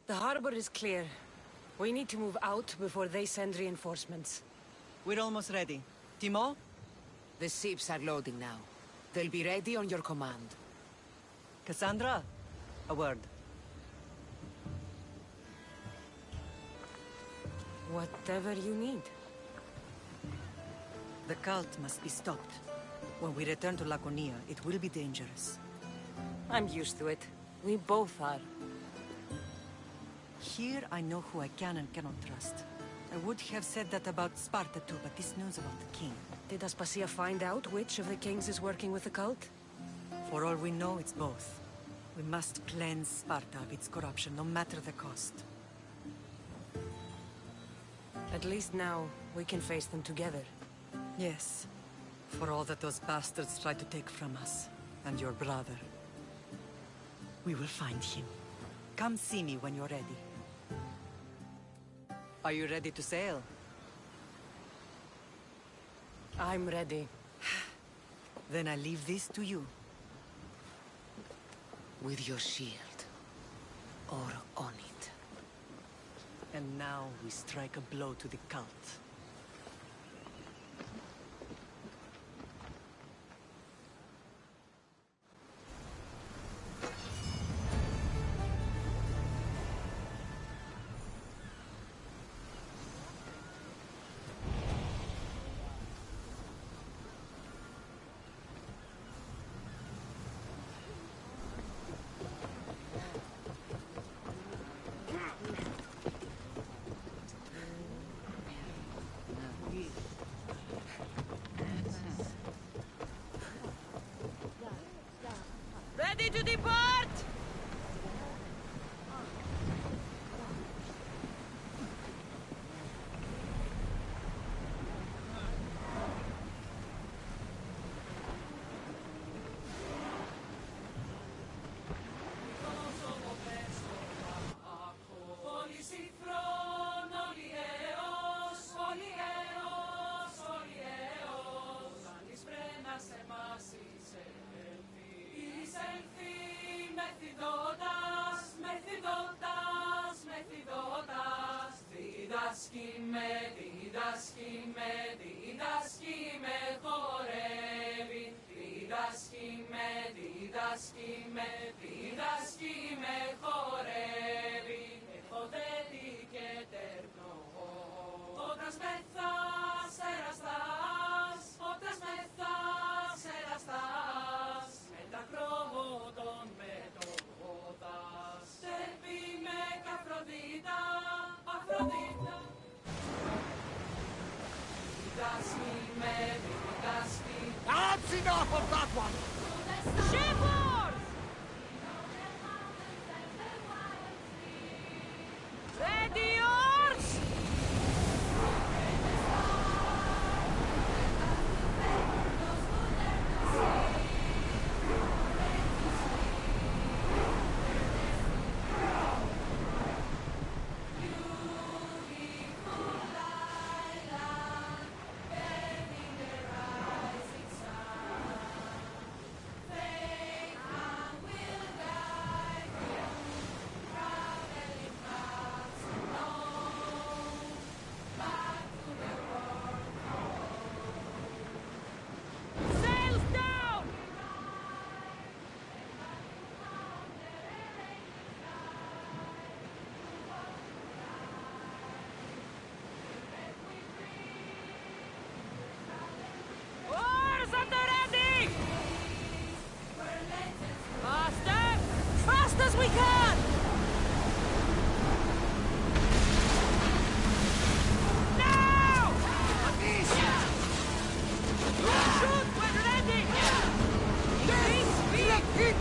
[SPEAKER 1] The harbor is clear. We need to move out before they send reinforcements.
[SPEAKER 18] We're almost ready. Timo?
[SPEAKER 4] The ships are loading now. They'll be ready on your command.
[SPEAKER 18] Cassandra? A word.
[SPEAKER 15] Whatever you need.
[SPEAKER 18] The cult must be stopped. When we return to Laconia, it will be dangerous.
[SPEAKER 15] I'm used to it. We both are.
[SPEAKER 18] Here I know who I can and cannot trust. I would have said that about Sparta too, but this news about the king.
[SPEAKER 4] Did Aspasia find out which of the kings is working with the cult?
[SPEAKER 18] For all we know, it's both. We must cleanse Sparta of its corruption, no matter the cost.
[SPEAKER 4] At least now, we can face them together.
[SPEAKER 18] Yes. For all that those bastards tried to take from us, and your brother. We will find him. Come see me when you're ready. Are you ready to sail?
[SPEAKER 4] I'm ready.
[SPEAKER 18] Then I leave this to you.
[SPEAKER 4] With your shield. Or on it.
[SPEAKER 18] And now we strike a blow to the cult.
[SPEAKER 1] Ready to depart!
[SPEAKER 10] That's enough of that one!
[SPEAKER 1] Shipboard! Ready, yours! Sails down! Oars at the ready! Faster! Fast as we can! Now! Shoot when ready!
[SPEAKER 10] Hit!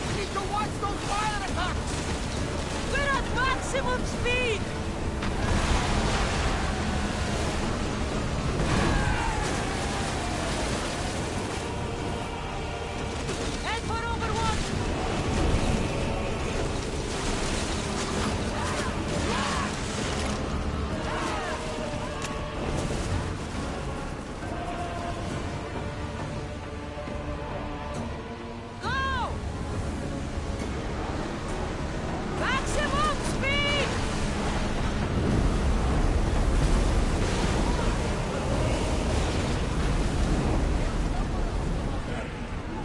[SPEAKER 10] We need to watch those fire attacks!
[SPEAKER 1] We're at maximum speed! Head for Overwatch! Go! Maximum speed!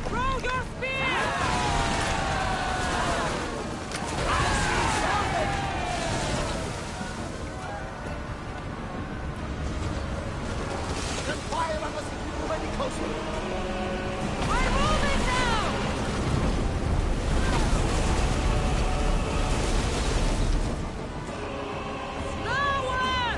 [SPEAKER 1] Throw your spear!
[SPEAKER 10] Then fire on us if you move any closer!
[SPEAKER 1] We're moving now! Nowhere!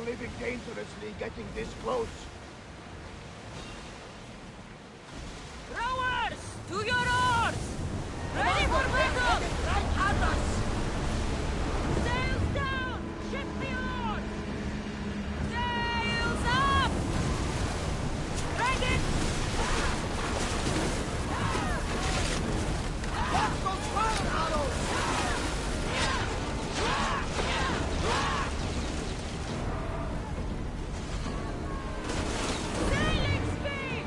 [SPEAKER 10] living dangerously getting this close.
[SPEAKER 1] Rowers! To your oars! Ready for battle!
[SPEAKER 10] Right at us!
[SPEAKER 1] Sails down! Shift the oars! Sails up! Ready!
[SPEAKER 10] Watch those fire arrows!
[SPEAKER 1] Sailing speed!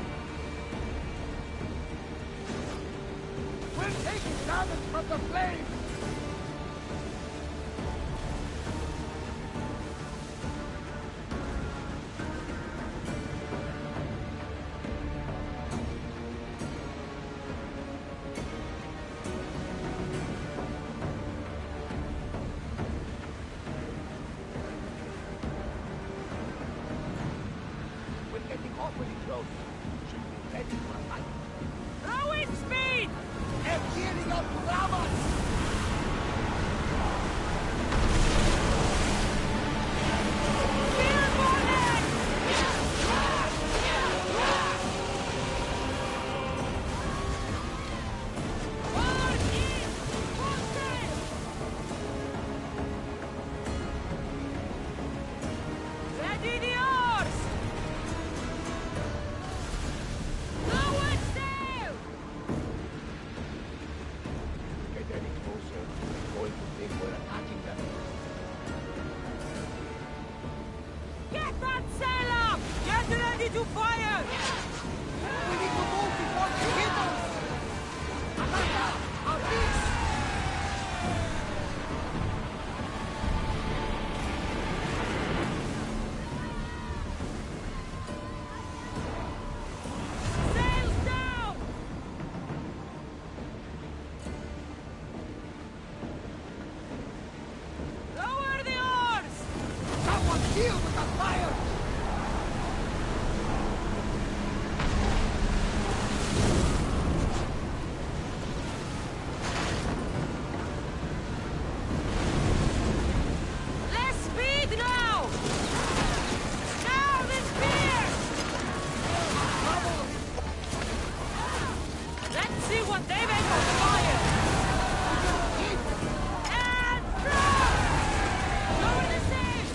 [SPEAKER 10] We're taking damage from the flames! We're getting awfully close. Should be ready for a fight.
[SPEAKER 1] Rowing speed!
[SPEAKER 10] They're gearing up to ram us!
[SPEAKER 1] Ready the oars! Lower sail!
[SPEAKER 10] Get any closer, they're going to think we're attacking them.
[SPEAKER 1] Get that sail up! Get ready to fire!
[SPEAKER 10] We need to move before they hit us! Ataka! Our beast!
[SPEAKER 1] Sails down! Lower the oars!
[SPEAKER 10] Someone deal with the fire!
[SPEAKER 1] Less speed now! Now the spears! Let's see what they make of fire! And throw! Lower the sail!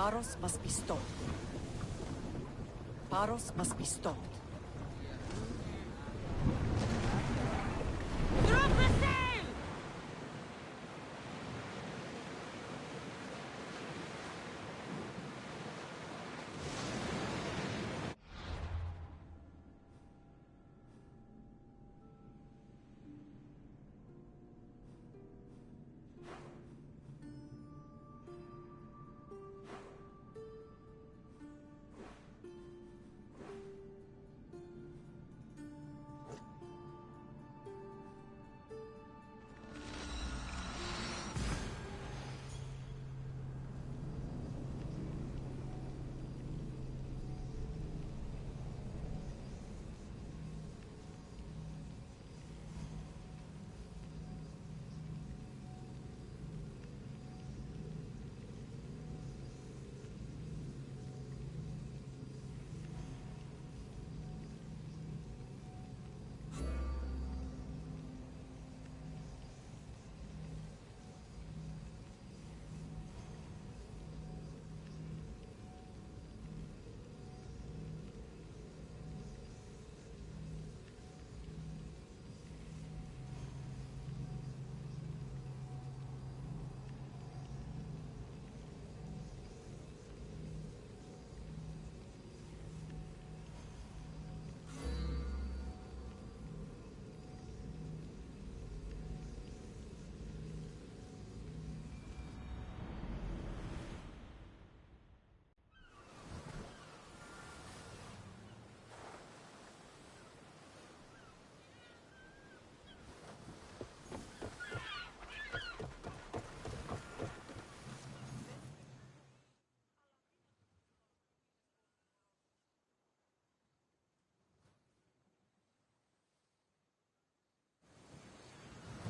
[SPEAKER 18] Paros must be stopped. Paros must be stopped.
[SPEAKER 1] Drop the sail!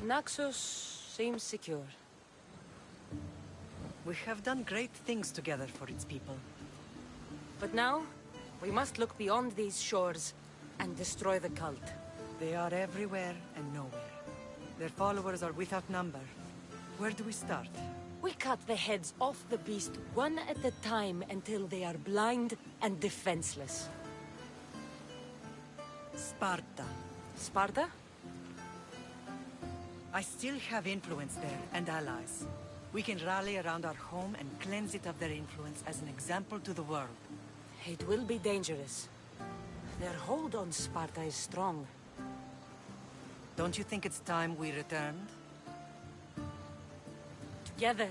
[SPEAKER 1] Naxos seems secure.
[SPEAKER 18] We have done great things together for its people.
[SPEAKER 15] But now, we must look beyond these shores and destroy the cult.
[SPEAKER 18] They are everywhere and nowhere. Their followers are without number. Where do we start?
[SPEAKER 15] We cut the heads off the beast one at a time until they are blind and defenseless.
[SPEAKER 18] Sparta.
[SPEAKER 15] Sparta?
[SPEAKER 18] I still have influence there, and allies. We can rally around our home and cleanse it of their influence as an example to the world.
[SPEAKER 15] It will be dangerous. Their hold on Sparta is strong.
[SPEAKER 18] Don't you think it's time we returned?
[SPEAKER 15] Together.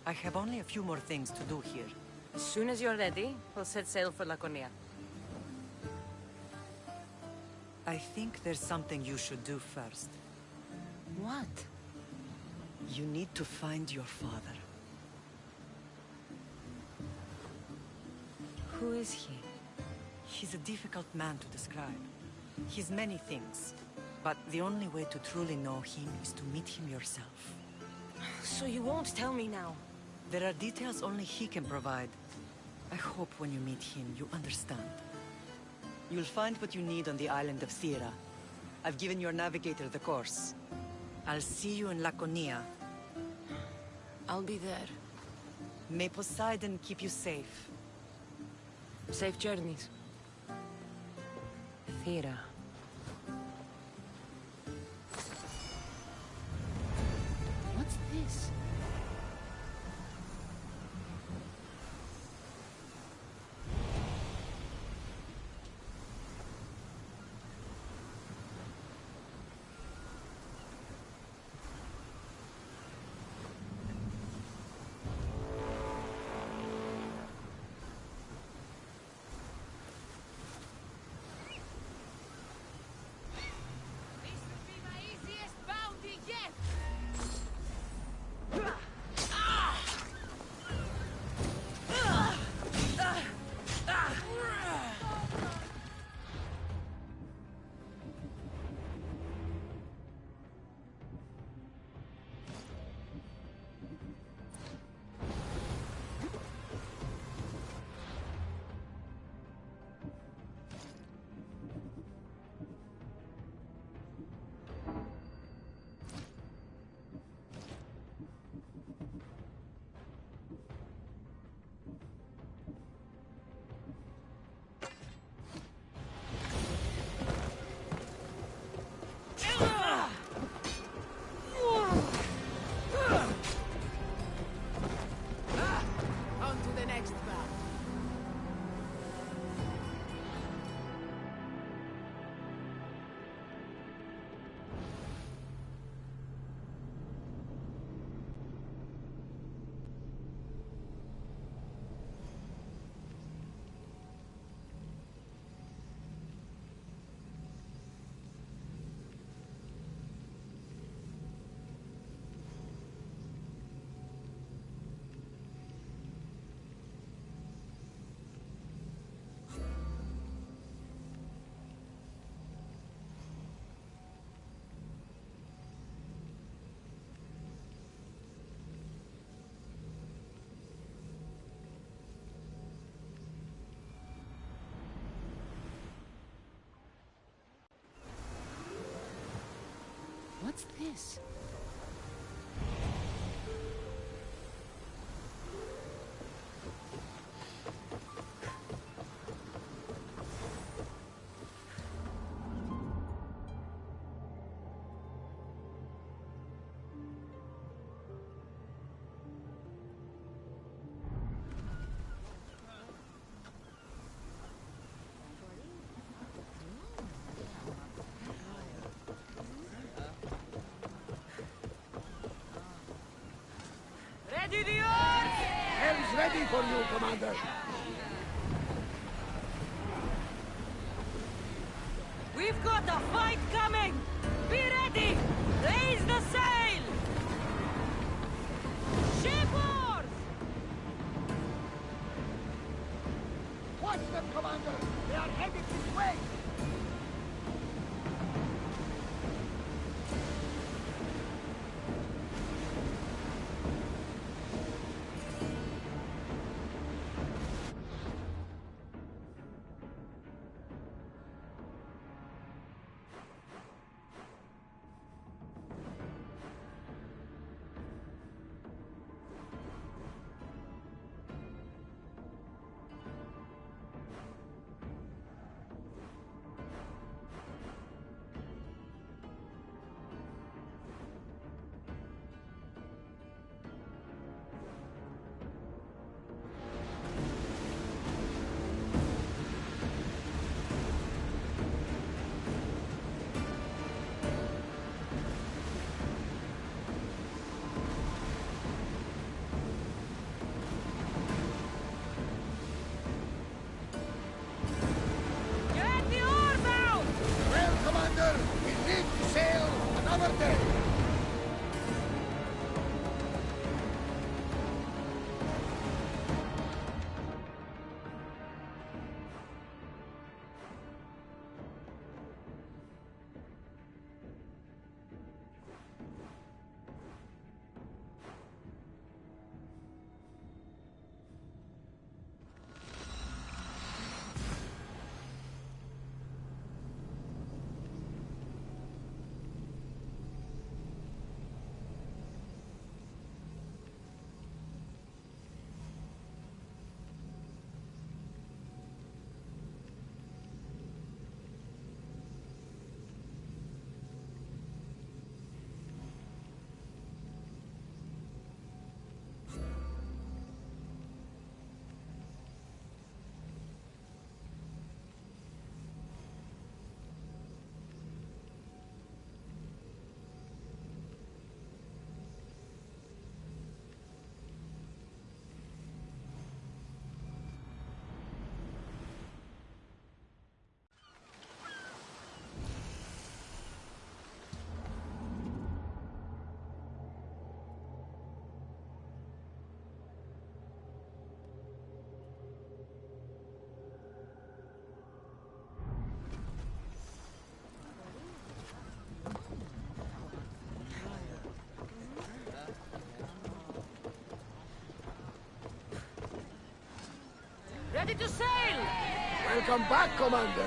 [SPEAKER 18] I have only a few more things to do here.
[SPEAKER 15] As soon as you're ready, we'll set sail for Laconia.
[SPEAKER 18] I think there's something you should do first.
[SPEAKER 15] What?
[SPEAKER 18] You need to find your father.
[SPEAKER 15] Who is he?
[SPEAKER 18] He's a difficult man to describe. He's many things, but the only way to truly know him is to meet him yourself.
[SPEAKER 15] So you won't tell me now?
[SPEAKER 18] There are details only he can provide. I hope when you meet him, you understand. You'll find what you need on the island of Sierra. I've given your navigator the course. I'll see you in Laconia.
[SPEAKER 15] I'll be there.
[SPEAKER 18] May Poseidon keep you safe.
[SPEAKER 15] Safe journeys. Thera. What's this?
[SPEAKER 4] What's this?
[SPEAKER 1] Ready the oars!
[SPEAKER 10] Helm's ready for you, Commander.
[SPEAKER 1] We've got a fight coming! Be ready! Raise the sail! Shipboard!
[SPEAKER 10] Watch them, Commander! They are headed this way!
[SPEAKER 1] Get the oars out!
[SPEAKER 10] Well, Commander, we live to sail another day.
[SPEAKER 1] Ready to sail!
[SPEAKER 10] Welcome back, Commander.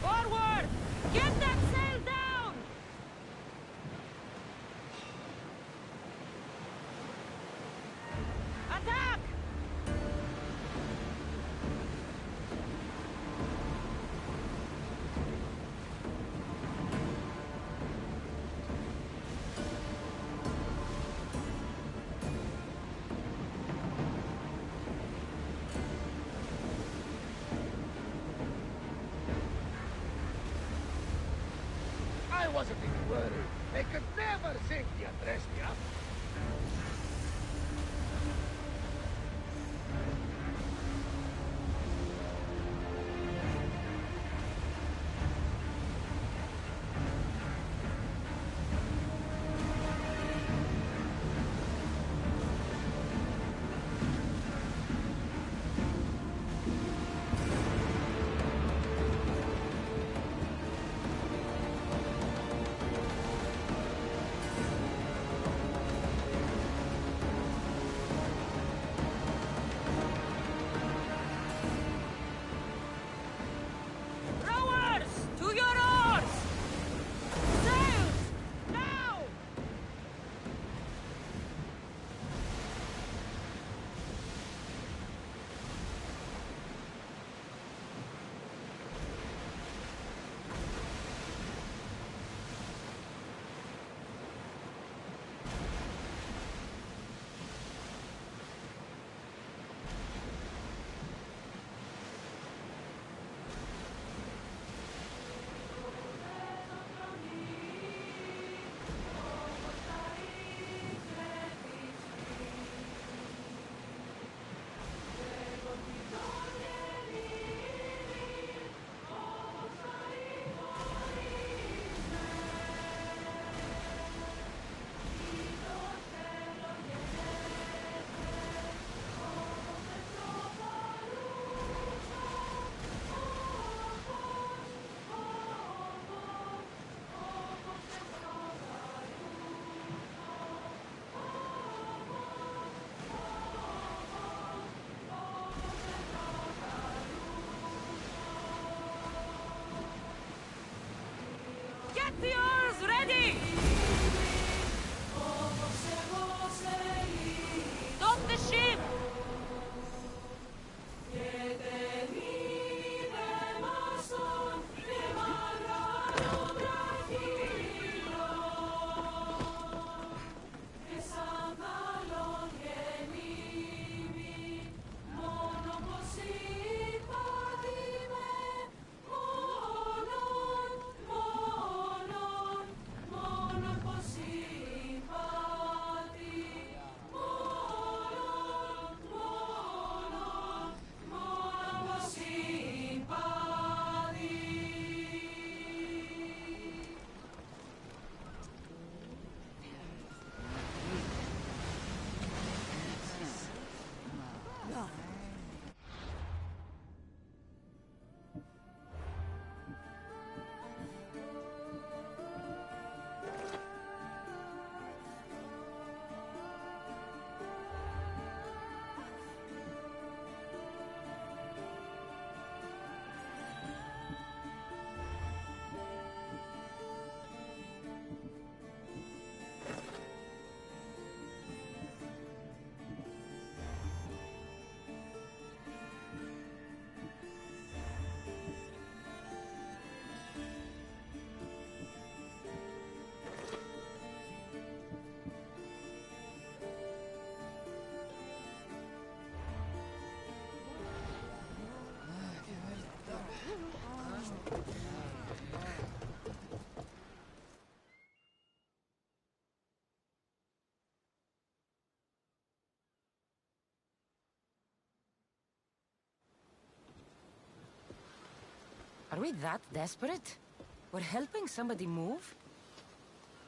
[SPEAKER 1] Forward! Get that sail down! Attack!
[SPEAKER 10] I wasn't even worried. They could never think the dressed me up.
[SPEAKER 20] Attica!
[SPEAKER 4] Are we that desperate? We're helping somebody move?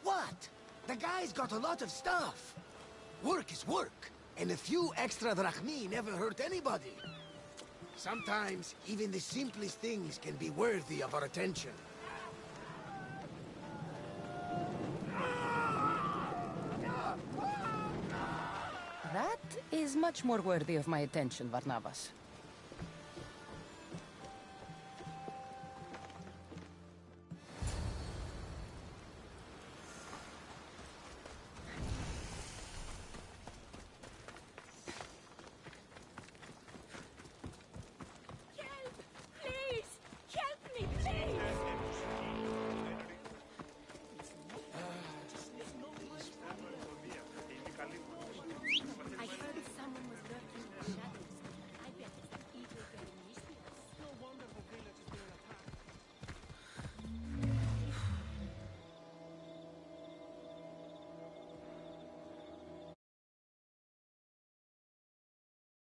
[SPEAKER 10] What? The guy's got a lot of stuff. Work is work, and a few extra drachmi never hurt anybody. Sometimes, even the simplest things can be worthy of our attention.
[SPEAKER 4] That is much more worthy of my attention, Varnavas.